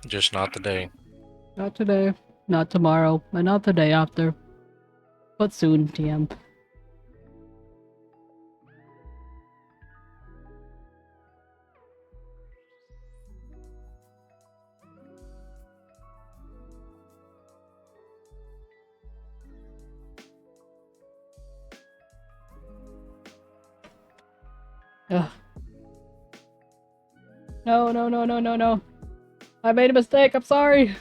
Just not today. Not today, not tomorrow, and not the day after. But soon, TM. Ugh. No, no, no, no, no, no. I made a mistake, I'm sorry.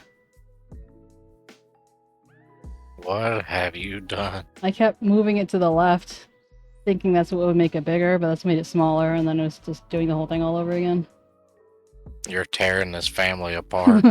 What have you done? I kept moving it to the left, thinking that's what would make it bigger, but that's made it smaller, and then it was just doing the whole thing all over again. You're tearing this family apart.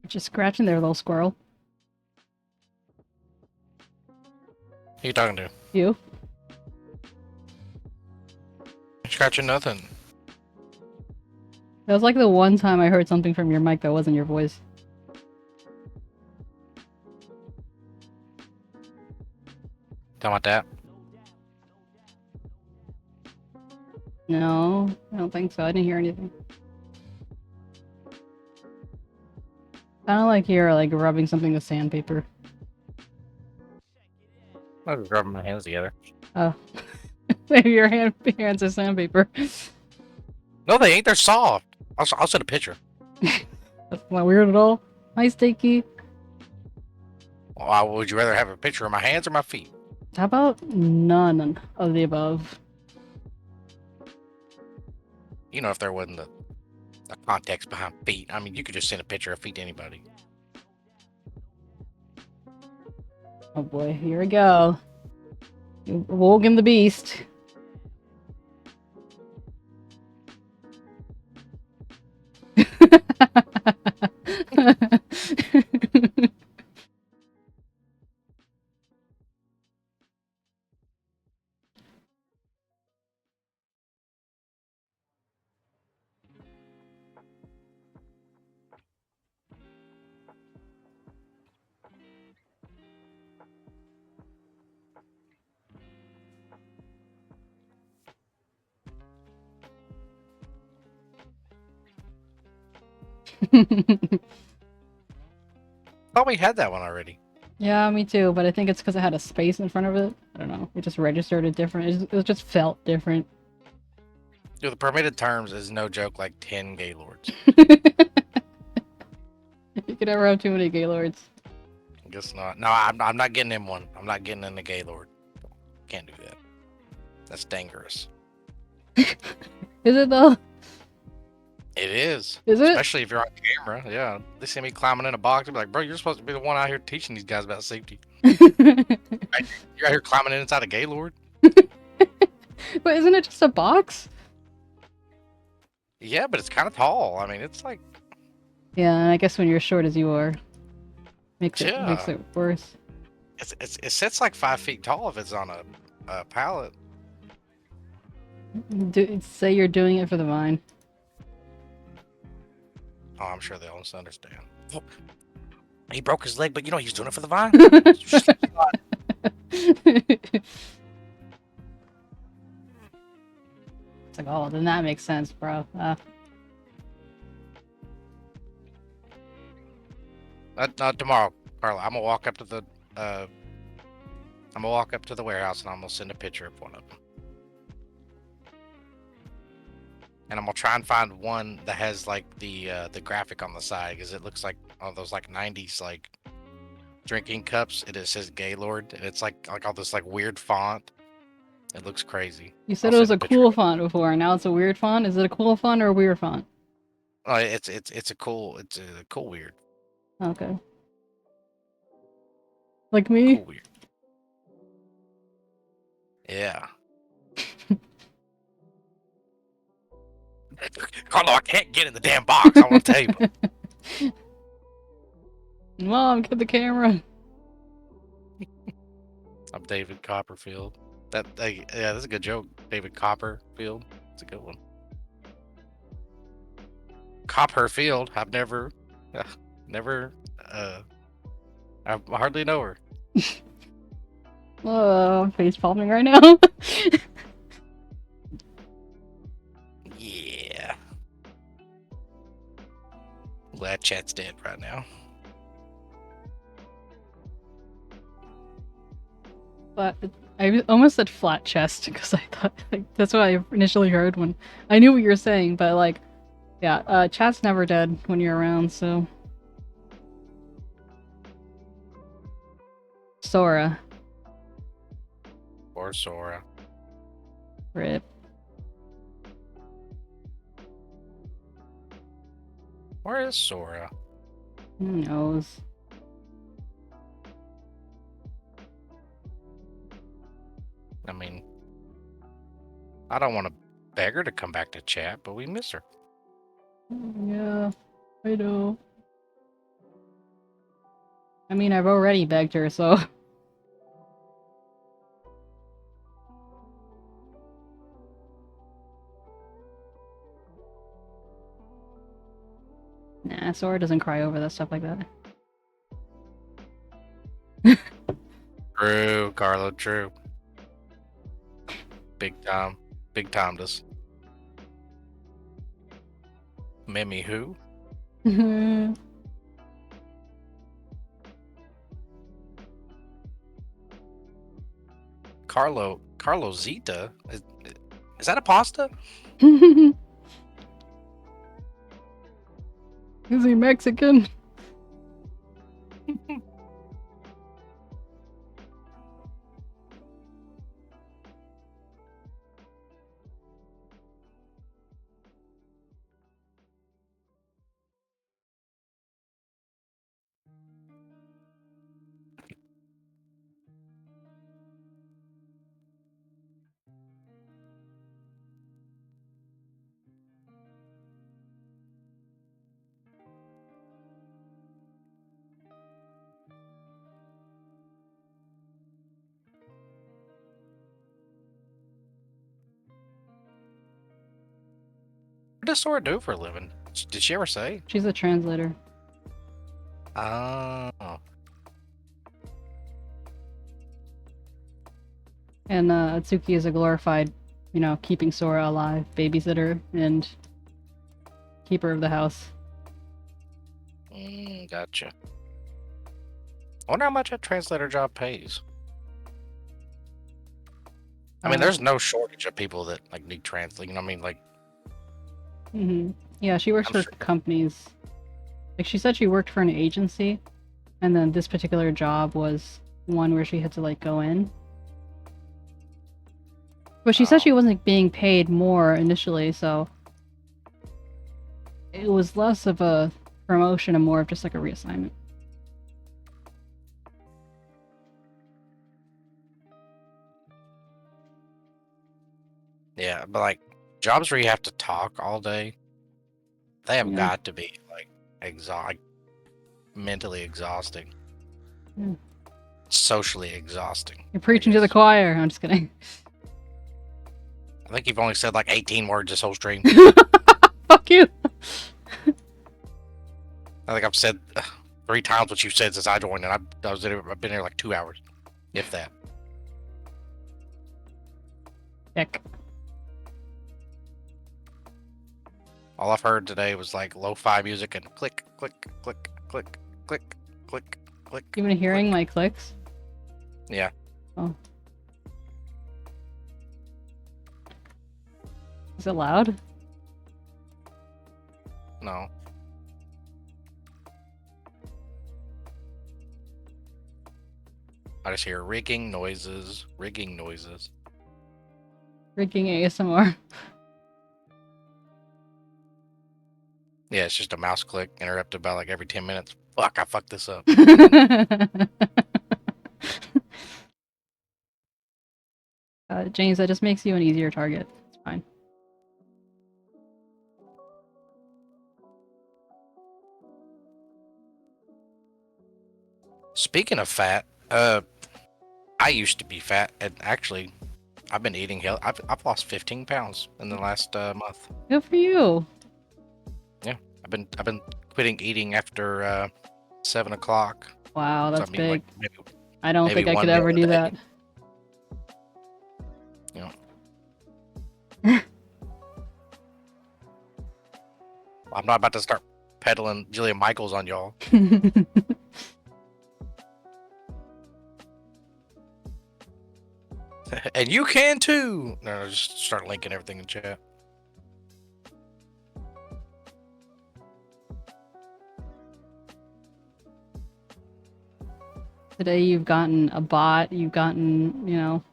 Just scratching there, little squirrel. Who you talking to? You? Scratching nothing. That was like the one time I heard something from your mic that wasn't your voice. Talking about that? No, I don't think so. I didn't hear anything. Sounded like you're like rubbing something with sandpaper. I was rubbing my hands together. Oh. Maybe your hands are sandpaper. No, they ain't. They're soft. I'll send a picture. That's not weird at all. Hi, Steaky. Well, would you rather have a picture of my hands or my feet? How about none of the above? You know, if there wasn't the context behind feet, I mean, you could just send a picture of feet to anybody. Oh boy, here we go. You've awoken the beast. Thought we had that one already. Yeah, me too, but I think it's because it had a space in front of it. I don't know. It just registered it different. It just felt different. Dude, the permitted terms is no joke like 10 gaylords. You could never have too many gaylords. I guess not. No, I'm not getting in one. I'm not getting in the gaylord. Can't do that. That's dangerous. Is it though? It is. Is it? Especially if you're on camera. Yeah. They see me climbing in a box. They'll be like, bro, you're supposed to be the one out here teaching these guys about safety. You're out here climbing in inside a gaylord? But isn't it just a box? Yeah, but it's kind of tall. I mean, it's like, Yeah, I guess when you're short as you are, makes it Yeah. worse. it sits like 5 feet tall if it's on a pallet. Say you're doing it for the vine. Oh, I'm sure they all understand. Oh, he broke his leg, but you know he's doing it for the vine. It's like, oh, then that makes sense, bro. Not tomorrow, Carla. I'm gonna walk up to the warehouse and I'm gonna send a picture of one of them. And I'm gonna try and find one that has like the graphic on the side because it looks like all those like 90s like drinking cups. It says Gaylord and it's like all this like weird font. It looks crazy. You said I'll it was send a a picture cool of it. font before, and now it's a weird font. Is it a cool font or a weird font? Oh, it's a cool weird. Okay. Like me? Cool weird. Yeah. Carlo, I can't get in the damn box. I want to tell you. Mom, get the camera. I'm David Copperfield. Yeah, that's a good joke. David Copperfield. It's a good one. Copperfield. I've never, I hardly know her. Oh, I'm face palming right now. Yeah. Glad chat's dead right now. But I almost said flat chest because I thought that's what I initially heard when I knew what you were saying. But like, yeah, chat's never dead when you're around. So Sora, Or Sora. rip. Where is Sora? Who knows? I mean, I don't want to beg her to come back to chat, but we miss her. Yeah, I know. I mean, I've already begged her, so. Nah, Sora doesn't cry over that stuff like that. True, Carlo, true. Big time. Big time this. Mimi who? Carlo Zeta? Is that a pasta? Is he Mexican? What does Sora do for a living? Did she ever say? She's a translator. Oh. And Atsuki is a glorified, you know, keeping Sora alive, babysitter, and keeper of the house. Gotcha. I wonder how much a translator job pays. I mean, there's no shortage of people that like need translate. You know what I mean? Like, Yeah, she works I'm for sure- companies. Like she said, she worked for an agency, and then this particular job was one where she had to like go in. But she said Oh. she wasn't being paid more initially, so it was less of a promotion and more of just like a reassignment. yeah, but like jobs where you have to talk all day, they have Yeah. got to be like mentally exhausting, Yeah. socially exhausting. You're preaching to the guess. choir. I'm just kidding. I think you've only said like 18 words this whole stream. Fuck you. I think I've said 3 times what you've said since I joined, and I've been here like 2 hours, if that. Heck. All I've heard today was like lo-fi music and click, click, click, click, click, click, click. You been hearing click. my clicks? Yeah. Oh. Is it loud? No. I just hear rigging noises, rigging noises. Rigging ASMR. Yeah, it's just a mouse click interrupted about like every 10 minutes. Fuck, I fucked this up. James, that just makes you an easier target. It's fine. Speaking of fat, I used to be fat, and actually, I've been eating healthy. I've lost 15 pounds in the last month. Good for you. I've been quitting eating after 7 o'clock. Wow, So that's I mean, big. like, I don't maybe think I one could meal ever a do day. that. You know. I'm not about to start peddling Jillian Michaels on y'all. And you can too. No, just start linking everything in chat. Today you've gotten a bot, you've gotten,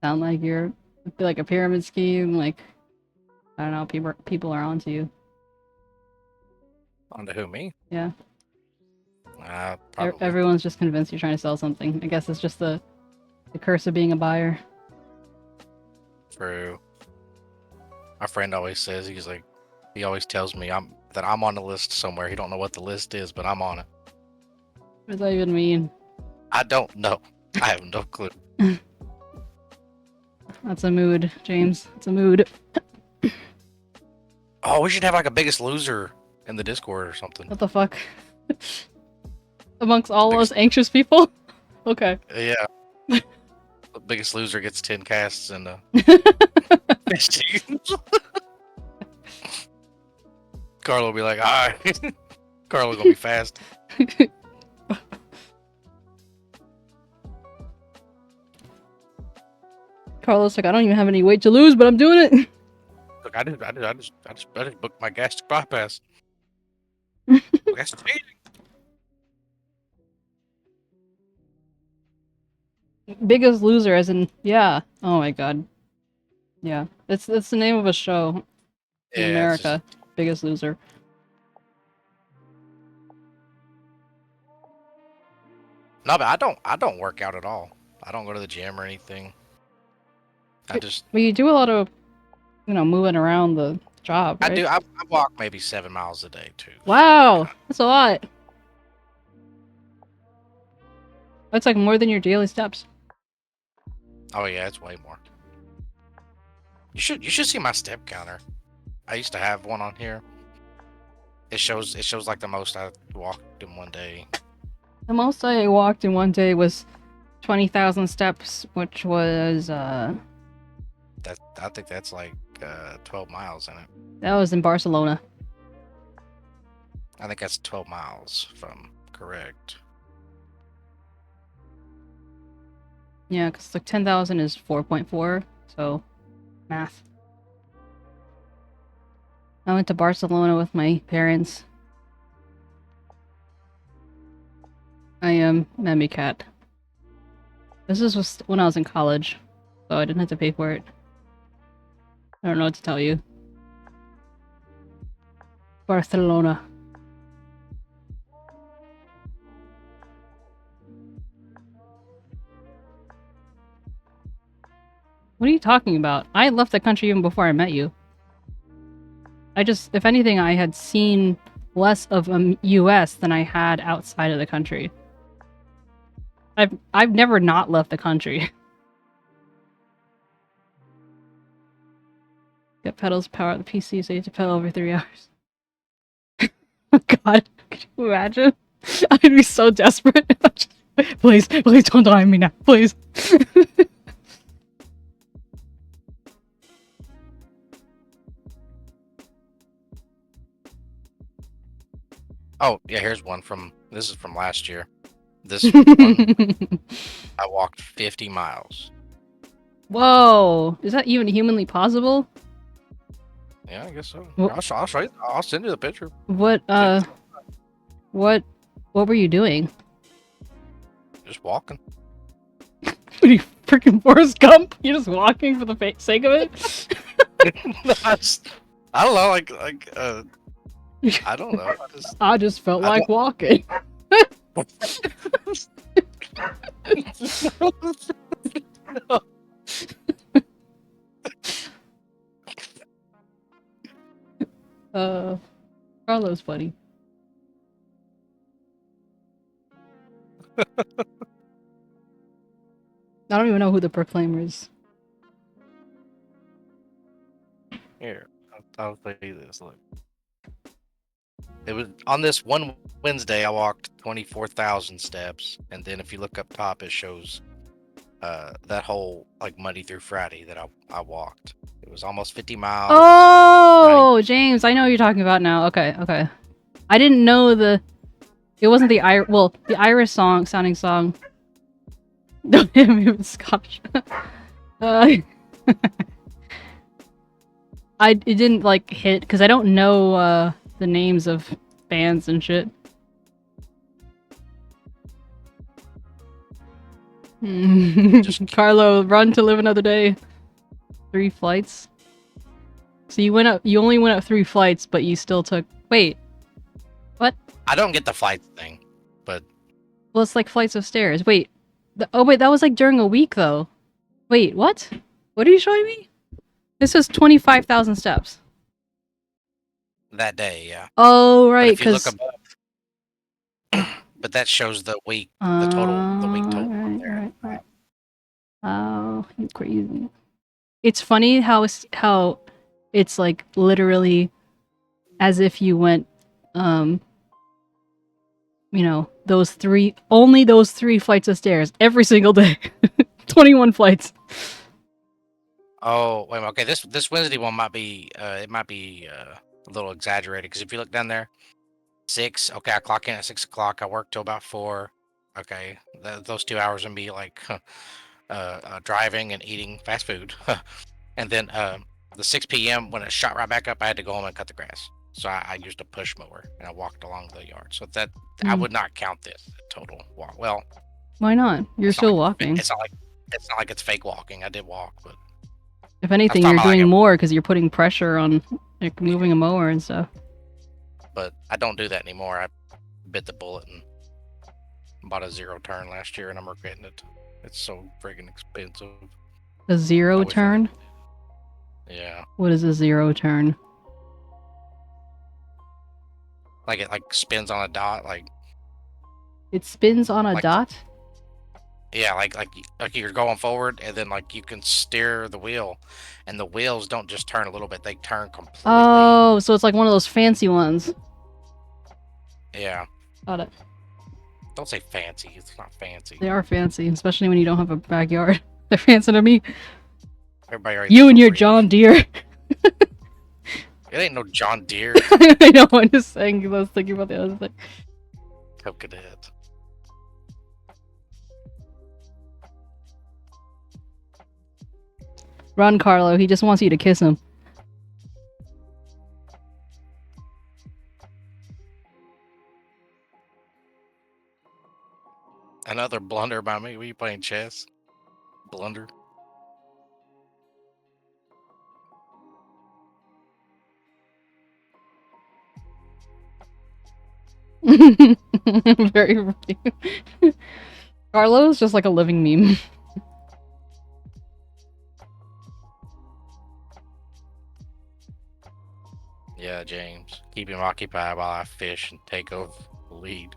sound like you're like a pyramid scheme, like I don't know, people are onto you. On to who, me? Yeah. Probably. Everyone's just convinced you're trying to sell something. I guess it's just the curse of being a buyer. True. My friend always says, he always tells me that I'm on the list somewhere. He don't know what the list is, but I'm on it. What does that even mean? I don't know. I have no clue. That's a mood, James. It's a mood. Oh, we should have like a Biggest Loser in the Discord or something. What the fuck? Amongst all Biggest- those anxious people? Okay. Yeah. The Biggest Loser gets 10 casts and Carlo will be like, all right. Carlo gonna be fast. Carlos like, I don't even have any weight to lose, but I'm doing it. Look, I just booked my gastric bypass. That's cheating. Biggest Loser, as in, yeah. Oh my god. Yeah. It's the name of a show in Yeah, it's America. Biggest Loser. No, but I don't work out at all. I don't go to the gym or anything. I just But you do a lot of, moving around the job, right? I do. I walk maybe 7 miles a day too. Wow, that's a lot. That's like more than your daily steps. Oh yeah, it's way more. You should see my step counter. I used to have one on here. It shows like the most I walked in one day. The most I walked in one day was 20,000 steps, which was I think that's like 12 miles in it. that was in Barcelona. I think that's 12 miles, if I'm correct. Yeah, because like 10,000 is 4.4, so math. I went to Barcelona with my parents. I am Mammy Cat. This was when I was in college, so I didn't have to pay for it. I don't know what to tell you. Barcelona. What are you talking about? I left the country even before I met you. If anything, I had seen less of US than I had outside of the country. I've never not left the country. Get pedals to power up the PC, so you have to pedal every 3 hours. Oh god, could you imagine? I'd be so desperate if I just... Please, please don't die on me now, please. Oh, yeah, here's one from... This is from last year. This one, I walked 50 miles. Whoa! Is that even humanly possible? Yeah, I guess so. Well- I'll show you. I'll send you the picture. What were you doing? Just walking. What are you, freaking Forrest Gump? You're just walking for the sake of it? I don't know, I don't know. I just felt I like walking. Carlo's funny. I don't even know who the Proclaimer is. Here, I'll tell you this. Look, it was on this one Wednesday. I walked 24,000 steps, and then if you look up top, it shows that whole like Monday through Friday that I walked. It was almost 50 miles. Oh, James, I know what you're talking about now. Okay, okay. I didn't know it wasn't the Irish sounding song. No, it was Scottish. It didn't like hit because I don't know the names of bands and shit. Carlo, run to live another day. 3 flights. So you only went up 3 flights, but you still took... Wait. What? I don't get the flight thing, but... Well, it's like flights of stairs. Wait. Oh, wait, that was like during a week, though. Wait, what? What are you showing me? This is 25,000 steps. That day, yeah. Oh, right, But if you look because... above... But that shows the week, the week total. Right. Oh, you crazy. It's funny how it's like literally as if you went, you know, only those 3 flights of stairs every single day. 21 flights. Oh, wait a minute. Okay, this Wednesday one might be, it might be a little exaggerated, because if you look down there, 6, okay, I clock in at 6 o'clock, I work till about 4, okay, those 2 hours and be like, driving and eating fast food. And then the 6 p.m. when it shot right back up, I had to go home and cut the grass. So I used a push mower and I walked along the yard. So that I would not count this total walk. Well, why not? You're still walking. It's not like it's fake walking. I did walk, but if anything, you're doing more because you're putting pressure on like moving a mower and stuff. But I don't do that anymore. I bit the bullet and bought a 0 turn last year, and I'm regretting it. It's so friggin' expensive. A 0 turn? Yeah. What is a 0 turn? Like it spins on a dot, like it spins on a dot? Yeah, like you're going forward, and then like you can steer the wheel, and the wheels don't just turn a little bit; they turn completely. Oh, so it's like one of those fancy ones. Yeah. Got it. Don't say fancy; it's not fancy. They are fancy, especially when you don't have a backyard. They're fancy to me. Everybody already you and your John Deere. It ain't no John Deere. I know. I'm just saying. I was thinking about the other thing. Coke Cadet. Run, Carlo. He just wants you to kiss him. Another blunder by me. Were you playing chess? Blunder. Very funny. Carlo is just like a living meme. Yeah, James. Keep him occupied while I fish and take over the lead.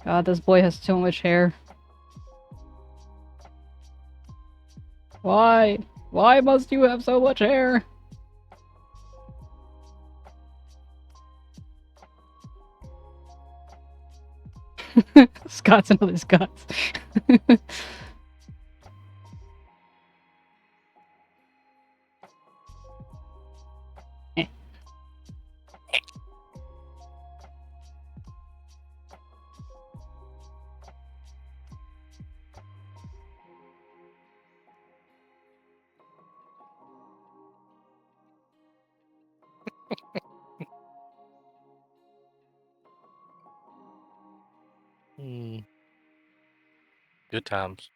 God, this boy has so much hair. Why? Why must you have so much hair? Scott's another Scott's. Good times.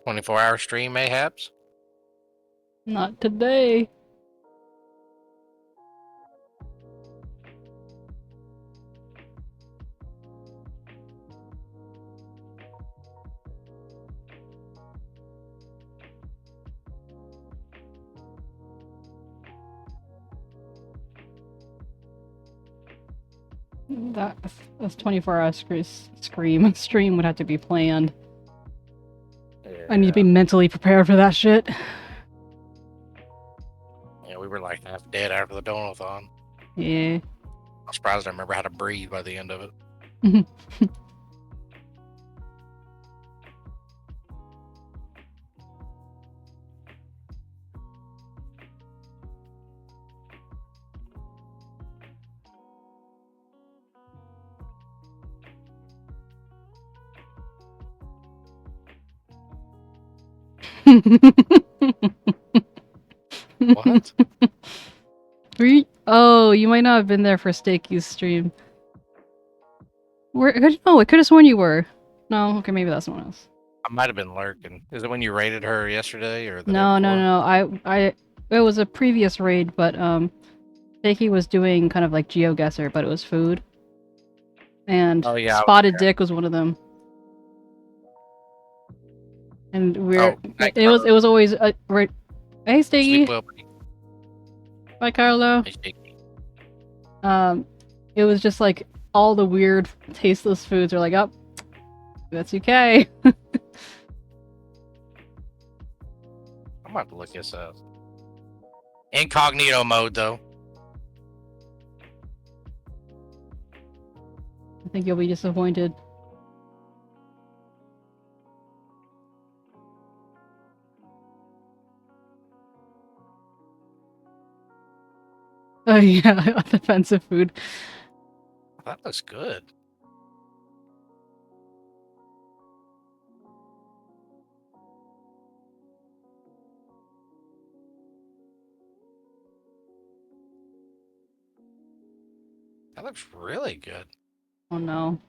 $24-hour stream, mayhaps? Not today. That's 24-hour stream would have to be planned. Yeah. I need to be mentally prepared for that shit. Yeah, we were like half dead after the donathon. Yeah. I'm surprised I remember how to breathe by the end of it. What? Oh, you might not have been there for Stakey's stream. No, I could have sworn you were. No, okay, maybe that's someone else. I might have been lurking. Is it when you raided her yesterday or the No, day no, before? no. It was a previous raid, but Stakey was doing kind of like GeoGuessr, but it was food. And Oh, yeah, I was Spotted there. Dick was one of them. And Oh, night, it was always right. Hey, Sleep Stakey. well, buddy. Bye, Carlo. Hey, Stakey. It was just like all the weird, tasteless foods are like, oh, that's okay. I'm about to look this up. Incognito mode, though. I think you'll be disappointed. Oh yeah, offensive food. That looks good. That looks really good. Oh no.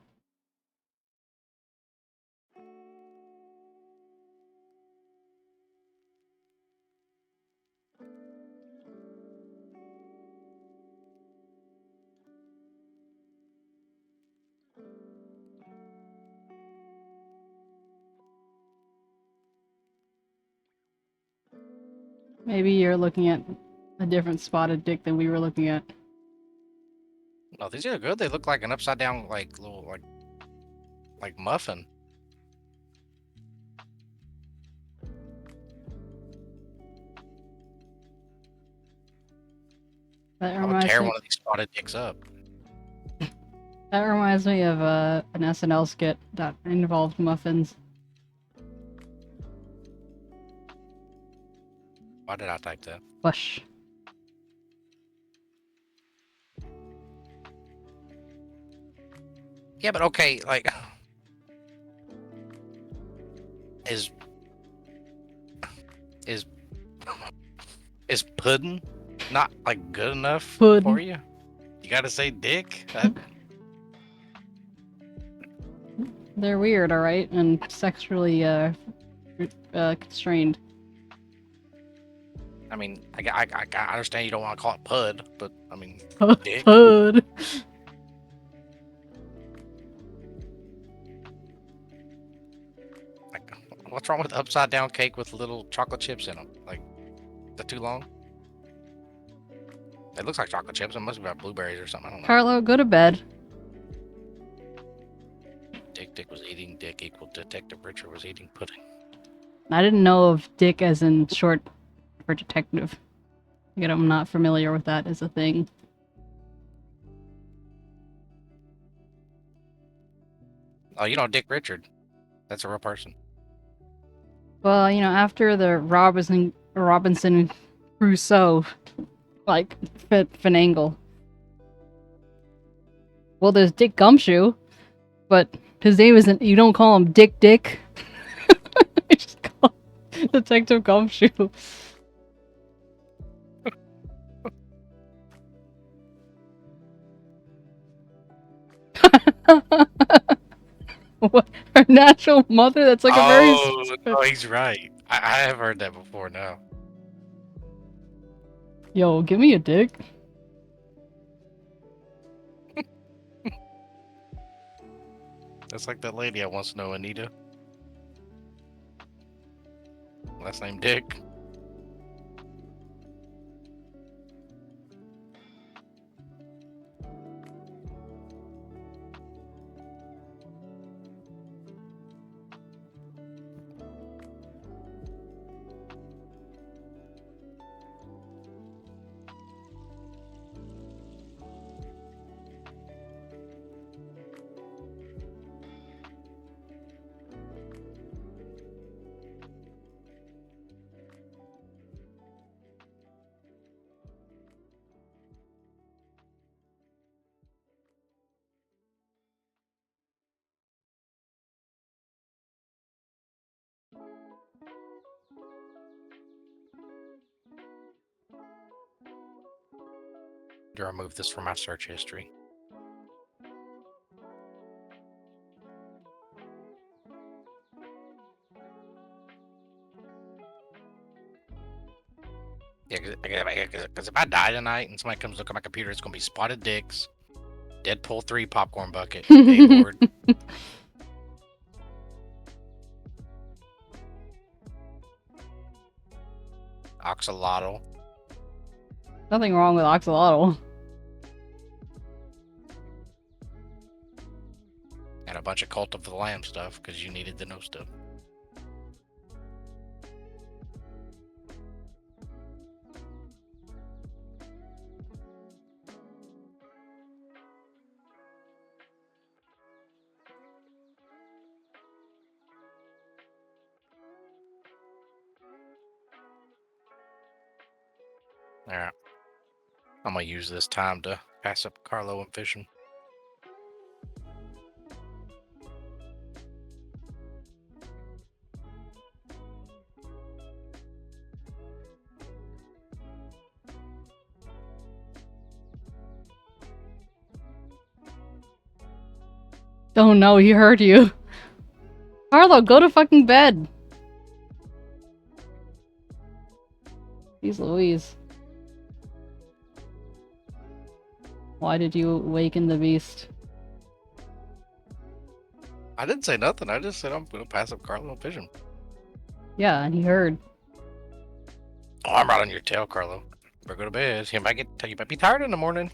Maybe you're looking at a different Spotted Dick than we were looking at. No, these are good. They look like an upside down, like little, like muffin. That I would reminds tear me. one of these spotted dicks up. That reminds me of an SNL skit that involved muffins. Why did I type that? Bush. Yeah, but okay, like, is is pudding not like good enough Puddin'. for you? You gotta say dick. They're weird, alright? And sexually, constrained. I mean, I understand you don't want to call it pud, but I mean, dick. Pud. Like, what's wrong with upside down cake with little chocolate chips in them? Like, is that too long? It looks like chocolate chips. It must be about blueberries or something. I don't know. Carlo, go to bed. Dick was eating dick equal Detective Richard was eating pudding. I didn't know of dick as in short for detective. Again, I'm not familiar with that as a thing. Oh, you know Dick Richard. That's a real person. Well, you know, after the Robinson Crusoe, like, finagle. Well, there's Dick Gumshoe, but his name isn't, you don't call him Dick Dick. You just call him Detective Gumshoe. What? Her natural mother? That's like a very... Oh, no, he's right. I have heard that before now. Yo, give me a dick. That's like that lady I once know, Anita. Last name Dick. Do I remove this from my search history? Yeah, because if I die tonight and somebody comes look at my computer, it's gonna be Spotted Dicks, Deadpool 3 popcorn bucket, Lord, Oxalotl. Nothing wrong with Oxalotl. And a bunch of Cult of the Lamb stuff because you needed to know stuff. Alright. I'm gonna use this time to pass up Carlo and fishing. Oh no, he heard you. Carlo, go to fucking bed. Jeez Louise. Why did you awaken the beast? I didn't say nothing. I just said I'm gonna pass up Carlo and fishing. Yeah, and he heard. Oh, I'm right on your tail, Carlo. Better go to bed. You might be tired in the morning.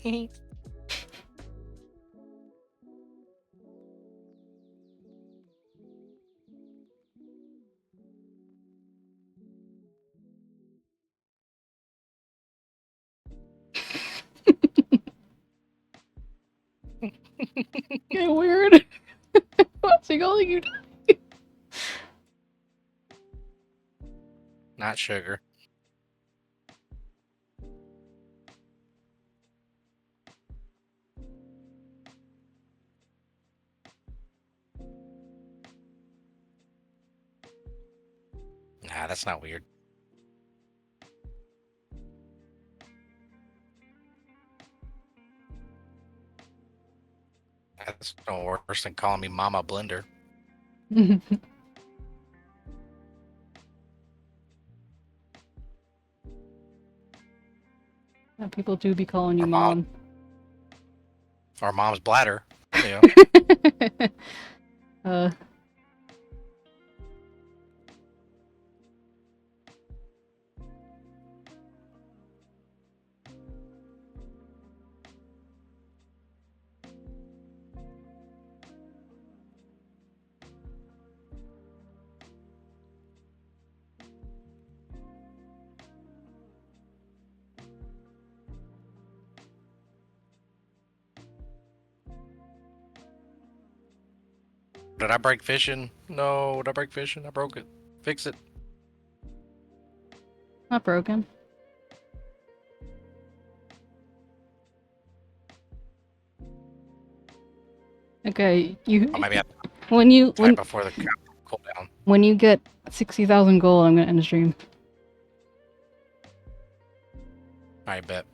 Get weird. What's he calling you? Not sugar. that's not weird. That's no worse than calling me Mama Blender. Yeah, people do be calling you Or mom. mom. Or Mom's bladder. Yeah. uh, Did I break fishing? No. Did I break fishing? I broke it. Fix it. not broken. Okay, you. Or maybe I When right before the cooldown. when you get 60,000 gold, I'm gonna end the stream. I bet.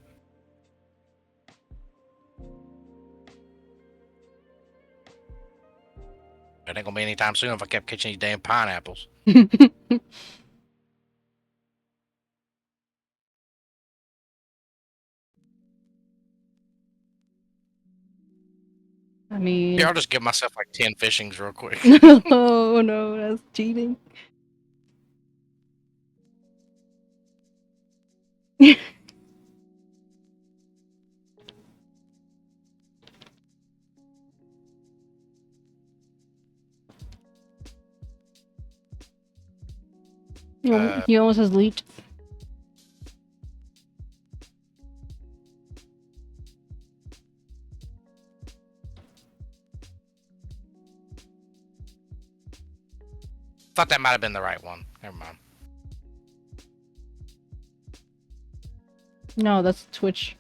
It ain't gonna be anytime soon if I kept catching these damn pineapples. I mean, Here, I'll just give myself like 10 fishings real quick. oh no, that's cheating. He almost has leaped. Thought that might have been the right one. Never mind. No, that's Twitch.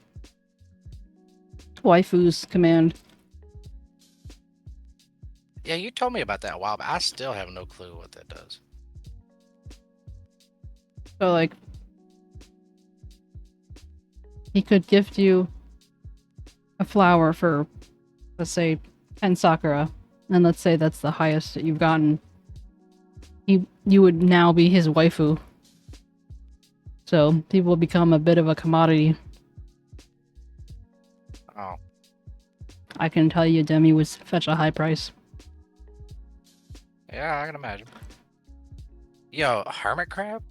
Waifu's command. Yeah, you told me about that a while, but I still have no clue what that does. So, like, he could gift you a flower for, let's say, 10 Sakura, and let's say that's the highest that you've gotten. You would now be his waifu. So, people will become a bit of a commodity. Oh. I can tell you Demi would fetch a high price. Yeah, I can imagine. Yo, a hermit crab?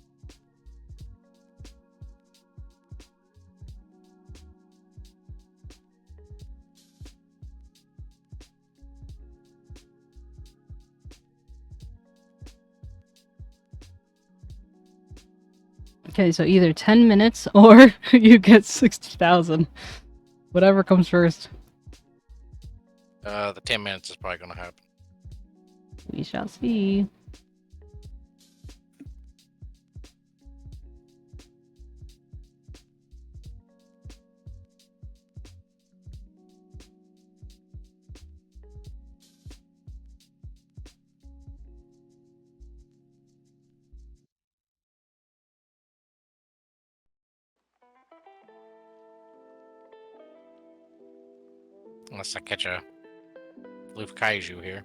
Okay, so either 10 minutes or you get 60,000. Whatever comes first. The 10 minutes is probably gonna happen. We shall see. Unless I catch a Luke Kaiju here.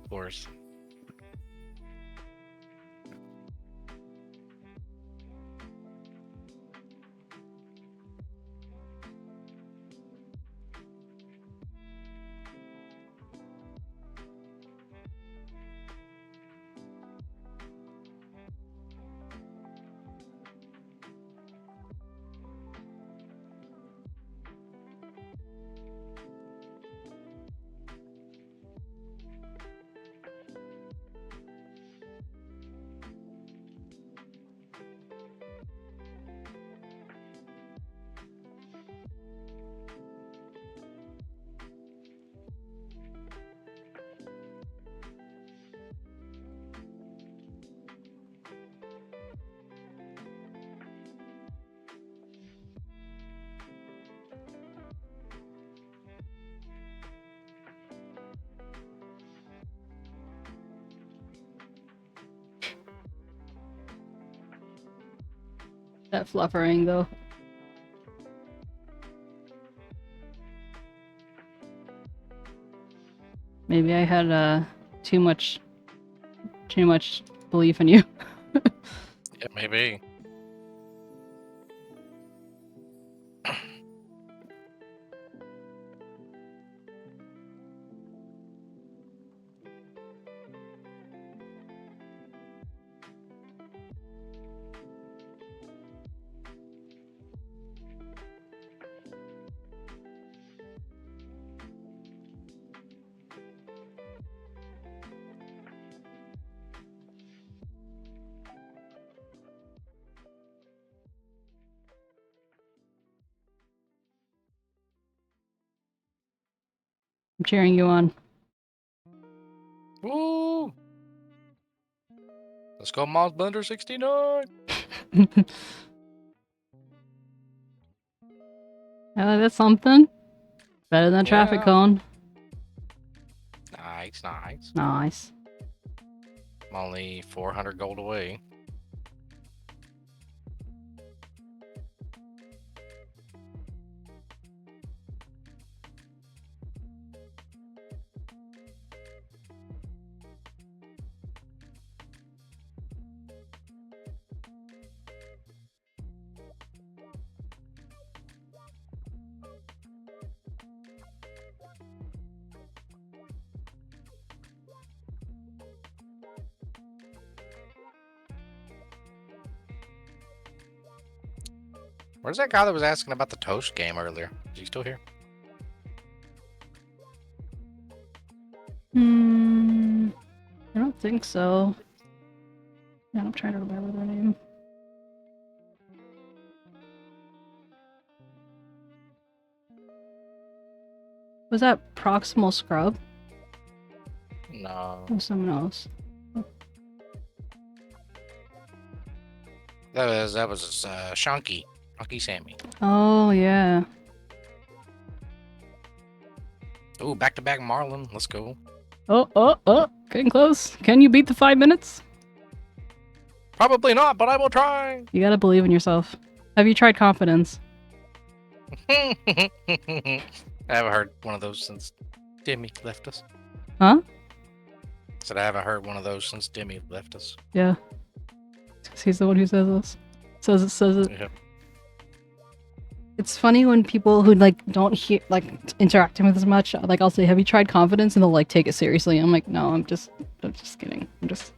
Of course. That fluffering though. Maybe I had too much belief in you. Yeah, maybe. I'm cheering you on. Woo! Let's go, Moss Blender 69. That's something. Better than a traffic Yeah. cone. Nice, nice. Nice. I'm only 400 gold away. Where's that guy that was asking about the Toast game earlier? Is he still here? I don't think so. Yeah, I'm trying to remember their name. Was that Proximal Scrub? No. Or someone else? That was Shonky Sammy. Oh, yeah. Ooh, back-to-back Marlin. Let's go. Oh, getting close. Can you beat the 5 minutes? Probably not, but I will try. You gotta believe in yourself. Have you tried confidence? I haven't heard one of those since Demi left us. Huh? Said I haven't heard one of those since Demi left us. Yeah. 'Cause he's the one who says this. Says it. Yeah. It's funny when people who like don't hear like interacting with as much, like I'll say, "Have you tried confidence?" and they'll like take it seriously. I'm like, "No, I'm just kidding. I'm just."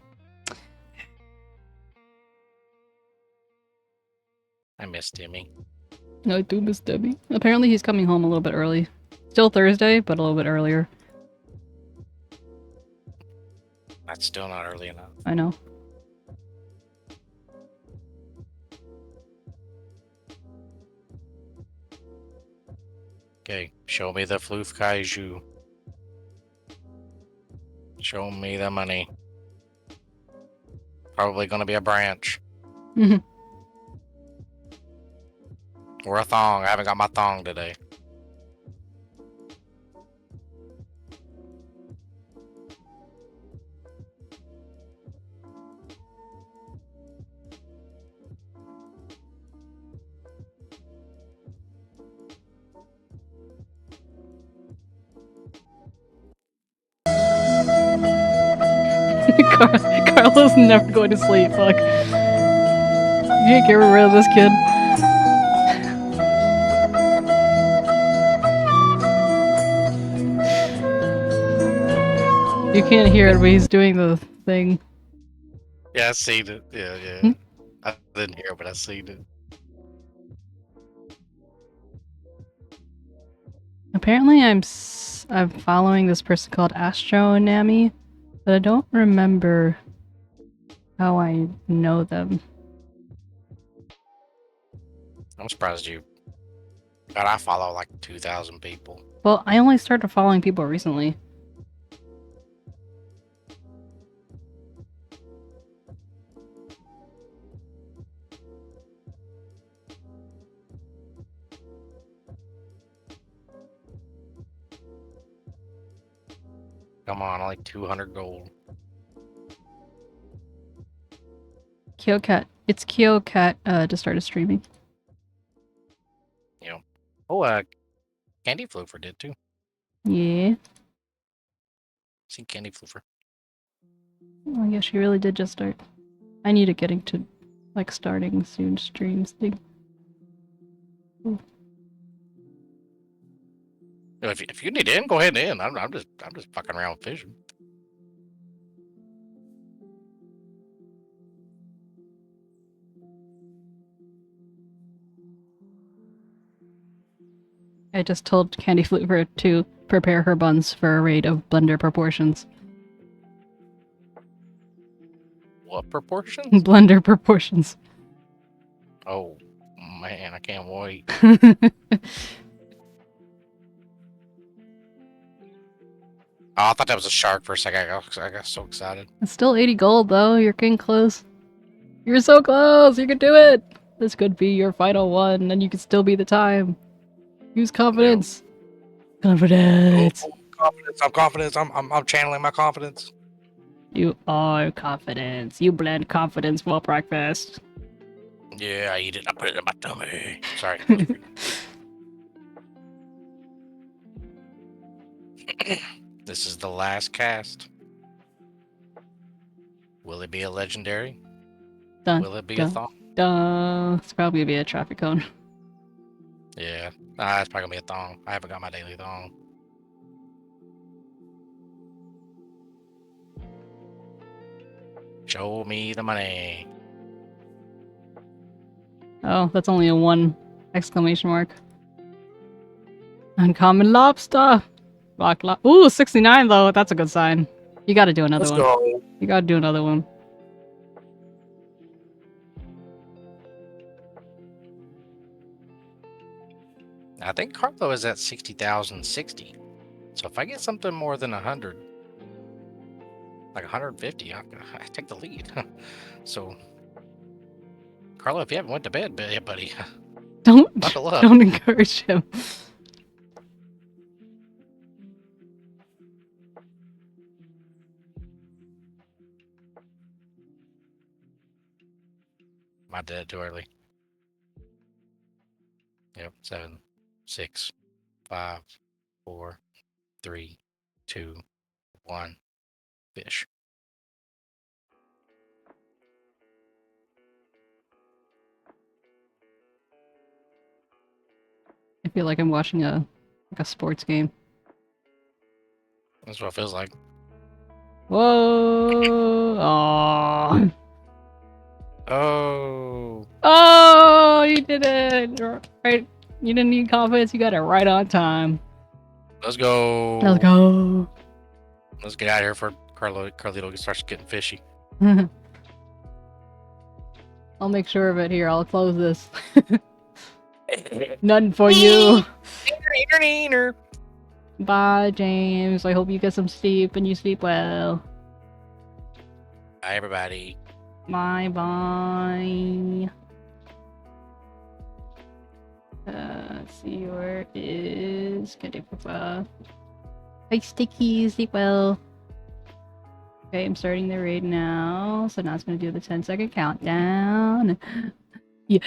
I miss Demi. No, I do miss Debbie. Apparently, he's coming home a little bit early. Still Thursday, but a little bit earlier. That's still not early enough. I know. Okay, show me the floof kaiju. Show me the money. Probably gonna be a branch. Mhm. Or a thong. I haven't got my thong today. Carlo's never going to sleep. Fuck. You can't get rid of this kid. You can't hear it, but he's doing the thing. Yeah, I seen it. Yeah, yeah. Hmm? I didn't hear it, but I seen it. Apparently, I'm following this person called 𝗟𝗶H, but I don't remember how I know them. I'm surprised you. God, I follow like 2,000 people. Well, I only started following people recently. Come on, only 200 gold. Kyokat It's Kyo Cat just started streaming. You know. Oh, Candy Floofer did too. Yeah. See Candy Floofer. Oh yeah, she really did just start. I need to getting to like starting soon streams thing. If you need in, go ahead and in. I'm just fucking around with Vision. I just told Candy Floover to prepare her buns for a raid of blender proportions. What proportions? Blender proportions. Oh man, I can't wait. Oh, I thought that was a shark for a second. I got so excited. It's still 80 gold though. You're getting close. You're so close. You can do it. This could be your final one, and you can still be the time. Use confidence. Confidence. Oh, confidence. I'm confidence. I'm channeling my confidence. You are confidence. You blend confidence for breakfast. Yeah, I eat it. I put it in my tummy. Sorry. This is the last cast. Will it be a legendary? Dun, Will it be a dun, thong? dun. It's probably gonna be a traffic cone. Yeah. It's probably gonna be a thong. I haven't got my daily thong. Show me the money. Oh, that's only a 1 exclamation mark. Uncommon lobster. Ooh, 69 though. That's a good sign. You gotta do another Let's one. go. You gotta do another one. I think Carlo is at 60,060. So if I get something more than 100, like 150, I take the lead. So, Carlo, if you haven't went to bed, buddy, Don't buckle up. don't encourage him. Am I dead too early? Yep. 7, 6, 5, 4, 3, 2, 1. Fish. I feel like I'm watching a sports game. That's what it feels like. Whoa! Oh! Oh. Oh! You did it! Right? You didn't need confidence. You got it right on time. Let's go. Let's go. Let's get out of here before Carlito starts getting fishy. I'll make sure of it here. I'll close this. None for you. Bye, James. I hope you get some sleep and you sleep well. Bye, everybody. Bye bye. Let's see where is 𝗟𝗶. Hi, Sticky. Sleep well. Okay, I'm starting the raid now. So now it's gonna do the 10-second countdown. Yeah.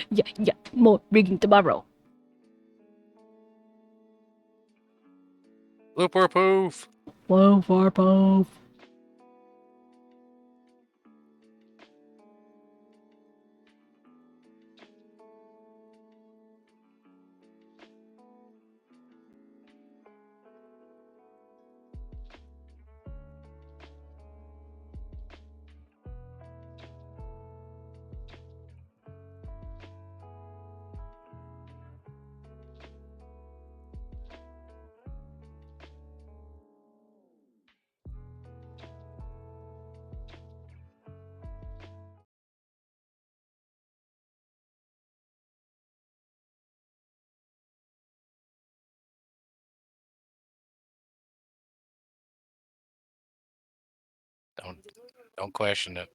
More rigging tomorrow. Loop or poof. Whoa, far poof. Don't question it.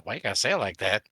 Why you gotta say it like that?